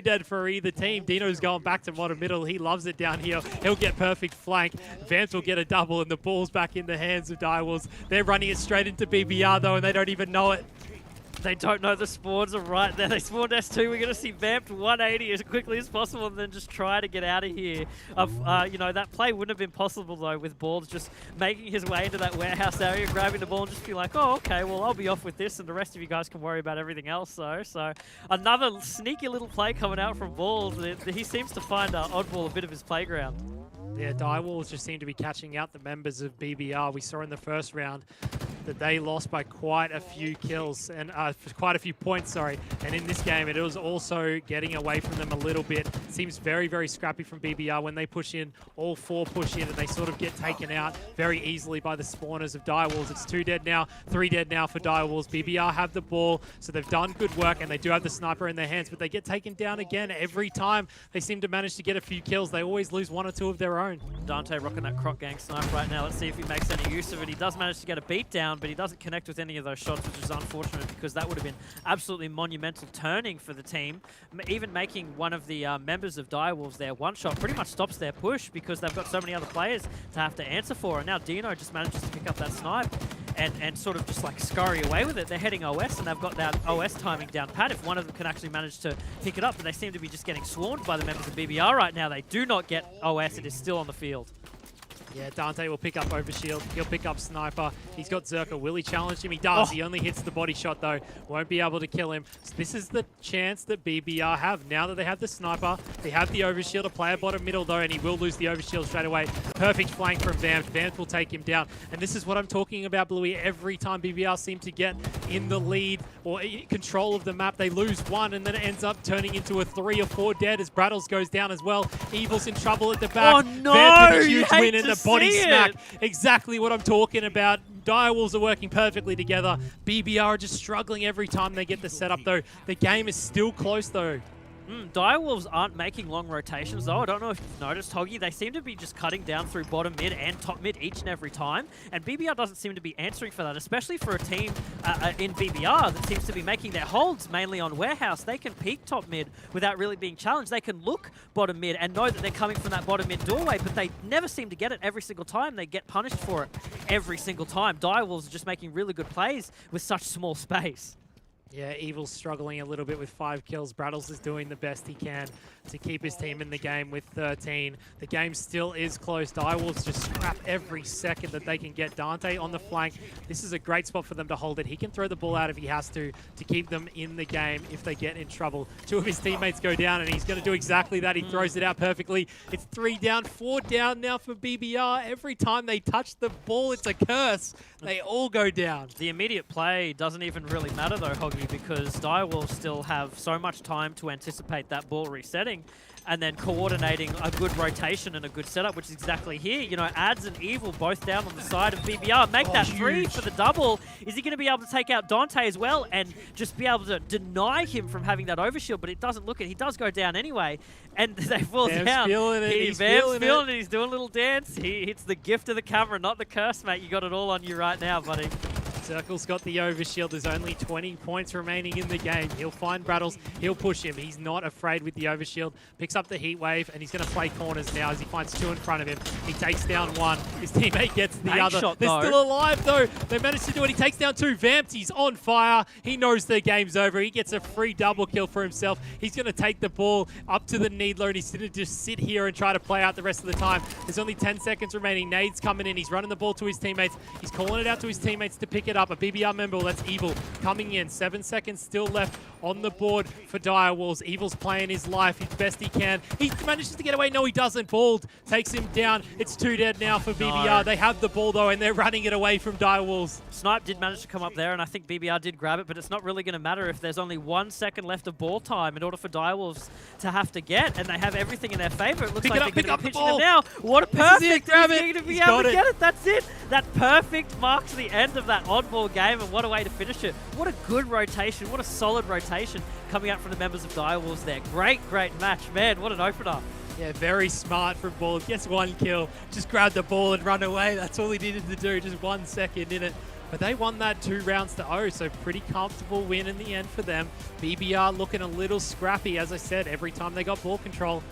dead for either team. Dino's going back to bottom middle. He loves it down here. He'll get perfect flank. Vance will get a double, and the ball's back in the hands of Direwolves. They're running it straight into BBR, though, and they don't even know it. They don't know the spawns are right there. They spawned S2. We're going to see Vamped 180 as quickly as possible and then just try to get out of here. You know, that play wouldn't have been possible, though, with Balls just making his way into that warehouse area, grabbing the ball and just be like, oh, okay, well, I'll be off with this, and the rest of you guys can worry about everything else, though. So another sneaky little play coming out from Balls. He seems to find Oddball a bit of his playground. Yeah, Direwolves just seem to be catching out the members of BBR. We saw in the first round that they lost by quite a few kills and quite a few points, sorry. And in this game, it was also getting away from them a little bit. Seems very, very scrappy from BBR when they push in. All 4 push in, and they sort of get taken out very easily by the spawners of Direwolves. It's 2 dead now, 3 dead now for Direwolves. BBR have the ball, so they've done good work, and they do have the sniper in their hands, but they get taken down again every time. They seem to manage to get a few kills. They always lose 1 or 2 of their own. Dante rocking that Croc Gang snipe right now. Let's see if he makes any use of it. He does manage to get a beat down, but he doesn't connect with any of those shots, which is unfortunate because that would have been absolutely monumental turning for the team. Even making one of the members of Direwolves their one shot pretty much stops their push because they've got so many other players to have to answer for. And now Dino just manages to pick up that snipe and sort of just like scurry away with it. They're heading OS, and they've got that OS timing down pat if one of them can actually manage to pick it up, but they seem to be just getting swarmed by the members of BBR right now. They do not get OS. It is still on the field. Yeah, Dante will pick up Overshield. He'll pick up Sniper. He's got Zerka. Will he challenge him? He does. He only hits the body shot, though. Won't be able to kill him. So this is the chance that BBR have. Now that they have the Sniper, they have the Overshield. A player bottom middle, though, and he will lose the Overshield straight away. Perfect flank from Vamp. Vamp will take him down. And this is what I'm talking about, Bluey. Every time BBR seem to get in the lead or in control of the map, they lose one, and then it ends up turning into a 3 or 4 dead as Brattles goes down as well. Evil's in trouble at the back. Oh, no! Vamp with a huge You win hate and to the body see smack. it. Exactly what I'm talking about. Direwolves are working perfectly together. BBR are just struggling every time they get the setup, though. The game is still close, though. Direwolves aren't making long rotations, though. I don't know if you've noticed, Hoggy. They seem to be just cutting down through bottom mid and top mid each and every time. And BBR doesn't seem to be answering for that, especially for a team in BBR that seems to be making their holds mainly on warehouse. They can peek top mid without really being challenged. They can look bottom mid and know that they're coming from that bottom mid doorway, but they never seem to get it every single time. They get punished for it every single time. Direwolves are just making really good plays with such small space. Yeah, Evil's struggling a little bit with 5 kills. Brattles is doing the best he can to keep his team in the game with 13. The game still is close. Direwolves just scrap every second that they can get. Dante on the flank. This is a great spot for them to hold it. He can throw the ball out if he has to keep them in the game if they get in trouble. 2 of his teammates go down, and he's going to do exactly that. He throws it out perfectly. It's 3 down, 4 down now for BBR. Every time they touch the ball, it's a curse. They all go down. The immediate play doesn't even really matter, though, Hoggy, because Direwolves still have so much time to anticipate that ball resetting and then coordinating a good rotation and a good setup, which is exactly here. You know, Ads and Evil both down on the side of BBR. Make that 3 for the double. Is he going to be able to take out Dante as well and just be able to deny him from having that overshield? But it doesn't look it. He does go down anyway, and they fall down. Feeling it. He's feeling it. He's doing a little dance. He hits the gift of the camera, not the curse, mate. You got it all on you right now, buddy. Circle's got the overshield. There's only 20 points remaining in the game. He'll find Brattles. He'll push him. He's not afraid with the overshield. Picks up the heat wave, and he's going to play corners now as he finds 2 in front of him. He takes down 1. His teammate gets the other. Shot, They're still alive, though. They managed to do it. He takes down 2. Vamped. He's on fire. He knows the game's over. He gets a free double kill for himself. He's going to take the ball up to the Needler, and he's going to just sit here and try to play out the rest of the time. There's only 10 seconds remaining. Nade's coming in. He's running the ball to his teammates. He's calling it out to his teammates to pick it up. A BBR member, that's Evil coming in. 7 seconds still left on the board for Direwolves. Evil's playing his life as best he can. He manages to get away. No, he doesn't. Bald takes him down. It's 2 dead now for BBR. No. They have the ball, though, and they're running it away from Direwolves. Snipe did manage to come up there, and I think BBR did grab it, but it's not really going to matter if there's only 1 second left of ball time in order for Direwolves to have to get, and they have everything in their favor. It looks like they're going to be pitching them now. What a perfect! Grab He's it. going to be He's able got to it. get it. That's it. That perfect marks the end of that oddball game, and what a way to finish it. What a good rotation. What a solid rotation coming out from the members of Direwolves there. Great match. Man, what an opener. Yeah, very smart from Bald. Gets 1 kill. Just grab the ball and run away. That's all he needed to do. Just 1 second in it. But they won that 2 rounds to 0, so pretty comfortable win in the end for them. BBR looking a little scrappy. As I said, every time they got ball control,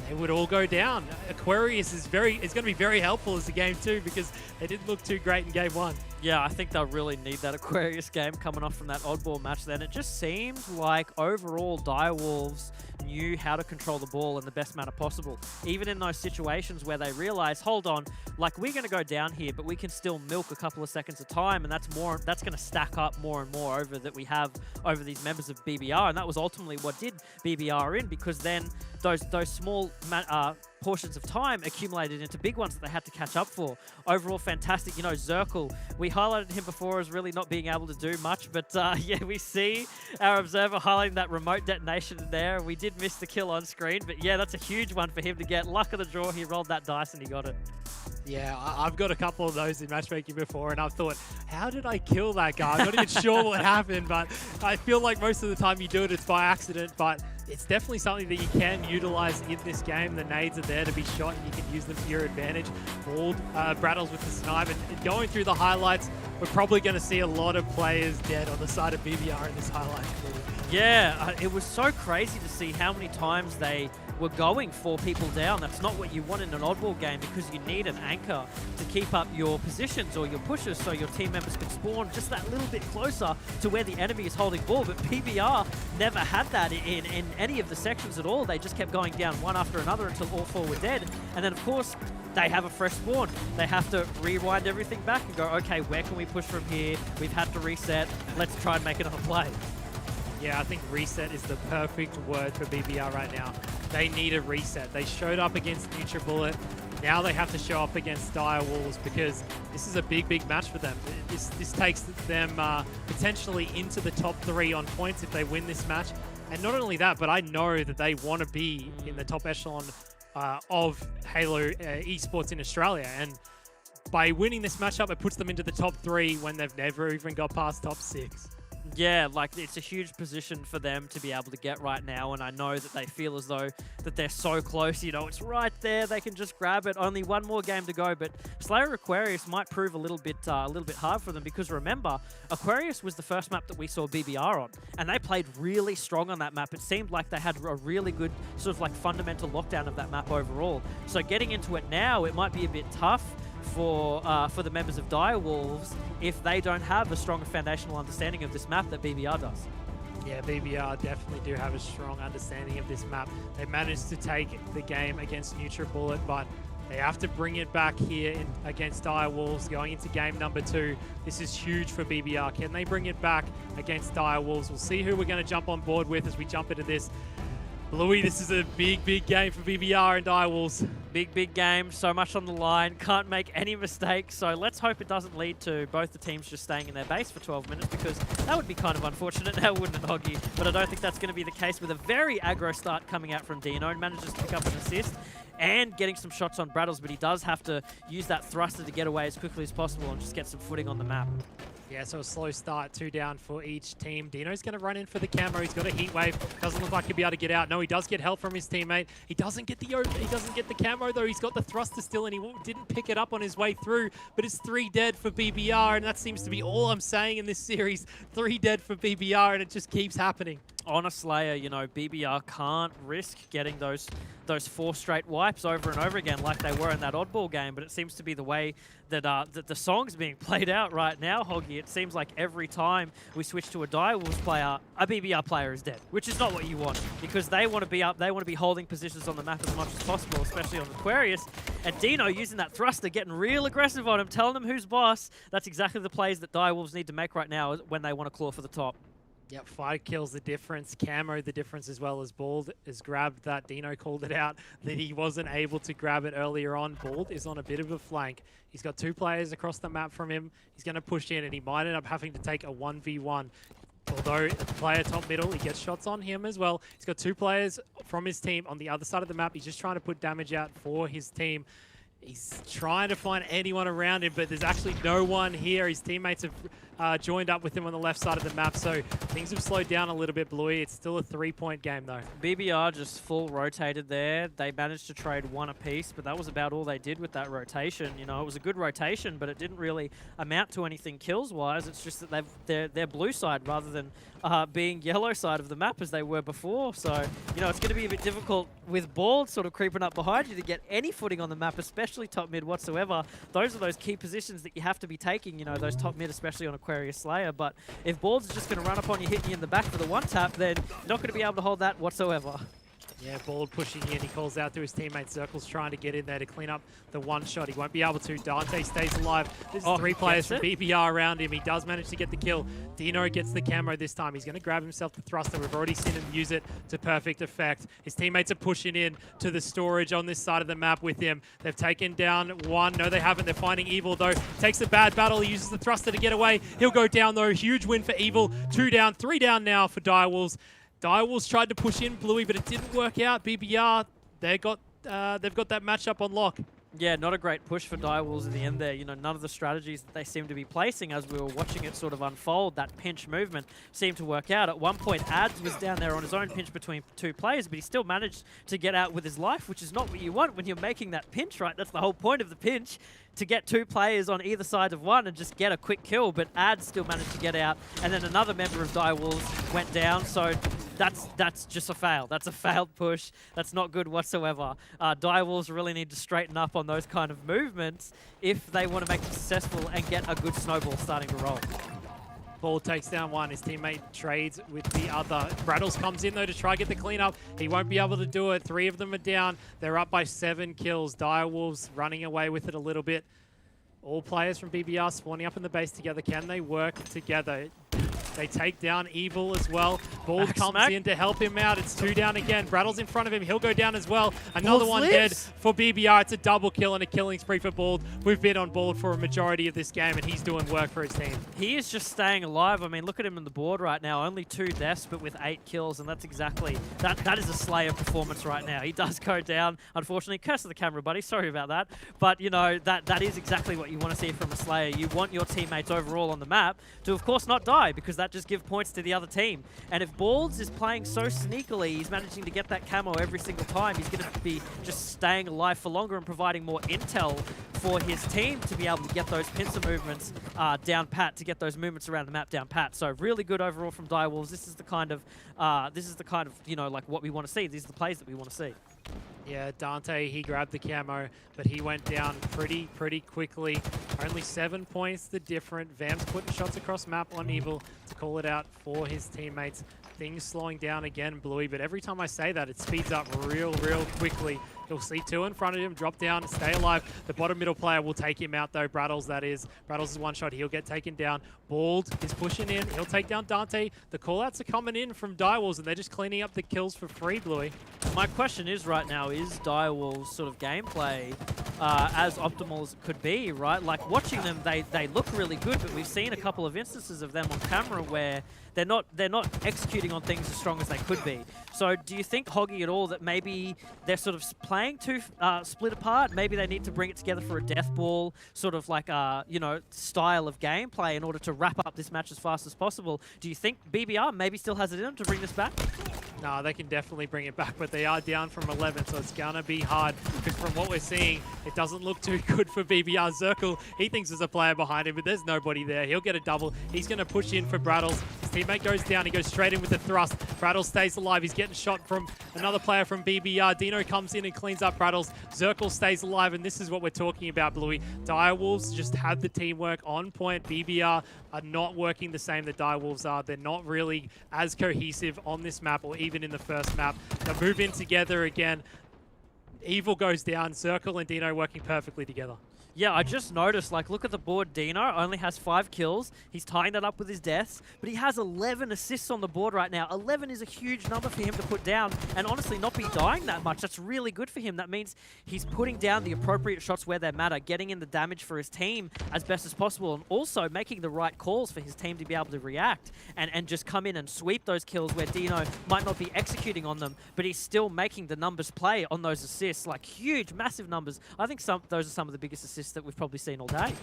they would all go down. Aquarius is going to be very helpful as a game too, because they didn't look too great in game 1. Yeah, I think they'll really need that Aquarius game coming off from that oddball match then. It just seemed like overall Direwolves knew how to control the ball in the best manner possible. Even in those situations where they realize, hold on, like we're going to go down here, but we can still milk a couple of seconds of time, and that's going to stack up more and more over that we have over these members of BBR, and that was ultimately what did BBR in, because then those small portions of time accumulated into big ones that they had to catch up for. Overall, fantastic. You know, Zirkle, we highlighted him before as really not being able to do much, but yeah, we see our observer highlighting that remote detonation in there. We did miss the kill on screen, but yeah, that's a huge one for him to get. Luck of the draw, he rolled that dice and he got it. Yeah, I've got a couple of those in matchmaking before, and I've thought, how did I kill that guy? I'm not even sure what happened, but I feel like most of the time you do it, it's by accident, but it's definitely something that you can utilize in this game. The nades are there to be shot, and you can use them to your advantage. Bald Brattles with the snipe, and going through the highlights, we're probably going to see a lot of players dead on the side of BBR in this highlight. Yeah, it was so crazy to see how many times they were going 4 people down. That's not what you want in an oddball game, because you need an anchor to keep up your positions or your pushes so your team members can spawn just that little bit closer to where the enemy is holding ball. But PBR never had that in any of the sections at all. They just kept going down one after another until all 4 were dead. And then, of course, they have a fresh spawn. They have to rewind everything back and go, okay, where can we push from here? We've had to reset. Let's try and make another play. Yeah, I think reset is the perfect word for BBR right now. They need a reset. They showed up against NutriBullet. Now they have to show up against Dire Wolves because this is a big, big match for them. This takes them potentially into the top 3 on points if they win this match. And not only that, but I know that they want to be in the top echelon of Halo esports in Australia. And by winning this matchup, it puts them into the top 3 when they've never even got past top 6. Yeah, like it's a huge position for them to be able to get right now, and I know that they feel as though that they're so close. You know, it's right there; they can just grab it. Only one more game to go, but Slayer Aquarius might prove a little bit hard for them because remember, Aquarius was the first map that we saw BBR on, and they played really strong on that map. It seemed like they had a really good sort of like fundamental lockdown of that map overall. So getting into it now, it might be a bit tough for the members of Dire Wolves if they don't have a stronger foundational understanding of this map that BBR does. Yeah, BBR definitely do have a strong understanding of this map. They managed to take the game against NutriBullet, but they have to bring it back here against Dire Wolves going into game number 2. This is huge for BBR. Can they bring it back against Dire Wolves? We'll see who we're going to jump on board with as we jump into this. Louis, this is a big, big game for BBR and Dire Wolves. Big, big game. So much on the line. Can't make any mistakes. So let's hope it doesn't lead to both the teams just staying in their base for 12 minutes because that would be kind of unfortunate now, wouldn't it, Hoggy? But I don't think that's going to be the case with a very aggro start coming out from Dino and manages to pick up an assist and getting some shots on Brattles, but he does have to use that thruster to get away as quickly as possible and just get some footing on the map. Yeah, so a slow start, 2 down for each team. Dino's going to run in for the camo. He's got a heat wave. Doesn't look like he'll be able to get out. No, he does get help from his teammate. He doesn't get the camo though. He's got the thruster still, and he didn't pick it up on his way through. But it's 3 dead for BBR, and that seems to be all I'm saying in this series. 3 dead for BBR, and it just keeps happening. On a Slayer, you know, BBR can't risk getting those 4 straight wipes over and over again like they were in that oddball game, but it seems to be the way that, that the song's being played out right now, Hoggy. It seems like every time we switch to a Dire Wolves player, a BBR player is dead, which is not what you want because they want to be up, they want to be holding positions on the map as much as possible, especially on Aquarius. And Dino using that thruster, getting real aggressive on him, telling him who's boss. That's exactly the plays that Dire Wolves need to make right now when they want to claw for the top. Yep, 5 kills the difference. Camo the difference as well as Bald has grabbed that. Dino called it out that he wasn't able to grab it earlier on. Bald is on a bit of a flank. He's got 2 players across the map from him. He's going to push in and he might end up having to take a 1v1. Although the player top middle, he gets shots on him as well. He's got 2 players from his team on the other side of the map. He's just trying to put damage out for his team. He's trying to find anyone around him, but there's actually no one here. His teammates have joined up with him on the left side of the map, so things have slowed down a little bit, Bluey. It's still a 3-point game, though. BBR just full rotated there. They managed to trade 1 apiece, but that was about all they did with that rotation. You know, it was a good rotation, but it didn't really amount to anything kills-wise. It's just that they're blue side rather than being yellow side of the map as they were before. So, you know, it's going to be a bit difficult with Bald sort of creeping up behind you to get any footing on the map, especially top mid whatsoever. Those are those key positions that you have to be taking, you know, those top mid, especially on Aquarius Slayer. But if Bald's just going to run up on you, hitting you in the back for the 1-tap, then you're not going to be able to hold that whatsoever. Yeah, Bald pushing in. He calls out to his teammate. Circle's trying to get in there to clean up the 1-shot. He won't be able to. Dante stays alive. There's 3 players from BBR around him. He does manage to get the kill. Dino gets the camo this time. He's going to grab himself the thruster. We've already seen him use it to perfect effect. His teammates are pushing in to the storage on this side of the map with him. They've taken down 1. No, they haven't. They're finding Evil, though. Takes a bad battle. He uses the thruster to get away. He'll go down, though. Huge win for Evil. 2 down, 3 down now for Dire Wolves. Dire Wolves tried to push in Bluey, but it didn't work out. BBR, they've got that matchup on lock. Yeah, not a great push for Dire Wolves in the end there. You know, none of the strategies that they seem to be placing as we were watching it sort of unfold, that pinch movement, seemed to work out. At one point, Ads was down there on his own pinch between 2 players, but he still managed to get out with his life, which is not what you want when you're making that pinch, right? That's the whole point of the pinch, to get 2 players on either side of one and just get a quick kill, but Ads still managed to get out, and then another member of Dire Wolves went down, so that's just a fail. That's a failed push. That's not good whatsoever. Dire Wolves really need to straighten up on those kind of movements if they want to make it successful and get a good snowball starting to roll. Ball takes down one. His teammate trades with the other. Brattles comes in, though, to try to get the cleanup. He won't be able to do it. 3 of them are down. They're up by 7 kills. Direwolves running away with it a little bit. All players from BBR spawning up in the base together. Can they work together? They take down Evil as well. Bald comes in to help him out. It's 2 down again. Brattle's in front of him. He'll go down as well. Another one dead for BBR. It's a double kill and a killing spree for Bald. We've been on Bald for a majority of this game, and he's doing work for his team. He is just staying alive. I mean, look at him on the board right now. Only 2 deaths, but with 8 kills, and that's exactly... That is a Slayer performance right now. He does go down, unfortunately. Curse of the camera, buddy. Sorry about that. But, you know, that is exactly what you want to see from a Slayer. You want your teammates overall on the map to, of course, not die, because that just gives points to the other team. And if Balds is playing so sneakily, he's managing to get that camo every single time, he's going to be just staying alive for longer and providing more intel for his team to be able to get those pincer movements down pat, to get those movements around the map down pat. So really good overall from Direwolves. This is the kind of, you know, like what we want to see. These are the plays that we want to see. Yeah, Dante, he grabbed the camo, but he went down pretty quickly. Only 7 points the different. Vam's putting shots across map on Evil to call it out for his teammates. Things slowing down again, Bluey, but every time I say that, it speeds up real quickly. He'll see 2 in front of him, drop down, stay alive. The bottom middle player will take him out, though. Brattles, that is. Brattles is one shot. He'll get taken down. Bald is pushing in. He'll take down Dante. The callouts are coming in from Direwolves, and they're just cleaning up the kills for free, Bluey. My question is right now, is Direwolves' sort of gameplay as optimal as it could be, right? Like, watching them, they look really good, but we've seen a couple of instances of them on camera where they're not executing on things as strong as they could be. So do you think, Hoggy, at all that maybe they're sort of playing too split apart? Maybe they need to bring it together for a death ball sort of like you know, style of gameplay in order to wrap up this match as fast as possible. Do you think BBR maybe still has it in them to bring this back? No, they can definitely bring it back, but they are down from 11, so it's going to be hard, because from what we're seeing, it doesn't look too good for BBR. Zirkle, he thinks there's a player behind him, but there's nobody there. He'll get a double. He's going to push in for Brattles. His teammate goes down. He goes straight in with the thrust. Brattles stays alive. He's getting shot from another player from BBR. Dino comes in and cleans up Brattles. Zirkle stays alive, and this is what we're talking about, Bluey. Direwolves just have the teamwork on point. BBR are not working the same that Direwolves are. They're not really as cohesive on this map, or even in the first map. They move in together again. Evil goes down. Zirkle and Dino working perfectly together. Yeah, I just noticed, like, look at the board. Dino only has 5 kills. He's tying that up with his deaths, but he has 11 assists on the board right now. 11 is a huge number for him to put down, and honestly not be dying that much. That's really good for him. That means he's putting down the appropriate shots where they matter, getting in the damage for his team as best as possible, and also making the right calls for his team to be able to react and just come in and sweep those kills where Dino might not be executing on them, but he's still making the numbers play on those assists, like huge, massive numbers. I think those are some of the biggest assists that we've probably seen all day.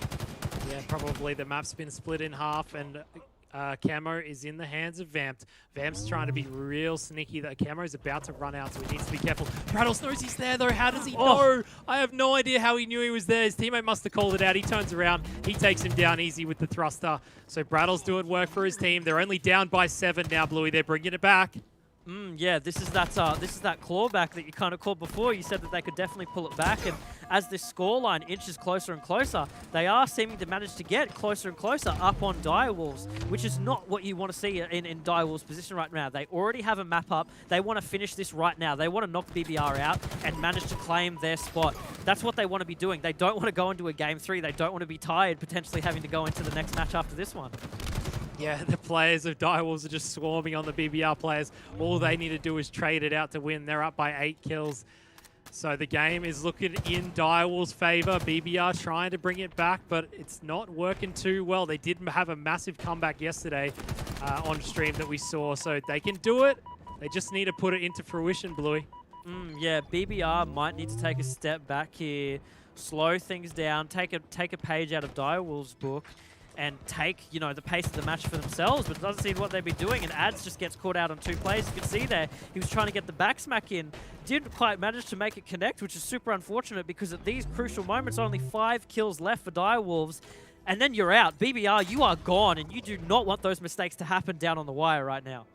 Yeah, probably. The map's been split in half, and camo is in the hands of Vamped. Vamp's trying to be real sneaky. That camo is about to run out, so he needs to be careful. Brattles knows he's there, though. How does he know? I have no idea how he knew he was there. His teammate must have called it out. He turns around. He takes him down easy with the thruster. So Brattles doing work for his team. They're only down by 7 now, Bluey. They're bringing it back. Yeah, this is that clawback that you kind of called before. You said that they could definitely pull it back, and as this scoreline inches closer and closer, they are seeming to manage to get closer and closer up on Direwolves, which is not what you want to see in Direwolves' position right now. They already have a map up. They want to finish this right now. They want to knock BBR out and manage to claim their spot. That's what they want to be doing. They don't want to go into a Game 3. They don't want to be tired, potentially having to go into the next match after this one. Yeah, the players of Direwolves are just swarming on the BBR players. All they need to do is trade it out to win. They're up by 8 kills. So the game is looking in Direwolves' favor. BBR trying to bring it back, but it's not working too well. They did have a massive comeback yesterday on stream that we saw, so they can do it. They just need to put it into fruition, Bluey. Yeah, BBR might need to take a step back here, slow things down, take a page out of Direwolves' book, and take, you know, the pace of the match for themselves, but it doesn't seem what they'd be doing, and Ads just gets caught out on 2 plays. You can see there, he was trying to get the back smack in, didn't quite manage to make it connect, which is super unfortunate, because at these crucial moments, only 5 kills left for Direwolves, and then you're out. BBR, you are gone, and you do not want those mistakes to happen down on the wire right now.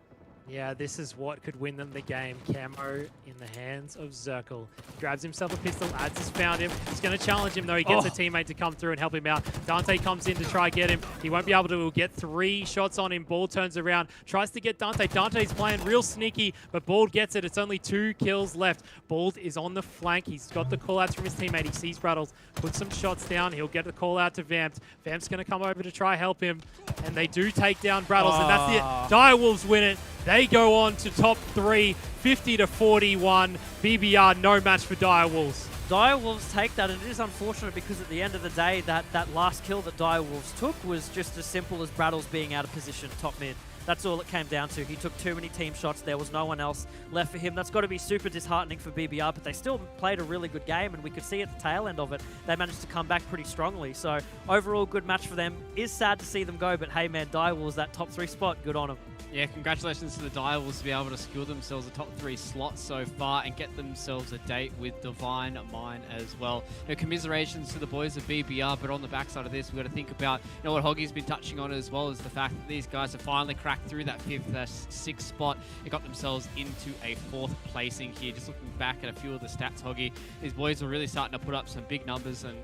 Yeah, this is what could win them the game. Camo in the hands of Zirkle. Grabs himself a pistol. Ads has found him. He's going to challenge him, though. He gets a teammate to come through and help him out. Dante comes in to try get him. He won't be able to get 3 shots on him. Bald turns around. Tries to get Dante. Dante's playing real sneaky, but Bald gets it. It's only 2 kills left. Bald is on the flank. He's got the call-outs from his teammate. He sees Brattles. Puts some shots down. He'll get the call-out to Vamped. Vamp's going to come over to try help him. And they do take down Brattles, and that's it. Direwolves win it. They go on to top 3, 50-41. BBR, no match for Direwolves. Direwolves take that, and it is unfortunate because at the end of the day, that last kill that Direwolves took was just as simple as Brattles being out of position top mid. That's all it came down to. He took too many team shots. There was no one else left for him. That's got to be super disheartening for BBR, but they still played a really good game, and we could see at the tail end of it, they managed to come back pretty strongly. So overall, good match for them. Is sad to see them go, but hey man, Direwolves, that top 3 spot, good on them. Yeah, congratulations to the Direwolves to be able to secure themselves a top 3 slot so far and get themselves a date with Divine Mind as well. Commiserations to the boys of BBR, but on the backside of this, we've got to think about what Hoggy's been touching on as well, as the fact that these guys have finally cracked through that 5th, 6th spot and got themselves into a 4th placing here. Just looking back at a few of the stats, Hoggy, these boys were really starting to put up some big numbers, and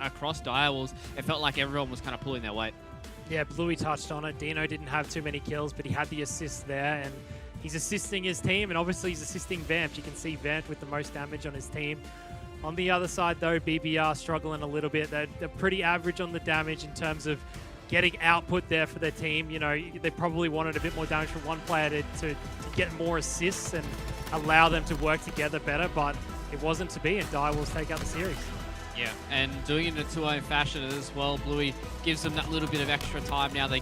across Direwolves, it felt like everyone was kind of pulling their weight. Yeah, Bluey touched on it. Dino didn't have too many kills, but he had the assist there, and he's assisting his team, and obviously he's assisting Vamped. You can see Vamped with the most damage on his team. On the other side, though, BBR struggling a little bit. They're pretty average on the damage in terms of getting output there for their team. They probably wanted a bit more damage from one player to get more assists and allow them to work together better, but it wasn't to be, and Direwolves take out the series. Yeah, and doing it in a 2-0 fashion as well, Bluey gives them that little bit of extra time now. They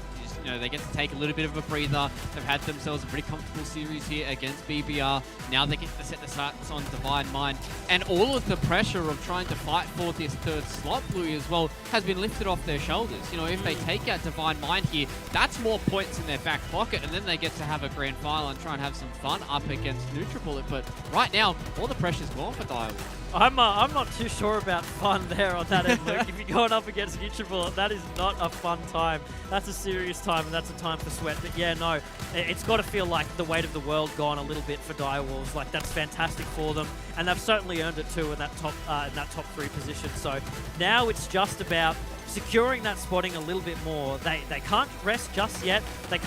get to take a little bit of a breather. They've had themselves a pretty comfortable series here against BBR. Now they get to set the sights on Divine Mind. And all of the pressure of trying to fight for this 3rd slot, Bluey, as well, has been lifted off their shoulders. If they take out Divine Mind here, that's more points in their back pocket, and then they get to have a grand final and try and have some fun up against NutriBullet. But right now, all the pressure's gone for Direwolves. I'm not too sure about fun there on that end, Luke. If you're going up against NutriBullet, that is not a fun time. That's a serious time, and that's a time for sweat. But yeah, no, it's got to feel like the weight of the world gone a little bit for Direwolves. Like, that's fantastic for them, and they've certainly earned it too in that top 3 position. So now it's just about securing that spotting a little bit more. They can't rest just yet. They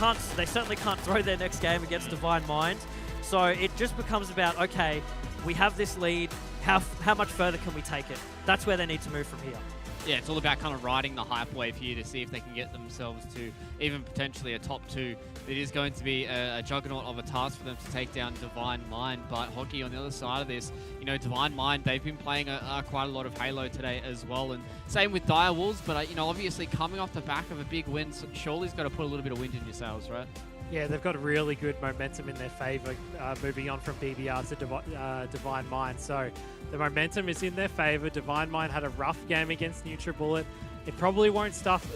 certainly can't throw their next game against Divine Mind. So it just becomes about, okay, we have this lead. How much further can we take it? That's where they need to move from here. Yeah, it's all about kind of riding the hype wave here to see if they can get themselves to even potentially a top 2. It is going to be a juggernaut of a task for them to take down Divine Mind, but Hoggy on the other side of this, Divine Mind, they've been playing quite a lot of Halo today as well, and same with Direwolves, but obviously coming off the back of a big win, surely's got to put a little bit of wind in your sails, right? Yeah, they've got really good momentum in their favour, moving on from BBR to Divine Mind. So the momentum is in their favour. Divine Mind had a rough game against NutriBullet. It probably won't stuff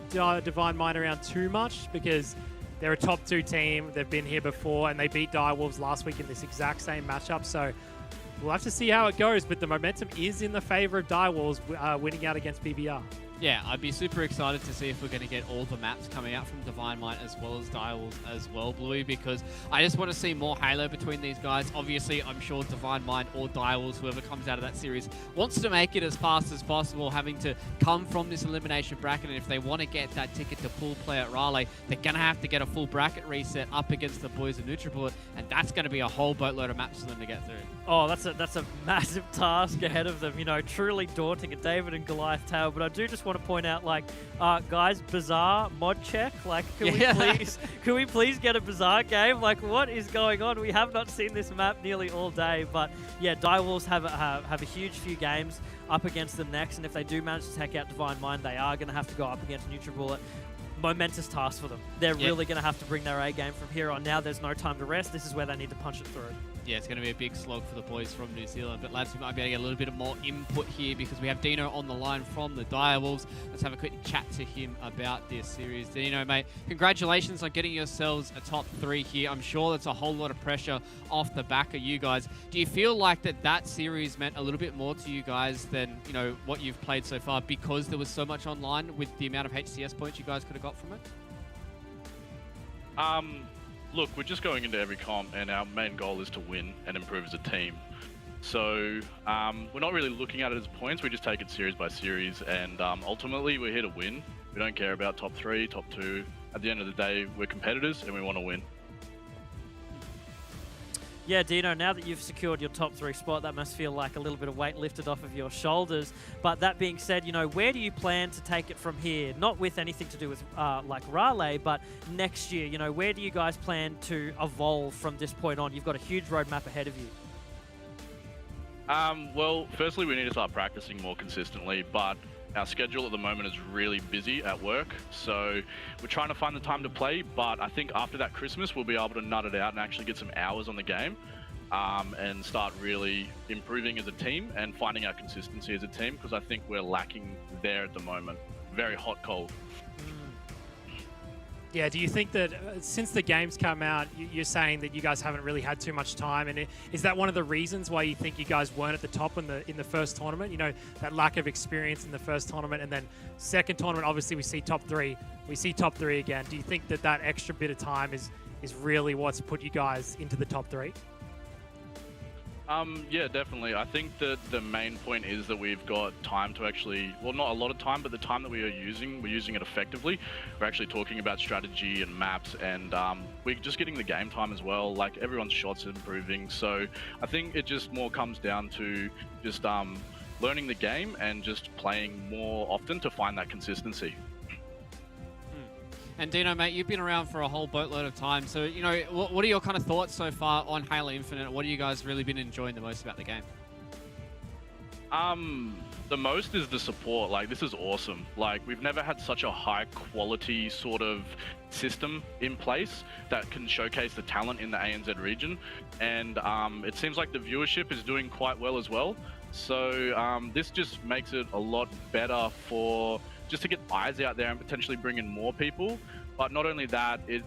Divine Mind around too much because they're a top 2 team. They've been here before, and they beat Direwolves last week in this exact same matchup. So we'll have to see how it goes, but the momentum is in the favour of Direwolves winning out against BBR. Yeah, I'd be super excited to see if we're going to get all the maps coming out from Divine Mind as well as Direwolves as well, Bluey, because I just want to see more Halo between these guys. Obviously, I'm sure Divine Mind or Direwolves, whoever comes out of that series, wants to make it as fast as possible, having to come from this elimination bracket, and if they want to get that ticket to pool play at Raleigh, they're going to have to get a full bracket reset up against the boys of NutriBullet, and that's going to be a whole boatload of maps for them to get through. Oh, that's a massive task ahead of them, truly daunting, a David and Goliath tale, but I do just want to point out, guys, Bazaar mod check. Can we please get a Bazaar game? What is going on? We have not seen this map nearly all day, but yeah, Direwolves have a huge few games up against them next, and if they do manage to take out Divine Mind, they are going to have to go up against NutriBullet. Momentous task for them. They're really going to have to bring their A game from here on. Now there's no time to rest. This is where they need to punch it through. Yeah, it's going to be a big slog for the boys from New Zealand. But lads, we might be able to get a little bit more input here because we have Dino on the line from the Direwolves. Let's have a quick chat to him about this series. Dino, mate, congratulations on getting yourselves a top 3 here. I'm sure that's a whole lot of pressure off the back of you guys. Do you feel like that series meant a little bit more to you guys than, what you've played so far because there was so much online with the amount of HCS points you guys could have got from it? Look, we're just going into every comp, and our main goal is to win and improve as a team. So we're not really looking at it as points. We just take it series by series, and ultimately we're here to win. We don't care about top 3, top 2. At the end of the day, we're competitors and we want to win. Yeah, Dino, now that you've secured your top 3 spot, that must feel like a little bit of weight lifted off of your shoulders. But that being said, where do you plan to take it from here? Not with anything to do with like Raleigh, but next year, where do you guys plan to evolve from this point on? You've got a huge roadmap ahead of you. Well, firstly, we need to start practicing more consistently, but our schedule at the moment is really busy at work, so we're trying to find the time to play, but I think after that Christmas, we'll be able to nut it out and actually get some hours on the game and start really improving as a team and finding our consistency as a team, because I think we're lacking there at the moment. Very hot cold. Yeah, do you think that since the game's come out, you're saying that you guys haven't really had too much time, and is that one of the reasons why you think you guys weren't at the top in the first tournament? That lack of experience in the first tournament, and then second tournament, obviously we see top 3. We see top 3 again. Do you think that extra bit of time is really what's put you guys into the top 3? Yeah, definitely. I think that the main point is that we've got time to actually, well, not a lot of time, but the time that we're using it effectively. We're actually talking about strategy and maps, and we're just getting the game time as well. Like, everyone's shots improving. So I think it just more comes down to just learning the game and just playing more often to find that consistency. And Dino, mate, you've been around for a whole boatload of time. So, what are your kind of thoughts so far on Halo Infinite? What have you guys really been enjoying the most about the game? The most is the support. Like, this is awesome. Like, we've never had such a high quality sort of system in place that can showcase the talent in the ANZ region. And it seems like the viewership is doing quite well as well. So this just makes it a lot better for just to get eyes out there and potentially bring in more people. But not only that, it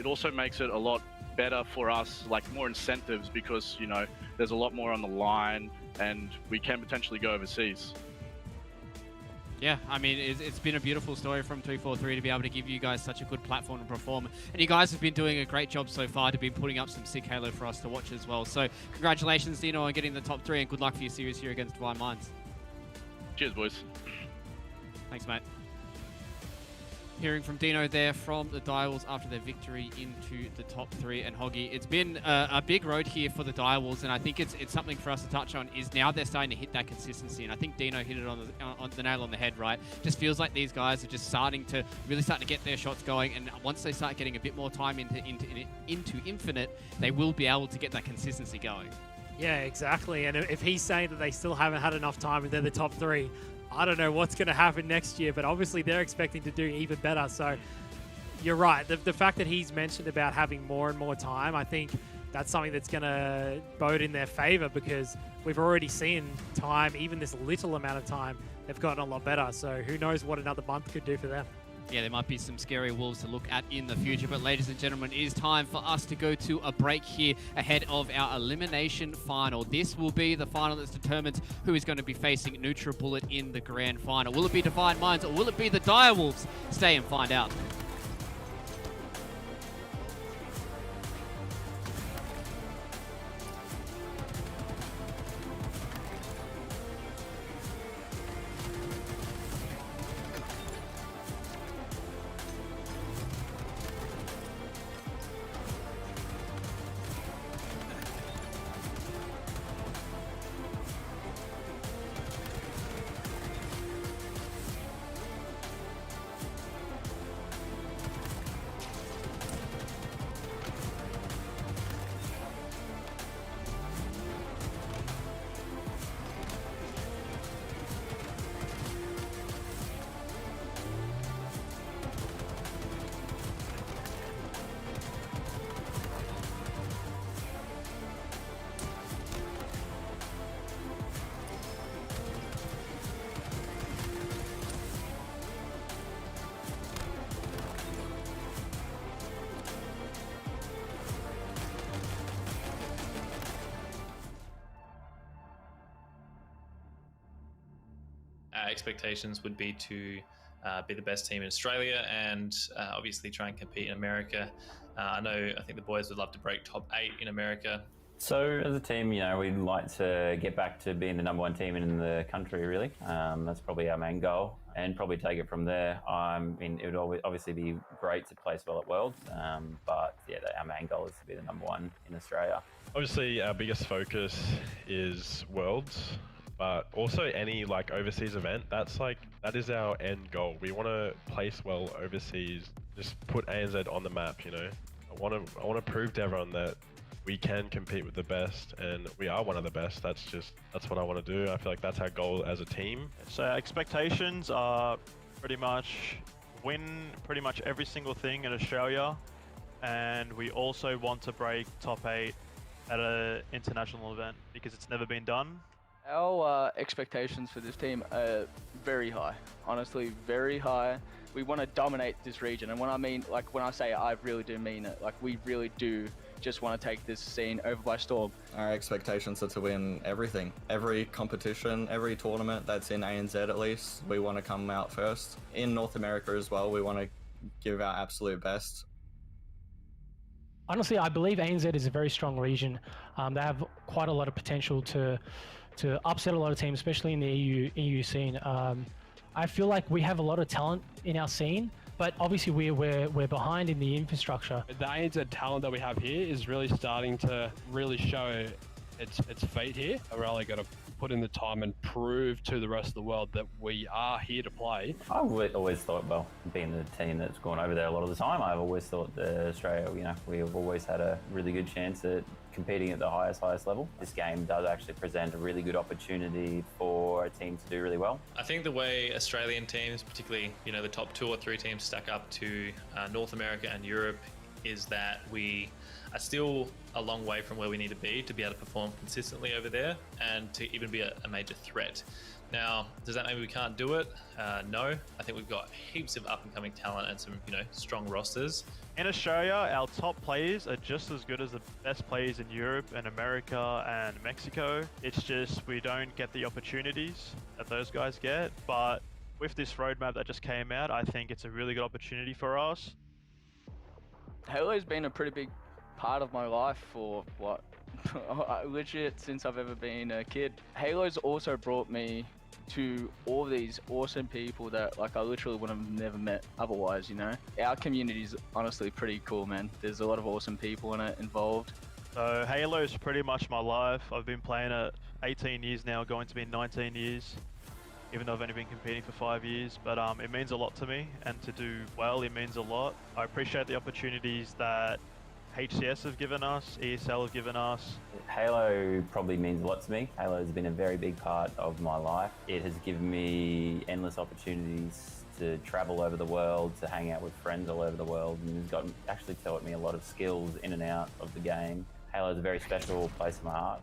also makes it a lot better for us, like more incentives, because there's a lot more on the line and we can potentially go overseas. Yeah, I mean, it's been a beautiful story from 343 to be able to give you guys such a good platform to perform. And you guys have been doing a great job so far to be putting up some sick Halo for us to watch as well. So congratulations, Dino, on getting the top 3, and good luck for your series here against Divine Minds. Cheers, boys. Thanks, mate. Hearing from Dino there from the Direwolves after their victory into the top 3. And Hoggy, it's been a big road here for the Direwolves, and I think it's something for us to touch on. Is now they're starting to hit that consistency, and I think Dino hit it on the nail on the head, right? Just feels like these guys are just starting to get their shots going, and once they start getting a bit more time into Infinite, they will be able to get that consistency going. Yeah, exactly. And if he's saying that they still haven't had enough time and they're the top 3, I don't know what's going to happen next year, but obviously they're expecting to do even better. So you're right. The fact that he's mentioned about having more and more time, I think that's something that's going to bode in their favor, because we've already seen time, even this little amount of time, they've gotten a lot better. So who knows what another month could do for them. Yeah, there might be some scary wolves to look at in the future. But ladies and gentlemen, it is time for us to go to a break here ahead of our elimination final. This will be the final that determines who is going to be facing NutriBullet in the grand final. Will it be Divine Minds or will it be the Direwolves? Stay and find out. Expectations would be to be the best team in Australia and obviously try and compete in America I think the boys would love to break top 8 in America. So as a team, we'd like to get back to being the #1 team in the country, really. That's probably our main goal, and probably take it from there. It would obviously be great to place well at Worlds, but yeah, our main goal is to be the #1 in Australia. Obviously, our biggest focus is Worlds, but also any overseas event. That is our end goal. We want to place well overseas, just put ANZ on the map. I want to prove to everyone that we can compete with the best, and we are one of the best. That's what I want to do. I feel like that's our goal as a team. So our expectations are pretty much win pretty much every single thing in Australia, and we also want to break top 8 at an international event because it's never been done. Our expectations for this team are very high, honestly, very high. We want to dominate this region, and when I say it, I really do mean it. We really do just want to take this scene over by storm. Our expectations are to win everything. Every competition, every tournament that's in ANZ at least, we want to come out first. In North America as well, we want to give our absolute best. Honestly, I believe ANZ is a very strong region. They have quite a lot of potential to upset a lot of teams, especially in the EU scene. I feel like we have a lot of talent in our scene, but obviously we're behind in the infrastructure. The ANZ talent that we have here is really starting to really show its feet here. We're really got to put in the time and prove to the rest of the world that we are here to play. I've always thought, being the team that's gone over there a lot of the time, I've always thought that Australia, we've always had a really good chance at competing at the highest level. This game does actually present a really good opportunity for a team to do really well. I think the way Australian teams, particularly the top 2 or 3 teams, stack up to North America and Europe is that we are still a long way from where we need to be able to perform consistently over there and to even be a major threat. Now, does that mean we can't do it? No. I think we've got heaps of up-and-coming talent and some, strong rosters. In Australia, our top players are just as good as the best players in Europe and America and Mexico. It's just we don't get the opportunities that those guys get. But with this roadmap that just came out, I think it's a really good opportunity for us. Halo's been a pretty big part of my life for legit since I've ever been a kid. Halo's also brought me to all these awesome people that I literally would have never met otherwise. Our community is honestly pretty cool, man. There's a lot of awesome people in it involved. So Halo is pretty much my life. I've been playing it 18 years now, going to be 19 years, even though I've only been competing for 5 years. But it means a lot to me, and to do well, it means a lot. I appreciate the opportunities that HCS have given us, ESL have given us. Halo probably means a lot to me. Halo has been a very big part of my life. It has given me endless opportunities to travel over the world, to hang out with friends all over the world, and it's actually taught me a lot of skills in and out of the game. Halo is a very special place in my heart.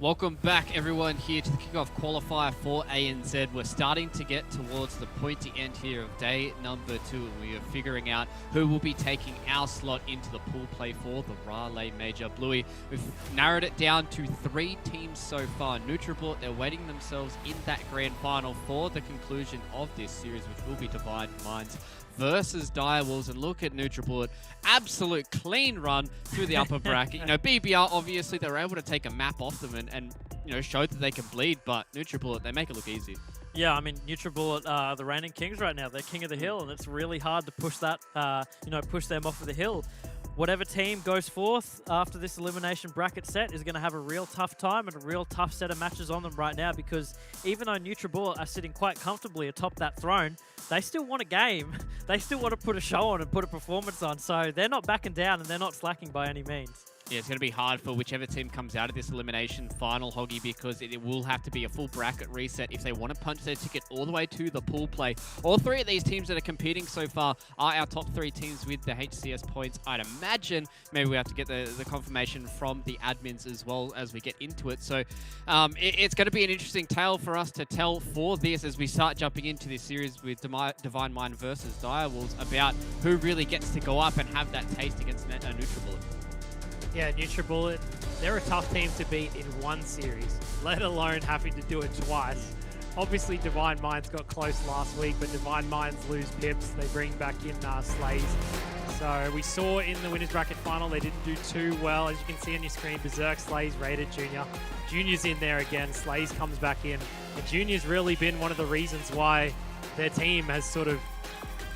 Welcome back, everyone, here to the Kickoff Qualifier for ANZ. We're starting to get towards the pointy end here of day number 2, and we are figuring out who will be taking our slot into the pool play for the Raleigh Major. Bluey, we've narrowed it down to 3 teams so far. NutriBullet, they're waiting themselves in that grand final for the conclusion of this series, which will be Divine Minds versus Direwolves. And look at NutriBullet, absolute clean run through the upper bracket. You know, BBR, obviously, they were able to take a map off them and you know, showed that they can bleed, but NutriBullet, they make it look easy. Yeah, I mean, NutriBullet, the reigning kings right now. They're king of the hill, and it's really hard to push that, push them off of the hill. Whatever team goes forth after this elimination bracket set is going to have a real tough time and a real tough set of matches on them right now, because even though NutriBullet are sitting quite comfortably atop that throne, they still want a game. They still want to put a show on and put a performance on, so they're not backing down and they're not slacking by any means. Yeah, it's going to be hard for whichever team comes out of this elimination final, Hoggy, because it will have to be a full bracket reset if they want to punch their ticket all the way to the pool play. All 3 of these teams that are competing so far are our top 3 teams with the HCS points. I'd imagine maybe we have to get the confirmation from the admins as well as we get into it. So it's going to be an interesting tale for us to tell for this as we start jumping into this series with Divine Mind versus Direwolves about who really gets to go up and have that taste against NutriBullet. Yeah, NutriBullet, they're a tough team to beat in one series, let alone having to do it twice. Obviously, Divine Minds got close last week, but Divine Minds lose Pips. They bring back in Slays. So we saw in the winners bracket final, they didn't do too well. As you can see on your screen, Berserk, Slays, Raider, Junior. Junior's in there again. Slays comes back in. And Junior's really been one of the reasons why their team has sort of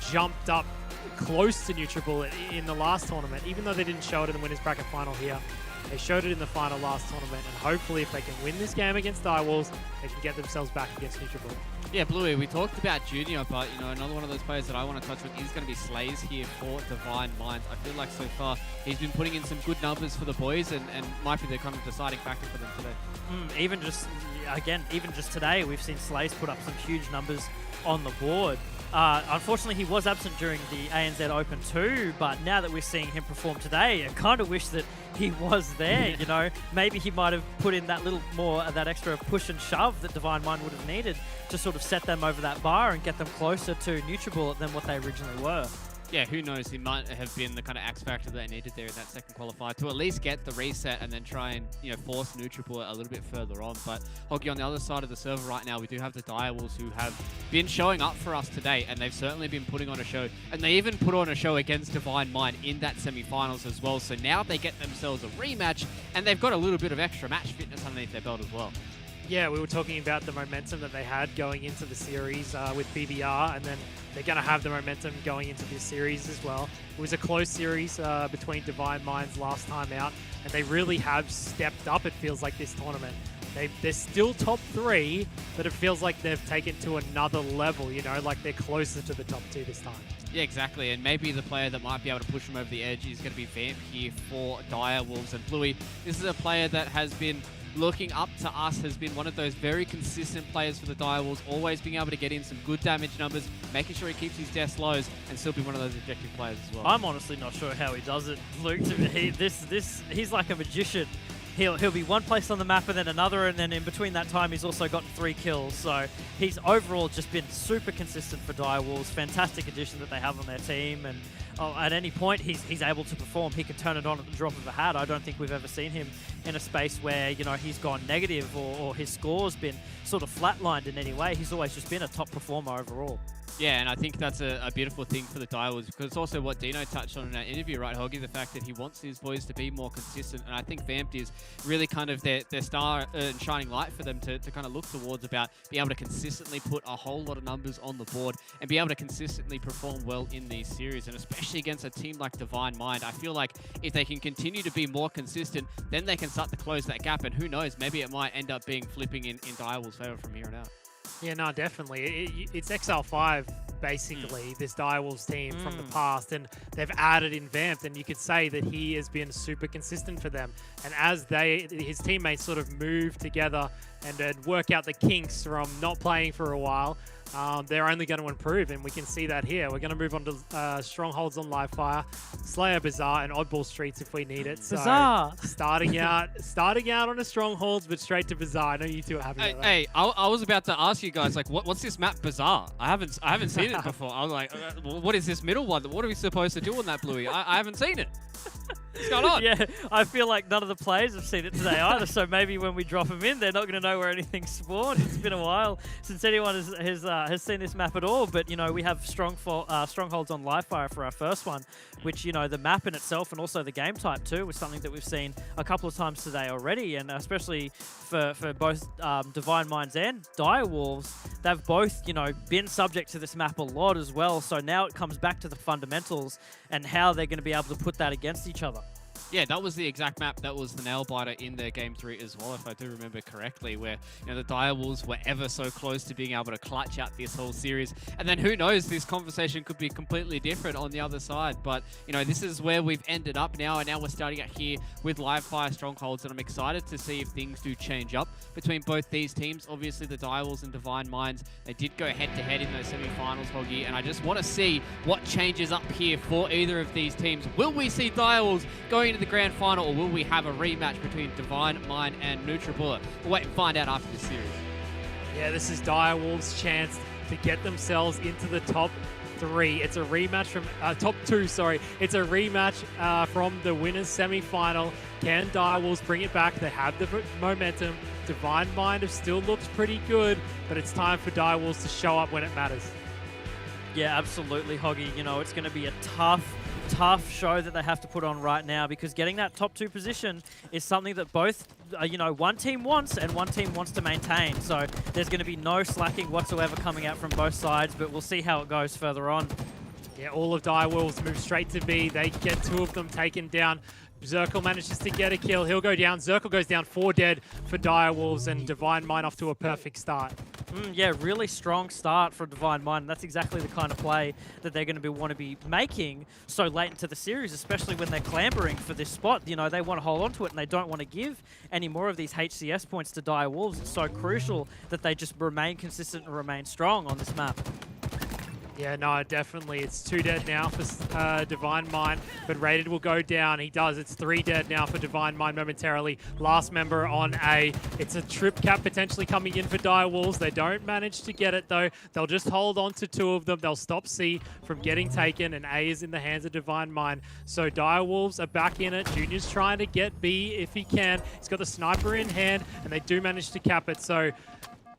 jumped up close to NutriBullet in the last tournament. Even though they didn't show it in the winners bracket final here, they showed it in the final last tournament, and hopefully if they can win this game against Direwolves, they can get themselves back against NutriBullet. Yeah, Bluey, we talked about Junior, but you know, another one of those players that I want to touch with is going to be Slays here for Divine Minds. I feel like so far he's been putting in some good numbers for the boys and might be the kind of deciding factor for them today. Even just today, we've seen Slays put up some huge numbers on the board. Unfortunately, he was absent during the ANZ Open too, but now that we're seeing him perform today, I kind of wish that he was there, you know. Maybe he might have put in that little more, that extra push and shove that Divine Mind would have needed to sort of set them over that bar and get them closer to NutriBullet than what they originally were. Yeah, who knows? He might have been the kind of X factor they needed there in that second qualifier to at least get the reset and then try and, you know, force NutriBullet a little bit further on. But Hoggy, on the other side of the server right now, we do have the Direwolves who have been showing up for us today, and they've certainly been putting on a show. And they even put on a show against Divine Mind in that semi-finals as well. So now they get themselves a rematch, and they've got a little bit of extra match fitness underneath their belt as well. Yeah, we were talking about the momentum that they had going into the series with BBR, and then they're going to have the momentum going into this series as well. It was a close series between Divine Minds last time out, and they really have stepped up, it feels like, this tournament. They're still top 3, but it feels like they've taken to another level, you know, like they're closer to the top 2 this time. Yeah, exactly, and maybe the player that might be able to push them over the edge is going to be Vamp here for Direwolves. And Bluey, this is a player that has been looking up to us, has been one of those very consistent players for the Direwolves, always being able to get in some good damage numbers, making sure he keeps his deaths lows, and still be one of those objective players as well. I'm honestly not sure how he does it, Luke. He's like a magician. He'll be one place on the map and then another, and then in between that time he's also gotten 3 kills. So he's overall just been super consistent for Direwolves. Fantastic addition that they have on their team, and at any point he's able to perform. He can turn it on at the drop of a hat. I don't think we've ever seen him in a space where, you know, he's gone negative or his score's been sort of flatlined in any way. He's always just been a top performer overall. Yeah, and I think that's a beautiful thing for the Direwolves, because it's also what Dino touched on in that interview, right, Hoggy? The fact that he wants his boys to be more consistent, and I think Vamped is really kind of their star and shining light for them to kind of look towards, about being able to consistently put a whole lot of numbers on the board and be able to consistently perform well in these series, and especially against a team like Divine Mind. I feel like if they can continue to be more consistent, then they can start to close that gap, and who knows, maybe it might end up being flipping in Direwolves' favor from here on out. Yeah, no, definitely. It's XL5, basically, this Direwolves team from the past, and they've added in Vamped, and you could say that he has been super consistent for them. And as his teammates sort of move together and work out the kinks from not playing for a while, they're only going to improve, and we can see that here. We're going to move on to Strongholds on Live Fire, Slayer Bazaar, and Oddball Streets if we need it. So Bazaar! starting out on a Strongholds, but straight to Bazaar. I know you two are happy about that. Hey, I was about to ask you guys, like, what's this map Bazaar? I haven't seen it before. I was like, what is this middle one? What are we supposed to do on that, Bluey? I haven't seen it. What's going on? Yeah, I feel like none of the players have seen it today either, so maybe when we drop them in, they're not going to know where anything's spawned. It's been a while since anyone has seen this map at all, but, you know, we have Strongholds on Live Fire for our first one, which, you know, the map in itself and also the game type too was something that we've seen a couple of times today already, and especially for both Divine Minds and Direwolves, they've both, you know, been subject to this map a lot as well, so now it comes back to the fundamentals and how they're going to be able to put that against each other. Yeah, that was the exact map that was the nail biter in their game 3 as well, if I do remember correctly, where, you know, the Direwolves were ever so close to being able to clutch out this whole series. And then who knows, this conversation could be completely different on the other side. But, you know, this is where we've ended up now, and now we're starting out here with Live Fire Strongholds, and I'm excited to see if things do change up between both these teams. Obviously, the Direwolves and Divine Minds, they did go head-to-head in those semi-finals, Hoggy, and I just want to see what changes up here for either of these teams. Will we see Direwolves going into the grand final, or will we have a rematch between Divine Mind and NutriBullet? We'll wait and find out after this series. Yeah, this is Direwolves' chance to get themselves into the top 3. It's a rematch from top 2. Sorry, it's a rematch from the winners' semi-final. Can Direwolves bring it back? They have the momentum. Divine Mind still looks pretty good, but it's time for Direwolves to show up when it matters. Yeah, absolutely, Hoggy. You know, it's going to be a tough show that they have to put on right now, because getting that top 2 position is something that both, you know, one team wants and one team wants to maintain. So there's going to be no slacking whatsoever coming out from both sides, but we'll see how it goes further on. Yeah, all of Direwolves move straight to B. They get 2 of them taken down. Zirkle manages to get a kill. He'll go down. Zirkle goes down, 4 dead for Direwolves, and Divine Mind off to a perfect start. Yeah, really strong start for Divine Mind. That's exactly the kind of play that they're going to want to be making so late into the series, especially when they're clambering for this spot. You know, they want to hold on to it and they don't want to give any more of these HCS points to Direwolves. It's so crucial that they just remain consistent and remain strong on this map. Yeah, no, definitely. It's 2 dead now for Divine Mind, but Rated will go down. He does. It's 3 dead now for Divine Mind momentarily. Last member on A. It's a trip cap potentially coming in for Direwolves. They don't manage to get it, though. They'll just hold on to 2 of them. They'll stop C from getting taken, and A is in the hands of Divine Mind. So Direwolves are back in it. Junior's trying to get B if he can. He's got the sniper in hand, and they do manage to cap it. So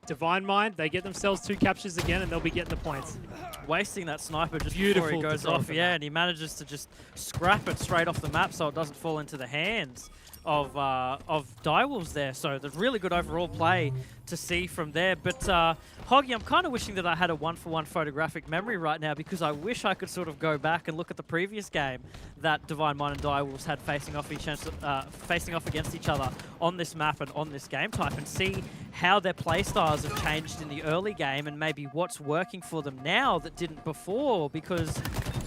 Divine Mind, they get themselves 2 captures again, and they'll be getting the points. Wasting that sniper just Beautiful before he goes off. Yeah, and he manages to just scrap it straight off the map so it doesn't fall into the hands of Direwolves there. So the really good overall play to see from there. But Hoggy, I'm kind of wishing that I had a 1-for-1 photographic memory right now, because I wish I could sort of go back and look at the previous game that Divine Mind and Direwolves had facing off against each other on this map and on this game type, and see how their playstyles have changed in the early game and maybe what's working for them now that didn't before, because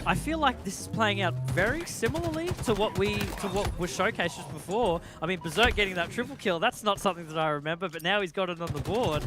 I feel like this is playing out very similarly to what was showcased just before. I mean, Berserk getting that triple kill, that's not something that I remember, but now he's got it on the board.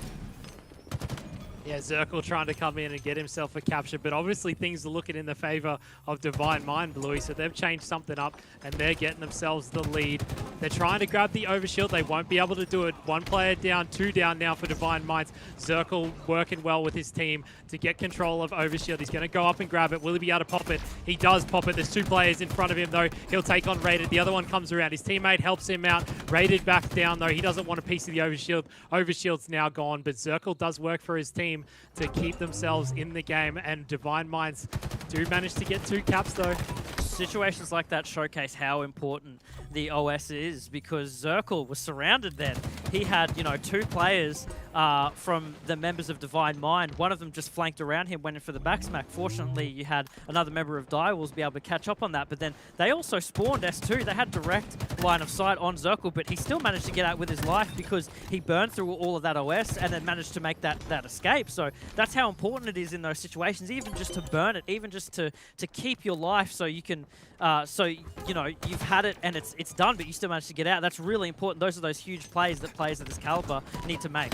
Yeah, Zirkle trying to come in and get himself a capture, but obviously things are looking in the favor of Divine Mind, Bluey, so they've changed something up, and they're getting themselves the lead. They're trying to grab the overshield. They won't be able to do it. 1 player down, 2 down now for Divine Minds. Zirkle working well with his team to get control of overshield. He's going to go up and grab it. Will he be able to pop it? He does pop it. There's 2 players in front of him, though. He'll take on Rated. The other one comes around. His teammate helps him out. Rated back down, though. He doesn't want a piece of the overshield. Overshield's now gone, but Zirkle does work for his team to keep themselves in the game, and Divine Minds do manage to get 2 caps, though. Situations like that showcase how important the OS is, because Zirkle was surrounded then. He had, you know, 2 players from the members of Divine Mind. One of them just flanked around him, went in for the back smack. Fortunately, you had another member of Direwolves be able to catch up on that, but then they also spawned S2. They had direct line of sight on Zirkle, but he still managed to get out with his life because he burned through all of that OS and then managed to make that escape. So that's how important it is in those situations, even just to burn it, even just to keep your life so you can, so, you know, you've had it and it's done, but you still managed to get out. That's really important. Those are those huge plays that players of this caliber need to make.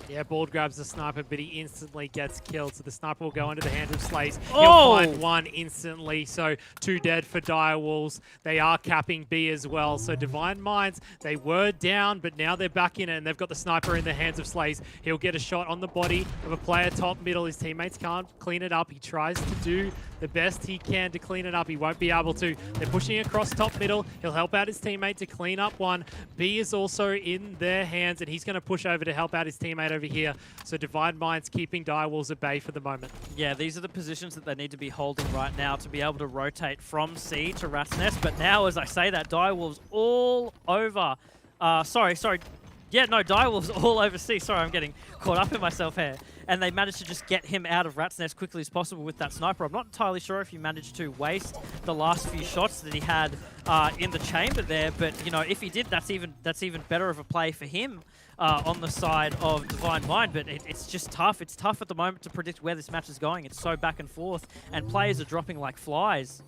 Yeah, Bald grabs the sniper, but he instantly gets killed. So the sniper will go into the hands of Slays. Oh! He'll find one instantly. So 2 dead for Direwolves. They are capping B as well. So Divine Minds, they were down, but now they're back in it, and they've got the sniper in the hands of Slays. He'll get a shot on the body of a player top middle. His teammates can't clean it up. He tries to do the best he can to clean it up. He won't be able to. They're pushing across top middle. He'll help out his teammate to clean up one. B is also in their hands, and he's going to push over to help out his teammate over here. So Divine Minds keeping Direwolves at bay for the moment. Yeah, these are the positions that they need to be holding right now to be able to rotate from C to Rat's Nest. But now, as I say that, Direwolves all over. Sorry. Yeah, no, Direwolves all over C. Sorry, I'm getting caught up in myself here. And they managed to just get him out of Rat's Nest quickly as possible with that sniper. I'm not entirely sure if he managed to waste the last few shots that he had in the chamber there, but you know, if he did, that's even better of a play for him on the side of Divine Mind. But it's just tough. It's tough at the moment to predict where this match is going. It's so back and forth, and players are dropping like flies.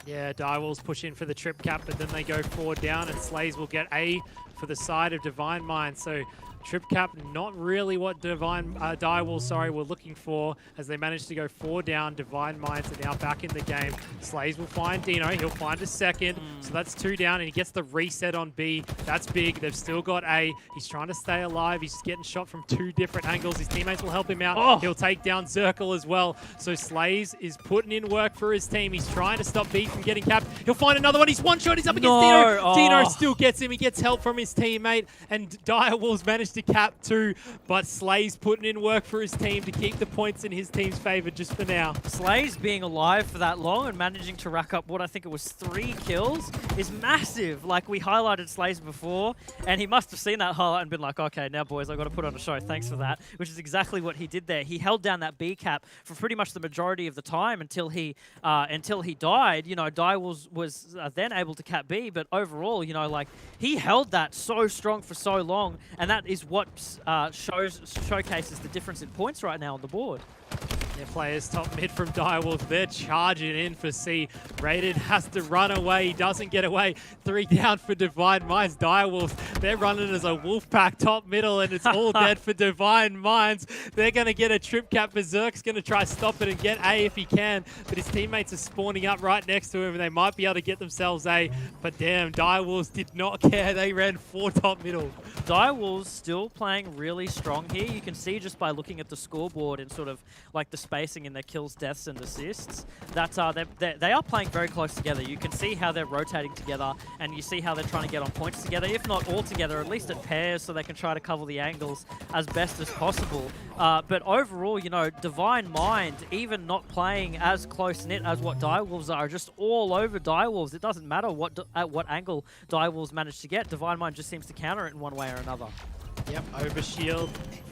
Yeah, Direwolves push in for the trip cap, but then they go 4 down, and Slays will get A for the side of Divine Mind. So trip cap, not really what Direwolves, were looking for, as they managed to go 4 down. Divine Minds are now back in the game. Slays will find Dino. He'll find a second. So that's 2 down, and he gets the reset on B. That's big. They've still got A. He's trying to stay alive. He's getting shot from 2 different angles. His teammates will help him out. Oh. He'll take down Zirkle as well. So Slays is putting in work for his team. He's trying to stop B from getting capped. He'll find another one. He's one shot. He's up against Dino. Oh. Dino still gets him. He gets help from his teammate, and Direwolves managed to cap 2, but Slays putting in work for his team to keep the points in his team's favor just for now. Slays being alive for that long and managing to rack up what I think it was 3 kills is massive. Like, we highlighted Slays before, and he must have seen that highlight and been like, okay, now boys, I've got to put on a show. Thanks for that, which is exactly what he did there. He held down that B cap for pretty much the majority of the time until he died. You know, Direwolves was then able to cap B, but overall, you know, like, he held that so strong for so long, and that is what showcases the difference in points right now on the board. Yeah, players top mid from Direwolves, they're charging in for C. Rated has to run away. He doesn't get away. 3 down for Divine Minds. Direwolves, they're running as a wolf pack top middle, and it's all dead for Divine Minds. They're going to get a trip cap. Berserk's going to try stop it and get A if he can, but his teammates are spawning up right next to him, and they might be able to get themselves A. But damn, Direwolves did not care. They ran 4 top middle. Direwolves still playing really strong here. You can see just by looking at the scoreboard and sort of like the spacing in their kills, deaths, and assists, that they are playing very close together. You can see how they're rotating together, and you see how they're trying to get on points together, if not all together, at least at pairs, so they can try to cover the angles as best as possible. But overall, you know, Divine Mind, even not playing as close-knit as what Direwolves are, just all over Direwolves. It doesn't matter at what angle Direwolves manage to get. Divine Mind just seems to counter it in one way or another. Yep, overshield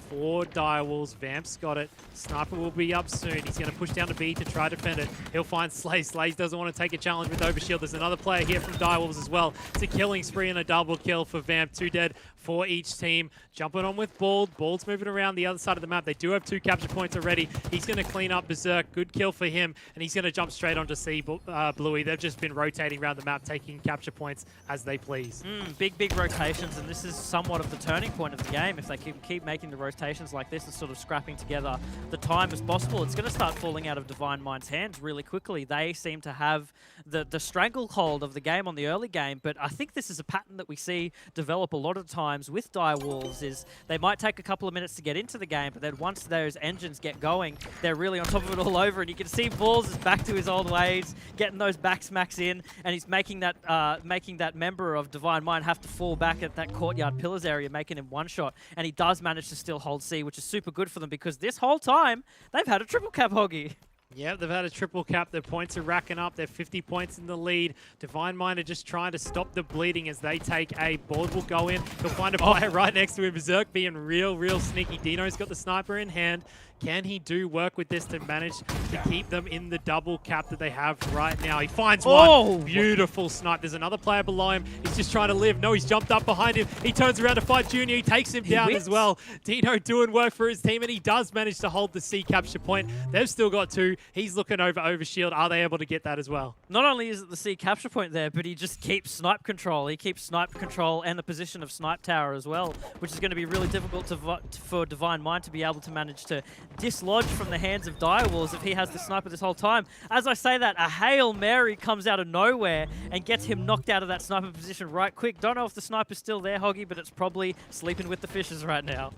for Direwolves. Vamp's got it. Sniper will be up soon. He's going to push down to B to try to defend it. He'll find Slays. Slays doesn't want to take a challenge with overshield. There's another player here from Direwolves as well. It's a killing spree and a double kill for Vamp. 2 dead for each team. Jumping on with Bald. Bald's moving around the other side of the map. They do have 2 capture points already. He's going to clean up Berserk. Good kill for him. And he's going to jump straight onto C, Bluey. They've just been rotating around the map, taking capture points as they please. Big rotations, and this is somewhat of the turning point of the game. If they can keep making the rotations like this and sort of scrapping together the time as possible, it's going to start falling out of Divine Mind's hands really quickly. They seem to have the stranglehold of the game on the early game, but I think this is a pattern that we see develop a lot of times with Direwolves, is they might take a couple of minutes to get into the game, but then once those engines get going, they're really on top of it all over, and you can see Balls is back to his old ways, getting those back smacks in, and he's making that member of Divine Mind have to fall back at that courtyard pillars area, making him one shot, and he does manage to still hold C, which is super good for them because this whole time, they've had a triple cap, Hoggy. Yeah, they've had a triple cap. Their points are racking up. They're 50 points in the lead. Divine Mind are just trying to stop the bleeding as they take A. Board will go in. He'll find a player right next to him. Berserk being real sneaky. Dino's got the sniper in hand. Can he do work with this to manage to keep them in the double cap that they have right now? He finds one. Beautiful snipe. There's another player below him. He's just trying to live. No, he's jumped up behind him. He turns around to fight Junior. He takes him down as well. Dino doing work for his team, and he does manage to hold the C capture point. They've still got 2. He's looking over shield. Are they able to get that as well? Not only is it the C capture point there, but he just keeps snipe control. He keeps snipe control and the position of snipe tower as well, which is going to be really difficult for Divine Mind to be able to manage to dislodge from the hands of Direwolves if he has the sniper this whole time. As I say that, a Hail Mary comes out of nowhere and gets him knocked out of that sniper position right quick. Don't know if the sniper's still there, Hoggy, but it's probably sleeping with the fishes right now.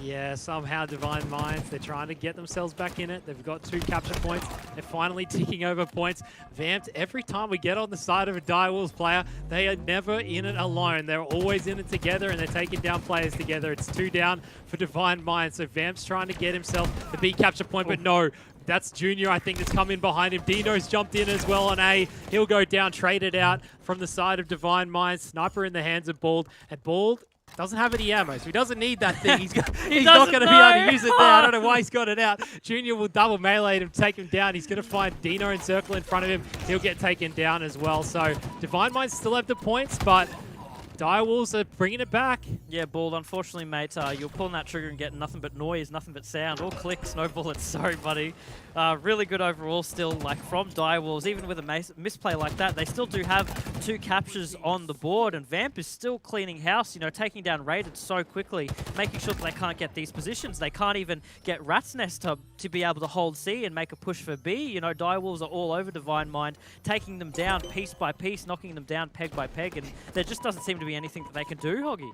Yeah, somehow Divine Minds, they're trying to get themselves back in it. They've got 2 capture points. They're finally ticking over points. Vamped, every time we get on the side of a Direwolves player, they are never in it alone. They're always in it together, and they're taking down players together. It's 2 down for Divine Minds. So Vamp's trying to get himself the B capture point, but no. That's Junior, I think, that's come in behind him. Dino's jumped in as well on A. He'll go down, traded out from the side of Divine Minds. Sniper in the hands of Bald. And Bald doesn't have any ammo, so he doesn't need that thing. He's not going to be able to use it there. I don't know why he's got it out. Junior will double melee him, take him down. He's going to find Dino and Circle in front of him. He'll get taken down as well. So Divine Minds still have the points, but Direwolves are bringing it back. Yeah, Bald, unfortunately, mate, you're pulling that trigger and getting nothing but noise, nothing but sound. All clicks, no bullets. Sorry, buddy. Really good overall still, like, from Direwolves. Even with a misplay like that, they still do have 2 captures on the board, and Vamp is still cleaning house, you know, taking down Raided so quickly, making sure that they can't get these positions. They can't even get Rat's Nest to be able to hold C and make a push for B. You know, Direwolves are all over Divine Mind, taking them down piece by piece, knocking them down peg by peg, and there just doesn't seem to be anything that they can do, Hoggy.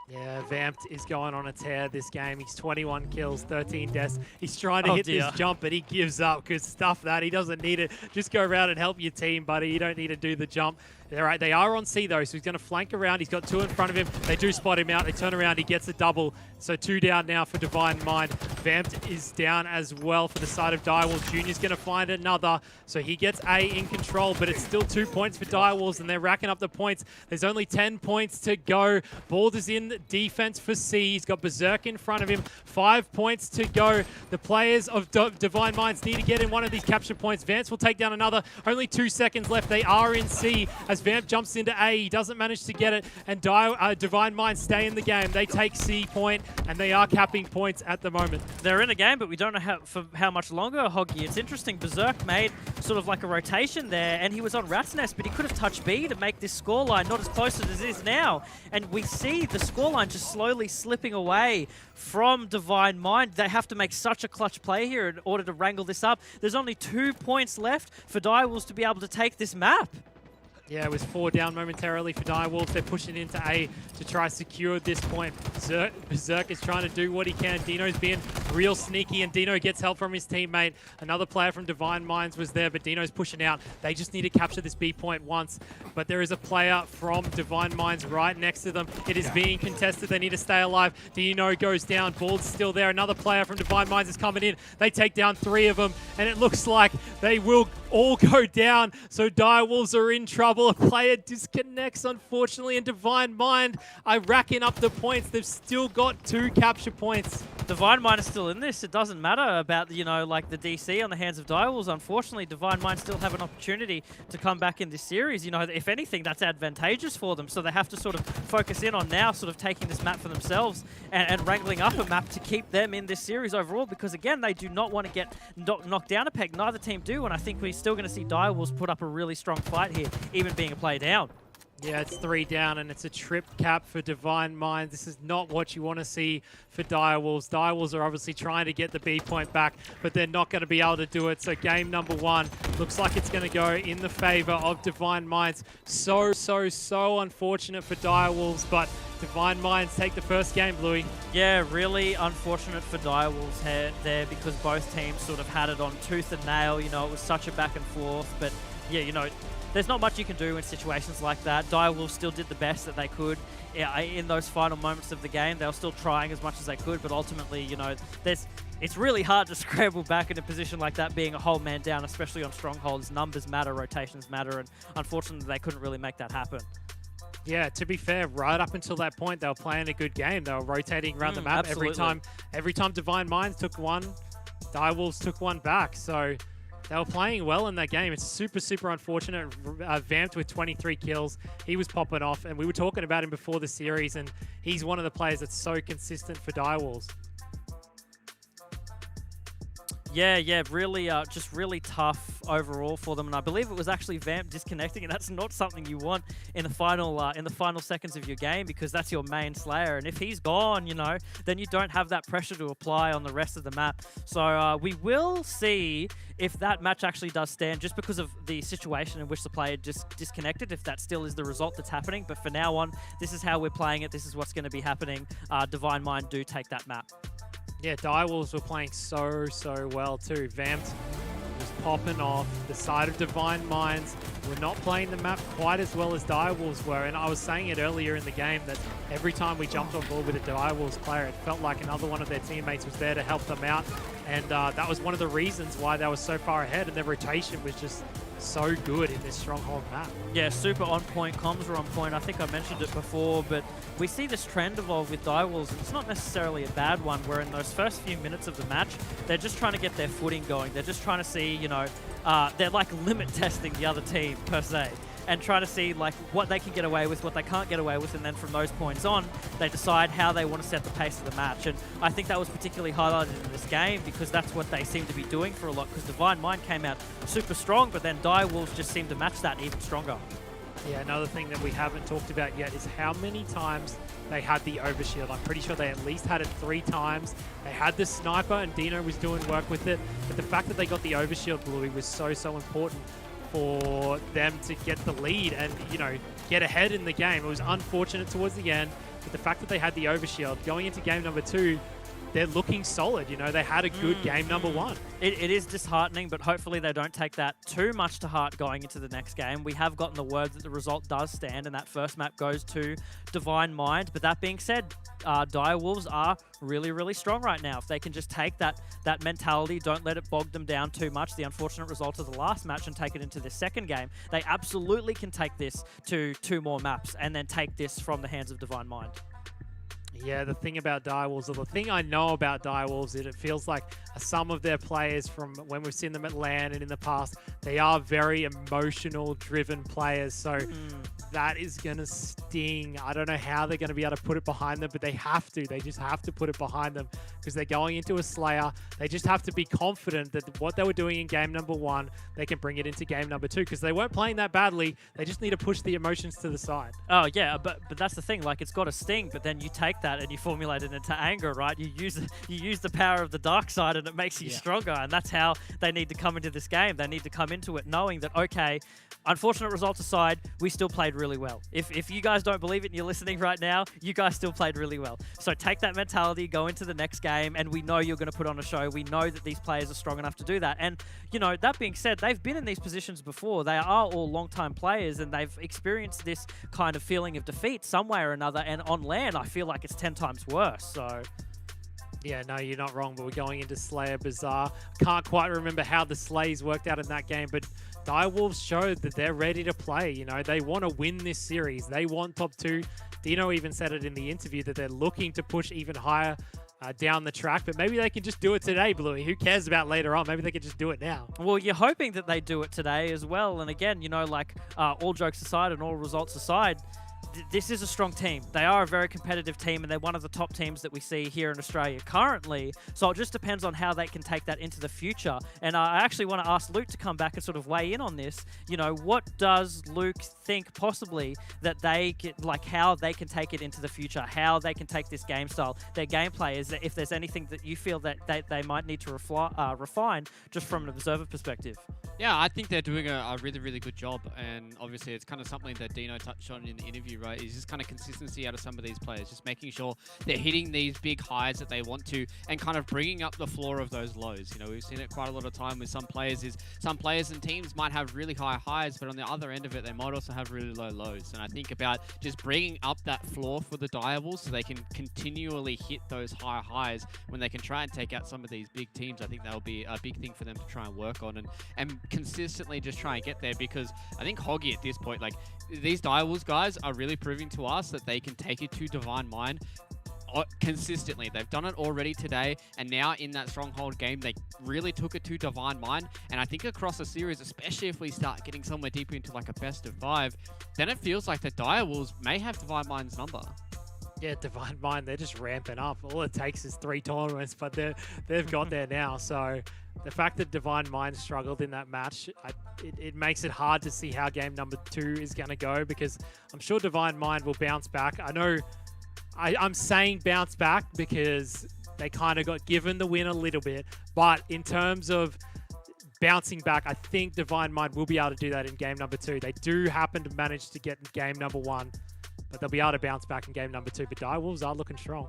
Yeah, Vamped is going on a tear this game. He's 21 kills, 13 deaths. He's trying to hit this jump, but he gives up because stuff that. He doesn't need it. Just go around and help your team, buddy. You don't need to do the jump. Right, they are on C, though, so he's going to flank around. He's got 2 in front of him. They do spot him out. They turn around. He gets a double. So 2 down now for Divine Mind. Vamped is down as well for the side of Direwolves. Junior's going to find another. So he gets A in control, but it's still 2 points for Direwolves, and they're racking up the points. There's only 10 points to go. Bald is in defense for C. He's got Berserk in front of him. 5 points to go. The players of Divine Minds need to get in one of these capture points. Vance will take down another. Only 2 seconds left. They are in C as Vamp jumps into A. He doesn't manage to get it, and Divine Minds stay in the game. They take C point, and they are capping points at the moment. They're in a game, but we don't know for how much longer, Hoggy. It's interesting. Berserk made sort of like a rotation there, and he was on Rat's Nest, but he could have touched B to make this scoreline not as close as it is now. And we see the scoreline just slowly slipping away from Divine Mind. They have to make such a clutch play here in order to wrangle this up. There's only 2 points left for Direwolves to be able to take this map. Yeah, it was 4 down momentarily for Direwolves. They're pushing into A to try secure this point. Berserk is trying to do what he can. Dino's being real sneaky, and Dino gets help from his teammate. Another player from Divine Minds was there, but Dino's pushing out. They just need to capture this B point once. But there is a player from Divine Minds right next to them. It is being contested. They need to stay alive. Dino goes down. Bald's still there. Another player from Divine Minds is coming in. They take down 3 of them, and it looks like they will all go down. So Direwolves are in trouble. A player disconnects, unfortunately, and Divine Mind are racking up the points. They've still got 2 capture points. Divine Mind is still in this. It doesn't matter about, you know, like the DC on the hands of Direwolves. Unfortunately, Divine Mind still have an opportunity to come back in this series. You know, if anything, that's advantageous for them. So they have to sort of focus in on now sort of taking this map for themselves and wrangling up a map to keep them in this series overall, because, again, they do not want to get knocked down a peg. Neither team do, and I think we're still going to see Direwolves put up a really strong fight here, even being a play down. Yeah, it's 3 down, and it's a trip cap for Divine Minds. This is not what you want to see for Direwolves. Direwolves are obviously trying to get the B point back, but they're not going to be able to do it. So game number 1 looks like it's going to go in the favor of Divine Minds. So unfortunate for Direwolves, but Divine Minds take the first game, Louis. Yeah, really unfortunate for Direwolves there, because both teams sort of had it on tooth and nail. You know, it was such a back and forth, but yeah, you know, there's not much you can do in situations like that. Direwolves still did the best that they could in those final moments of the game. They were still trying as much as they could, but ultimately, you know, it's really hard to scramble back in a position like that, being a whole man down, especially on strongholds. Numbers matter, rotations matter, and unfortunately, they couldn't really make that happen. Yeah, to be fair, right up until that point, they were playing a good game. They were rotating around the map absolutely. Every time Divine Minds took one, Direwolves took one back. So they were playing well in that game. It's super unfortunate. Vamped with 23 kills. He was popping off, and we were talking about him before the series, and he's one of the players that's so consistent for Direwolves. Yeah, really, just really tough overall for them, and I believe it was actually Vamp disconnecting, and that's not something you want in the final seconds of your game, because that's your main Slayer, and if he's gone, then you don't have that pressure to apply on the rest of the map. So we will see if that match actually does stand, just because of the situation in which the player just disconnected, if that still is the result that's happening. But for now on, this is how we're playing it. This is what's going to be happening. Divine Mind do take that map. Yeah, Direwolves were playing so well too. Vamped was popping off. The side of Divine Minds were not playing the map quite as well as Direwolves were. And I was saying it earlier in the game that every time we jumped on board with a Direwolves player, it felt like another one of their teammates was there to help them out. And that was one of the reasons why they were so far ahead, and their rotation was just so good in this Stronghold map. Yeah, super on point. Comms were on point. I think I mentioned it before, but we see this trend evolve with Direwolves, and it's not necessarily a bad one, where in those first few minutes of the match, they're just trying to get their footing going. They're just trying to see, they're like limit testing the other team, per se, and trying to see like what they can get away with, what they can't get away with, and then from those points on, they decide how they want to set the pace of the match. And I think that was particularly highlighted in this game, because that's what they seem to be doing for a lot, because Divine Mind came out super strong, but then Direwolves just seemed to match that even stronger. Yeah, another thing that we haven't talked about yet is how many times they had the overshield. I'm pretty sure they at least had it 3 times. They had the sniper, and Dino was doing work with it, but the fact that they got the overshield, Bluey, was so important for them to get the lead and, get ahead in the game. It was unfortunate towards the end, but the fact that they had the overshield going into game number 2, they're looking solid. They had a good game number 1. It is disheartening, but hopefully they don't take that too much to heart going into the next game. We have gotten the word that the result does stand, and that first map goes to Divine Mind. But that being said, Direwolves are really strong right now. If they can just take that mentality, don't let it bog them down too much, the unfortunate result of the last match, and take it into the second game, they absolutely can take this to 2 more maps and then take this from the hands of Divine Mind. Yeah, the thing about Direwolves, or the thing I know about Direwolves, is it feels like some of their players from when we've seen them at LAN and in the past, they are very emotional driven players. So that is going to sting. I don't know how they're going to be able to put it behind them, but they have to. They just have to put it behind them, because they're going into a Slayer. They just have to be confident that what they were doing in game number 1, they can bring it into game number 2, because they weren't playing that badly. They just need to push the emotions to the side. Oh yeah, but that's the thing. Like, it's got a sting, but then you take that and you formulate it into anger, right? You use the power of the dark side, and it makes you stronger. And that's how they need to come into this game. They need to come into it knowing that, okay, unfortunate results aside, we still played really well. If you guys don't believe it and you're listening right now, you guys still played really well. So take that mentality, go into the next game, and we know you're going to put on a show. We know that these players are strong enough to do that. And, that being said, they've been in these positions before. They are all long-time players, and they've experienced this kind of feeling of defeat some way or another. And on LAN, I feel like it's 10 times worse. So yeah, no, you're not wrong, but we're going into Slayer Bazaar. Can't quite remember how the Slays worked out in that game, but Direwolves showed that they're ready to play. They want to win this series. They want top 2. Dino even said it in the interview that they're looking to push even higher down the track, but maybe they can just do it today, Bluey. Who cares about later on? Maybe they can just do it now. Well, you're hoping that they do it today as well. And again, all jokes aside and all results aside, this is a strong team. They are a very competitive team, and they're one of the top teams that we see here in Australia currently. So it just depends on how they can take that into the future. And I actually want to ask Luke to come back and sort of weigh in on this. What does Luke think possibly that they can, how they can take it into the future, how they can take this game style, their gameplay, is if there's anything that you feel that they might need to refine just from an observer perspective? Yeah, I think they're doing a really good job, and obviously it's kind of something that Dino touched on in the interview, right? Is just kind of consistency out of some of these players, just making sure they're hitting these big highs that they want to, and kind of bringing up the floor of those lows. We've seen it quite a lot of time with some players. Some players and teams might have really high highs, but on the other end of it, they might also have really low lows. And I think about just bringing up that floor for the Direwolves so they can continually hit those high highs when they can try and take out some of these big teams. I think that'll be a big thing for them to try and work on, and consistently just try and get there, because I think Hoggy at this point, these Direwolves guys are really proving to us that they can take it to Divine Mind consistently. They've done it already today, and now in that Stronghold game, they really took it to Divine Mind. And I think across the series, especially if we start getting somewhere deeper into a best of 5, then it feels like the Direwolves may have Divine Mind's number. Yeah, Divine Mind, they're just ramping up. All it takes is 3 tournaments, but they've got there now. So the fact that Divine Mind struggled in that match, it makes it hard to see how game number 2 is going to go, because I'm sure Divine Mind will bounce back. I know I'm saying bounce back because they kind of got given the win a little bit, but in terms of bouncing back, I think Divine Mind will be able to do that in game number 2. They do happen to manage to get in game number 1, but they'll be able to bounce back in game number 2. But Direwolves are looking strong.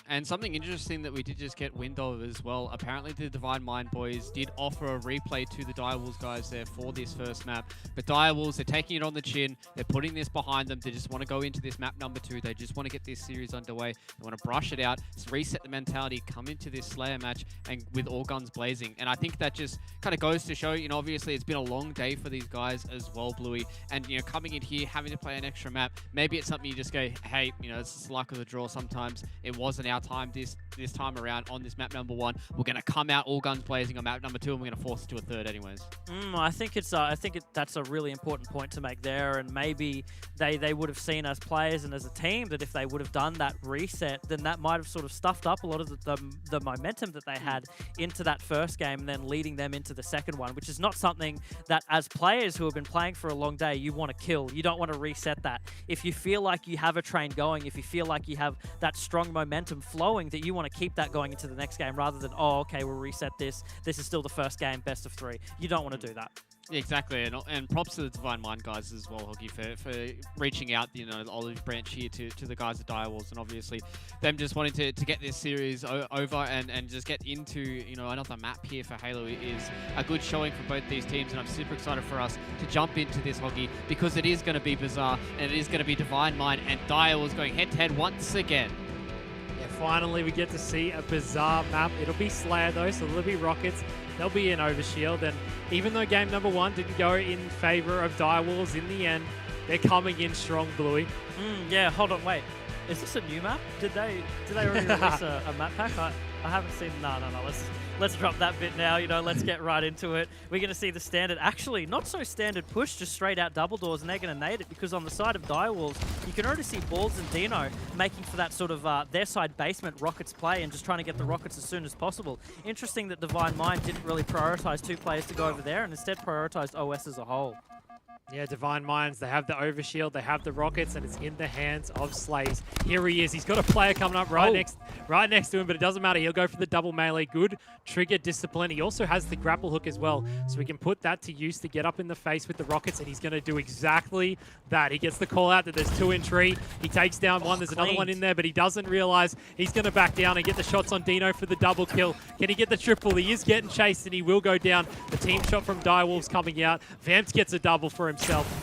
And something interesting that we did just get wind of as well, apparently the Divine Mind boys did offer a replay to the Direwolves guys there for this first map. But Direwolves, they're taking it on the chin. They're putting this behind them. They just want to go into this map number 2. They just want to get this series underway. They want to brush it out, reset the mentality, come into this Slayer match and with all guns blazing. And I think that just kind of goes to show, obviously it's been a long day for these guys as well, Bluey. And, coming in here, having to play an extra map, maybe it's something you just go, hey, it's just luck of the draw sometimes. It wasn't our time this time around on this map number 1. We're going to come out all guns blazing on map number 2, and we're going to force it to a third anyways. I think that's a really important point to make there, and maybe they would have seen as players and as a team that if they would have done that reset, then that might have sort of stuffed up a lot of the momentum that they had into that first game and then leading them into the second one, which is not something that as players who have been playing for a long day, you want to kill. You don't want to reset that. If you feel like you have a train going, if you feel like you have that strong momentum flowing, that you want to keep that going into the next game rather than, oh, okay, we'll reset this. This is still the first game, best of 3. You don't want to do that. Exactly, and props to the Divine Mind guys as well, Hoggy, for reaching out, the olive branch here to the guys at Direwolves, and obviously them just wanting to get this series over and just get into, another map here for Halo is a good showing for both these teams, and I'm super excited for us to jump into this, Hoggy, because it is going to be bizarre, and it is going to be Divine Mind and Direwolves going head-to-head once again. Yeah, finally we get to see a bizarre map. It'll be Slayer though, so there'll be Rockets. There'll be an Overshield, and even though game number 1 didn't go in favor of Direwolves in the end, they're coming in strong, Bluey. Yeah, hold on, wait. Is this a new map? Did they already release a map pack? I haven't seen. No. Let's drop that bit now. Let's get right into it. We're going to see the standard, actually not so standard push, just straight out double doors, and they're going to nade it because on the side of Direwolves, you can already see Balls and Dino making for that sort of their side basement Rockets play and just trying to get the Rockets as soon as possible. Interesting that Divine Mind didn't really prioritize 2 players to go over there and instead prioritized OS as a whole. Yeah, Divine Minds, they have the Overshield, they have the Rockets, and it's in the hands of Slays. Here he is. He's got a player coming up right next to him, but it doesn't matter. He'll go for the double melee. Good trigger discipline. He also has the grapple hook as well, so we can put that to use to get up in the face with the Rockets, and he's going to do exactly that. He gets the call out that there's 2 in tree. He takes down one. There's another one in there, but he doesn't realize he's going to back down and get the shots on Dino for the double kill. Can he get the triple? He is getting chased, and he will go down. The team shot from Direwolves coming out. Vamps gets a double for himself.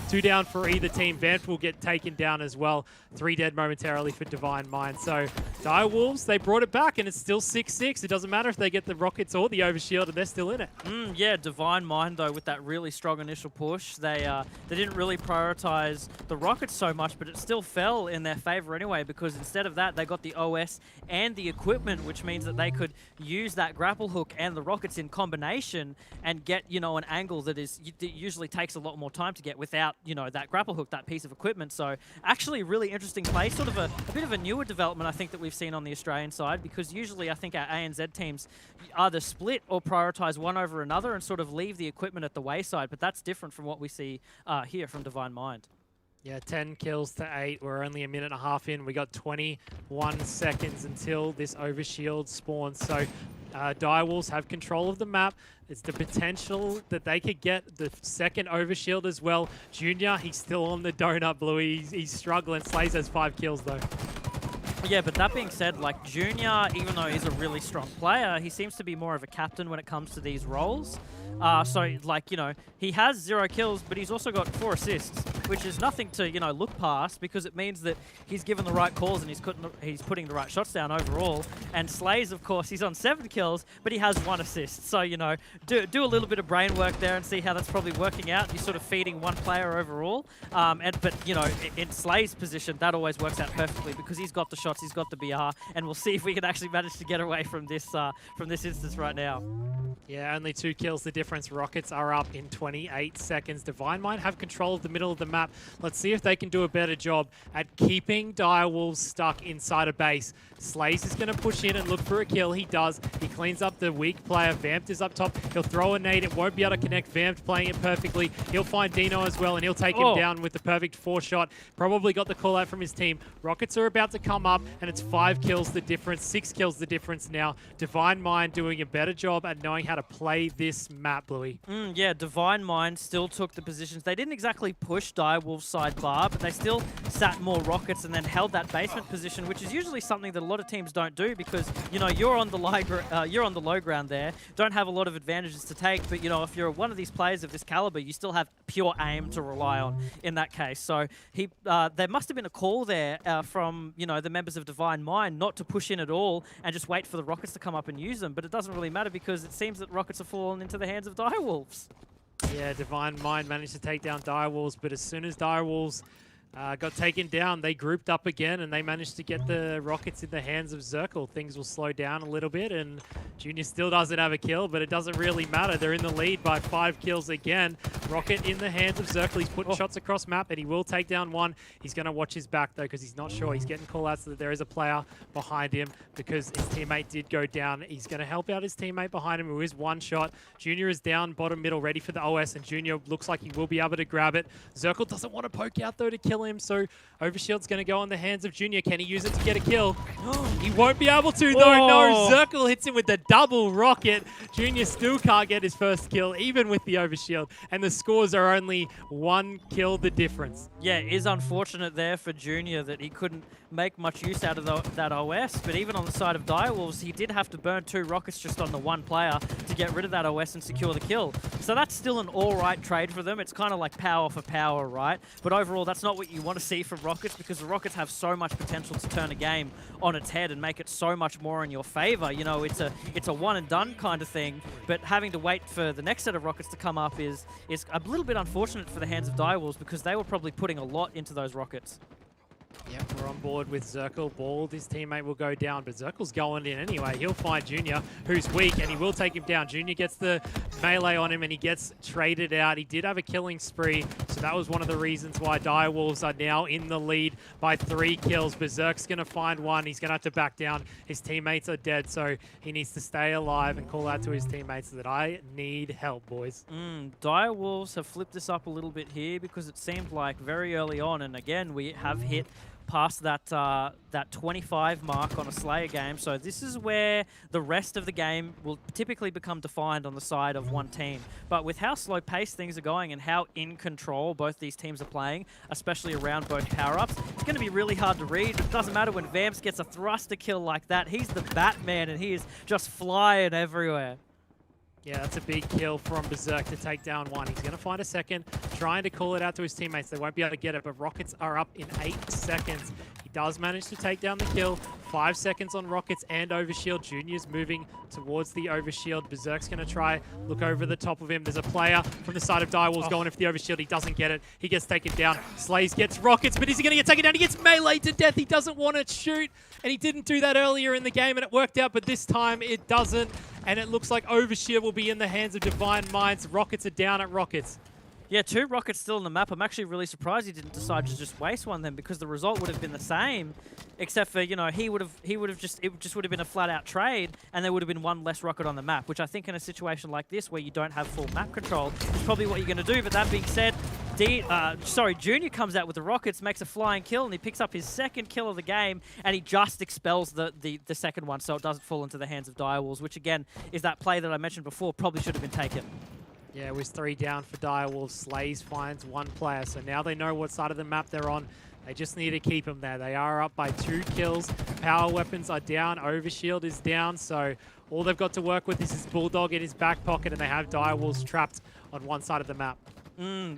2 down for either team. Vamp will get taken down as well. 3 dead momentarily for Divine Mind. So Direwolves, they brought it back, and it's still 6-6. It doesn't matter if they get the Rockets or the Overshield, and they're still in it. Yeah, Divine Mind, though, with that really strong initial push, they didn't really prioritize the Rockets so much, but it still fell in their favor anyway, because instead of that, they got the OS and the equipment, which means that they could use that grapple hook and the Rockets in combination and get, an angle that usually takes a lot more time to get without, that grapple hook, that piece of equipment. So actually really interesting play, sort of a bit of a newer development, I think, that we've seen on the Australian side, because usually I think our ANZ teams either split or prioritize one over another and sort of leave the equipment at the wayside, but that's different from what we see here from Divine Mind. Yeah, 10 kills to 8. We're only a minute and a half in. We got 21 seconds until this Overshield spawns. So Direwolves have control of the map. It's the potential that they could get the second Overshield as well. Junior, he's still on the donut, Bluey. He's struggling. Slays has 5 kills though. Yeah, but that being said, like Junior, even though he's a really strong player, he seems to be more of a captain when it comes to these roles. So, like, he has 0 kills, but he's also got 4 assists, which is nothing to, look past, because it means that he's given the right calls and he's putting the right shots down overall. And Slays, of course, he's on 7 kills, but he has 1 assist. So, do a little bit of brain work there and see how that's probably working out. You're sort of feeding 1 player overall. But, in Slays' position, that always works out perfectly because he's got the shots, he's got the BR, and we'll see if we can actually manage to get away from this instance right now. Yeah, only 2 kills the difference. Rockets are up in 28 seconds. Divine Mind have control of the middle of the map. map. Let's see if they can do a better job at keeping Direwolves stuck inside a base. Slays is going to push in and look for a kill. He does. He cleans up the weak player. Vamped is up top. He'll throw a nade. It won't be able to connect. Vamped playing it perfectly. He'll find Dino as well, and he'll take him down with the perfect 4-shot. Probably got the call out from his team. Rockets are about to come up, and it's 5 kills the difference, 6 kills the difference now. Divine Mind doing a better job at knowing how to play this map, Bluey. Yeah, Divine Mind still took the positions. They didn't exactly push Direwolves side bar, but they still sat more rockets and then held that basement position, which is usually something that a lot of teams don't do because, you know, you're on the low ground there, don't have a lot of advantages to take, but, you know, if you're one of these players of this caliber, you still have pure aim to rely on in that case. So there must have been a call there from, you know, the members of Divine Mind not to push in at all and just wait for the rockets to come up and use them, but it doesn't really matter because it seems that rockets have fallen into the hands of Direwolves. Yeah, Divine Mind managed to take down Direwolves, but as soon as Direwolves got taken down, they grouped up again and they managed to get the rockets in the hands of Zirkle. Things will slow down a little bit and Junior still doesn't have a kill, but it doesn't really matter. They're in the lead by 5 kills again. Rocket in the hands of Zirkle. He's putting shots across map and he will take down one. He's going to watch his back though because he's not sure. He's getting call-outs that there is a player behind him because his teammate did go down. He's going to help out his teammate behind him who is one shot. Junior is down bottom middle ready for the OS and Junior looks like he will be able to grab it. Zirkle doesn't want to poke out though to kill him, so Overshield's going to go on the hands of Junior. Can he use it to get a kill? He won't be able to though. No, Zirkle hits him with the double rocket. Junior still can't get his first kill even with the Overshield and the scores are only 1 kill the difference. Yeah, it is unfortunate there for Junior that he couldn't make much use out of that OS, but even on the side of Direwolves, he did have to burn 2 rockets just on the one player to get rid of that OS and secure the kill. So that's still an alright trade for them. It's kind of like power for power, right? But overall, that's not what you want to see from Rockets because the Rockets have so much potential to turn a game on its head and make it so much more in your favor. You know, it's a one and done kind of thing, but having to wait for the next set of Rockets to come up is a little bit unfortunate for the hands of Direwolves because they were probably putting a lot into those Rockets. Yep, we're on board with Zirkle. Bald, his teammate will go down, but Zirkle's going in anyway. He'll find Junior, who's weak, and he will take him down. Junior gets the melee on him, and he gets traded out. He did have a killing spree, so that was one of the reasons why Direwolves are now in the lead by 3 kills. Berserk's going to find one. He's going to have to back down. His teammates are dead, so he needs to stay alive and call out to his teammates that I need help, boys. Direwolves have flipped this up a little bit here because it seemed like very early on, and again, we have hit past that 25 mark on a Slayer game. So this is where the rest of the game will typically become defined on the side of one team. But with how slow-paced things are going and how in control both these teams are playing, especially around both power-ups, it's going to be really hard to read. It doesn't matter when Vamps gets a thruster kill like that. He's the Batman and he is just flying everywhere. Yeah, that's a big kill from Berserk to take down one. He's going to find a second, trying to call it out to his teammates. They won't be able to get it, but Rockets are up in 8 seconds. He does manage to take down the kill. 5 seconds on Rockets and Overshield. Junior's moving towards the Overshield. Berserk's going to try look over the top of him. There's a player from the side of Direwolves going in for the Overshield. He doesn't get it. He gets taken down. Slays gets Rockets, but is he going to get taken down? He gets meleeed to death. He doesn't want to shoot, and he didn't do that earlier in the game, and it worked out, but this time it doesn't. And it looks like Overshield will be in the hands of Divine Minds. Rockets are down at Rockets. Yeah, 2 rockets still on the map. I'm actually really surprised he didn't decide to just waste one then because the result would have been the same, except for, you know, it just would have been a flat out trade and there would have been 1 less rocket on the map, which I think in a situation like this where you don't have full map control is probably what you're going to do. But that being said, Junior comes out with the rockets, makes a flying kill, and he picks up his 2nd kill of the game, and he just expels the second one so it doesn't fall into the hands of Direwolves, which again is that play that I mentioned before, probably should have been taken. Yeah, it was 3 down for Direwolves. Slays finds 1 player, so now they know what side of the map they're on. They just need to keep them there. They are up by 2 kills. Power weapons are down. Overshield is down, so all they've got to work with is his Bulldog in his back pocket, and they have Direwolves trapped on one side of the map.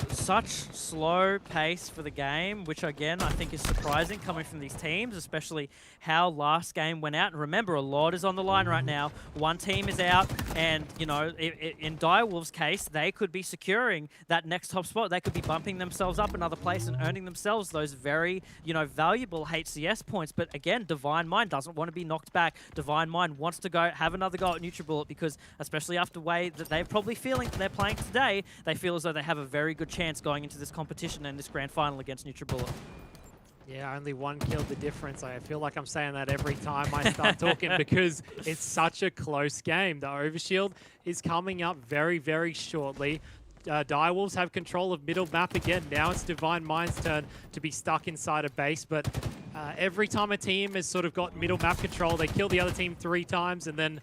Such slow pace for the game, which again I think is surprising coming from these teams, especially how last game went out. And remember, a lot is on the line right now. One team is out, and you know, in Direwolves' case, they could be securing that next top spot. They could be bumping themselves up another place and earning themselves those very, you know, valuable HCS points. But again, Divine Mind doesn't want to be knocked back. Divine Mind wants to go have another go at NutriBullet because, especially after the way that they're probably feeling that they're playing today, they feel as though they have a very good chance going into this competition and this grand final against NutriBullet. Yeah, only one killed the difference. I feel like I'm saying that every time I start talking because it's such a close game. The Overshield is coming up very, very shortly. Direwolves have control of middle map again. Now it's Divine Mind's turn to be stuck inside a base, but every time a team has sort of got middle map control, they kill the other team 3 times and then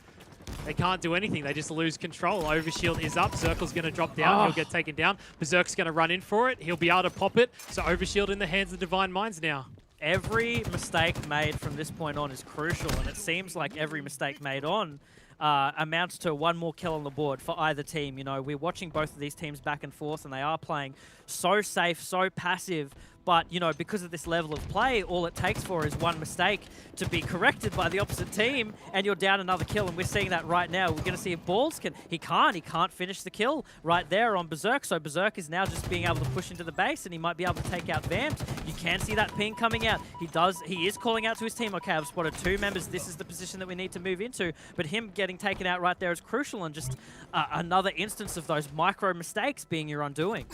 they can't do anything. They just lose control. Overshield is up. Zerkle's going to drop down. He'll get taken down. Berserk's going to run in for it. He'll be able to pop it. So Overshield in the hands of Divine Minds now. Every mistake made from this point on is crucial, and it seems like every mistake made on amounts to one more kill on the board for either team. You know, we're watching both of these teams back and forth, and they are playing so safe, so passive. But, you know, because of this level of play, all it takes for is one mistake to be corrected by the opposite team, and you're down another kill, and we're seeing that right now. We're going to see if Balls can... He can't finish the kill right there on Berserk, so Berserk is now just being able to push into the base, and he might be able to take out Vamped. You can see that ping coming out. He is calling out to his team, okay, I've spotted 2 members, this is the position that we need to move into, but him getting taken out right there is crucial, and just another instance of those micro mistakes being your undoing.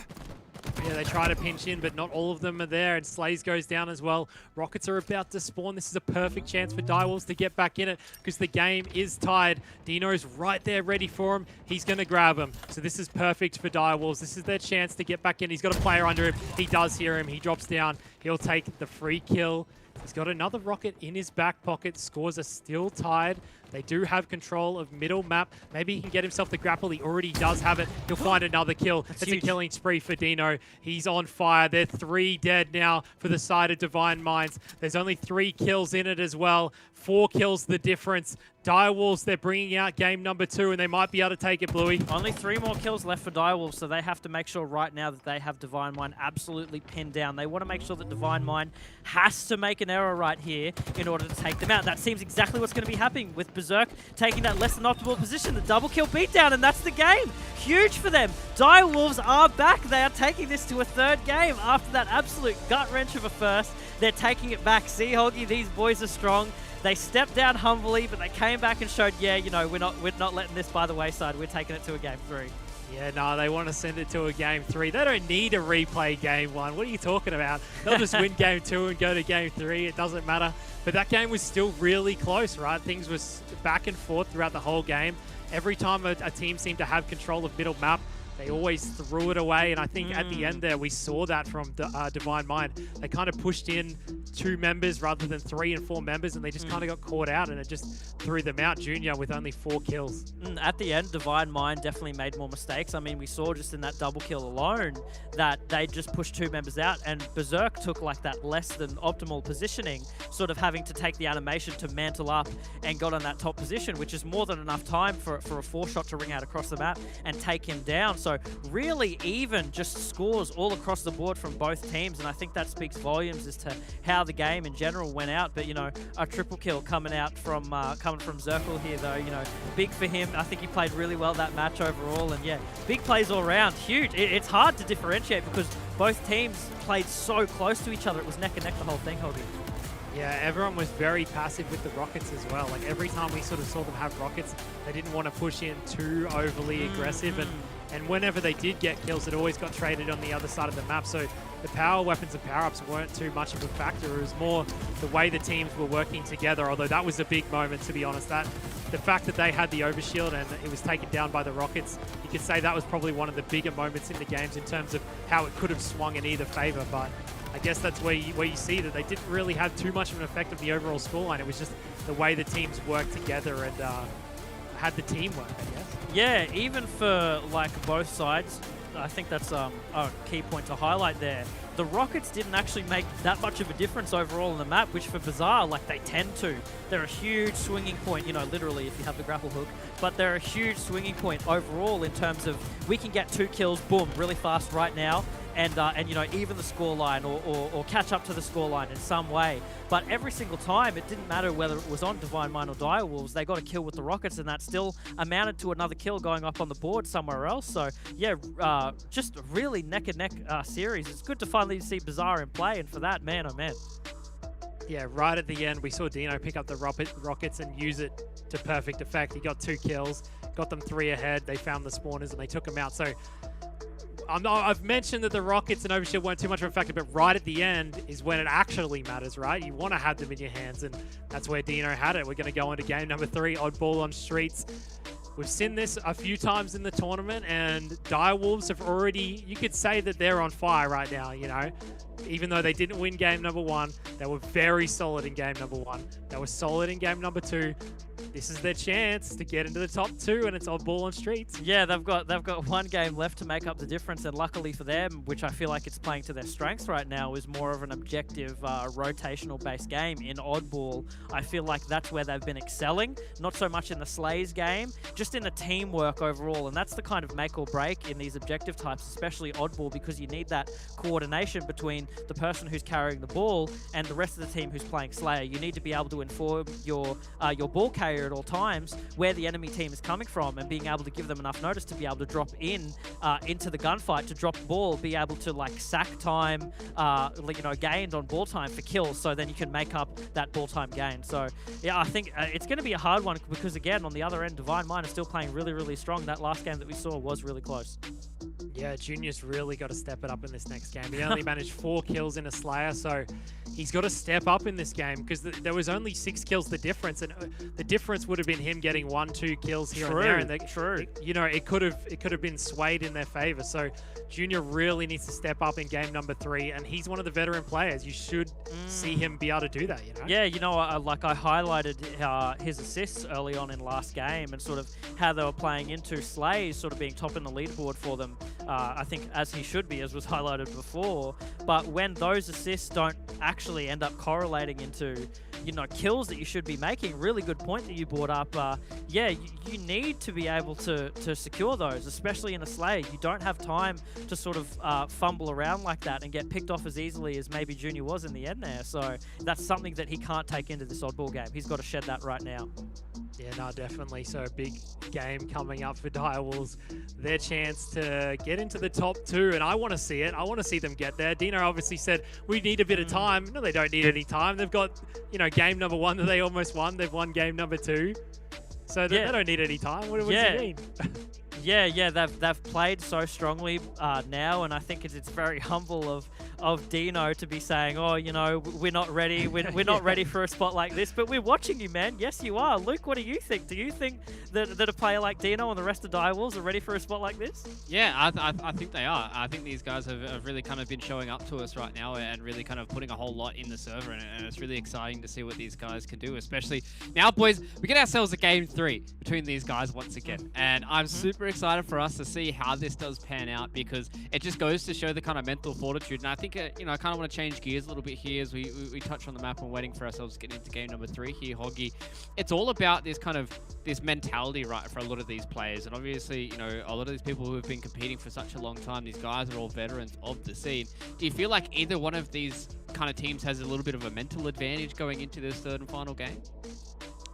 Yeah, they try to pinch in, but not all of them are there, and Slays goes down as well. Rockets are about to spawn. This is a perfect chance for Direwolves to get back in it because the game is tied. Dino's right there ready for him. He's going to grab him. So this is perfect for Direwolves. This is their chance to get back in. He's got a player under him. He does hear him. He drops down. He'll take the free kill. He's got another rocket in his back pocket. Scores are still tied. They do have control of middle map. Maybe he can get himself the grapple. He already does have it. He'll find another kill. It's a killing spree for Dino. He's on fire. They're 3 dead now for the side of Divine Minds. There's only 3 kills in it as well. 4 kills the difference. Direwolves, they're bringing out game number 2, and they might be able to take it, Bluey. Only 3 more kills left for Direwolves, so they have to make sure right now that they have Divine Mind absolutely pinned down. They want to make sure that Divine Mind has to make an error right here in order to take them out. That seems exactly what's going to be happening with Berserk taking that less than optimal position, the double kill beatdown, and that's the game. Huge for them. Direwolves are back. They are taking this to a 3rd game after that absolute gut wrench of a first. They're taking it back. See, Hoggy, these boys are strong. They stepped down humbly, but they came back and showed, yeah, you know, we're not letting this by the wayside. We're taking it to a game 3. Yeah, no, they want to send it to a game 3. They don't need a replay game 1. What are you talking about? They'll just win game 2 and go to game 3. It doesn't matter. But that game was still really close, right? Things were back and forth throughout the whole game. Every time a team seemed to have control of middle map, they always threw it away, and I think at the end there we saw that from Divine Mind. They kind of pushed in 2 members rather than 3 and 4 members, and they just kind of got caught out, and it just threw them out. Junior with only 4 kills. At the end, Divine Mind definitely made more mistakes. I mean, we saw just in that double kill alone that they just pushed 2 members out, and Berserk took like that less than optimal positioning, sort of having to take the animation to mantle up and got on that top position, which is more than enough time for a 4-shot to ring out across the map and take him down. So really even just scores all across the board from both teams, and I think that speaks volumes as to how the game in general went out. But, you know, a triple kill coming out from Zerkle here, though, you know, big for him. I think he played really well that match overall, and yeah, big plays all around, huge. It's hard to differentiate because both teams played so close to each other. It was neck and neck the whole thing, Hobby. Yeah, everyone was very passive with the rockets as well. Like every time we sort of saw them have rockets, they didn't want to push in too overly aggressive, and whenever they did get kills, it always got traded on the other side of the map. So the power weapons and power-ups weren't too much of a factor. It was more the way the teams were working together, although that was a big moment, to be honest. That the fact that they had the overshield and it was taken down by the rockets, you could say that was probably one of the bigger moments in the games in terms of how it could have swung in either favor. But I guess that's where you see that they didn't really have too much of an effect of the overall scoreline. It was just the way the teams worked together and had the teamwork, I guess. Yeah, even for like both sides, I think that's a key point to highlight there. The Rockets didn't actually make that much of a difference overall in the map, which for Bazaar, like they tend to. They're a huge swinging point, you know, literally if you have the grapple hook, but they're a huge swinging point overall in terms of we can get 2 kills, boom, really fast right now, and you know, even the scoreline or catch up to the scoreline in some way. But every single time, it didn't matter whether it was on Divine Mind or Direwolves, they got a kill with the Rockets, and that still amounted to another kill going up on the board somewhere else. So yeah, just a really neck and neck series. It's good to finally see Bazaar in play, and for that, man, oh man. Yeah, right at the end, we saw Dino pick up the Rockets and use it to perfect effect. He got 2 kills, got them 3 ahead. They found the spawners and they took them out. So I've mentioned that the Rockets and Overshield weren't too much of a factor, but right at the end is when it actually matters, right? You want to have them in your hands, and that's where Dino had it. We're going to go into game number 3, oddball on streets. We've seen this a few times in the tournament, and Direwolves have already, you could say that they're on fire right now, you know? Even though they didn't win game number 1, they were very solid in game number 1. They were solid in game number 2. This is their chance to get into the top 2, and it's oddball on streets. Yeah, they've got one game left to make up the difference, and luckily for them, which I feel like it's playing to their strengths right now, is more of an objective, rotational-based game in oddball. I feel like that's where they've been excelling, not so much in the Slays game, just in the teamwork overall, and that's the kind of make or break in these objective types, especially oddball, because you need that coordination between the person who's carrying the ball and the rest of the team who's playing Slayer. You need to be able to inform your ball carrier at all times where the enemy team is coming from, and being able to give them enough notice to be able to drop into the gunfight, to drop the ball, be able to like sack time, gained on ball time for kills, so then you can make up that ball time gain. So yeah, I think it's going to be a hard one, because again, on the other end, Divine Mind is still playing really, really strong. That last game that we saw was really close. Yeah, Junior's really got to step it up in this next game. He only managed 4 kills in a Slayer, so he's got to step up in this game, because there was only 6 kills the difference, and the difference would have been him getting 1-2 kills here and there, and it could have been swayed in their favor. So Junior really needs to step up in game number 3, and he's one of the veteran players. You should see him be able to do that, you know? Yeah, you know, I highlighted his assists early on in last game, and sort of how they were playing into Slays sort of being top in the leaderboard for them. I think as he should be, as was highlighted before. But when those assists don't actually end up correlating into, kills that you should be making, really good point that you brought up. You need to be able to secure those, especially in a Slayer. You don't have time to sort of fumble around like that and get picked off as easily as maybe Junior was in the end there. So that's something that he can't take into this oddball game. He's got to shed that right now. Yeah, no, definitely. So a big game coming up for Direwolves. Their chance to get into the top 2, and I want to see it. I want to see them get there. Dino obviously said, we need a bit of time. No, they don't need any time. They've got, game number 1 that they almost won. They've won game number 2. So they don't need any time. What does it mean? Yeah, they've played so strongly now, and I think it's very humble of Dino to be saying, we're not ready, we're not ready for a spot like this, but we're watching you, man. Yes, you are. Luke, what do you think? Do you think that a player like Dino and the rest of Direwolves are ready for a spot like this? Yeah, I think they are. I think these guys have really kind of been showing up to us right now, and really kind of putting a whole lot in the server, and it's really exciting to see what these guys can do, especially now, boys. We get ourselves a game 3 between these guys once again, and I'm super excited for us to see how this does pan out, because it just goes to show the kind of mental fortitude. And I think I kind of want to change gears a little bit here as we touch on the map and waiting for ourselves to get into game number 3 here, Hoggy. It's all about this mentality, right, for a lot of these players. And obviously, a lot of these people who have been competing for such a long time, these guys are all veterans of the scene. Do you feel like either one of these kind of teams has a little bit of a mental advantage going into this 3rd and final game?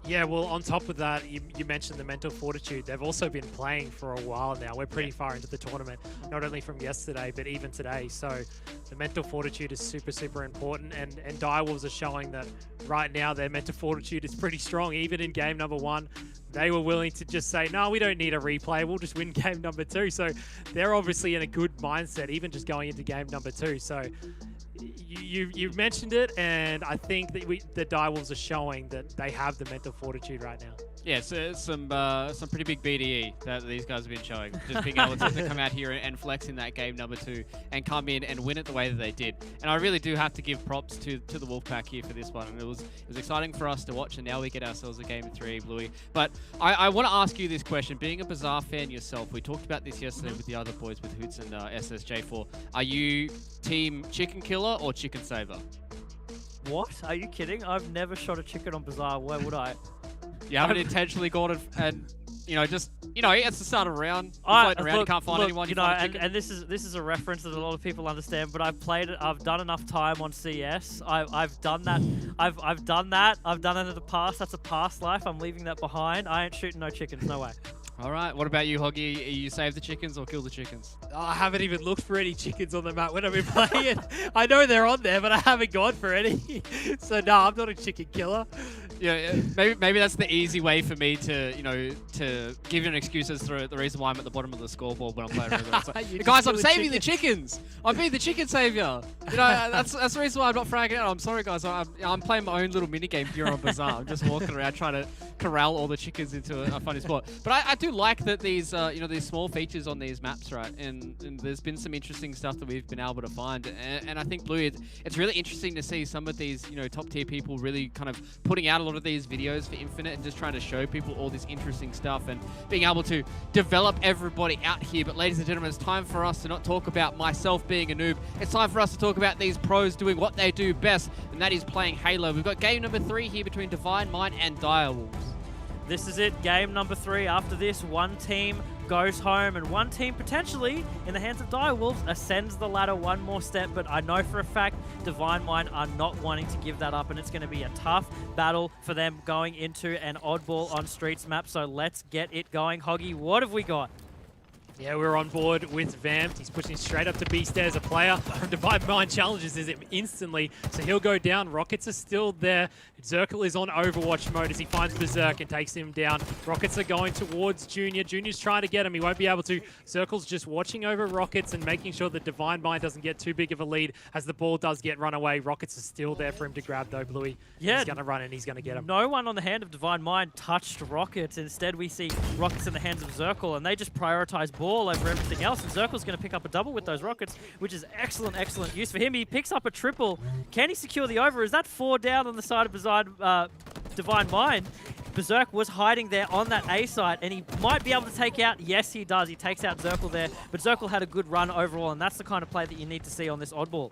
Yeah, well, on top of that, you mentioned the mental fortitude. They've also been playing for a while now. We're pretty far into the tournament, not only from yesterday, but even today. So the mental fortitude is super, super important. And Direwolves are showing that right now their mental fortitude is pretty strong. Even in game number 1, they were willing to just say, no, we don't need a replay. We'll just win game number 2. So they're obviously in a good mindset, even just going into game number 2. So you've mentioned it, and I think that the Direwolves are showing that they have the mental fortitude right now. Yeah, so some pretty big BDE that these guys have been showing. Just being able to come out here and flex in that game number 2 and come in and win it the way that they did. And I really do have to give props to the Wolfpack here for this one. And it was exciting for us to watch, and now we get ourselves a game 3, Bluey. But I want to ask you this question. Being a Bazaar fan yourself, we talked about this yesterday with the other boys, with Hoots and SSJ4. Are you team Chicken Killer or Chicken Saver? What? Are you kidding? I've never shot a chicken on Bazaar. Why would I? You haven't intentionally gone and it's the start of a round. Floating around, you can't find anyone. And this is a reference that a lot of people understand. But I've played it. I've done enough time on CS. I've done that. I've done that. I've done it in the past. That's a past life. I'm leaving that behind. I ain't shooting no chickens. No way. All right. What about you, Hoggy? Are you save the chickens or kill the chickens? I haven't even looked for any chickens on the map when I've been playing. I know they're on there, but I haven't gone for any. So no, I'm not a chicken killer. Yeah, maybe that's the easy way for me to, to give you an excuse as to the reason why I'm at the bottom of the scoreboard when I'm playing. Like, guys, I'm saving the chickens. I'm being the chicken savior. That's the reason why I'm not fragging out. I'm sorry, guys. I'm playing my own little mini game here on Bazaar. I'm just walking around trying to corral all the chickens into a funny spot. But I do like that these, these small features on these maps, right? And there's been some interesting stuff that we've been able to find. And I think, Blue, it's really interesting to see some of these, top tier people really kind of putting out a lot of these videos for Infinite and just trying to show people all this interesting stuff and being able to develop everybody out here. But ladies and gentlemen, it's time for us to not talk about myself being a noob. It's time for us to talk about these pros doing what they do best, and that is playing Halo. We've got game number 3 here between Divine Mind and Direwolves. This is it, game number 3. After this, one team goes home and one team potentially in the hands of Direwolves ascends the ladder one more step, but I know for a fact Divine Mind are not wanting to give that up, and it's going to be a tough battle for them going into an oddball on streets map. So let's get it going. Hoggy, what have we got? Yeah, we're on board with Vamped. He's pushing straight up to B stairs. A player from Divine Mind challenges him instantly, so he'll go down. Rockets are still there. Zirkel is on Overwatch mode as he finds Berserk and takes him down. Rockets are going towards Junior. Junior's trying to get him. He won't be able to. Zirkel's just watching over Rockets and making sure that Divine Mind doesn't get too big of a lead as the ball does get run away. Rockets are still there for him to grab, though, Bluey. Yeah. He's going to run and he's going to get him. No one on the hand of Divine Mind touched Rockets. Instead, we see Rockets in the hands of Zirkel, and they just prioritize ball over everything else. And Zirkel's going to pick up a double with those Rockets, which is excellent use for him. He picks up a triple. Can he secure the over? Is that 4 down on the side of Divine Mind? Berserk was hiding there on that A site, and he might be able to take out. Yes, he does. He takes out Zirkel there, but Zirkel had a good run overall, and that's the kind of play that you need to see on this oddball.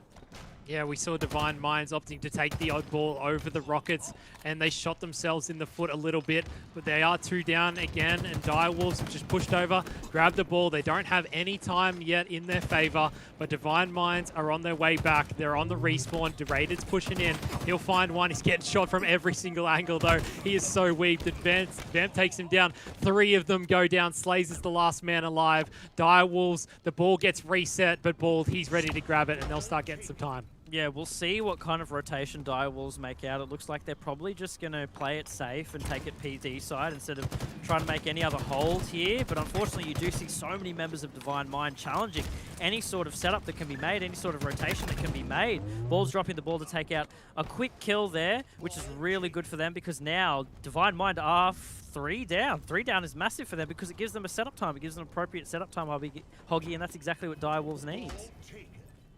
Yeah, we saw Divine Minds opting to take the oddball over the Rockets, and they shot themselves in the foot a little bit, but they are 2 down again, and Direwolves have just pushed over, grabbed the ball. They don't have any time yet in their favor, but Divine Minds are on their way back. They're on the respawn. Deraided's pushing in. He'll find one. He's getting shot from every single angle, though. He is so weak that Vamp takes him down. 3 of them go down. Slays is the last man alive. Direwolves, the ball gets reset, but Bald, he's ready to grab it, and they'll start getting some time. Yeah, we'll see what kind of rotation Direwolves make out. It looks like they're probably just going to play it safe and take it PD side instead of trying to make any other holes here. But unfortunately, you do see so many members of Divine Mind challenging any sort of setup that can be made, any sort of rotation that can be made. Ball's dropping the ball to take out a quick kill there, which is really good for them because now Divine Mind are 3 down. 3 down is massive for them because it gives them a setup time. It gives them appropriate setup time, Hoggy, and that's exactly what Direwolves needs.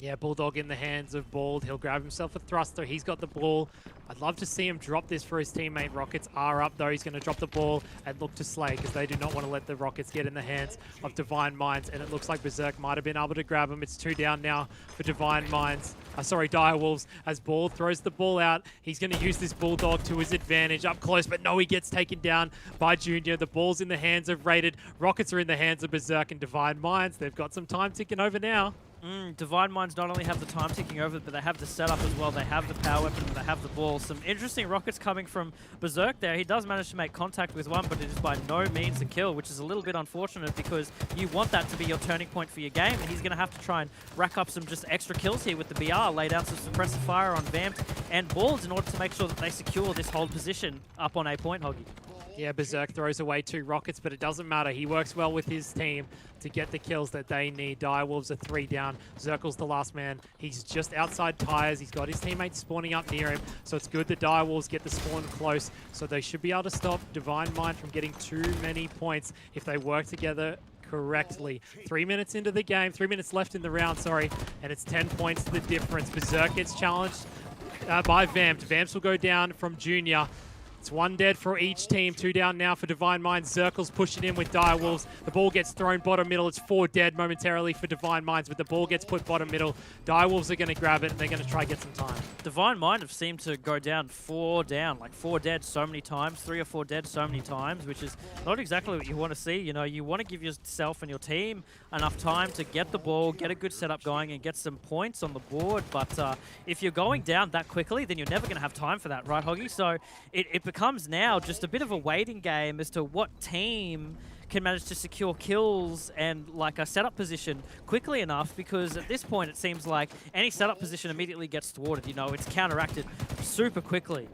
Yeah, Bulldog in the hands of Bald. He'll grab himself a thruster. He's got the ball. I'd love to see him drop this for his teammate. Rockets are up, though. He's going to drop the ball and look to slay because they do not want to let the Rockets get in the hands of Divine Minds. And it looks like Berserk might have been able to grab him. It's 2 down now for Divine Minds. Direwolves, as Bald throws the ball out. He's going to use this Bulldog to his advantage up close, but no, he gets taken down by Junior. The ball's in the hands of Rated. Rockets are in the hands of Berserk and Divine Minds. They've got some time ticking over now. Divine Minds not only have the time ticking over, but they have the setup as well. They have the power weapon, and they have the ball. Some interesting rockets coming from Berserk there. He does manage to make contact with one, but it is by no means a kill, which is a little bit unfortunate because you want that to be your turning point for your game, and he's going to have to try and rack up some just extra kills here with the BR, lay down some suppressive fire on Vamped and Balls in order to make sure that they secure this hold position up on A point, Hoggy. Yeah, Berserk throws away 2 rockets, but it doesn't matter. He works well with his team to get the kills that they need. Direwolves are 3 down. Zirkel's the last man. He's just outside tires. He's got his teammates spawning up near him, so it's good that Direwolves get the spawn close, so they should be able to stop Divine Mind from getting too many points if they work together correctly. 3 minutes into the game, 3 minutes left in the round, sorry, and it's 10 points to the difference. Berserk gets challenged by Vamped. Vamps will go down from Junior. It's 1 dead for each team. 2 down now for Divine Minds. Zirkel's pushing in with Direwolves. The ball gets thrown bottom middle. It's 4 dead momentarily for Divine Minds, but the ball gets put bottom middle. Direwolves are going to grab it, and they're going to try to get some time. Divine Mind have seemed to go down 4 down, like 4 dead so many times, 3 or 4 dead so many times, which is not exactly what you want to see. You know, you want to give yourself and your team enough time to get the ball, get a good setup going, and get some points on the board. But if you're going down that quickly, then you're never going to have time for that, right, Hoggy? So it becomes now just a bit of a waiting game as to what team can manage to secure kills and like a setup position quickly enough, because at this point it seems like any setup position immediately gets thwarted. You know, it's counteracted super quickly.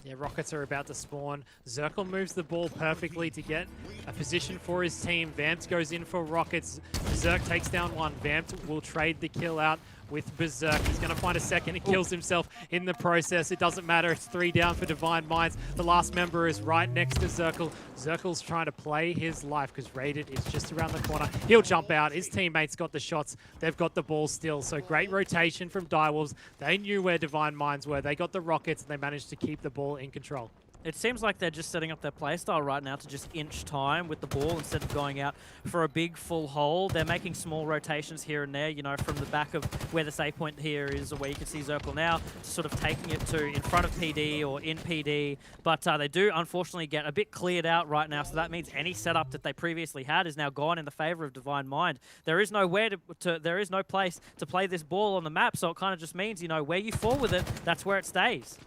Yeah, rockets are about to spawn. Zirkle moves the ball perfectly to get a position for his team. Vamped goes in for rockets. Berserk takes down one. Vamped will trade the kill out with Berserk. He's going to find a second. He kills himself in the process. It doesn't matter. It's 3 down for Divine Minds. The last member is right next to Zirkle. Zirkle's trying to play his life because Rated is just around the corner. He'll jump out. His teammates got the shots. They've got the ball still. So great rotation from Direwolves. They knew where Divine Minds were. They got the rockets and they managed to keep the ball in control. It seems like they're just setting up their playstyle right now to just inch time with the ball instead of going out for a big full hole. They're making small rotations here and there, you know, from the back of where the save point here is, or where you can see Zirkle now, sort of taking it to in front of PD or in PD. But they do unfortunately get a bit cleared out right now, so that means any setup that they previously had is now gone in the favor of Divine Mind. There is nowhere there is no place to play this ball on the map, so it kind of just means, you know, where you fall with it, that's where it stays.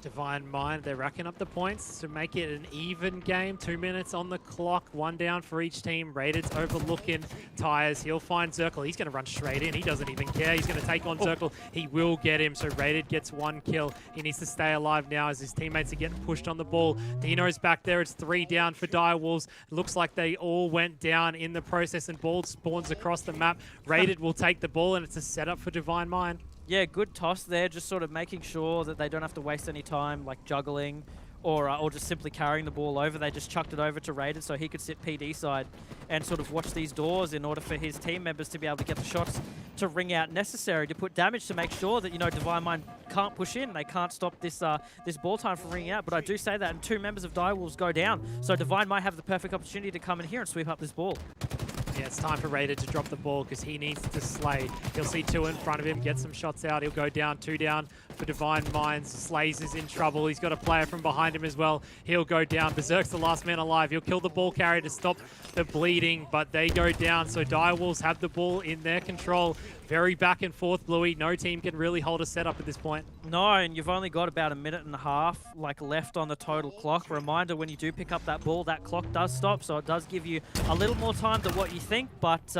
Divine Mind, they're racking up the points to make it an even game. 2 minutes on the clock, 1 down for each team. Raided's overlooking Tires. He'll find Zirkle. He's going to run straight in. He doesn't even care. He's going to take on Zirkle. He will get him. So Raided gets 1 kill. He needs to stay alive now as his teammates are getting pushed on the ball. Dino's back there. It's 3 down for Direwolves. Looks like they all went down in the process, and ball spawns across the map. Raided will take the ball, and it's a setup for Divine Mind. Yeah, good toss there, just sort of making sure that they don't have to waste any time like juggling or just simply carrying the ball over. They just chucked it over to Raided so he could sit PD side and sort of watch these doors in order for his team members to be able to get the shots to ring out necessary to put damage to make sure that, you know, Divine Mind can't push in. They can't stop this this ball time from ringing out. But I do say that, and 2 members of Direwolves go down. So Divine might have the perfect opportunity to come in here and sweep up this ball. Yeah, it's time for Raided to drop the ball because he needs to slay. He'll see 2 in front of him, get some shots out. He'll go down, 2 down for Divine Minds. Slays is in trouble. He's got a player from behind him as well. He'll go down. Berserk's the last man alive. He'll kill the ball carrier to stop the bleeding, but they go down. So Direwolves have the ball in their control. Very back and forth, Bluey. No team can really hold a setup at this point. No, and you've only got about 1.5 minutes like left on the total clock. Reminder, when you do pick up that ball, that clock does stop, so it does give you a little more time than what you think. But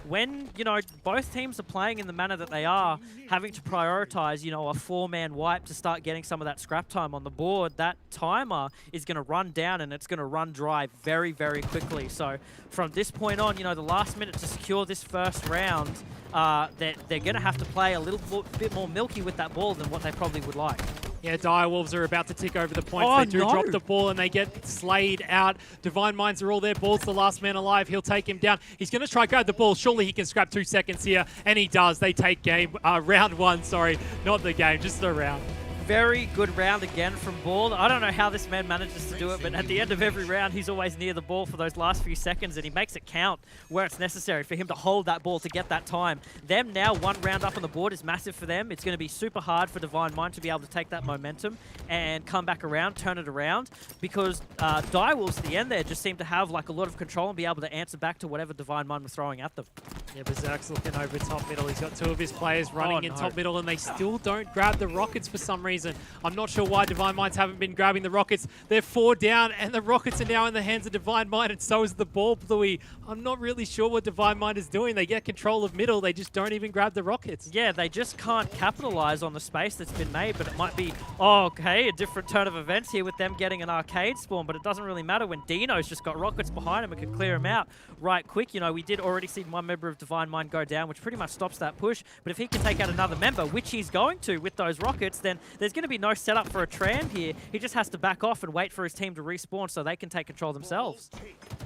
when, you know, both teams are playing in the manner that they are, having to prioritize, you know, a 4-man wipe to start getting some of that scrap time on the board, that timer is going to run down and it's going to run dry very, very quickly. So from this point on, you know, the last minute to secure this first round, they're going to have to play a little bit more milky with that ball than what they probably would like. Yeah, Direwolves are about to tick over the points. They do drop the ball and they get slayed out. Divine Minds are all there. Ball's the last man alive. He'll take him down. He's going to try to grab the ball. Surely he can scrap 2 seconds here, and he does. They take round 1, sorry. Not the game, just the round. Very good round again from Ball. I don't know how this man manages to do it, but at the end of every round, he's always near the ball for those last few seconds, and he makes it count where it's necessary for him to hold that ball to get that time. Them now 1 round up on the board is massive for them. It's going to be super hard for Divine Mind to be able to take that momentum and come back around, turn it around, because Direwolves at the end there just seem to have like a lot of control and be able to answer back to whatever Divine Mind was throwing at them. Yeah, Berserk's looking over top middle. He's got 2 of his players running in top middle, and they still don't grab the rockets for some reason. I'm not sure why Divine Minds haven't been grabbing the rockets. They're 4 down, and the rockets are now in the hands of Divine Mind, and so is the ball, Bluey. I'm not really sure what Divine Mind is doing. They get control of middle. They just don't even grab the rockets. Yeah, they just can't capitalize on the space that's been made, but it might be, okay, a different turn of events here with them getting an arcade spawn, but it doesn't really matter when Dino's just got rockets behind him and can clear him out right quick. You know, we did already see 1 member of Divine Mind go down, which pretty much stops that push, but if he can take out another member, which he's going to with those rockets, then there's going to be no setup for a Tram here. He just has to back off and wait for his team to respawn so they can take control themselves.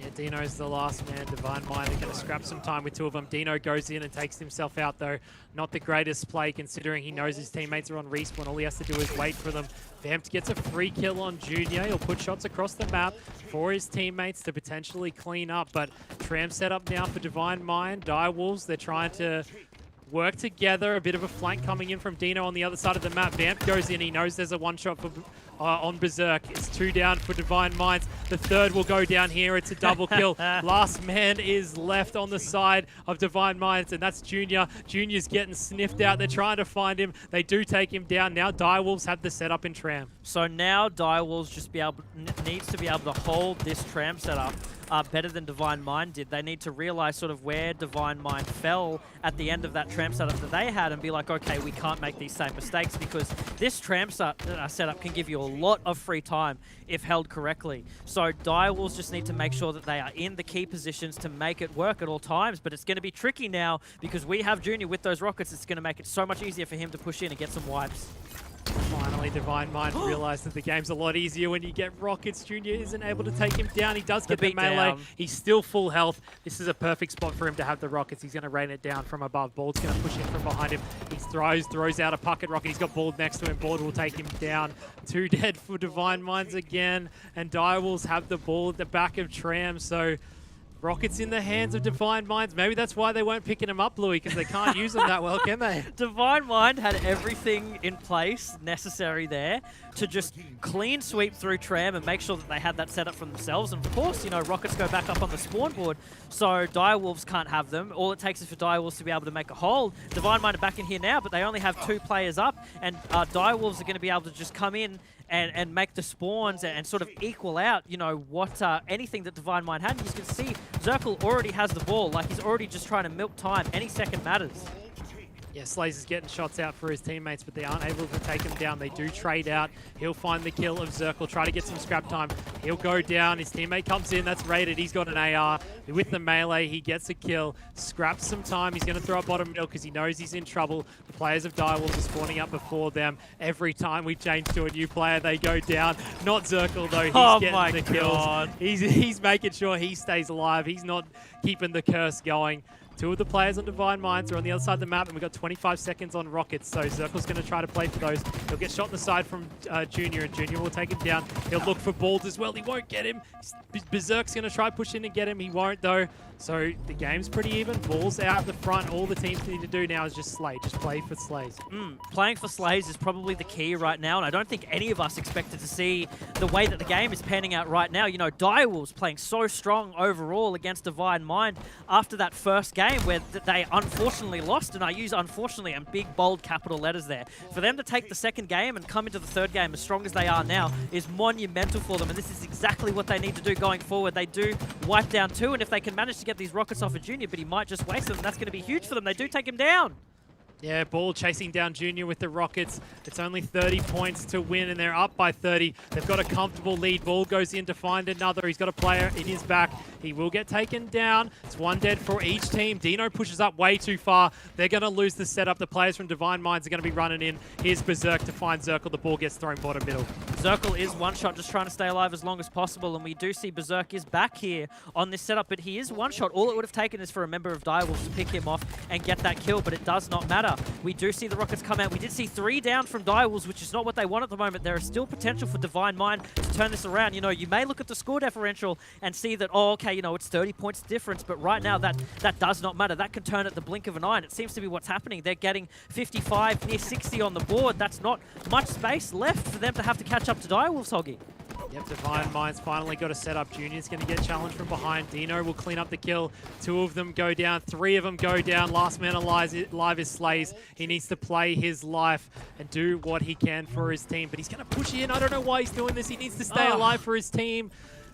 Yeah, Dino's the last man. Divine Mind are going to scrap some time with 2 of them. Dino goes in and takes himself out, though. Not the greatest play, considering he knows his teammates are on respawn. All he has to do is wait for them. Vamped gets a free kill on Junior. He'll put shots across the map for his teammates to potentially clean up. But Tram set up now for Divine Mind. Direwolves, they're trying to work together. A bit of a flank coming in from Dino on the other side of the map. Vamp goes in. He knows there's a 1-shot on Berserk. It's 2 down for Divine Minds. The third will go down here. It's a double kill. Last man is left on the side of Divine Minds, and that's Junior. Junior's getting sniffed out. They're trying to find him. They do take him down. Now Direwolves have the setup in Tram. So now Direwolves just needs to be able to hold this Tram setup better than Divine Mind did. They need to realize sort of where Divine Mind fell at the end of that Tram setup that they had and be like, okay, we can't make these same mistakes, because this Tram setup can give you a lot of free time if held correctly. So Direwolves just need to make sure that they are in the key positions to make it work at all times, but it's going to be tricky now because we have Junior with those rockets. It's going to make it so much easier for him to push in and get some wipes. Finally, Divine Mind realized that the game's a lot easier when you get rockets. Junior isn't able to take him down. He does get the melee. He's still full health. This is a perfect spot for him to have the rockets. He's going to rain it down from above. Bald's going to push in from behind him. He throws out a pocket rocket. He's got Bald next to him. Bald will take him down. 2 dead for Divine Minds again. And Direwolves have the ball at the back of Tram. So rockets in the hands of Divine Minds. Maybe that's why they weren't picking him up, Louis, because they can't use them that well, can they? Divine Mind had everything in place necessary there to just clean sweep through Tram and make sure that they had that set up for themselves. And of course, you know, rockets go back up on the spawn board, so Direwolves can't have them. All it takes is for Direwolves to be able to make a hold. Divine Mind are back in here now, but they only have 2 players up, and Direwolves are going to be able to just come in and make the spawns and sort of equal out, you know, what anything that Divine Mind had. And you can see Zirkle already has the ball. Like, he's already just trying to milk time. Any second matters. Yeah, Slaze is getting shots out for his teammates, but they aren't able to take him down. They do trade out. He'll find the kill of Zirkle, try to get some scrap time. He'll go down. His teammate comes in. That's raided. He's got an AR. With the melee, he gets a kill. Scraps some time. He's going to throw up bottom middle because he knows he's in trouble. The players of Direwolves are spawning up before them. Every time we change to a new player, they go down. Not Zirkle, though. He's getting the kills. He's making sure he stays alive. He's not keeping the curse going. 2 of the players on Divine Minds are on the other side of the map, and we've got 25 seconds on rockets, so Zirkle's going to try to play for those. He'll get shot in the side from Junior, and Junior will take him down. He'll look for Bald as well. He won't get him. Berserk's going to try push in and get him. He won't, though. So the game's pretty even. Ball's out the front. All the teams need to do now is just slay. Just play for Slays. Playing for Slays is probably the key right now, and I don't think any of us expected to see the way that the game is panning out right now. You know, Direwolves playing so strong overall against Divine Mind after that first game where they unfortunately lost, and I use unfortunately in big, bold capital letters there. For them to take the second game and come into the third game as strong as they are now is monumental for them, and this is exactly what they need to do going forward. They do wipe down 2, and if they can manage to get these rockets off of Junior, but he might just waste them, and that's going to be huge for them. They do take him down. Yeah, Ball chasing down Junior with the rockets. It's only 30 points to win, and they're up by 30. They've got a comfortable lead. Ball goes in to find another. He's got a player in his back. He will get taken down. It's 1 dead for each team. Dino pushes up way too far. They're going to lose the setup. The players from Divine Minds are going to be running in. Here's Berserk to find Zirkle. The ball gets thrown bottom middle. Zirkle is one shot, just trying to stay alive as long as possible, and we do see Berserk is back here on this setup, but he is one shot. All it would have taken is for a member of Direwolves to pick him off and get that kill, but it does not matter. We do see the rockets come out. We did see 3 down from Direwolves, which is not what they want at the moment. There is still potential for Divine Mind to turn this around. You know, you may look at the score differential and see that, oh, okay, you know, it's 30 points difference, but right now that does not matter. That can turn at the blink of an eye, and it seems to be what's happening. They're getting 55, near 60 on the board. That's not much space left for them to have to catch up to Direwolves, Hoggy. Yep, Divine Minds finally got a setup. Junior's going to get challenged from behind. Dino will clean up the kill. 2 of them go down. 3 of them go down. Last man alive is Slays. He needs to play his life and do what he can for his team. But he's going to push in. I don't know why he's doing this. He needs to stay alive for his team.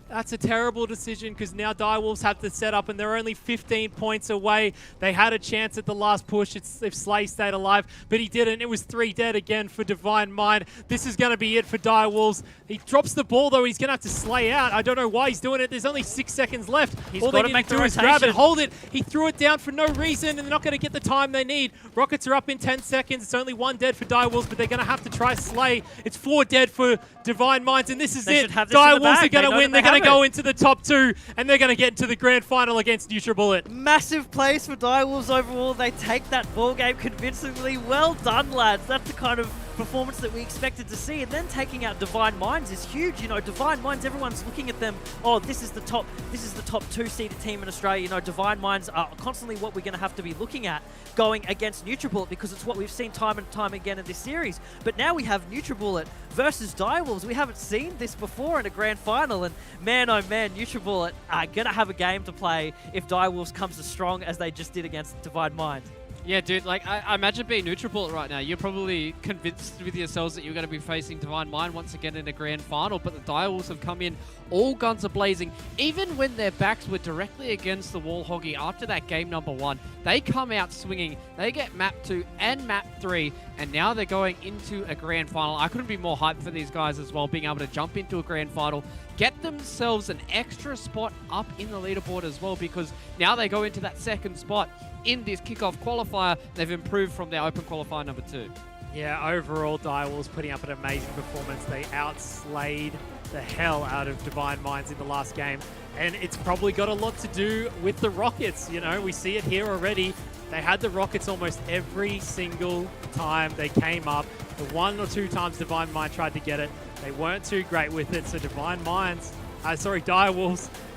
That's a terrible decision because now Direwolves have the setup and they're only 15 points away. They had a chance at the last push if Slay stayed alive, but he didn't. It was 3 dead again for Divine Mind. This is going to be it for Direwolves. He drops the ball though. He's going to have to Slay out. I don't know why he's doing it. There's only 6 seconds left. All they need to do is grab it, hold it. He threw it down for no reason and they're not going to get the time they need. Rockets are up in 10 seconds. It's only 1 dead for Direwolves, but they're going to have to try Slay. It's 4 dead for Divine Minds and this is it. Direwolves are going to win. They're going to go into the top 2 and they're going to get into the grand final against NutriBullet. Massive plays for Direwolves overall. They take that ball game convincingly. Well done, lads. That's the kind of performance that we expected to see. And then taking out Divine Minds is huge. You know, Divine Minds, everyone's looking at them. Oh, this is the top 2-seeded team in Australia. You know, Divine Minds are constantly what we're going to have to be looking at going against NutriBullet, because it's what we've seen time and time again in this series. But now we have NutriBullet versus Direwolves. We haven't seen this before in a grand final, and man, oh man, NutriBullet are going to have a game to play if Direwolves comes as strong as they just did against Divine Mind. Yeah, dude, like, I imagine being NutriBullet right now. You're probably convinced with yourselves that you're going to be facing Divine Mind once again in a grand final, but the Direwolves have come in, all guns are blazing. Even when their backs were directly against the wall, Hoggy, after that game number 1, they come out swinging. They get map 2 and map 3, and now they're going into a grand final. I couldn't be more hyped for these guys as well, being able to jump into a grand final, get themselves an extra spot up in the leaderboard as well, because now they go into that second spot in this kickoff qualifier. They've improved from their open qualifier number 2. Yeah, overall, Direwolves putting up an amazing performance. They outslayed the hell out of Divine Minds in the last game. And it's probably got a lot to do with the Rockets. You know, we see it here already. They had the Rockets almost every single time they came up. The 1 or 2 times Divine Mind tried to get it, they weren't too great with it. So Direwolves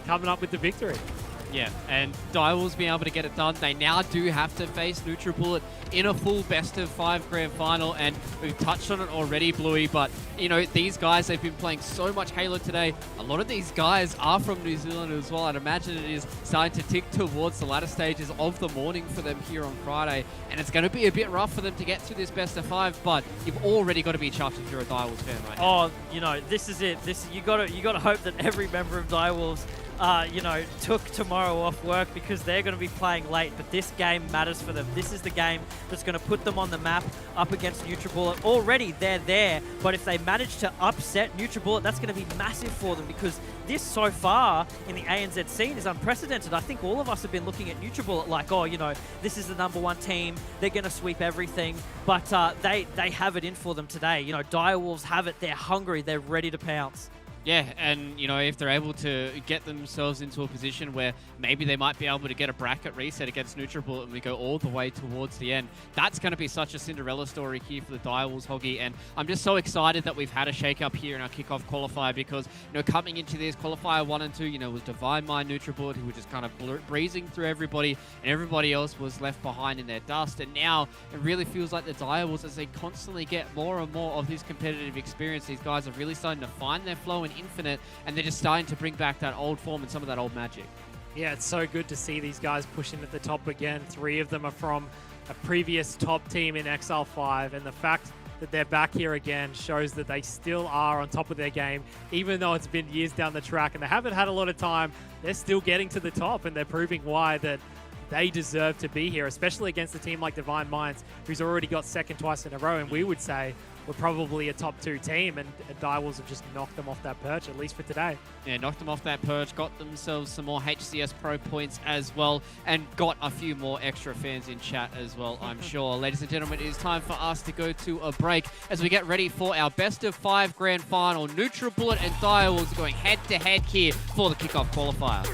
coming up with the victory. Yeah, and Direwolves being able to get it done. They now do have to face NutriBullet in a full best-of-5 grand final, and we've touched on it already, Bluey, but, you know, these guys, they've been playing so much Halo today. A lot of these guys are from New Zealand as well. I'd imagine it is starting to tick towards the latter stages of the morning for them here on Friday, and it's going to be a bit rough for them to get through this best-of-5, but you've already got to be chuffed if you're a Direwolves fan right now. Oh, you know, this is it. You got to hope that every member of Direwolves you know, took tomorrow off work, because they're going to be playing late, but this game matters for them. This is the game that's going to put them on the map up against NutriBullet. Already they're there, but if they manage to upset NutriBullet, that's going to be massive for them, because this so far in the ANZ scene is unprecedented. I think all of us have been looking at NutriBullet like, oh, you know, this is the #1 team. They're going to sweep everything, but they have it in for them today. You know, Direwolves have it. They're hungry. They're ready to pounce. Yeah, and, you know, if they're able to get themselves into a position where maybe they might be able to get a bracket reset against NutriBullet and we go all the way towards the end, that's going to be such a Cinderella story here for the Direwolves, Hoggy. And I'm just so excited that we've had a shake-up here in our kickoff qualifier, because, you know, coming into this qualifier 1 and 2, you know, was Divine Mind, NutriBullet, who were just kind of breezing through everybody, and everybody else was left behind in their dust. And now it really feels like the Direwolves, as they constantly get more and more of this competitive experience, these guys are really starting to find their flow in Infinite, and they're just starting to bring back that old form and some of that old magic. Yeah, it's so good to see these guys pushing at the top again. 3 of them are from a previous top team in Exile 5, and the fact that they're back here again shows that they still are on top of their game, even though it's been years down the track and they haven't had a lot of time. They're still getting to the top, and they're proving why that they deserve to be here, especially against a team like Divine Minds, who's already got second twice in a row, and we would say we're probably a top 2 team, and Direwolves have just knocked them off that perch, at least for today. Yeah, knocked them off that perch, got themselves some more HCS Pro points as well, and got a few more extra fans in chat as well, I'm sure. Ladies and gentlemen, it is time for us to go to a break as we get ready for our best-of-5 grand final. NutriBullet and Direwolves going head-to-head here for the kickoff qualifier.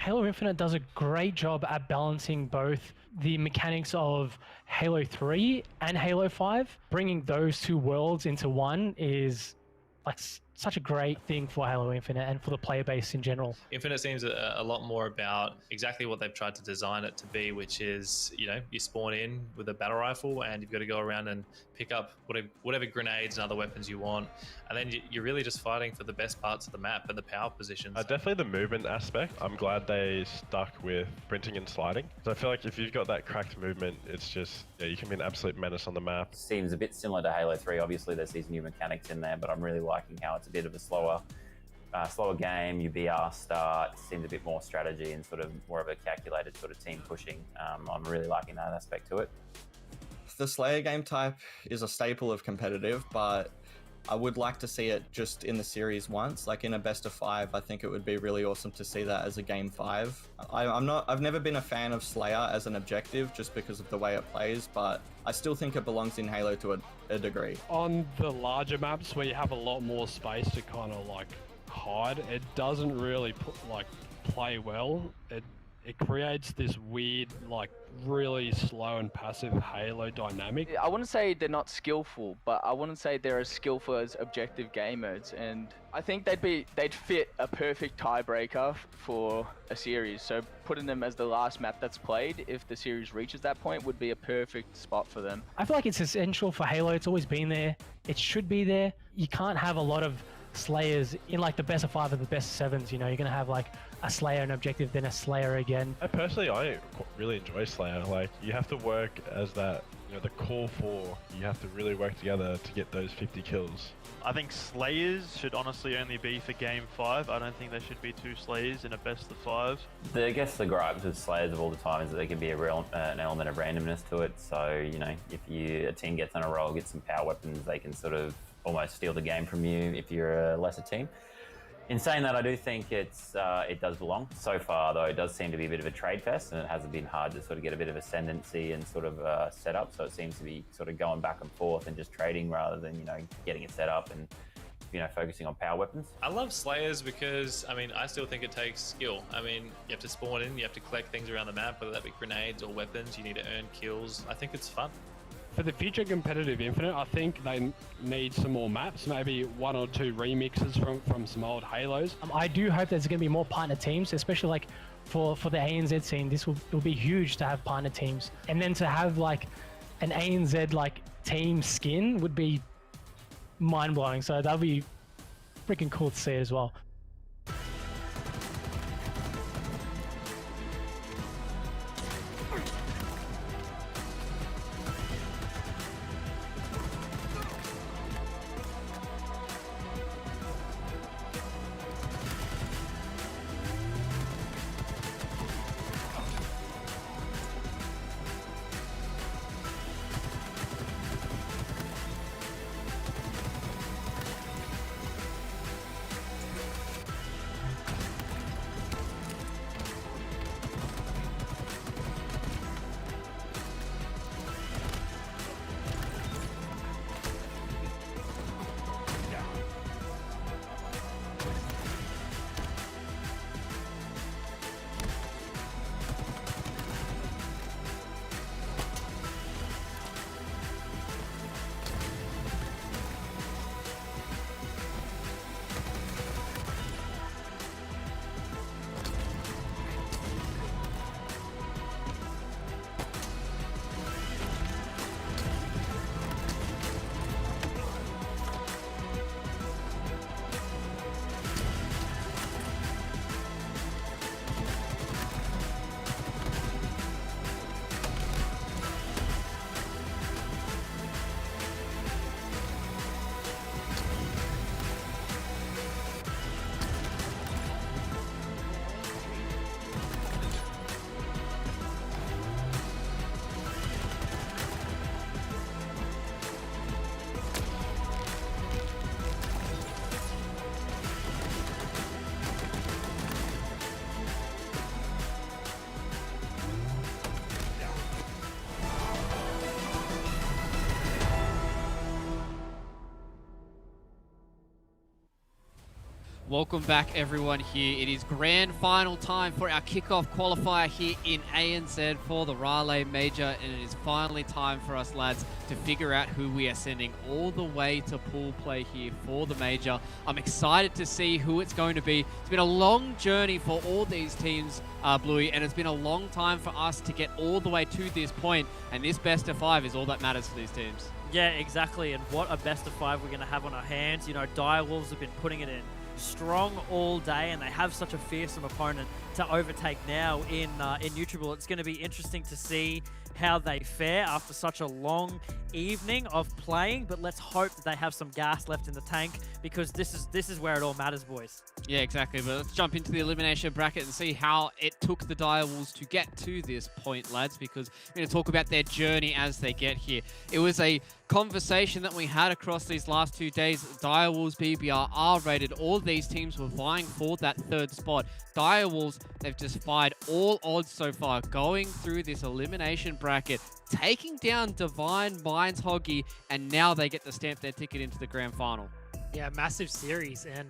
Halo Infinite does a great job at balancing both the mechanics of Halo 3 and Halo 5. Bringing those two worlds into one is like such a great thing for Halo Infinite and for the player base in general. Infinite seems a lot more about exactly what they've tried to design it to be, which is, you know, you spawn in with a battle rifle and you've got to go around and pick up whatever grenades and other weapons you want. And then you're really just fighting for the best parts of the map and the power positions. Definitely the movement aspect. I'm glad they stuck with sprinting and sliding. So I feel like if you've got that cracked movement, it's just, yeah, you can be an absolute menace on the map. Seems a bit similar to Halo 3. Obviously, there's these new mechanics in there, but I'm really liking how it's a bit of a slower game. Your BR start seems a bit more strategy and sort of more of a calculated sort of team pushing. I'm really liking that aspect to it. The Slayer game type is a staple of competitive, but I would like to see it just in the series once, like in a best of 5. I think it would be really awesome to see that as a game 5. I've never been a fan of Slayer as an objective just because of the way it plays, but I still think it belongs in Halo to a degree. On the larger maps where you have a lot more space to kind of like hide, it doesn't really play well. It creates this weird, like, really slow and passive Halo dynamic. I wouldn't say they're not skillful, but I wouldn't say they're as skillful as objective gamers. And I think they'd fit a perfect tiebreaker for a series. So putting them as the last map that's played, if the series reaches that point, would be a perfect spot for them. I feel like it's essential for Halo. It's always been there. It should be there. You can't have a lot of Slayers in like the best of 5 or the best of 7s. You know, you're gonna have like a Slayer and objective, then a Slayer again. I really enjoy Slayer. Like, you have to work as that, you know, the core 4. You have to really work together to get those 50 kills. I think Slayers should honestly only be for game 5. I don't think there should be 2 Slayers in a best of 5. I guess the gripes with Slayers of all the time is that there can be an element of randomness to it. So, you know, if a team gets on a roll, gets some power weapons, they can sort of almost steal the game from you if you're a lesser team. In saying that, I do think it does belong. So far, though, it does seem to be a bit of a trade fest, and it has been hard to sort of get a bit of ascendancy and sort of set up. So it seems to be sort of going back and forth and just trading rather than, you know, getting it set up and, you know, focusing on power weapons. I love Slayers because, I mean, I still think it takes skill. I mean, you have to spawn in, you have to collect things around the map, whether that be grenades or weapons. You need to earn kills. I think it's fun. For the future competitive Infinite, I think they need some more maps, maybe 1 or 2 remixes from some old Halos. I do hope there's going to be more partner teams, especially like for the ANZ scene. This will be huge to have partner teams, and then to have like an ANZ like team skin would be mind blowing. So that'll be freaking cool to see as well. Welcome back, everyone, here. It is grand final time for our kickoff qualifier here in ANZ for the Raleigh Major, and it is finally time for us, lads, to figure out who we are sending all the way to pool play here for the Major. I'm excited to see who it's going to be. It's been a long journey for all these teams, Bluey, and it's been a long time for us to get all the way to this point, and this best of 5 is all that matters for these teams. Yeah, exactly, and what a best of 5 we're going to have on our hands. You know, Direwolves have been putting it in strong all day, and they have such a fearsome opponent to overtake now in Nutribullet. It's going to be interesting to see how they fare after such a long evening of playing, but let's hope that they have some gas left in the tank, because this is where it all matters, boys. Yeah, exactly. But let's jump into the elimination bracket and see how it took the Direwolves to get to this point, lads, because we're going to talk about their journey as they get here. It was a conversation that we had across these last 2 days. Direwolves, BBR, R-rated. All these teams were vying for that 3rd spot. Direwolves, they've defied all odds so far, going through this elimination bracket, taking down Divine Minds Hoggy, and now they get to stamp their ticket into the grand final. Yeah, massive series, and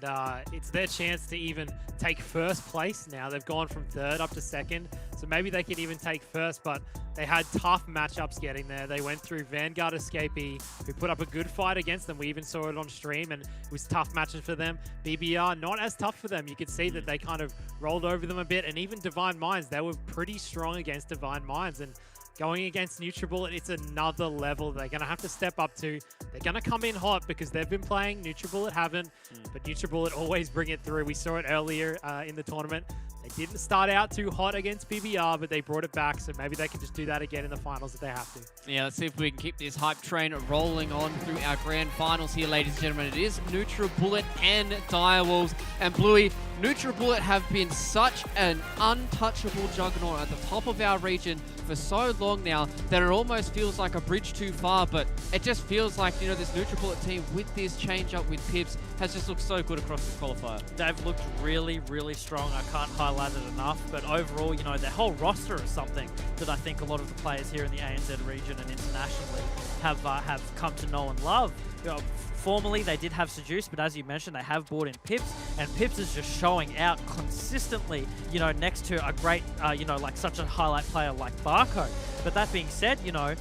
it's their chance to even take 1st place now. They've gone from 3rd up to 2nd, so maybe they can even take 1st, but they had tough matchups getting there. They went through Vanguard Escapee, who put up a good fight against them. We even saw it on stream, and it was tough matches for them. BBR, not as tough for them. You could see that they kind of rolled over them a bit, and even Divine Minds, they were pretty strong against Divine Minds, and going against Nutribullet, it's another level they're going to have to step up to. They're going to come in hot because they've been playing, Nutribullet haven't, but Nutribullet always bring it through. We saw it earlier in the tournament. They didn't start out too hot against BBR, but they brought it back, so maybe they can just do that again in the finals if they have to. Yeah, let's see if we can keep this hype train rolling on through our grand finals here, ladies and gentlemen. It is Nutribullet and Direwolves. And Bluey, Nutribullet have been such an untouchable juggernaut at the top of our region for so long now that it almost feels like a bridge too far, but it just feels like, you know, this Nutribullet team with this change up with Pips has just looked so good across this qualifier. They've looked really, really strong. I can't highlight it enough, but overall, you know, their whole roster is something that I think a lot of the players here in the ANZ region and internationally have come to know and love. You know, formerly, they did have Seduce, but as you mentioned, they have brought in Pips, and Pips is just showing out consistently, you know, next to a great, you know, like such a highlight player like Barcode. But that being said, you know,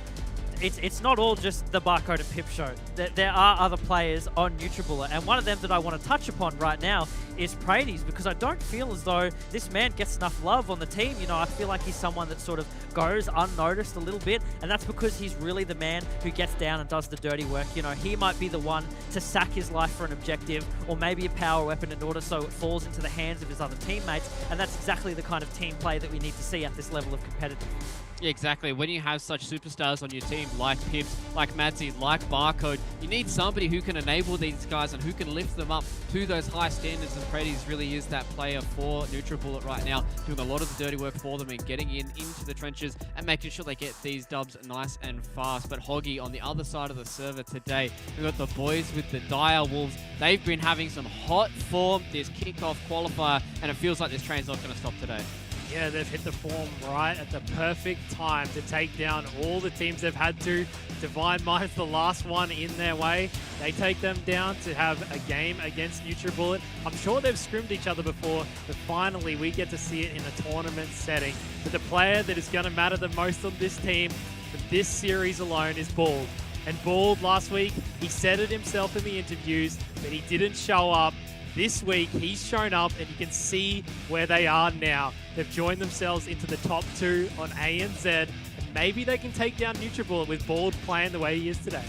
it's not all just the Barcode and Pip show. There are other players on Nutribullet, and one of them that I want to touch upon right now is Prades, because I don't feel as though this man gets enough love on the team. You know, I feel like he's someone that sort of goes unnoticed a little bit, and that's because he's really the man who gets down and does the dirty work. You know, he might be the one to sack his life for an objective, or maybe a power weapon in order so it falls into the hands of his other teammates, and that's exactly the kind of team play that we need to see at this level of competitive. Yeah, exactly. When you have such superstars on your team like Pips, like Madsy, like Barcode, you need somebody who can enable these guys and who can lift them up to those high standards, and Prades really is that player for Nutribullet right now, doing a lot of the dirty work for them and getting into the trenches and making sure they get these dubs nice and fast. But Hoggy, on the other side of the server today, we've got the boys with the Direwolves. They've been having some hot form this kickoff qualifier, and it feels like this train's not going to stop today. Yeah, they've hit the form right at the perfect time to take down all the teams they've had to. Divine Minds, the last one in their way. They take them down to have a game against Nutribullet. I'm sure they've scrimmed each other before, but finally we get to see it in a tournament setting. But the player that is going to matter the most on this team for this series alone is Bald. And Bald last week, he said it himself in the interviews, but he didn't show up. This week, he's shown up, and you can see where they are now. They've joined themselves into the top 2 on ANZ, and maybe they can take down Nutribullet with Bald playing the way he is today.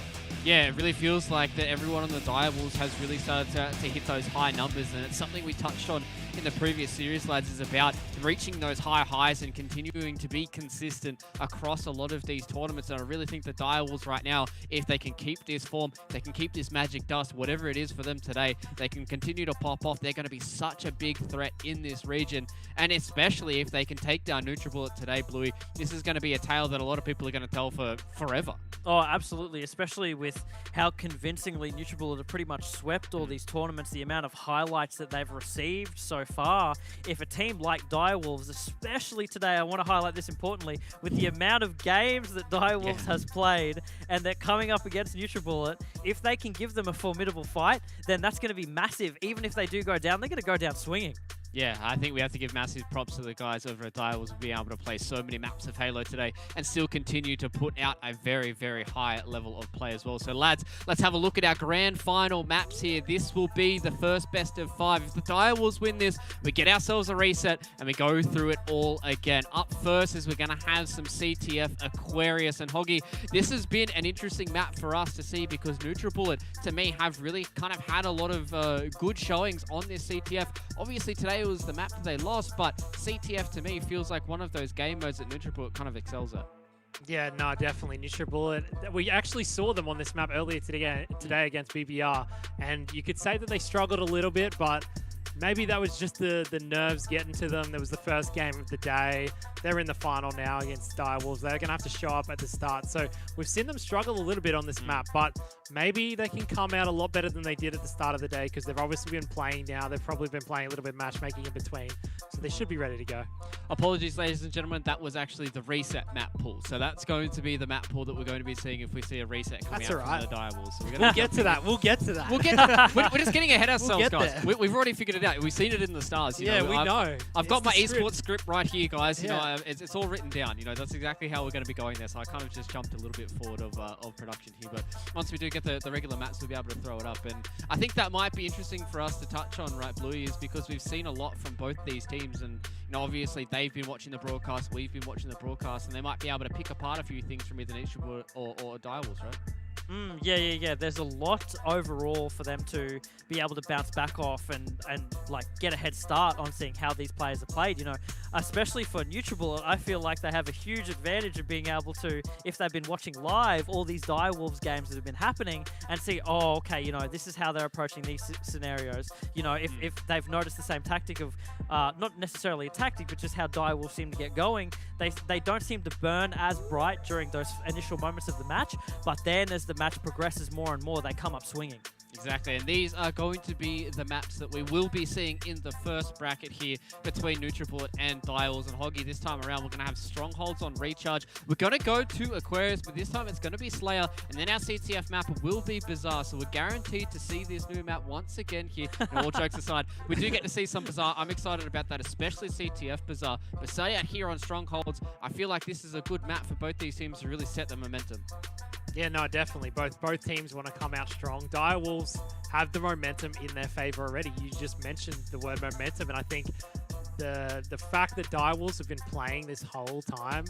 Yeah, it really feels like that everyone on the Direwolves has really started to hit those high numbers, and it's something we touched on in the previous series, lads, is about reaching those high highs and continuing to be consistent across a lot of these tournaments. And I really think the Direwolves right now, if they can keep this form, they can keep this magic dust, whatever it is for them today, they can continue to pop off. They're going to be such a big threat in this region, and especially if they can take down Nutribullet today, Bluey, this is going to be a tale that a lot of people are going to tell for forever. Oh, absolutely, especially with how convincingly Nutribullet have pretty much swept all these tournaments, the amount of highlights that they've received so so far, if a team like Direwolves, especially today, I want to highlight this importantly, with the amount of games that Direwolves has played, and they're coming up against NutriBullet, if they can give them a formidable fight, then that's going to be massive. Even if they do go down, they're going to go down swinging. Yeah, I think we have to give massive props to the guys over at Direwolves for being able to play so many maps of Halo today and still continue to put out a very, very high level of play as well. So lads, let's have a look at our grand final maps here. This will be the first best of 5. If the Direwolves win this, we get ourselves a reset and we go through it all again. Up first is we're going to have some CTF, Aquarius and Hoggy. This has been an interesting map for us to see because NutriBullet, to me, have really kind of had a lot of good showings on this CTF. Obviously today was the map that they lost, but CTF to me feels like one of those game modes that NutriBullet kind of excels at. Yeah, no, definitely. NutriBullet, we actually saw them on this map earlier today against BBR, and you could say that they struggled a little bit, but maybe that was just the nerves getting to them. That was the first game of the day. They're in the final now against Direwolves. They're going to have to show up at the start. So we've seen them struggle a little bit on this map, but maybe they can come out a lot better than they did at the start of the day because they've obviously been playing now. They've probably been playing a little bit of matchmaking in between. So they should be ready to go. Apologies, ladies and gentlemen. That was actually the reset map pool. So that's going to be the map pool that we're going to be seeing if we see a reset coming out from the Direwolves. So We'll get to that. We'll get to that. We'll get to we're just getting ahead of ourselves, We'll guys. We've already figured it out. We've seen it in the stars. You know, we know. I've It's got my the esports script right here, guys. You Yeah. know, it's all written down. You know, that's exactly how we're going to be going there. So I kind of just jumped a little bit forward of production here. But once we do get the regular maps, we'll be able to throw it up. And I think that might be interesting for us to touch on, right, Bluey, is because we've seen a lot from both these teams. And, you know, obviously they've been watching the broadcast, we've been watching the broadcast, and they might be able to pick apart a few things from either NutriBullet or Direwolves, right? Yeah. There's a lot overall for them to be able to bounce back off and like get a head start on seeing how these players are played. You know, especially for NutriBullet, I feel like they have a huge advantage of being able to, if they've been watching live all these Direwolves games that have been happening, and see, oh, okay, you know, this is how they're approaching these scenarios. You know, if they've noticed the same tactic of, not necessarily a tactic, but just how Direwolves seem to get going, they don't seem to burn as bright during those initial moments of the match, but then as the match progresses more and more, they come up swinging. Exactly, and these are going to be the maps that we will be seeing in the first bracket here between NutriBullet and Direwolves and Hoggy. This time around, we're going to have Strongholds on Recharge. We're going to go to Aquarius, but this time it's going to be Slayer, and then our CTF map will be Bazaar, so we're guaranteed to see this new map once again here. And all jokes aside, we do get to see some Bazaar. I'm excited about that, especially CTF Bazaar. But Slayer here on Strongholds, I feel like this is a good map for both these teams to really set the momentum. Yeah, no, definitely. Both teams want to come out strong. Direwolves have the momentum in their favor already. You just mentioned the word momentum, and I think the fact that Direwolves have been playing this whole time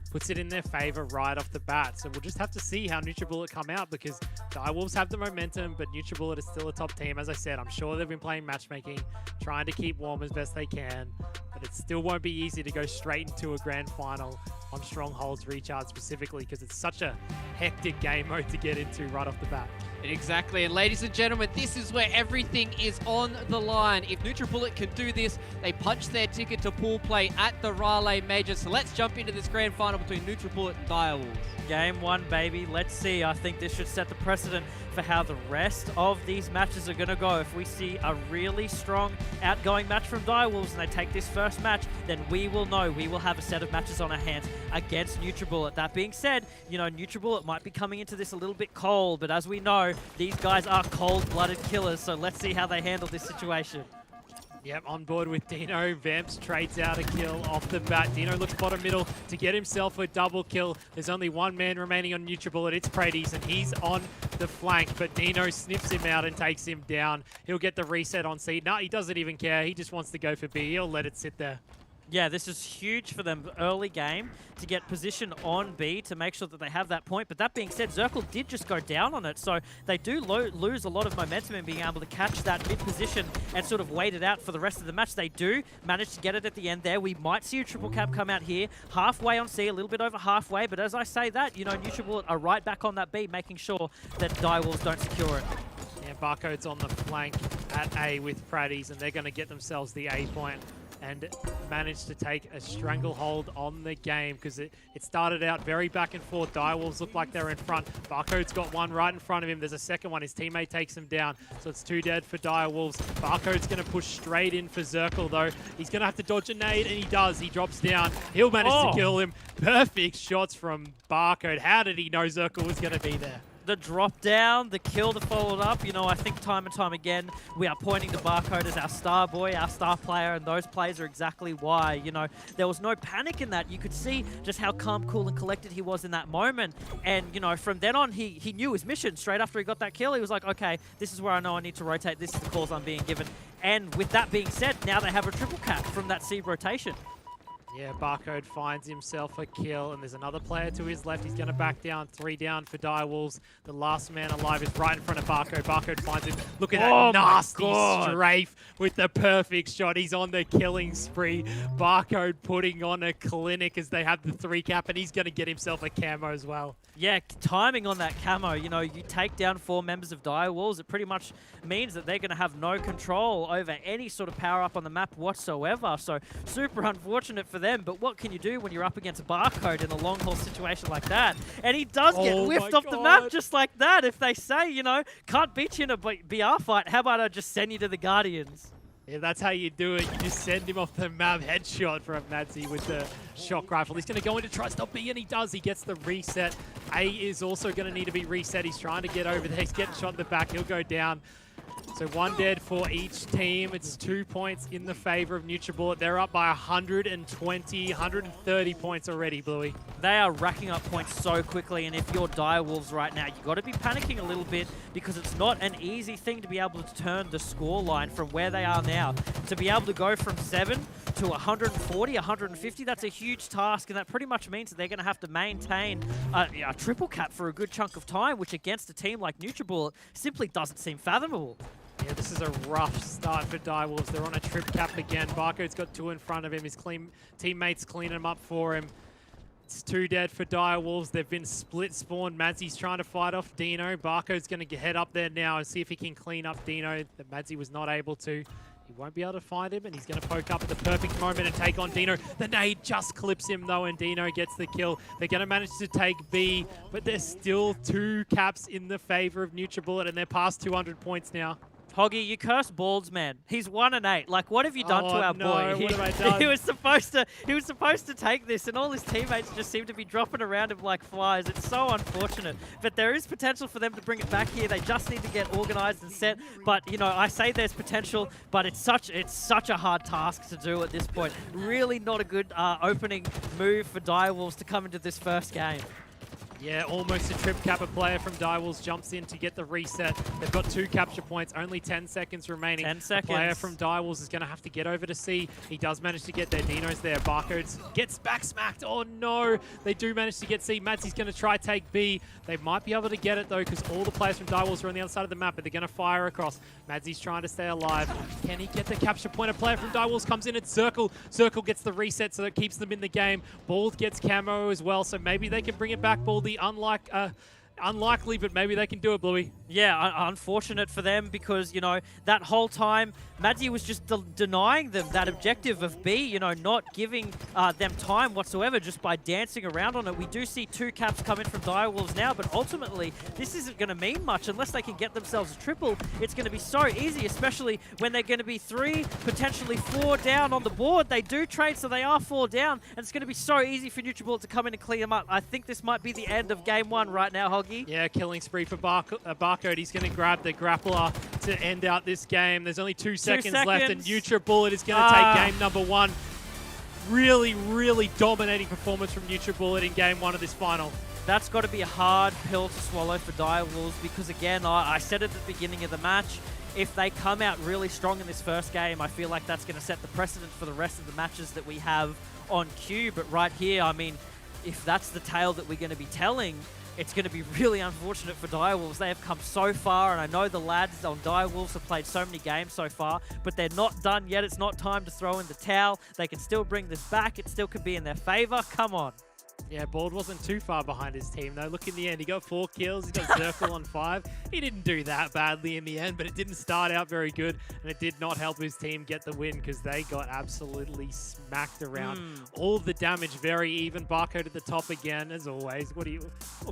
puts it in their favor right off the bat. So we'll just have to see how NutriBullet come out because Direwolves have the momentum, but NutriBullet is still a top team. As I said, I'm sure they've been playing matchmaking, trying to keep warm as best they can, but it still won't be easy to go straight into a grand final on Strongholds Recharge specifically because it's such a hectic game mode to get into right off the bat. Exactly, and ladies and gentlemen, this is where everything is on the line. If NutriBullet can do this, they punch their ticket to pool play at the Raleigh Major. So let's jump into this grand final between NutriBullet and Direwolves. Game 1, baby. Let's see. I think this should set the precedent for how the rest of these matches are going to go. If we see a really strong outgoing match from Direwolves and they take this first match, then we will know we will have a set of matches on our hands against NutriBullet. That being said, you know, NutriBullet might be coming into this a little bit cold, but as we know, these guys are cold-blooded killers, so let's see how they handle this situation. Yep, on board with Dino. Vamps trades out a kill off the bat. Dino looks bottom middle to get himself a double kill. There's only one man remaining on NutriBullet. It's Prades, and he's on the flank, but Dino sniffs him out and takes him down. He'll get the reset on C. No, he doesn't even care. He just wants to go for B. He'll let it sit there. Yeah, this is huge for them early game to get position on B to make sure that they have that point. But that being said, Zirkle did just go down on it. So they do lose a lot of momentum in being able to catch that mid position and sort of wait it out for the rest of the match. They do manage to get it at the end there. We might see a triple cap come out here. Halfway on C, a little bit over halfway. But as I say that, you know, NutriBullet are right back on that B, making sure that Direwolves don't secure it. Yeah, Barcode's on the flank at A with Prades, and they're going to get themselves the A point. and managed to take a stranglehold on the game because it started out very back and forth. Direwolves look like they're in front. Barcode's got one right in front of him. There's a second one. His teammate takes him down. So it's 2 dead for Direwolves. Barcode's going to push straight in for Zirkle though. He's going to have to dodge a nade, and he does. He drops down. He'll manage to kill him. Perfect shots from Barcode. How did he know Zirkle was going to be there? The drop down, the kill that followed up. You know, I think time and time again, we are pointing to Barcode as our star boy, our star player, and those plays are exactly why. You know, there was no panic in that. You could see just how calm, cool, and collected he was in that moment. And, you know, from then on, he knew his mission. Straight after he got that kill, he was like, okay, this is where I know I need to rotate. This is the calls I'm being given. And with that being said, now they have a triple cap from that seed rotation. Yeah, Barcode finds himself a kill, and there's another player to his left. He's going to back down, 3 down for Direwolves. The last man alive is right in front of Barcode. Barcode finds him. Look at that nasty strafe with the perfect shot. He's on the killing spree. Barcode putting on a clinic as they have the 3 cap, and he's going to get himself a camo as well. Yeah, timing on that camo. You know, you take down 4 members of Direwolves, it pretty much means that they're going to have no control over any sort of power up on the map whatsoever. So super unfortunate for them, but what can you do when you're up against a Barcode in a long haul situation like that? And he does get whiffed off the map just like that. If they say, you know, can't beat you in a BR fight, how about I just send you to the Guardians? Yeah, that's how you do it. You just send him off the map. Headshot from Madzi with the shock rifle. He's going to go in to try stop B, and he does. He gets the reset. A is also going to need to be reset. He's trying to get over there. He's getting shot in the back. He'll go down. So 1 dead for each team. It's 2 points in the favor of NutriBullet. They're up by 120, 130 points already, Bluey. They are racking up points so quickly, and if you're Direwolves right now, you've got to be panicking a little bit because it's not an easy thing to be able to turn the score line from where they are now. To be able to go from 7 to 140, 150, that's a huge task, and that pretty much means that they're going to have to maintain a triple cap for a good chunk of time, which against a team like NutriBullet simply doesn't seem fathomable. Yeah, this is a rough start for Direwolves. They're on a trip cap again. Barcode's got 2 in front of him. His teammates clean him up for him. It's 2 dead for Direwolves. They've been split spawn. Madzi's trying to fight off Dino. Barcode's going to head up there now and see if he can clean up Dino. That Madzi was not able to. He won't be able to find him, and he's going to poke up at the perfect moment and take on Dino. The nade just clips him, though, and Dino gets the kill. They're going to manage to take B, but there's still 2 caps in the favor of NutriBullet, and they're past 200 points now. Hoggy, you curse Balds, man. He's 1-8. Like, what have you done to our boy? What have I done? He was supposed to take this, and all his teammates just seem to be dropping around him like flies. It's so unfortunate. But there is potential for them to bring it back here. They just need to get organized and set. But, you know, I say there's potential, but it's such a hard task to do at this point. Really not a good opening move for Direwolves to come into this first game. Yeah, almost a trip cap. A player from Direwolves jumps in to get the reset. They've got 2 capture points, only 10 seconds remaining. 10 seconds. A player from Direwolves is going to have to get over to C. He does manage to get there. Dino's there. Barcodes gets back smacked. Oh no, they do manage to get C. Madzi's going to try take B. They might be able to get it though because all the players from Direwolves are on the other side of the map, but they're going to fire across. Madzi's trying to stay alive. Can he get the capture point? A player from Direwolves comes in. It's Zirkle. Zirkle gets the reset, so that keeps them in the game. Bald gets camo as well, so maybe they can bring it back. Baldy, unlikely, but maybe they can do it, Bluey. Yeah, unfortunate for them because, you know, that whole time, Madzi was just denying them that objective of B, you know, not giving them time whatsoever just by dancing around on it. We do see 2 caps come in from Direwolves now, but ultimately, this isn't going to mean much unless they can get themselves a triple. It's going to be so easy, especially when they're going to be 3, potentially 4 down on the board. They do trade, so they are 4 down, and it's going to be so easy for NutriBullet to come in and clean them up. I think this might be the end of game 1 right now, Hoggy. Yeah, killing spree for Barcode. He's going to grab the grappler to end out this game. There's only 2 seconds left, and NutriBullet is going to take game number 1. Really, really dominating performance from NutriBullet in game 1 of this final. That's got to be a hard pill to swallow for Direwolves because, again, I said at the beginning of the match, if they come out really strong in this first game, I feel like that's going to set the precedent for the rest of the matches that we have on cue. But right here, I mean, if that's the tale that we're going to be telling, it's going to be really unfortunate for Direwolves. They have come so far, and I know the lads on Direwolves have played so many games so far, but they're not done yet. It's not time to throw in the towel. They can still bring this back. It still could be in their favor. Come on. Yeah, Bald wasn't too far behind his team though. Look, in the end, he got 4 kills, he got Circle on 5. He didn't do that badly in the end, but it didn't start out very good, and it did not help his team get the win because they got absolutely smacked around. All of the damage very even. Barcode at the top again, as always. What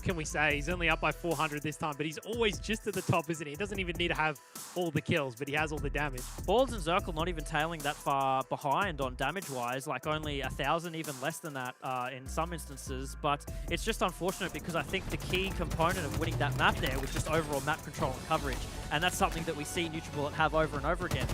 can we say? He's only up by 400 this time, but he's always just at the top, isn't he? He doesn't even need to have all the kills, but he has all the damage. Balls and Zirkle not even tailing that far behind on damage-wise, like only 1,000, even less than that in some instances. But it's just unfortunate because I think the key component of winning that map there was just overall map control and coverage, and that's something that we see NutriBullet have over and over again.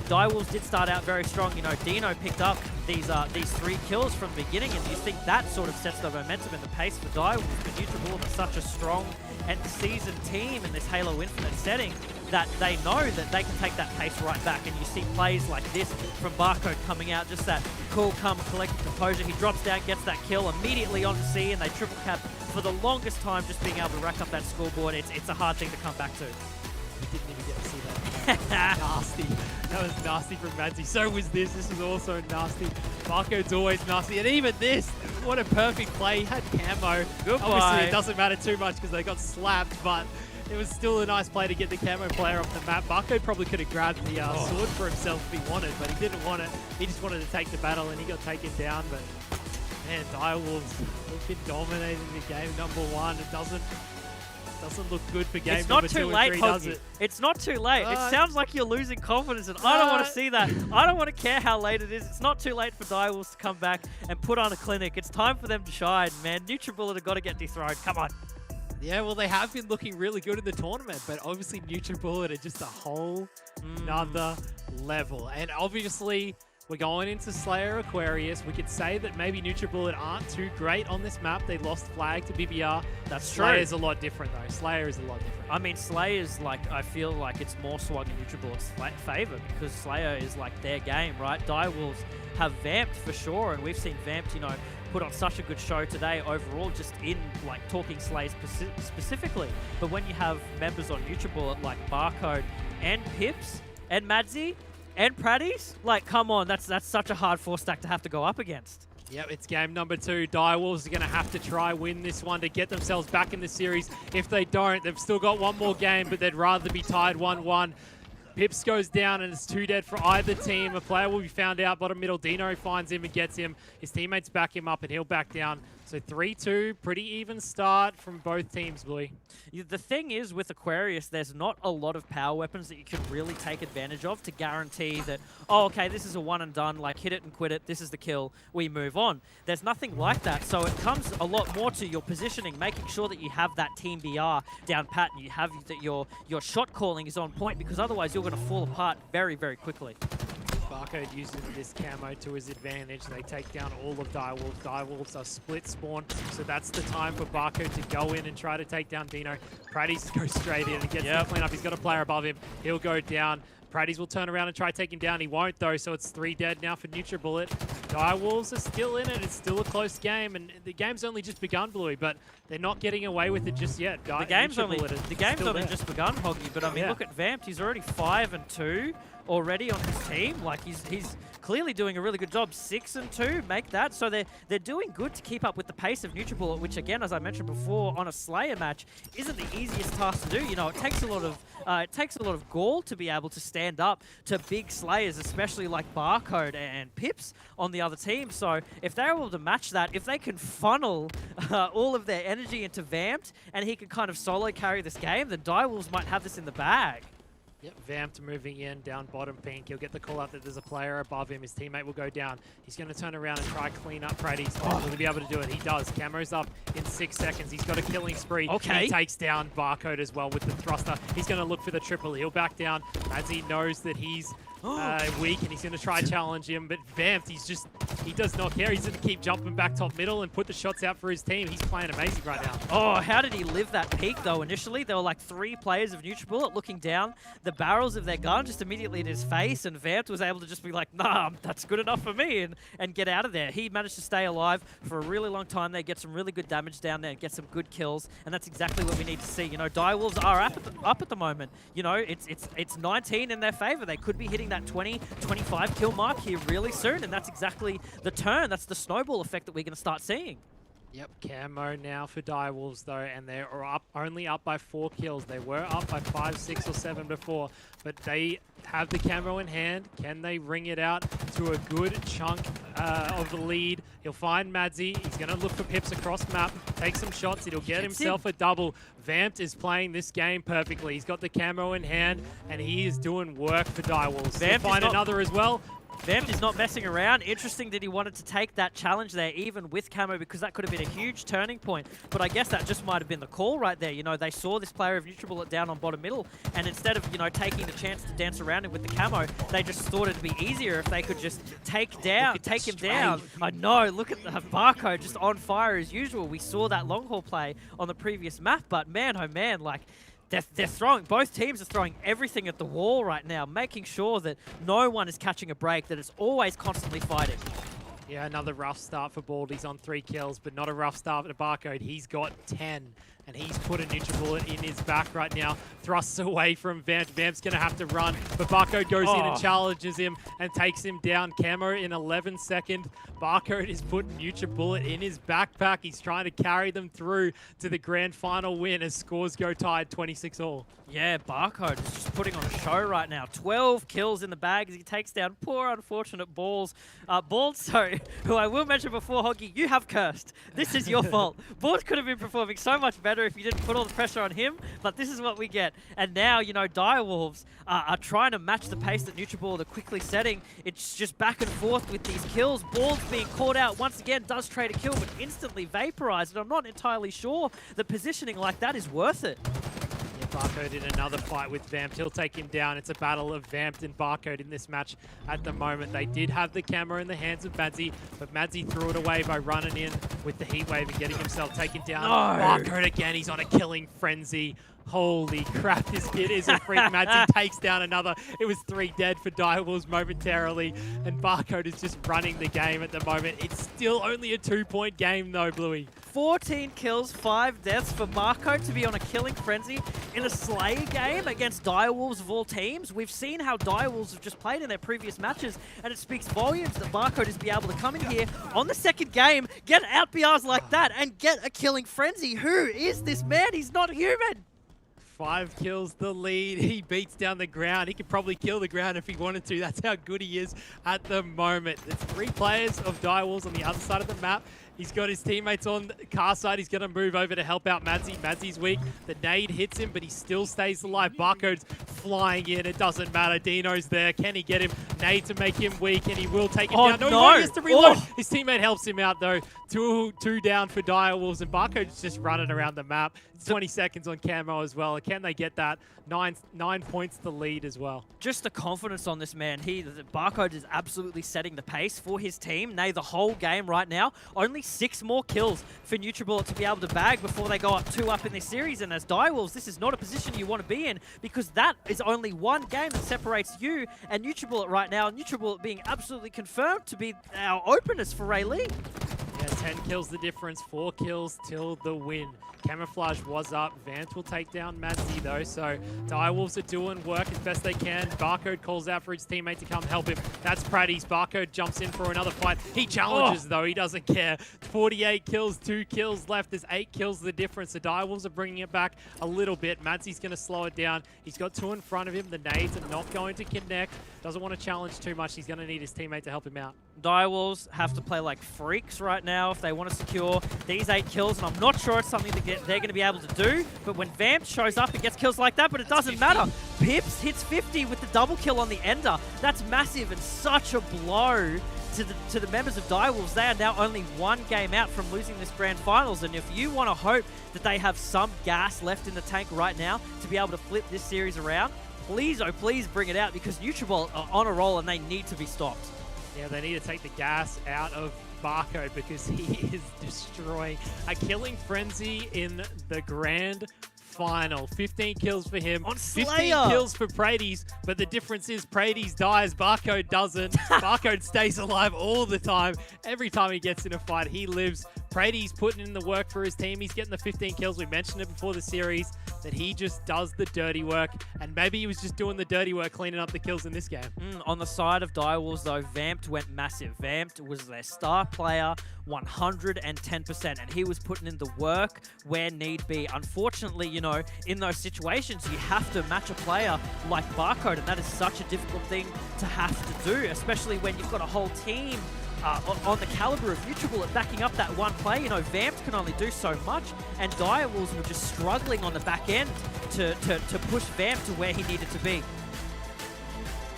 Direwolves did start out very strong. You know, Dino picked up these 3 kills from the beginning, and you think that sort of sets the momentum and the pace for Direwolves. But NutriBullet are such a strong and seasoned team in this Halo Infinite setting that they know that they can take that pace right back. And you see plays like this from Barcode coming out, just that cool, calm, collected composure. He drops down, gets that kill immediately on C, and they triple cap for the longest time, just being able to rack up that scoreboard. It's a hard thing to come back to. We didn't even get to see that. Nasty. That was nasty from Madsy. So was this. This was also nasty. Barcode's always nasty. And even this, what a perfect play. He had camo. Goodbye. Obviously, it doesn't matter too much because they got slapped, but it was still a nice play to get the camo player off the map. Barcode probably could have grabbed the sword for himself if he wanted, but he didn't want it. He just wanted to take the battle, and he got taken down. But, man, Direwolves have been dominating the game. Number 1, it doesn't look good for game number 2 and 3, does it? It's not too late. It sounds like you're losing confidence, and I don't want to see that. I don't want to care how late it is. It's not too late for Direwolves to come back and put on a clinic. It's time for them to shine, man. NutriBullet have got to get dethroned. Come on. Yeah, well, they have been looking really good in the tournament, but obviously NutriBullet are just a whole nother level. And obviously, we're going into Slayer Aquarius. We could say that maybe NutriBullet aren't too great on this map. They lost flag to BBR. That's true. Slayer's a lot different, though. Slayer is a lot different. I mean, Slayer's like, I feel like it's more swung in NutriBullet's favor because Slayer is like their game, right? Direwolves have vamped for sure, and we've seen vamped, you know, put on such a good show today overall, just in like talking Slays specifically. But when you have members on NutriBullet like Barcode and Pips and Madsy and Praddies, like, come on, that's such a hard 4-stack to have to go up against. Yep, it's game number 2. Direwolves are going to have to try win this one to get themselves back in the series. If they don't, they've still got one more game, but they'd rather be tied 1-1. Pips goes down and it's 2 dead for either team. A player will be found out bottom middle. Dino finds him and gets him. His teammates back him up and he'll back down. So 3-2, pretty even start from both teams, Bluey. The thing is, with Aquarius, there's not a lot of power weapons that you can really take advantage of to guarantee that, oh, okay, this is a one and done, like hit it and quit it, this is the kill, we move on. There's nothing like that, so it comes a lot more to your positioning, making sure that you have that Team BR down pat and you have that your shot calling is on point, because otherwise you're going to fall apart very, very quickly. Barcode uses this camo to his advantage. They take down all of Direwolves. Direwolves are split spawn, so that's the time for Barcode to go in and try to take down Dino. Praddies goes straight in and gets the cleanup. He's got a player above him. He'll go down. Praddies will turn around and try to take him down. He won't, though, so it's 3 dead now for NutriBullet. Direwolves are still in it. It's still a close game, and the game's only just begun, Bluey, but they're not getting away with it just yet. The game's only just begun, Hoggy, but I mean, look at Vamped. He's already 5-2 already on his team. Like, he's clearly doing a really good job. 6-2, make that. So they're doing good to keep up with the pace of NutriBullet, which, again, as I mentioned before, on a Slayer match, isn't the easiest task to do. You know, it takes a lot of gall to be able to stand up to big Slayers, especially like Barcode and Pips on the other team. So if they're able to match that, if they can funnel all of their energy into Vamped and he can kind of solo carry this game, then Direwolves might have this in the bag. Yep, Vamped moving in, down bottom pink. He'll get the call out that there's a player above him. His teammate will go down. He's going to turn around and try clean up Praddies. Will he be able to do it? He does. Camo's up in 6 seconds. He's got a killing spree. Okay. He takes down Barcode as well with the thruster. He's going to look for the triple. He'll back down as he knows that he's weak and he's going to try challenge him. But Vamped, he does not care. He's going to keep jumping back top middle and put the shots out for his team. He's playing amazing right now. Oh, how did he live that peak, though? Initially, there were like 3 players of NutriBullet looking down the barrels of their gun just immediately at his face, and Vamped was able to just be like, nah, that's good enough for me, and get out of there. He managed to stay alive for a really long time there, get some really good damage down there, and get some good kills, and that's exactly what we need to see. You know, Direwolves are up at the moment. You know, it's 19 in their favor. They could be hitting that 20, 25 kill mark here really soon, and that's exactly the turn. That's the snowball effect that we're going to start seeing. Yep, camo now for Direwolves though, and they're only up by 4 kills. They were up by 5, 6, or 7 before, but they have the camo in hand. Can they ring it out to a good chunk of the lead? He'll find Madzi. He's going to look for pips across map, take some shots. He'll get himself a double. Vamped is playing this game perfectly. He's got the camo in hand, and he is doing work for Direwolves. He'll find another as well. Vamped is not messing around. Interesting that he wanted to take that challenge there, even with camo, because that could have been a huge turning point. But I guess that just might have been the call right there. You know, they saw this player of NutriBullet down on bottom middle, and instead of, you know, taking the chance to dance around him with the camo, they just thought it'd be easier if they could just take him down. I know, look at the Barcode just on fire as usual. We saw that long haul play on the previous map, but man, oh man, like, they're throwing, both teams are throwing everything at the wall right now, making sure that no one is catching a break, that it's always constantly fighting. Yeah, another rough start for Bald. He's on 3 kills, but not a rough start for Barcode. He's got 10, and he's put a NutriBullet in his back right now. Thrusts away from Vamp. Vamp's going to have to run, but Barcode goes in and challenges him and takes him down. Camo in 11 seconds. Barcode is putting NutriBullet in his backpack. He's trying to carry them through to the grand final win as scores go tied 26-all. Yeah, Barcode is just putting on a show right now. 12 kills in the bag as he takes down poor, unfortunate Balls. Bald, who I will mention before, Hoggy, you have cursed. This is your fault. Bald could have been performing so much better if you didn't put all the pressure on him, but this is what we get. And now, you know, Direwolves are trying to match the pace that NutriBullet are quickly setting. It's just back and forth with these kills. Bald's being caught out once again, does trade a kill, but instantly vaporized. And I'm not entirely sure that positioning like that is worth it. Barcode in another fight with Vamped. He'll take him down. It's a battle of Vamped and Barcode in this match at the moment. They did have the camera in the hands of Madzi, but Madzi threw it away by running in with the heat wave and getting himself taken down. No. Barcode again. He's on a killing frenzy. Holy crap, this kid is a freak. Madzi takes down another. It was 3 dead for Direwolves momentarily, and Barcode is just running the game at the moment. It's still only a 2-point game though, Bluey. 14 kills, 5 deaths for Marco to be on a killing frenzy in a Slayer game against Direwolves of all teams. We've seen how Direwolves have just played in their previous matches, and it speaks volumes that Marco is be able to come in here on the second game, get out BRs like that, and get a killing frenzy. Who is this man? He's not human. 5 kills the lead. He beats down the ground. He could probably kill the ground if he wanted to. That's how good he is at the moment. There's 3 players of Direwolves on the other side of the map. He's got his teammates on the car side. He's going to move over to help out Madzi. Madzi's weak. The nade hits him, but he still stays alive. Barcode's flying in. It doesn't matter. Dino's there. Can he get him? Nade to make him weak, and he will take him down. No, he has to reload. His teammate helps him out, though. Two down for Direwolves, and Barcode's just running around the map. It's 20 seconds on camo as well. Can they get that? 9 points to lead as well. Just the confidence on this man. Barcode is absolutely setting the pace for his team. Nay, the whole game right now. Only 6 more kills for NutriBullet to be able to bag before they go up 2-up in this series. And as Direwolves, this is not a position you want to be in, because that is only one game that separates you and NutriBullet right now. NutriBullet being absolutely confirmed to be our openers for Raleigh. Yeah, 10 kills the difference, 4 kills till the win. Camouflage was up. Vance will take down Madzi though, so Direwolves are doing work as best they can. Barcode calls out for his teammate to come help him. That's Praddy's. Barcode jumps in for another fight. He challenges though, he doesn't care. 48 kills, 2 kills left. There's 8 kills the difference. The Direwolves are bringing it back a little bit. Madzi's going to slow it down. He's got 2 in front of him. The nades are not going to connect. Doesn't want to challenge too much. He's going to need his teammate to help him out. Direwolves have to play like freaks right now if they want to secure these 8 kills, and I'm not sure it's something that they're going to be able to do, but when Vamp shows up and gets kills like that, but it doesn't matter. Pips hits 50 with the double kill on the ender. That's massive and such a blow to the members of Direwolves. They are now only 1 game out from losing this grand finals, and if you want to hope that they have some gas left in the tank right now to be able to flip this series around, please, oh please bring it out, because NutriBullet are on a roll and they need to be stopped. Yeah, they need to take the gas out of Barcode because he is destroying. A killing frenzy in the grand final. 15 kills for him. On Slayer. 15 kills for Prades, but the difference is Prades dies, Barcode doesn't. Barcode stays alive all the time. Every time he gets in a fight, he lives. Prades putting in the work for his team. He's getting the 15 kills. We mentioned it before the series. that he just does the dirty work, and maybe he was just doing the dirty work cleaning up the kills in this game. On the side of Direwolves, though, Vamped went massive. Vamped was their star player, 110%, and he was putting in the work where need be. Unfortunately, you know, in those situations, you have to match a player like Barcode, and that is such a difficult thing to have to do, especially when you've got a whole team on the caliber of Nutribullet backing up that one play. You know, Vamped can only do so much, and Direwolves were just struggling on the back end to push Vamped to where he needed to be.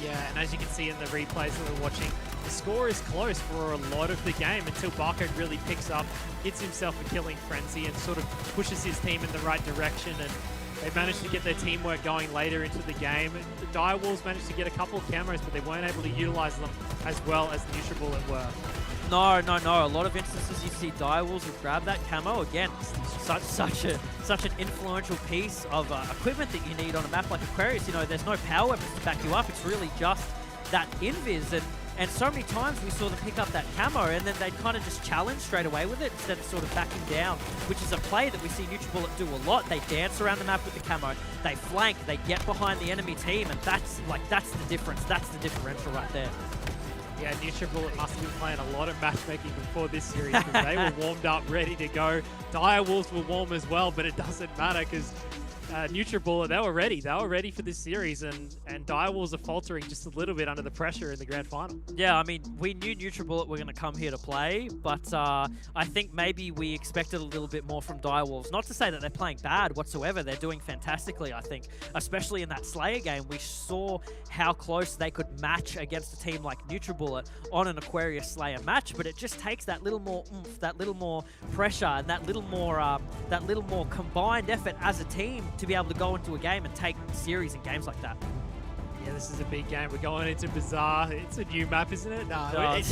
Yeah, and as you can see in the replays that we're watching, the score is close for a lot of the game until Barcode really picks up, hits himself a killing frenzy, and sort of pushes his team in the right direction. And they managed to get their teamwork going later into the game. The Direwolves managed to get a couple of camos, but they weren't able to utilize them as well as Nutribullet were. No. A lot of instances you see Direwolves would grab that camo. Again, such an influential piece of equipment that you need on a map like Aquarius. You know, there's no power weapons to back you up. It's really just that invis. And so many times we saw them pick up that camo and then they'd kind of just challenge straight away with it instead of sort of backing down, which is a play that we see Nutribullet do a lot. They dance around the map with the camo, they flank, they get behind the enemy team, and that's the difference. That's the differential right there. Yeah, Nutribullet must have been playing a lot of matchmaking before this series because they were warmed up, ready to go. Direwolves were warm as well, but it doesn't matter because Nutribullet, they were ready. They were ready for this series, and Direwolves are faltering just a little bit under the pressure in the grand final. Yeah, I mean, we knew Nutribullet were going to come here to play, but I think maybe we expected a little bit more from Direwolves. Not to say that they're playing bad whatsoever. They're doing fantastically, I think. Especially in that Slayer game, we saw how close they could match against a team like Nutribullet on an Aquarius Slayer match, but it just takes that little more oomph, that little more pressure, and that little more combined effort as a team to be able to go into a game and take series and games like that. Yeah, this is a big game. We're going into Bazaar. It's a new map, isn't it? No,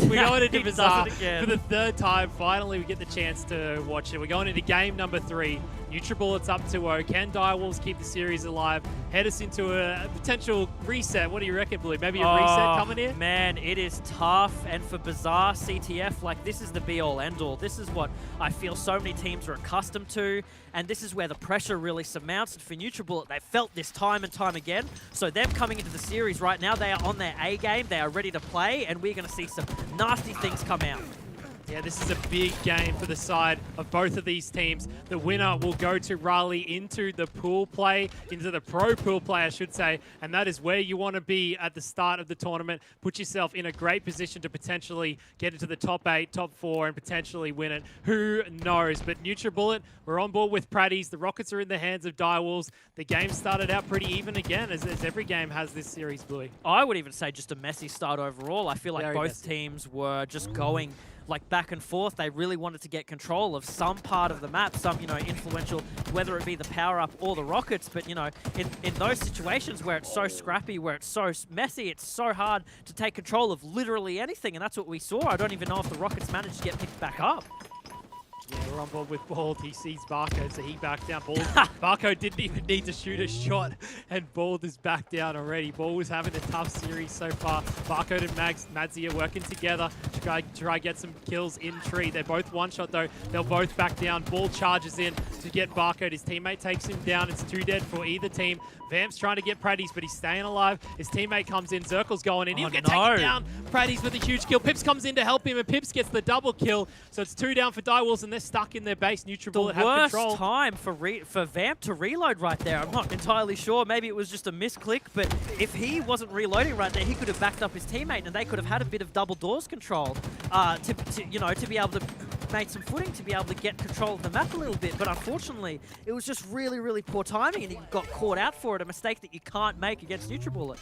we're going into Bazaar for the third time. Finally, we get the chance to watch it. We're going into game number 3. Nutribullet's up 2-0. Can Direwolves keep the series alive? Head us into a potential reset. What do you reckon, Blue? Maybe a reset coming here? Man, it is tough. And for Bazaar, CTF, like, this is the be-all, end-all. This is what I feel so many teams are accustomed to. And this is where the pressure really surmounts. And for Nutribullet, they felt this time and time again. So them coming into the series right now, they are on their A game. They are ready to play. And we're going to see some nasty things come out. Yeah, this is a big game for the side of both of these teams. The winner will go to Raleigh into the pool play, into the pro pool play, I should say, and that is where you want to be at the start of the tournament. Put yourself in a great position to potentially get into the top 8, top 4, and potentially win it. Who knows? But Nutribullet, we're on board with Praddies. The Rockets are in the hands of Direwolves. The game started out pretty even again, as every game has this series, Bluey. I would even say just a messy start overall. I feel like Very both messy. teams were just going like back and forth. They really wanted to get control of some part of the map, some, you know, influential, whether it be the power up or the rockets. But, you know, in those situations where it's so scrappy, where it's so messy, it's so hard to take control of literally anything. And that's what we saw. I don't even know if the Rockets managed to get picked back up. Yeah, we're on board with Bald. He sees Barcode, so he backed down. Bald. Barcode didn't even need to shoot a shot, and Bald is back down already. Bald was having a tough series so far. Barcode and Madzi are working together to try get some kills in tree. They're both one-shot, though. They'll both back down. Bald charges in to get Barcode. His teammate takes him down. It's 2 dead for either team. Vamp's trying to get Praddies, but he's staying alive. His teammate comes in. Zirkle's going in. He'll get taken down. Praddies with a huge kill. Pips comes in to help him, and Pips gets the double kill. So it's 2 down for Direwolves, and they're stuck in their base. Nutribullet have control. The worst time for Vamp to reload right there. I'm not entirely sure. Maybe it was just a misclick, but if he wasn't reloading right there, he could have backed up his teammate, and they could have had a bit of double doors control to be able to make some footing, to be able to get control of the map a little bit. But unfortunately, it was just really, really poor timing, and he got caught out for it, a mistake that you can't make against Nutribullet.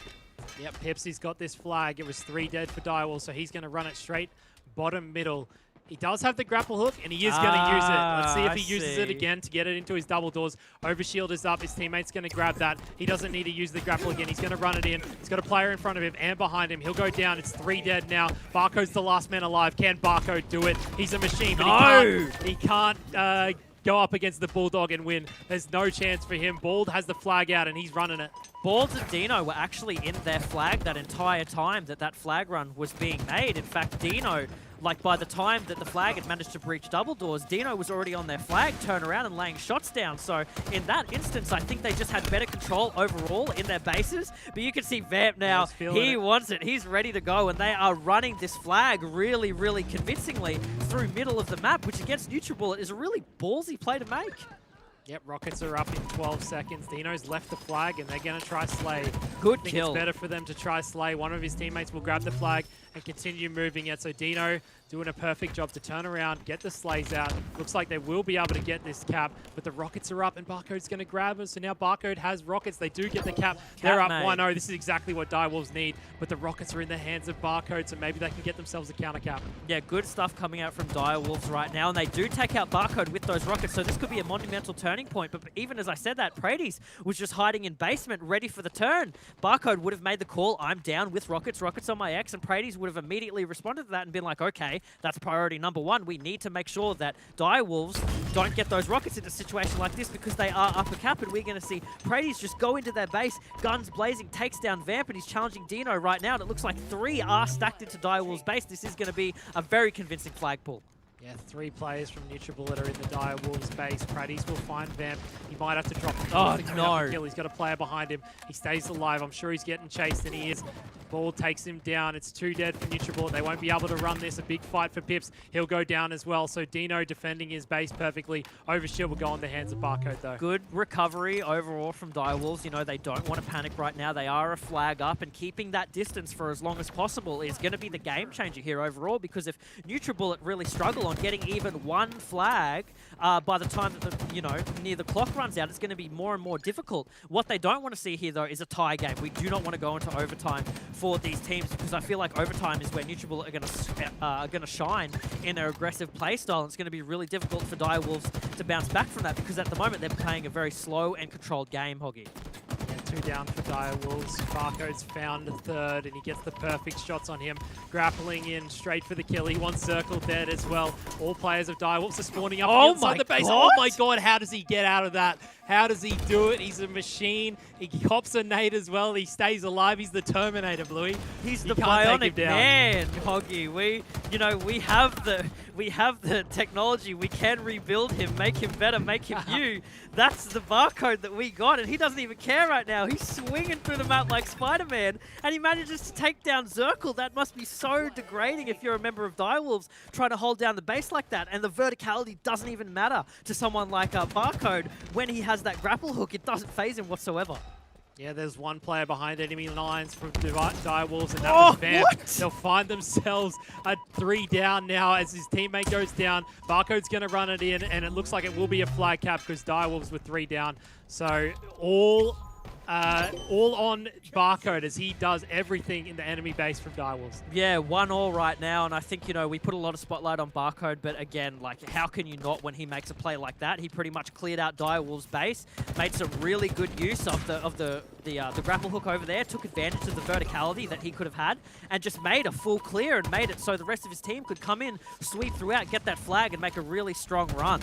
Yep, Pepsi's got this flag. It was 3 dead for Direwolves, so he's going to run it straight bottom middle. He does have the grapple hook, and he is going to use it. Let's see if he uses it again to get it into his double doors. Overshield is up. His teammate's going to grab that. He doesn't need to use the grapple again. He's going to run it in. He's got a player in front of him and behind him. He'll go down. It's 3 dead now. Barcode's the last man alive. Can Barcode do it? He's a machine, but he can't go up against the Bulldog and win. There's no chance for him. Bald has the flag out, and he's running it. Bald and Dino were actually in their flag that entire time that flag run was being made. In fact, Dino like by the time that the flag had managed to breach double doors, Dino was already on their flag, turn around and laying shots down. So in that instance, I think they just had better control overall in their bases. But you can see Vamp now, he wants it. He's ready to go, and they are running this flag really, really convincingly through middle of the map, which against NutriBullet is a really ballsy play to make. Yep, Rockets are up in 12 seconds. Dino's left the flag, and they're going to try Slay. Good I think kill. It's better for them to try Slay. One of his teammates will grab the flag and continue moving it. So Dino doing a perfect job to turn around, get the Slays out. Looks like they will be able to get this cap, but the Rockets are up, and Barcode's going to grab them. So now Barcode has Rockets. They do get the cap. They're up 1-0. This is exactly what Direwolves need, but the Rockets are in the hands of Barcode, so maybe they can get themselves a counter cap. Yeah, good stuff coming out from Direwolves right now, and they do take out Barcode with those Rockets, so this could be a monumental turning point. But even as I said that, Prades was just hiding in basement, ready for the turn. Barcode would have made the call, I'm down with Rockets on my X, and Prades would have immediately responded to that and been like, okay, that's priority number one. We need to make sure that Direwolves don't get those Rockets into a situation like this because they are upper cap, and we're going to see Prades just go into their base, guns blazing, takes down Vamp, and he's challenging Dino right now, and it looks like 3 are stacked into Direwolves' base. This is going to be a very convincing flag pull. Yeah, 3 players from NutriBullet are in the Direwolves base. Prades will find Vamp. He might have to drop him. Oh, no. Kill. He's got a player behind him. He stays alive. I'm sure he's getting chased, and he is. Ball takes him down. It's 2 dead for NutriBullet. They won't be able to run this. A big fight for Pips. He'll go down as well. So Dino defending his base perfectly. Overshield will go in the hands of Barcode, though. Good recovery overall from Direwolves. You know, they don't want to panic right now. They are a flag up, and keeping that distance for as long as possible is going to be the game changer here overall, because if NutriBullet really struggle on getting even 1 flag by the time that near the clock runs out, it's going to be more and more difficult. What they don't want to see here, though, is a tie game. We do not want to go into overtime for these teams, because I feel like overtime is where NutriBullet are going to shine in their aggressive play style. And it's going to be really difficult for Direwolves to bounce back from that, because at the moment they're playing a very slow and controlled game, Hoggy. Yeah, 2 down for Direwolves. Barcode's found the 3rd, and he gets the perfect shots on him. Grappling in straight for the kill. He wants Circle dead as well. All players of Direwolves are spawning up inside the base. Oh my god, how does he get out of that? How does he do it? He's a machine. He cops a nade as well. He stays alive. He's the Terminator, Bluey. He's the bionic man, Hoggy. We have the technology. We can rebuild him, make him better, make him new. That's the Barcode that we got, and he doesn't even care right now. He's swinging through the map like Spider-Man, and he manages to take down Zirkle. That must be so degrading if you're a member of Direwolves trying to hold down the base like that, and the verticality doesn't even matter to someone like Barcode. When he has that grapple hook, it doesn't phase him whatsoever. Yeah, there's 1 player behind enemy lines from Direwolves, and that was Vamp. What? They'll find themselves at 3 down now as his teammate goes down. Barcode's going to run it in, and it looks like it will be a flag cap because Direwolves were 3 down. So all on Barcode as he does everything in the enemy base from Direwolves. Yeah, 1-1 right now, and I think, we put a lot of spotlight on Barcode, but again, like, how can you not when he makes a play like that? He pretty much cleared out Direwolves' base, made some really good use of the grapple hook over there, took advantage of the verticality that he could have had, and just made a full clear and made it so the rest of his team could come in, sweep throughout, get that flag, and make a really strong run.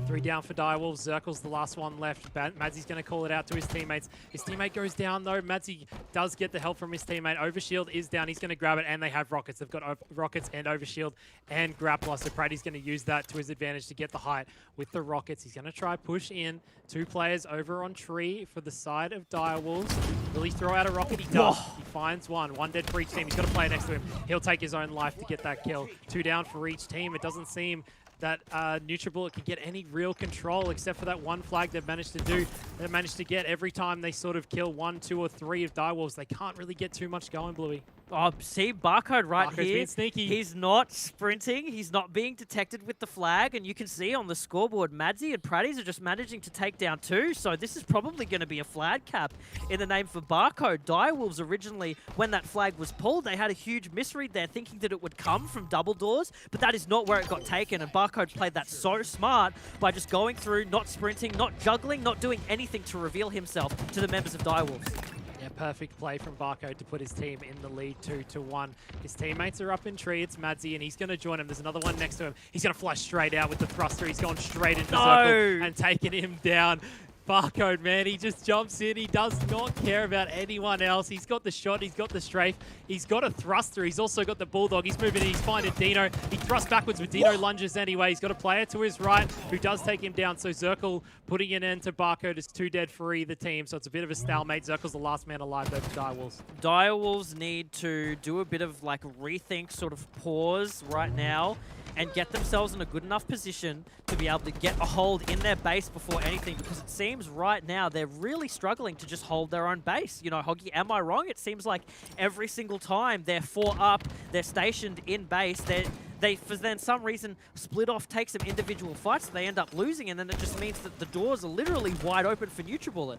3 down for Direwolves. Zirkle's the last one left. Madsy's going to call it out to his teammates. His teammate goes down, though. Madsy does get the help from his teammate. Overshield is down. He's going to grab it, and they have Rockets. They've got Rockets and Overshield and Grappler. So Prady's going to use that to his advantage to get the height with the Rockets. He's going to try push in. 2 players over on Tree for the side of Direwolves. Will he throw out a rocket? He does. He finds 1. 1 dead for each team. He's got a player next to him. He'll take his own life to get that kill. 2 down for each team. It doesn't seem that NutriBullet can get any real control except for that 1 flag they've managed to do. They've managed to get every time they sort of kill 1, 2, or 3 of Direwolves. They can't really get too much going, Bluey. Oh, see, Barcode right Barcode's here. being sneaky. He's not sprinting. He's not being detected with the flag. And you can see on the scoreboard, Madsy and Prady's are just managing to take down 2. So this is probably going to be a flag cap in the name for Barcode. Direwolves originally, when that flag was pulled, they had a huge misread there, thinking that it would come from double doors. But that is not where it got taken. And Barcode played that so smart by just going through, not sprinting, not juggling, not doing anything to reveal himself to the members of Direwolves. Yeah, perfect play from Barcode to put his team in the lead 2-1. His teammates are up in Tree. It's Madsy, and he's going to join him. There's another one next to him. He's going to fly straight out with the thruster. He's gone straight into Circle and taking him down. Barcode, man. He just jumps in. He does not care about anyone else. He's got the shot. He's got the strafe. He's got a thruster. He's also got the bulldog. He's moving in. He's finding Dino. He thrusts backwards, but Dino lunges anyway. He's got a player to his right who does take him down. So Zirkle putting an end to Barcode is 2 dead for either team. So it's a bit of a stalemate. Zirkle's the last man alive though for Direwolves. Direwolves need to do a bit of like rethink, sort of pause right now and get themselves in a good enough position to be able to get a hold in their base before anything, because it seems right now they're really struggling to just hold their own base. You know, Hoggy, am I wrong? It seems like every single time they're 4 up, they're stationed in base, they for then some reason split off, take some individual fights, they end up losing, and then it just means that the doors are literally wide open for NutriBullet.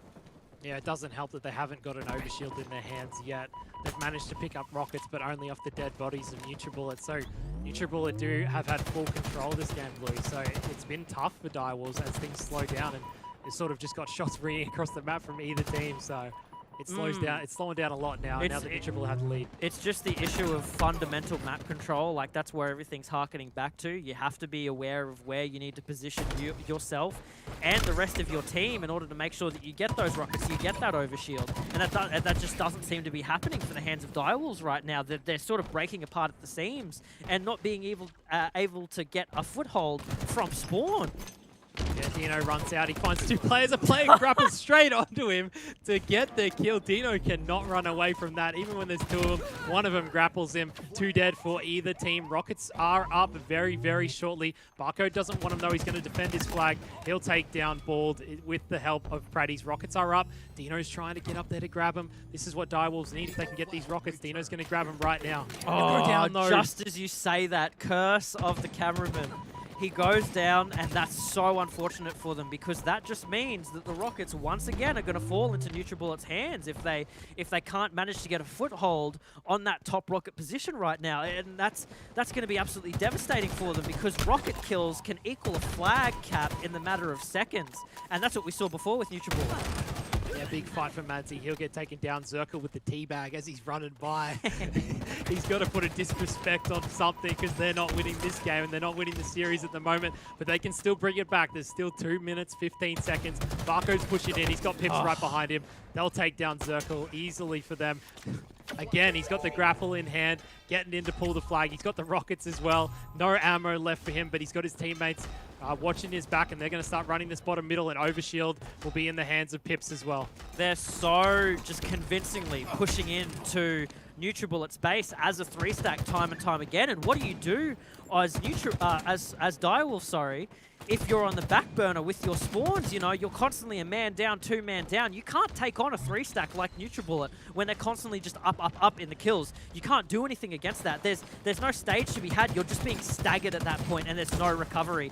Yeah, it doesn't help that they haven't got an overshield in their hands yet. They've managed to pick up rockets, but only off the dead bodies of NutriBullet. So NutriBullet do have had full control of this game, Bluey. So it's been tough for Direwolves as things slow down, and it's sort of just got shots ringing across the map from either team. So it slows down. It's slowing down a lot now. Now that NutriBullet have the lead. It's just the issue of fundamental map control. Like, that's where everything's harkening back to. You have to be aware of where you need to position yourself and the rest of your team in order to make sure that you get those rockets, you get that overshield. And that just doesn't seem to be happening for the hands of Direwolves right now. They're sort of breaking apart at the seams and not being able to get a foothold from spawn. Yeah, Dino runs out. He finds 2 players. A player grapples straight onto him to get the kill. Dino cannot run away from that, even when there's 2 of them. One of them grapples him. 2 dead for either team. Rockets are up very, very shortly. Barcode doesn't want him, though. He's going to defend his flag. He'll take down Bald with the help of Praddy's. Rockets are up. Dino's trying to get up there to grab him. This is what Direwolves need if they can get these rockets. Dino's going to grab him right now. Oh, go down, though. Just as you say that, curse of the cameraman. He goes down, and that's so unfortunate for them, because that just means that the Rockets once again are going to fall into NutriBullet's hands if they can't manage to get a foothold on that top rocket position right now. And that's going to be absolutely devastating for them, because rocket kills can equal a flag cap in the matter of seconds, and that's what we saw before with NutriBullet. Yeah, big fight for Madsy. He'll get taken down. Zirkle with the teabag as he's running by. He's got to put a disrespect on something, because they're not winning this game and they're not winning the series at the moment, but they can still bring it back. There's still 2 minutes, 15 seconds. Barcode's pushing in. He's got Pips right behind him. They'll take down Zirkle easily for them. Again, he's got the grapple in hand, getting in to pull the flag. He's got the rockets as well. No ammo left for him, but he's got his teammates watching his back, and they're going to start running this bottom middle, and Overshield will be in the hands of Pips as well. They're so just convincingly pushing into NutriBullet's base as a 3-stack time and time again. And what do you do as Direwolf, sorry, if you're on the back burner with your spawns? You know, you're constantly a man down, 2 man down. You can't take on a 3-stack like NutriBullet when they're constantly just up in the kills. You can't do anything against that. There's no stage to be had. You're just being staggered at that point, and there's no recovery.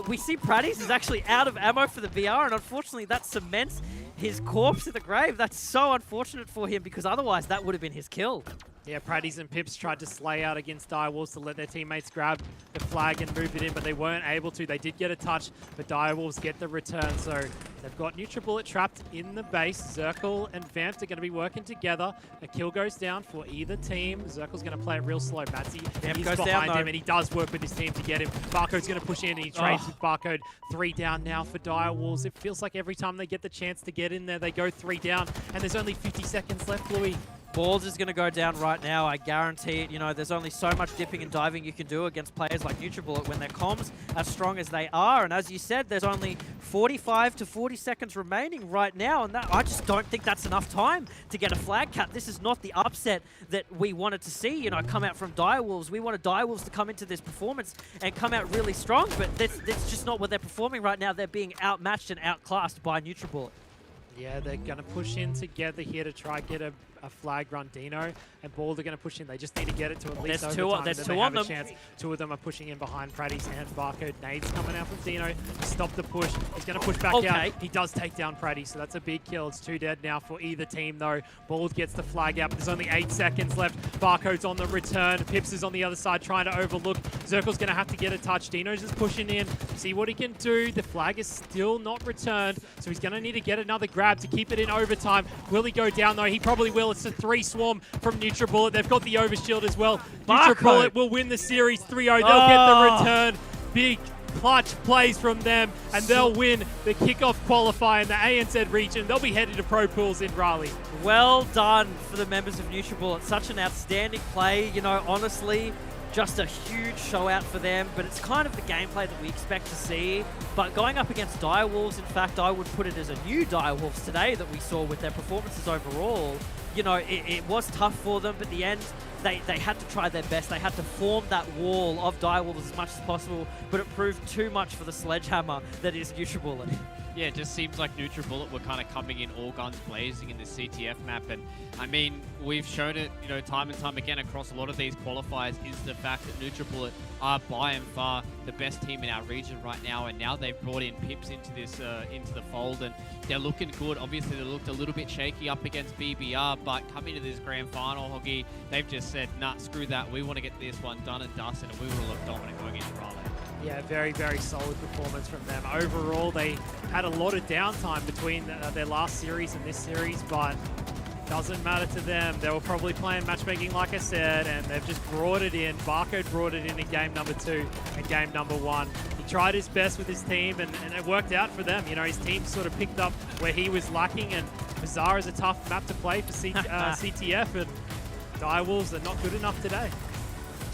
We see Praddy's is actually out of ammo for the VR, and unfortunately that cements his corpse in the grave. That's so unfortunate for him, because otherwise that would have been his kill. Yeah, Praddy's and Pips tried to slay out against Direwolves to let their teammates grab the flag and move it in, but they weren't able to. They did get a touch, but Direwolves get the return. So they've got NutriBullet trapped in the base. Zirkle and Vamped are going to be working together. A kill goes down for either team. Zirkle's going to play it real slow. Matsy, he's behind him, and he does work with his team to get him. Barcode's going to push in, and he trades with Barcode. 3 down now for Direwolves. It feels like every time they get the chance to get in there, they go 3 down, and there's only 50 seconds left, Louis. Balls is going to go down right now, I guarantee it. You know, there's only so much dipping and diving you can do against players like NutriBullet when their comms as strong as they are. And as you said, there's only 45 to 40 seconds remaining right now, and I just don't think that's enough time to get a flag cap. This is not the upset that we wanted to see, you know, come out from Direwolves. We wanted Direwolves to come into this performance and come out really strong, but that's just not what they're performing right now. They're being outmatched and outclassed by NutriBullet. Yeah, they're going to push in together here to try get a flag run. Dino and Bald are going to push in. They just need to get it to at least overtime. There's 2 on them. Chance. 2 of them are pushing in behind Praddy's hand. Barcode nades coming out from Dino to stop the push. He's going to push back out. He does take down Praddy, so that's a big kill. It's 2 dead now for either team, though. Bald gets the flag out, but there's only 8 seconds left. Barcode's on the return. Pips is on the other side trying to overlook. Zirkle's going to have to get a touch. Dino's just pushing in. See what he can do. The flag is still not returned, so he's going to need to get another grab to keep it in overtime. Will he go down, though? He probably will. It's a 3 swarm from NutriBullet. They've got the overshield as well. NutriBullet will win the series 3-0. They'll get the return. Big clutch plays from them, and they'll win the kickoff qualifier in the ANZ region. They'll be headed to Pro Pools in Raleigh. Well done for the members of NutriBullet. Such an outstanding play. You know, honestly, just a huge show out for them, but it's kind of the gameplay that we expect to see. But going up against Direwolves, in fact, I would put it as a new Direwolves today that we saw with their performances overall. You know, it was tough for them, but at the end, they had to try their best. They had to form that wall of Direwolves as much as possible, but it proved too much for the sledgehammer that is NutriBullet. Yeah, it just seems like NutriBullet were kind of coming in all guns blazing in the CTF map. And I mean, we've shown it, you know, time and time again across a lot of these qualifiers is the fact that NutriBullet are by and far the best team in our region right now. And now they've brought in Pips into this, into the fold, and they're looking good. Obviously, they looked a little bit shaky up against BBR, but coming to this grand final, Hoggy, they've just said, nah, screw that. We want to get this one done and dusted, and we want to look dominant going into Raleigh. Yeah, very, very solid performance from them. Overall, they had a lot of downtime between their last series and this series, but doesn't matter to them. They were probably playing matchmaking, like I said, and they've just brought it in. Barcode brought it in game number 2 and game number 1. He tried his best with his team, and it worked out for them. You know, his team sort of picked up where he was lacking, and Bazaar is a tough map to play for CTF, and Direwolves are not good enough today.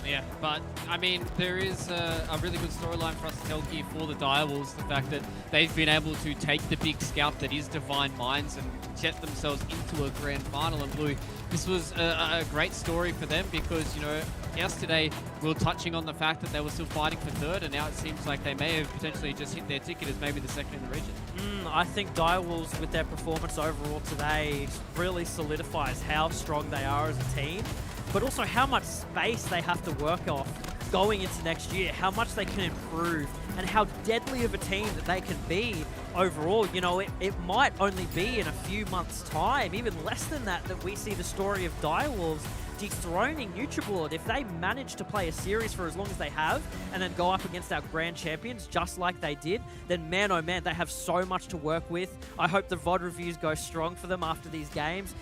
Yeah, but I mean, there is a really good storyline for us to tell here for the Direwolves. The fact that they've been able to take the big scalp that is Divine Minds and get themselves into a grand final. And Blue, this was a great story for them because, you know, yesterday we were touching on the fact that they were still fighting for third, and now it seems like they may have potentially just hit their ticket as maybe the second in the region. I think Direwolves, with their performance overall today, really solidifies how strong they are as a team, but also how much space they have to work off going into next year, how much they can improve, and how deadly of a team that they can be overall. You know, it might only be in a few months' time, even less than that, that we see the story of Direwolves dethroning NutriBullet. If they manage to play a series for as long as they have and then go up against our grand champions just like they did, then man oh man, they have so much to work with. I hope the VOD reviews go strong for them after these games.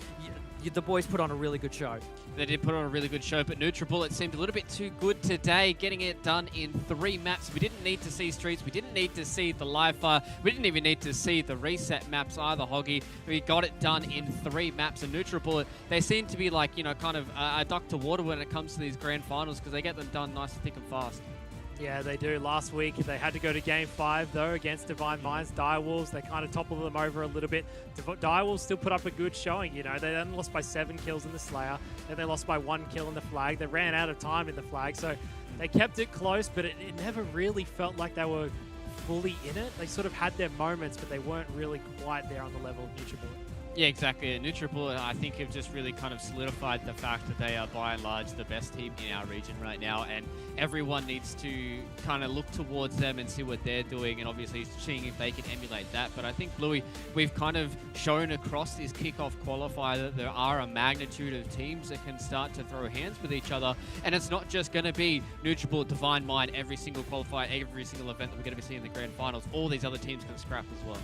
The boys put on a really good show. They did put on a really good show, but NutriBullet seemed a little bit too good today, getting it done in 3 maps. We didn't need to see Streets. We didn't need to see the live fire. We didn't even need to see the reset maps either, Hoggy. We got it done in 3 maps, and NutriBullet, they seem to be like, you know, kind of a duck to water when it comes to these grand finals because they get them done nice and thick and fast. Yeah, they do. Last week, they had to go to Game 5, though, against Divine Minds. Direwolves, they kind of toppled them over a little bit. Direwolves still put up a good showing, you know. They then lost by 7 kills in the Slayer. Then they lost by 1 kill in the Flag. They ran out of time in the Flag, so they kept it close, but it never really felt like they were fully in it. They sort of had their moments, but they weren't really quite there on the level of NutriBullet. Yeah, exactly. NutriBullet, I think, have just really kind of solidified the fact that they are, by and large, the best team in our region right now, and everyone needs to kind of look towards them and see what they're doing, and obviously seeing if they can emulate that. But I think, Bluey, we've kind of shown across this kickoff qualifier that there are a magnitude of teams that can start to throw hands with each other, and it's not just going to be NutriBullet, Divine Mind, every single qualifier, every single event that we're going to be seeing in the grand finals. All these other teams can scrap as well.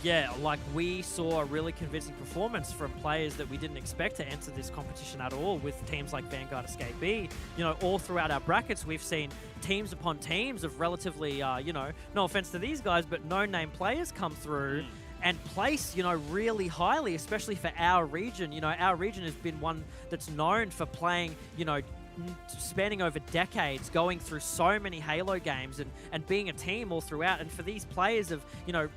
Yeah, like we saw a really convincing performance from players that we didn't expect to enter this competition at all, with teams like Vanguard, Escape B. You know, all throughout our brackets, we've seen teams upon teams of relatively, you know, no offense to these guys, but no-name players come through and place, you know, really highly, especially for our region. You know, our region has been one that's known for playing, you know, spanning over decades, going through so many Halo games and being a team all throughout. And for these players of, you know,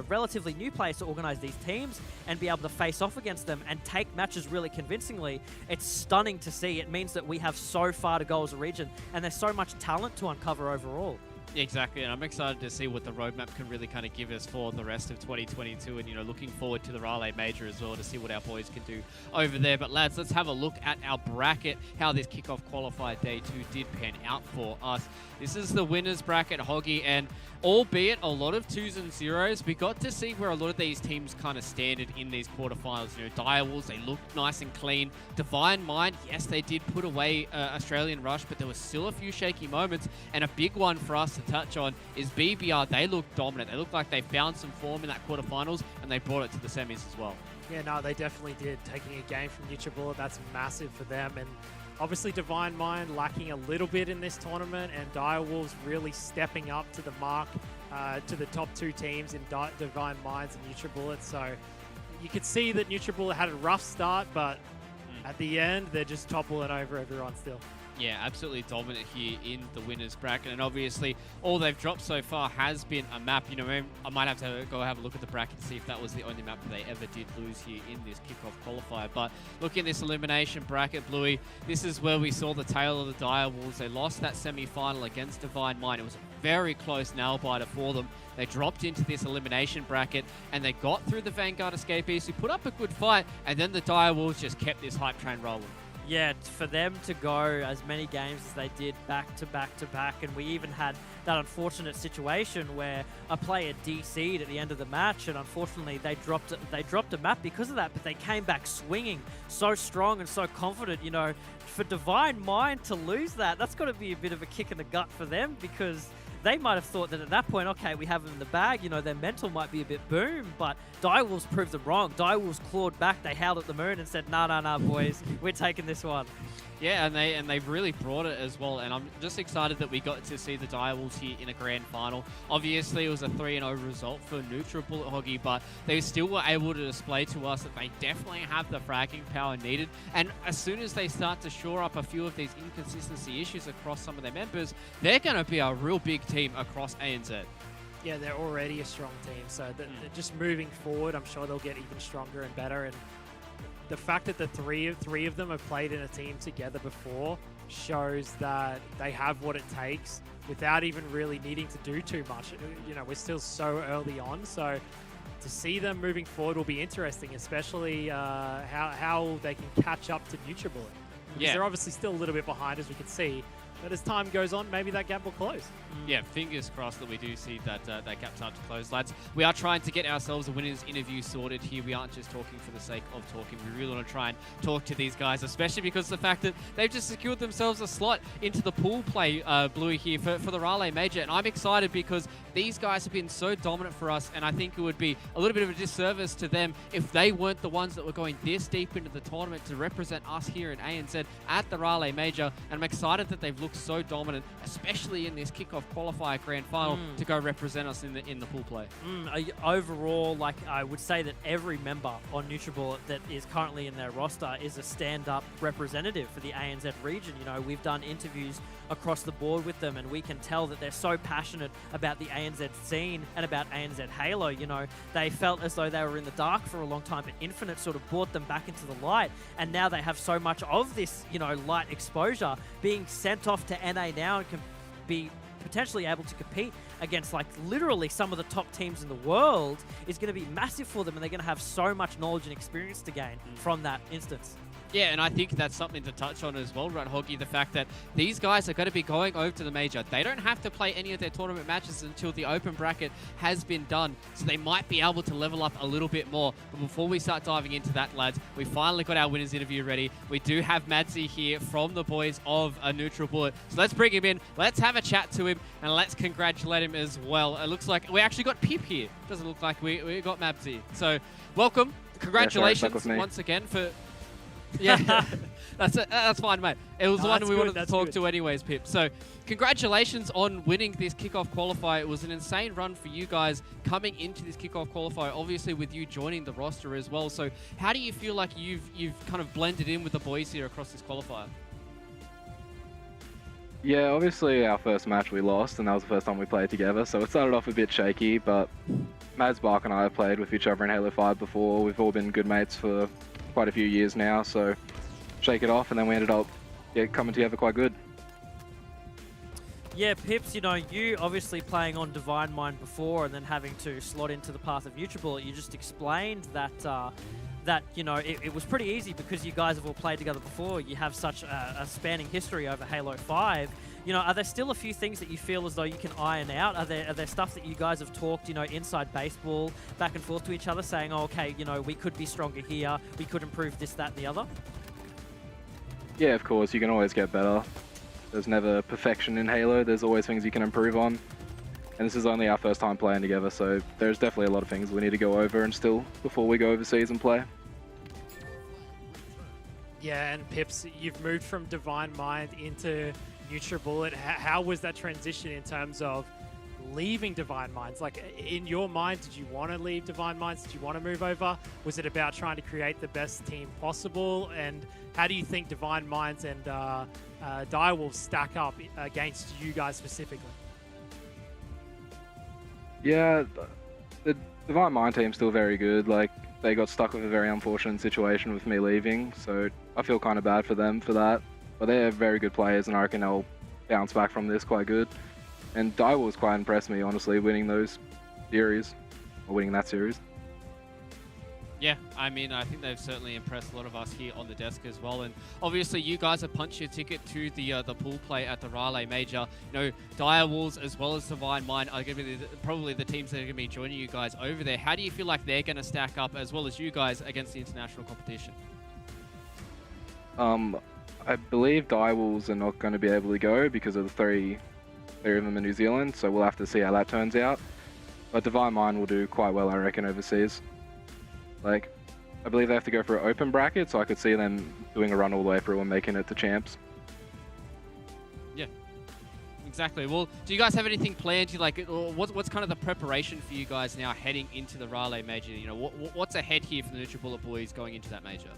relatively new players to organize these teams and be able to face off against them and take matches really convincingly, it's stunning to see. It means that we have so far to go as a region, and there's so much talent to uncover overall. Exactly, and I'm excited to see what the roadmap can really kind of give us for the rest of 2022, and, you know, looking forward to the Raleigh Major as well to see what our boys can do over there. But lads, let's have a look at our bracket, how this kickoff qualifier day 2 did pan out for us. This is the winners bracket, Hoggy, and albeit a lot of 2s and 0s, we got to see where a lot of these teams kind of standed in these quarterfinals. You know, Direwolves, they looked nice and clean. Divine Mind, yes, they did put away Australian Rush, but there was still a few shaky moments, and a big one for us to touch on is BBR. They looked dominant. They looked like they found some form in that quarterfinals, and they brought it to the semis as well. Yeah, no, they definitely did. Taking a game from NutriBullet, that's massive for them. And Obviously, Divine Mind lacking a little bit in this tournament, and Direwolves really stepping up to the mark, to the top 2 teams in Divine Minds and NutriBullet. So you could see that NutriBullet had a rough start, but at the end, they're just toppling over everyone still. Yeah, absolutely dominant here in the winners bracket, and obviously all they've dropped so far has been a map. You know, I might have to go have a look at the bracket to see if that was the only map that they ever did lose here in this kickoff qualifier. But look in this elimination bracket, Bluey, this is where we saw the tail of the Direwolves. They lost that semi-final against Divine Mind. It was a very close nail-biter for them. They dropped into this elimination bracket, and they got through the Vanguard escapees who put up a good fight, and then the Direwolves just kept this hype train rolling. Yeah, for them to go as many games as they did back to back to back, and we even had that unfortunate situation where a player DC'd at the end of the match, and unfortunately they dropped a map because of that, but they came back swinging so strong and so confident. You know, for Divine Mind to lose that's got to be a bit of a kick in the gut for them, because they might have thought that at that point, okay, we have them in the bag, you know, their mental might be a bit boom, but Direwolves proved them wrong. Direwolves clawed back, they howled at the moon and said, nah, boys, we're taking this one. Yeah, and they've really brought it as well, and I'm just excited that we got to see the Direwolves here in a grand final. Obviously, it was a 3-0 result for NutriBullet Hoggy, but they still were able to display to us that they definitely have the fragging power needed, and as soon as they start to shore up a few of these inconsistency issues across some of their members, they're going to be a real big team across ANZ. Yeah, they're already a strong team, so they're just moving forward, I'm sure they'll get even stronger and better, and the fact that the three of them have played in a team together before shows that they have what it takes without even really needing to do too much. You know, we're still so early on, so to see them moving forward will be interesting, especially how they can catch up to NutriBullet. Because they're obviously still a little bit behind, as we can see. But as time goes on, maybe that gap will close. Yeah, fingers crossed that we do see that that gap start to close, lads. We are trying to get ourselves a winners interview sorted here. We aren't just talking for the sake of talking. We really want to try and talk to these guys, especially because of the fact that they've just secured themselves a slot into the pool play, Bluey, here for the Raleigh Major. And I'm excited because these guys have been so dominant for us, and I think it would be a little bit of a disservice to them if they weren't the ones that were going this deep into the tournament to represent us here in ANZ at the Raleigh Major. And I'm excited that they've looked so dominant, especially in this kickoff qualifier grand final, to go represent us in the pool play. Overall, like, I would say that every member on NutriBullet that is currently in their roster is a stand-up representative for the ANZ region. You know, we've done interviews across the board with them, and we can tell that they're so passionate about the ANZ scene and about ANZ Halo. You know, they felt as though they were in the dark for a long time, but Infinite sort of brought them back into the light, and now they have so much of this, you know, light exposure. Being sent off to NA now and can be potentially able to compete against, like, literally some of the top teams in the world is going to be massive for them, and they're going to have so much knowledge and experience to gain from that instance. Yeah, and I think that's something to touch on as well, Run Hoggy, the fact that these guys are going to be going over to the Major. They don't have to play any of their tournament matches until the open bracket has been done, so they might be able to level up a little bit more. But before we start diving into that, lads, we finally got our winners interview ready. We do have Madsy here from the boys of NutriBullet, so let's bring him in, let's have a chat to him, and let's congratulate him as well. It looks like we actually got Pip here. Doesn't look like we got Madsy. So welcome, congratulations once again for... Yeah, that's fine, mate. It was the one we wanted to talk to anyways, Pip. So congratulations on winning this kickoff qualifier. It was an insane run for you guys coming into this kickoff qualifier, obviously with you joining the roster as well. So how do you feel like you've kind of blended in with the boys here across this qualifier? Yeah, obviously our first match we lost, and that was the first time we played together, so it started off a bit shaky, but Mads, Bark and I have played with each other in Halo 5 before. We've all been good mates for quite a few years now, so shake it off, and then we ended up coming together quite good. Yeah, Pips, you know, you obviously playing on Divine Mind before and then having to slot into the path of NutriBullet, you just explained that that, you know, it was pretty easy because you guys have all played together before. You have such a spanning history over Halo 5. You know, are there still a few things that you feel as though you can iron out? Are there stuff that you guys have talked, you know, inside baseball, back and forth to each other, saying, oh, okay, you know, we could be stronger here, we could improve this, that, and the other? Yeah, of course, you can always get better. There's never perfection in Halo, there's always things you can improve on. And this is only our first time playing together, so there's definitely a lot of things we need to go over and still before we go overseas and play. Yeah, and Pips, you've moved from Divine Mind into NutriBullet. How was that transition in terms of leaving Divine Minds? Like, in your mind, did you want to leave Divine Minds? Did you want to move over? Was it about trying to create the best team possible? And how do you think Divine Minds and Direwolves stack up against you guys specifically? Yeah, the Divine Mind team's still very good. Like, they got stuck with a very unfortunate situation with me leaving, so I feel kind of bad for them for that. But they're very good players, and I reckon they'll bounce back from this quite good. And Direwolves quite impressed me, honestly, winning those series, or winning that series. Yeah, I mean, I think they've certainly impressed a lot of us here on the desk as well. And obviously, you guys have punched your ticket to the pool play at the Raleigh Major. You know, Direwolves as well as Divine Mind are going to be probably the teams that are going to be joining you guys over there. How do you feel like they're going to stack up as well as you guys against the international competition? I believe Direwolves are not going to be able to go because of the three of them in New Zealand, so we'll have to see how that turns out. But Divine Mind will do quite well, I reckon, overseas. Like, I believe they have to go for an open bracket, so I could see them doing a run all the way through and making it to champs. Yeah, exactly. Well, do you guys have anything planned? What's kind of the preparation for you guys now heading into the Raleigh Major? You know, what's ahead here for the NutriBullet boys going into that major?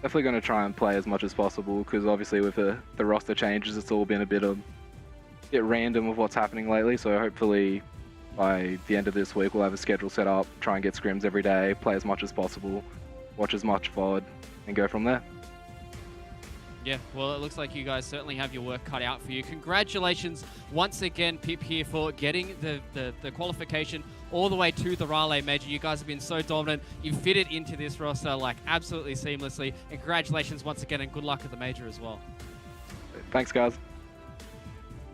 Definitely going to try and play as much as possible, because obviously with the roster changes, it's all been a bit random with what's happening lately. So hopefully by the end of this week, we'll have a schedule set up, try and get scrims every day, play as much as possible, watch as much VOD, and go from there. Yeah, well, it looks like you guys certainly have your work cut out for you. Congratulations once again, Pip, here for getting the qualification all the way to the Raleigh Major. You guys have been so dominant. You've fitted into this roster like absolutely seamlessly. And congratulations once again, and good luck at the Major as well. Thanks, guys.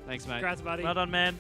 Thanks, mate. Congrats, buddy. Well done, man.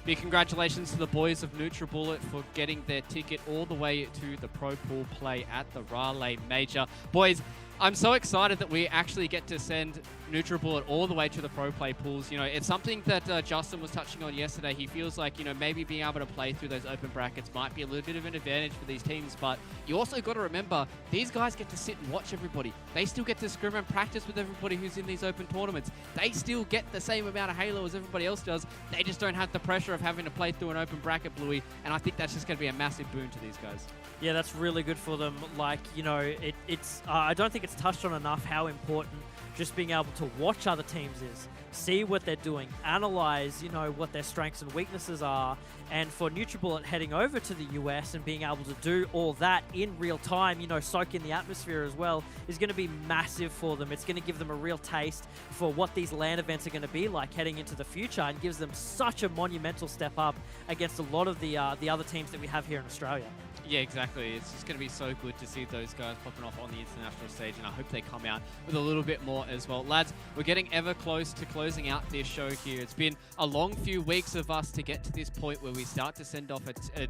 Big congratulations to the boys of NutriBullet for getting their ticket all the way to the Pro Pool play at the Raleigh Major. Boys, I'm so excited that we actually get to send NutriBullet all the way to the Pro Play pools. You know, it's something that Justin was touching on yesterday. He feels like, you know, maybe being able to play through those open brackets might be a little bit of an advantage for these teams, but you also got to remember, these guys get to sit and watch everybody. They still get to scrim and practice with everybody who's in these open tournaments. They still get the same amount of Halo as everybody else does. They just don't have the pressure of having to play through an open bracket, Bluey, and I think that's just going to be a massive boon to these guys. Yeah, that's really good for them. Like, you know, it's I don't think it's touched on enough how important just being able to watch other teams is. See what they're doing, analyze, you know, what their strengths and weaknesses are, and for NutriBullet heading over to the US and being able to do all that in real time, you know, soak in the atmosphere as well, is going to be massive for them. It's going to give them a real taste for what these LAN events are going to be like heading into the future, and gives them such a monumental step up against a lot of the other teams that we have here in Australia. Yeah, exactly. It's just going to be so good to see those guys popping off on the international stage, and I hope they come out with a little bit more as well. Lads, we're getting ever close to closing out this show here. It's been a long few weeks of us to get to this point where we start to send off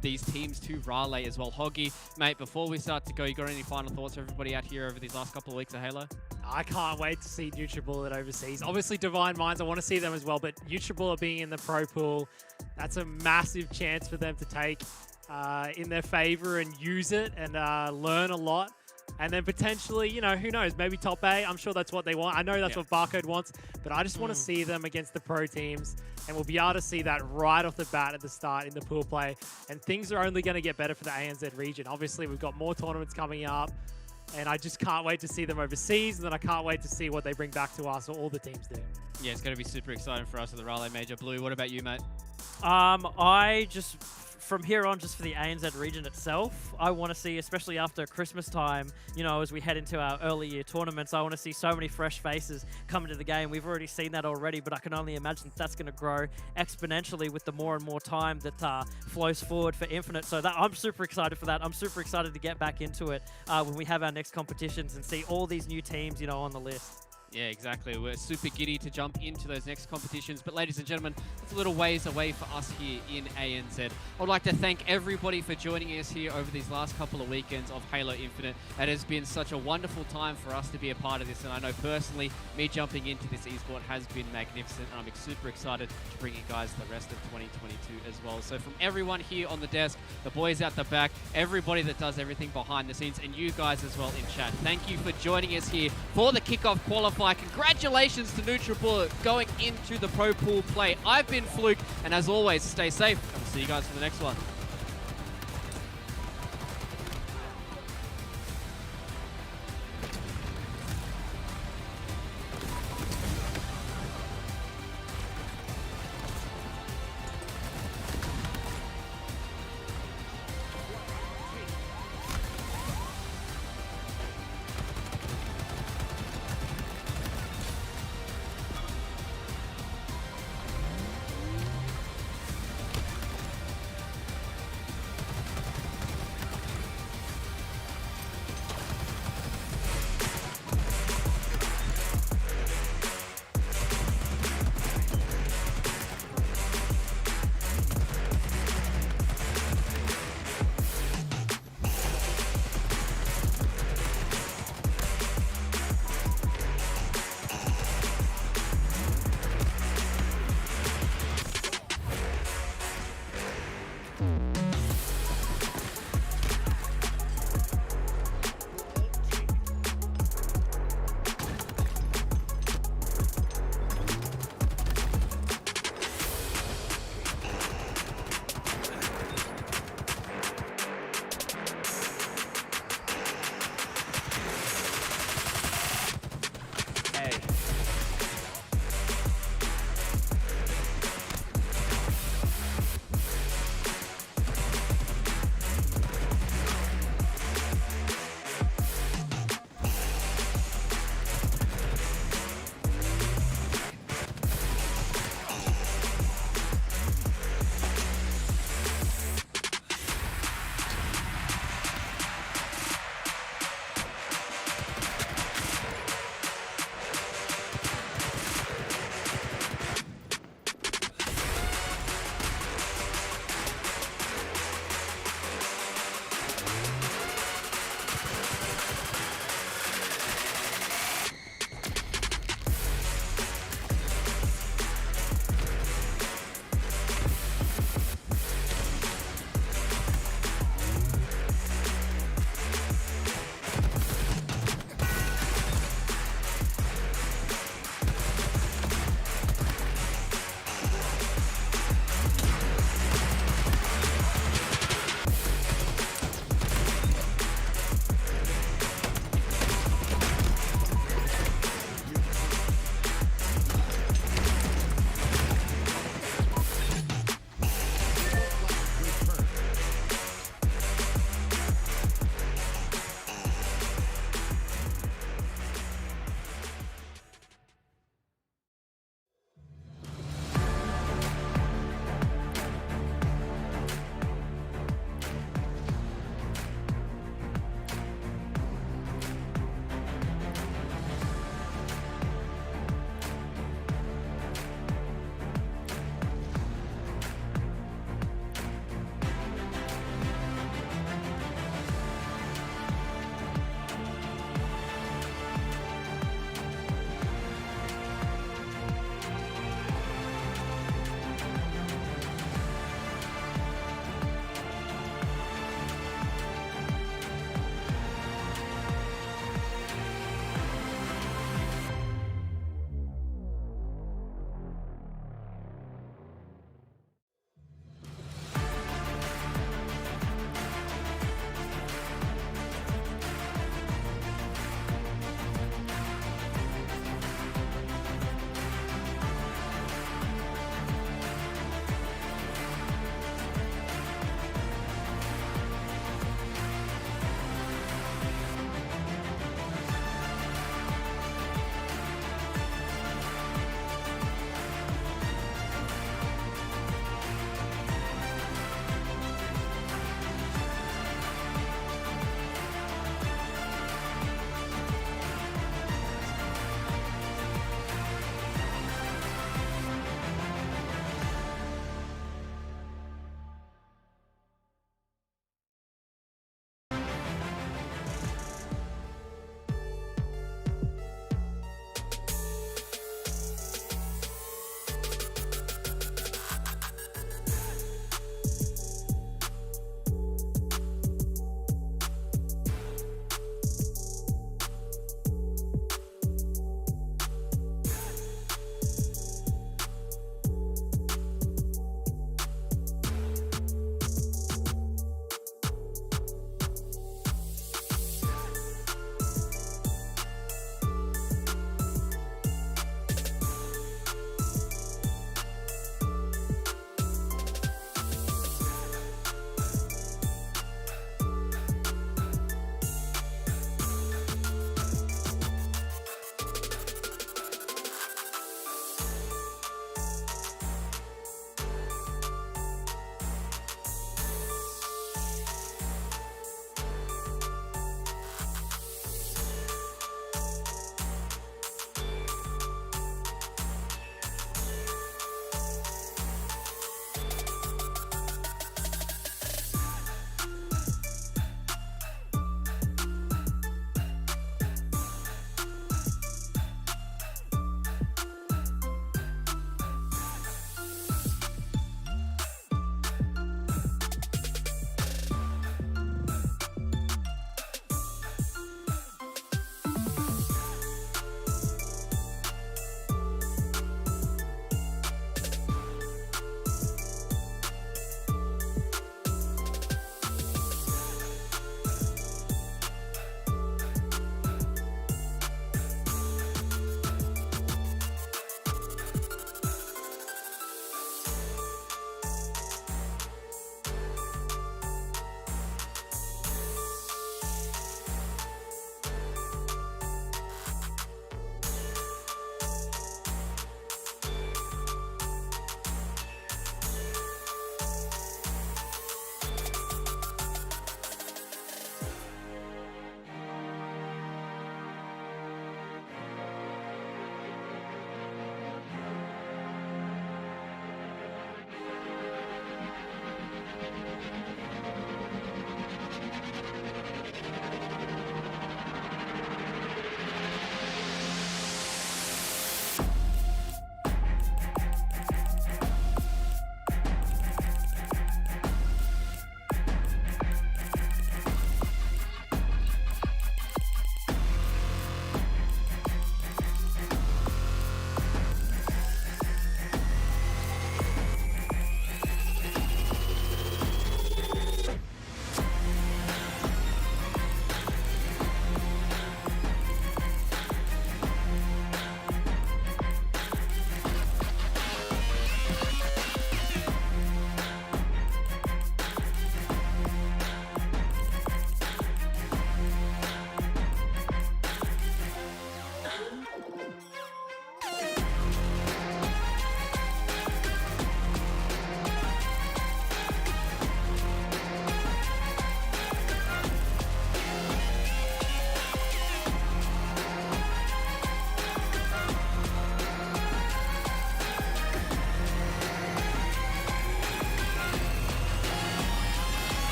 these teams to Raleigh as well. Hoggy, mate, before we start to go, you got any final thoughts for everybody out here over these last couple of weeks of Halo? I can't wait to see NutriBullet overseas. Obviously, Divine Minds, I want to see them as well, but NutriBullet being in the Pro Pool, that's a massive chance for them to take in their favor and use it and learn a lot. And then potentially, you know, who knows, maybe top 8. I'm sure that's what they want. I know that's what Barcode wants, but I just want to see them against the pro teams, and we'll be able to see that right off the bat at the start in the pool play. And things are only going to get better for the ANZ region. Obviously, we've got more tournaments coming up, and I just can't wait to see them overseas, and then I can't wait to see what they bring back to us, or all the teams do. Yeah, it's going to be super exciting for us at the Raleigh Major. Blue, what about you, mate? I just, from here on, just for the ANZ region itself, I want to see, especially after Christmas time, you know, as we head into our early year tournaments, I want to see so many fresh faces come into the game. We've already seen that already, but I can only imagine that that's going to grow exponentially with the more and more time that flows forward for Infinite. So that I'm super excited for that. I'm super excited to get back into it when we have our next competitions and see all these new teams, you know, on the list. Yeah, exactly. We're super giddy to jump into those next competitions. But ladies and gentlemen, it's a little ways away for us here in ANZ. I would like to thank everybody for joining us here over these last couple of weekends of Halo Infinite. It has been such a wonderful time for us to be a part of this. And I know personally, me jumping into this esport has been magnificent. And I'm super excited to bring you guys the rest of 2022 as well. So from everyone here on the desk, the boys out the back, everybody that does everything behind the scenes, and you guys as well in chat, thank you for joining us here for the Kickoff Qualifier. Congratulations to NutriBullet going into the Pro Pool play. I've been Fluke, and as always, stay safe, and we'll see you guys for the next one.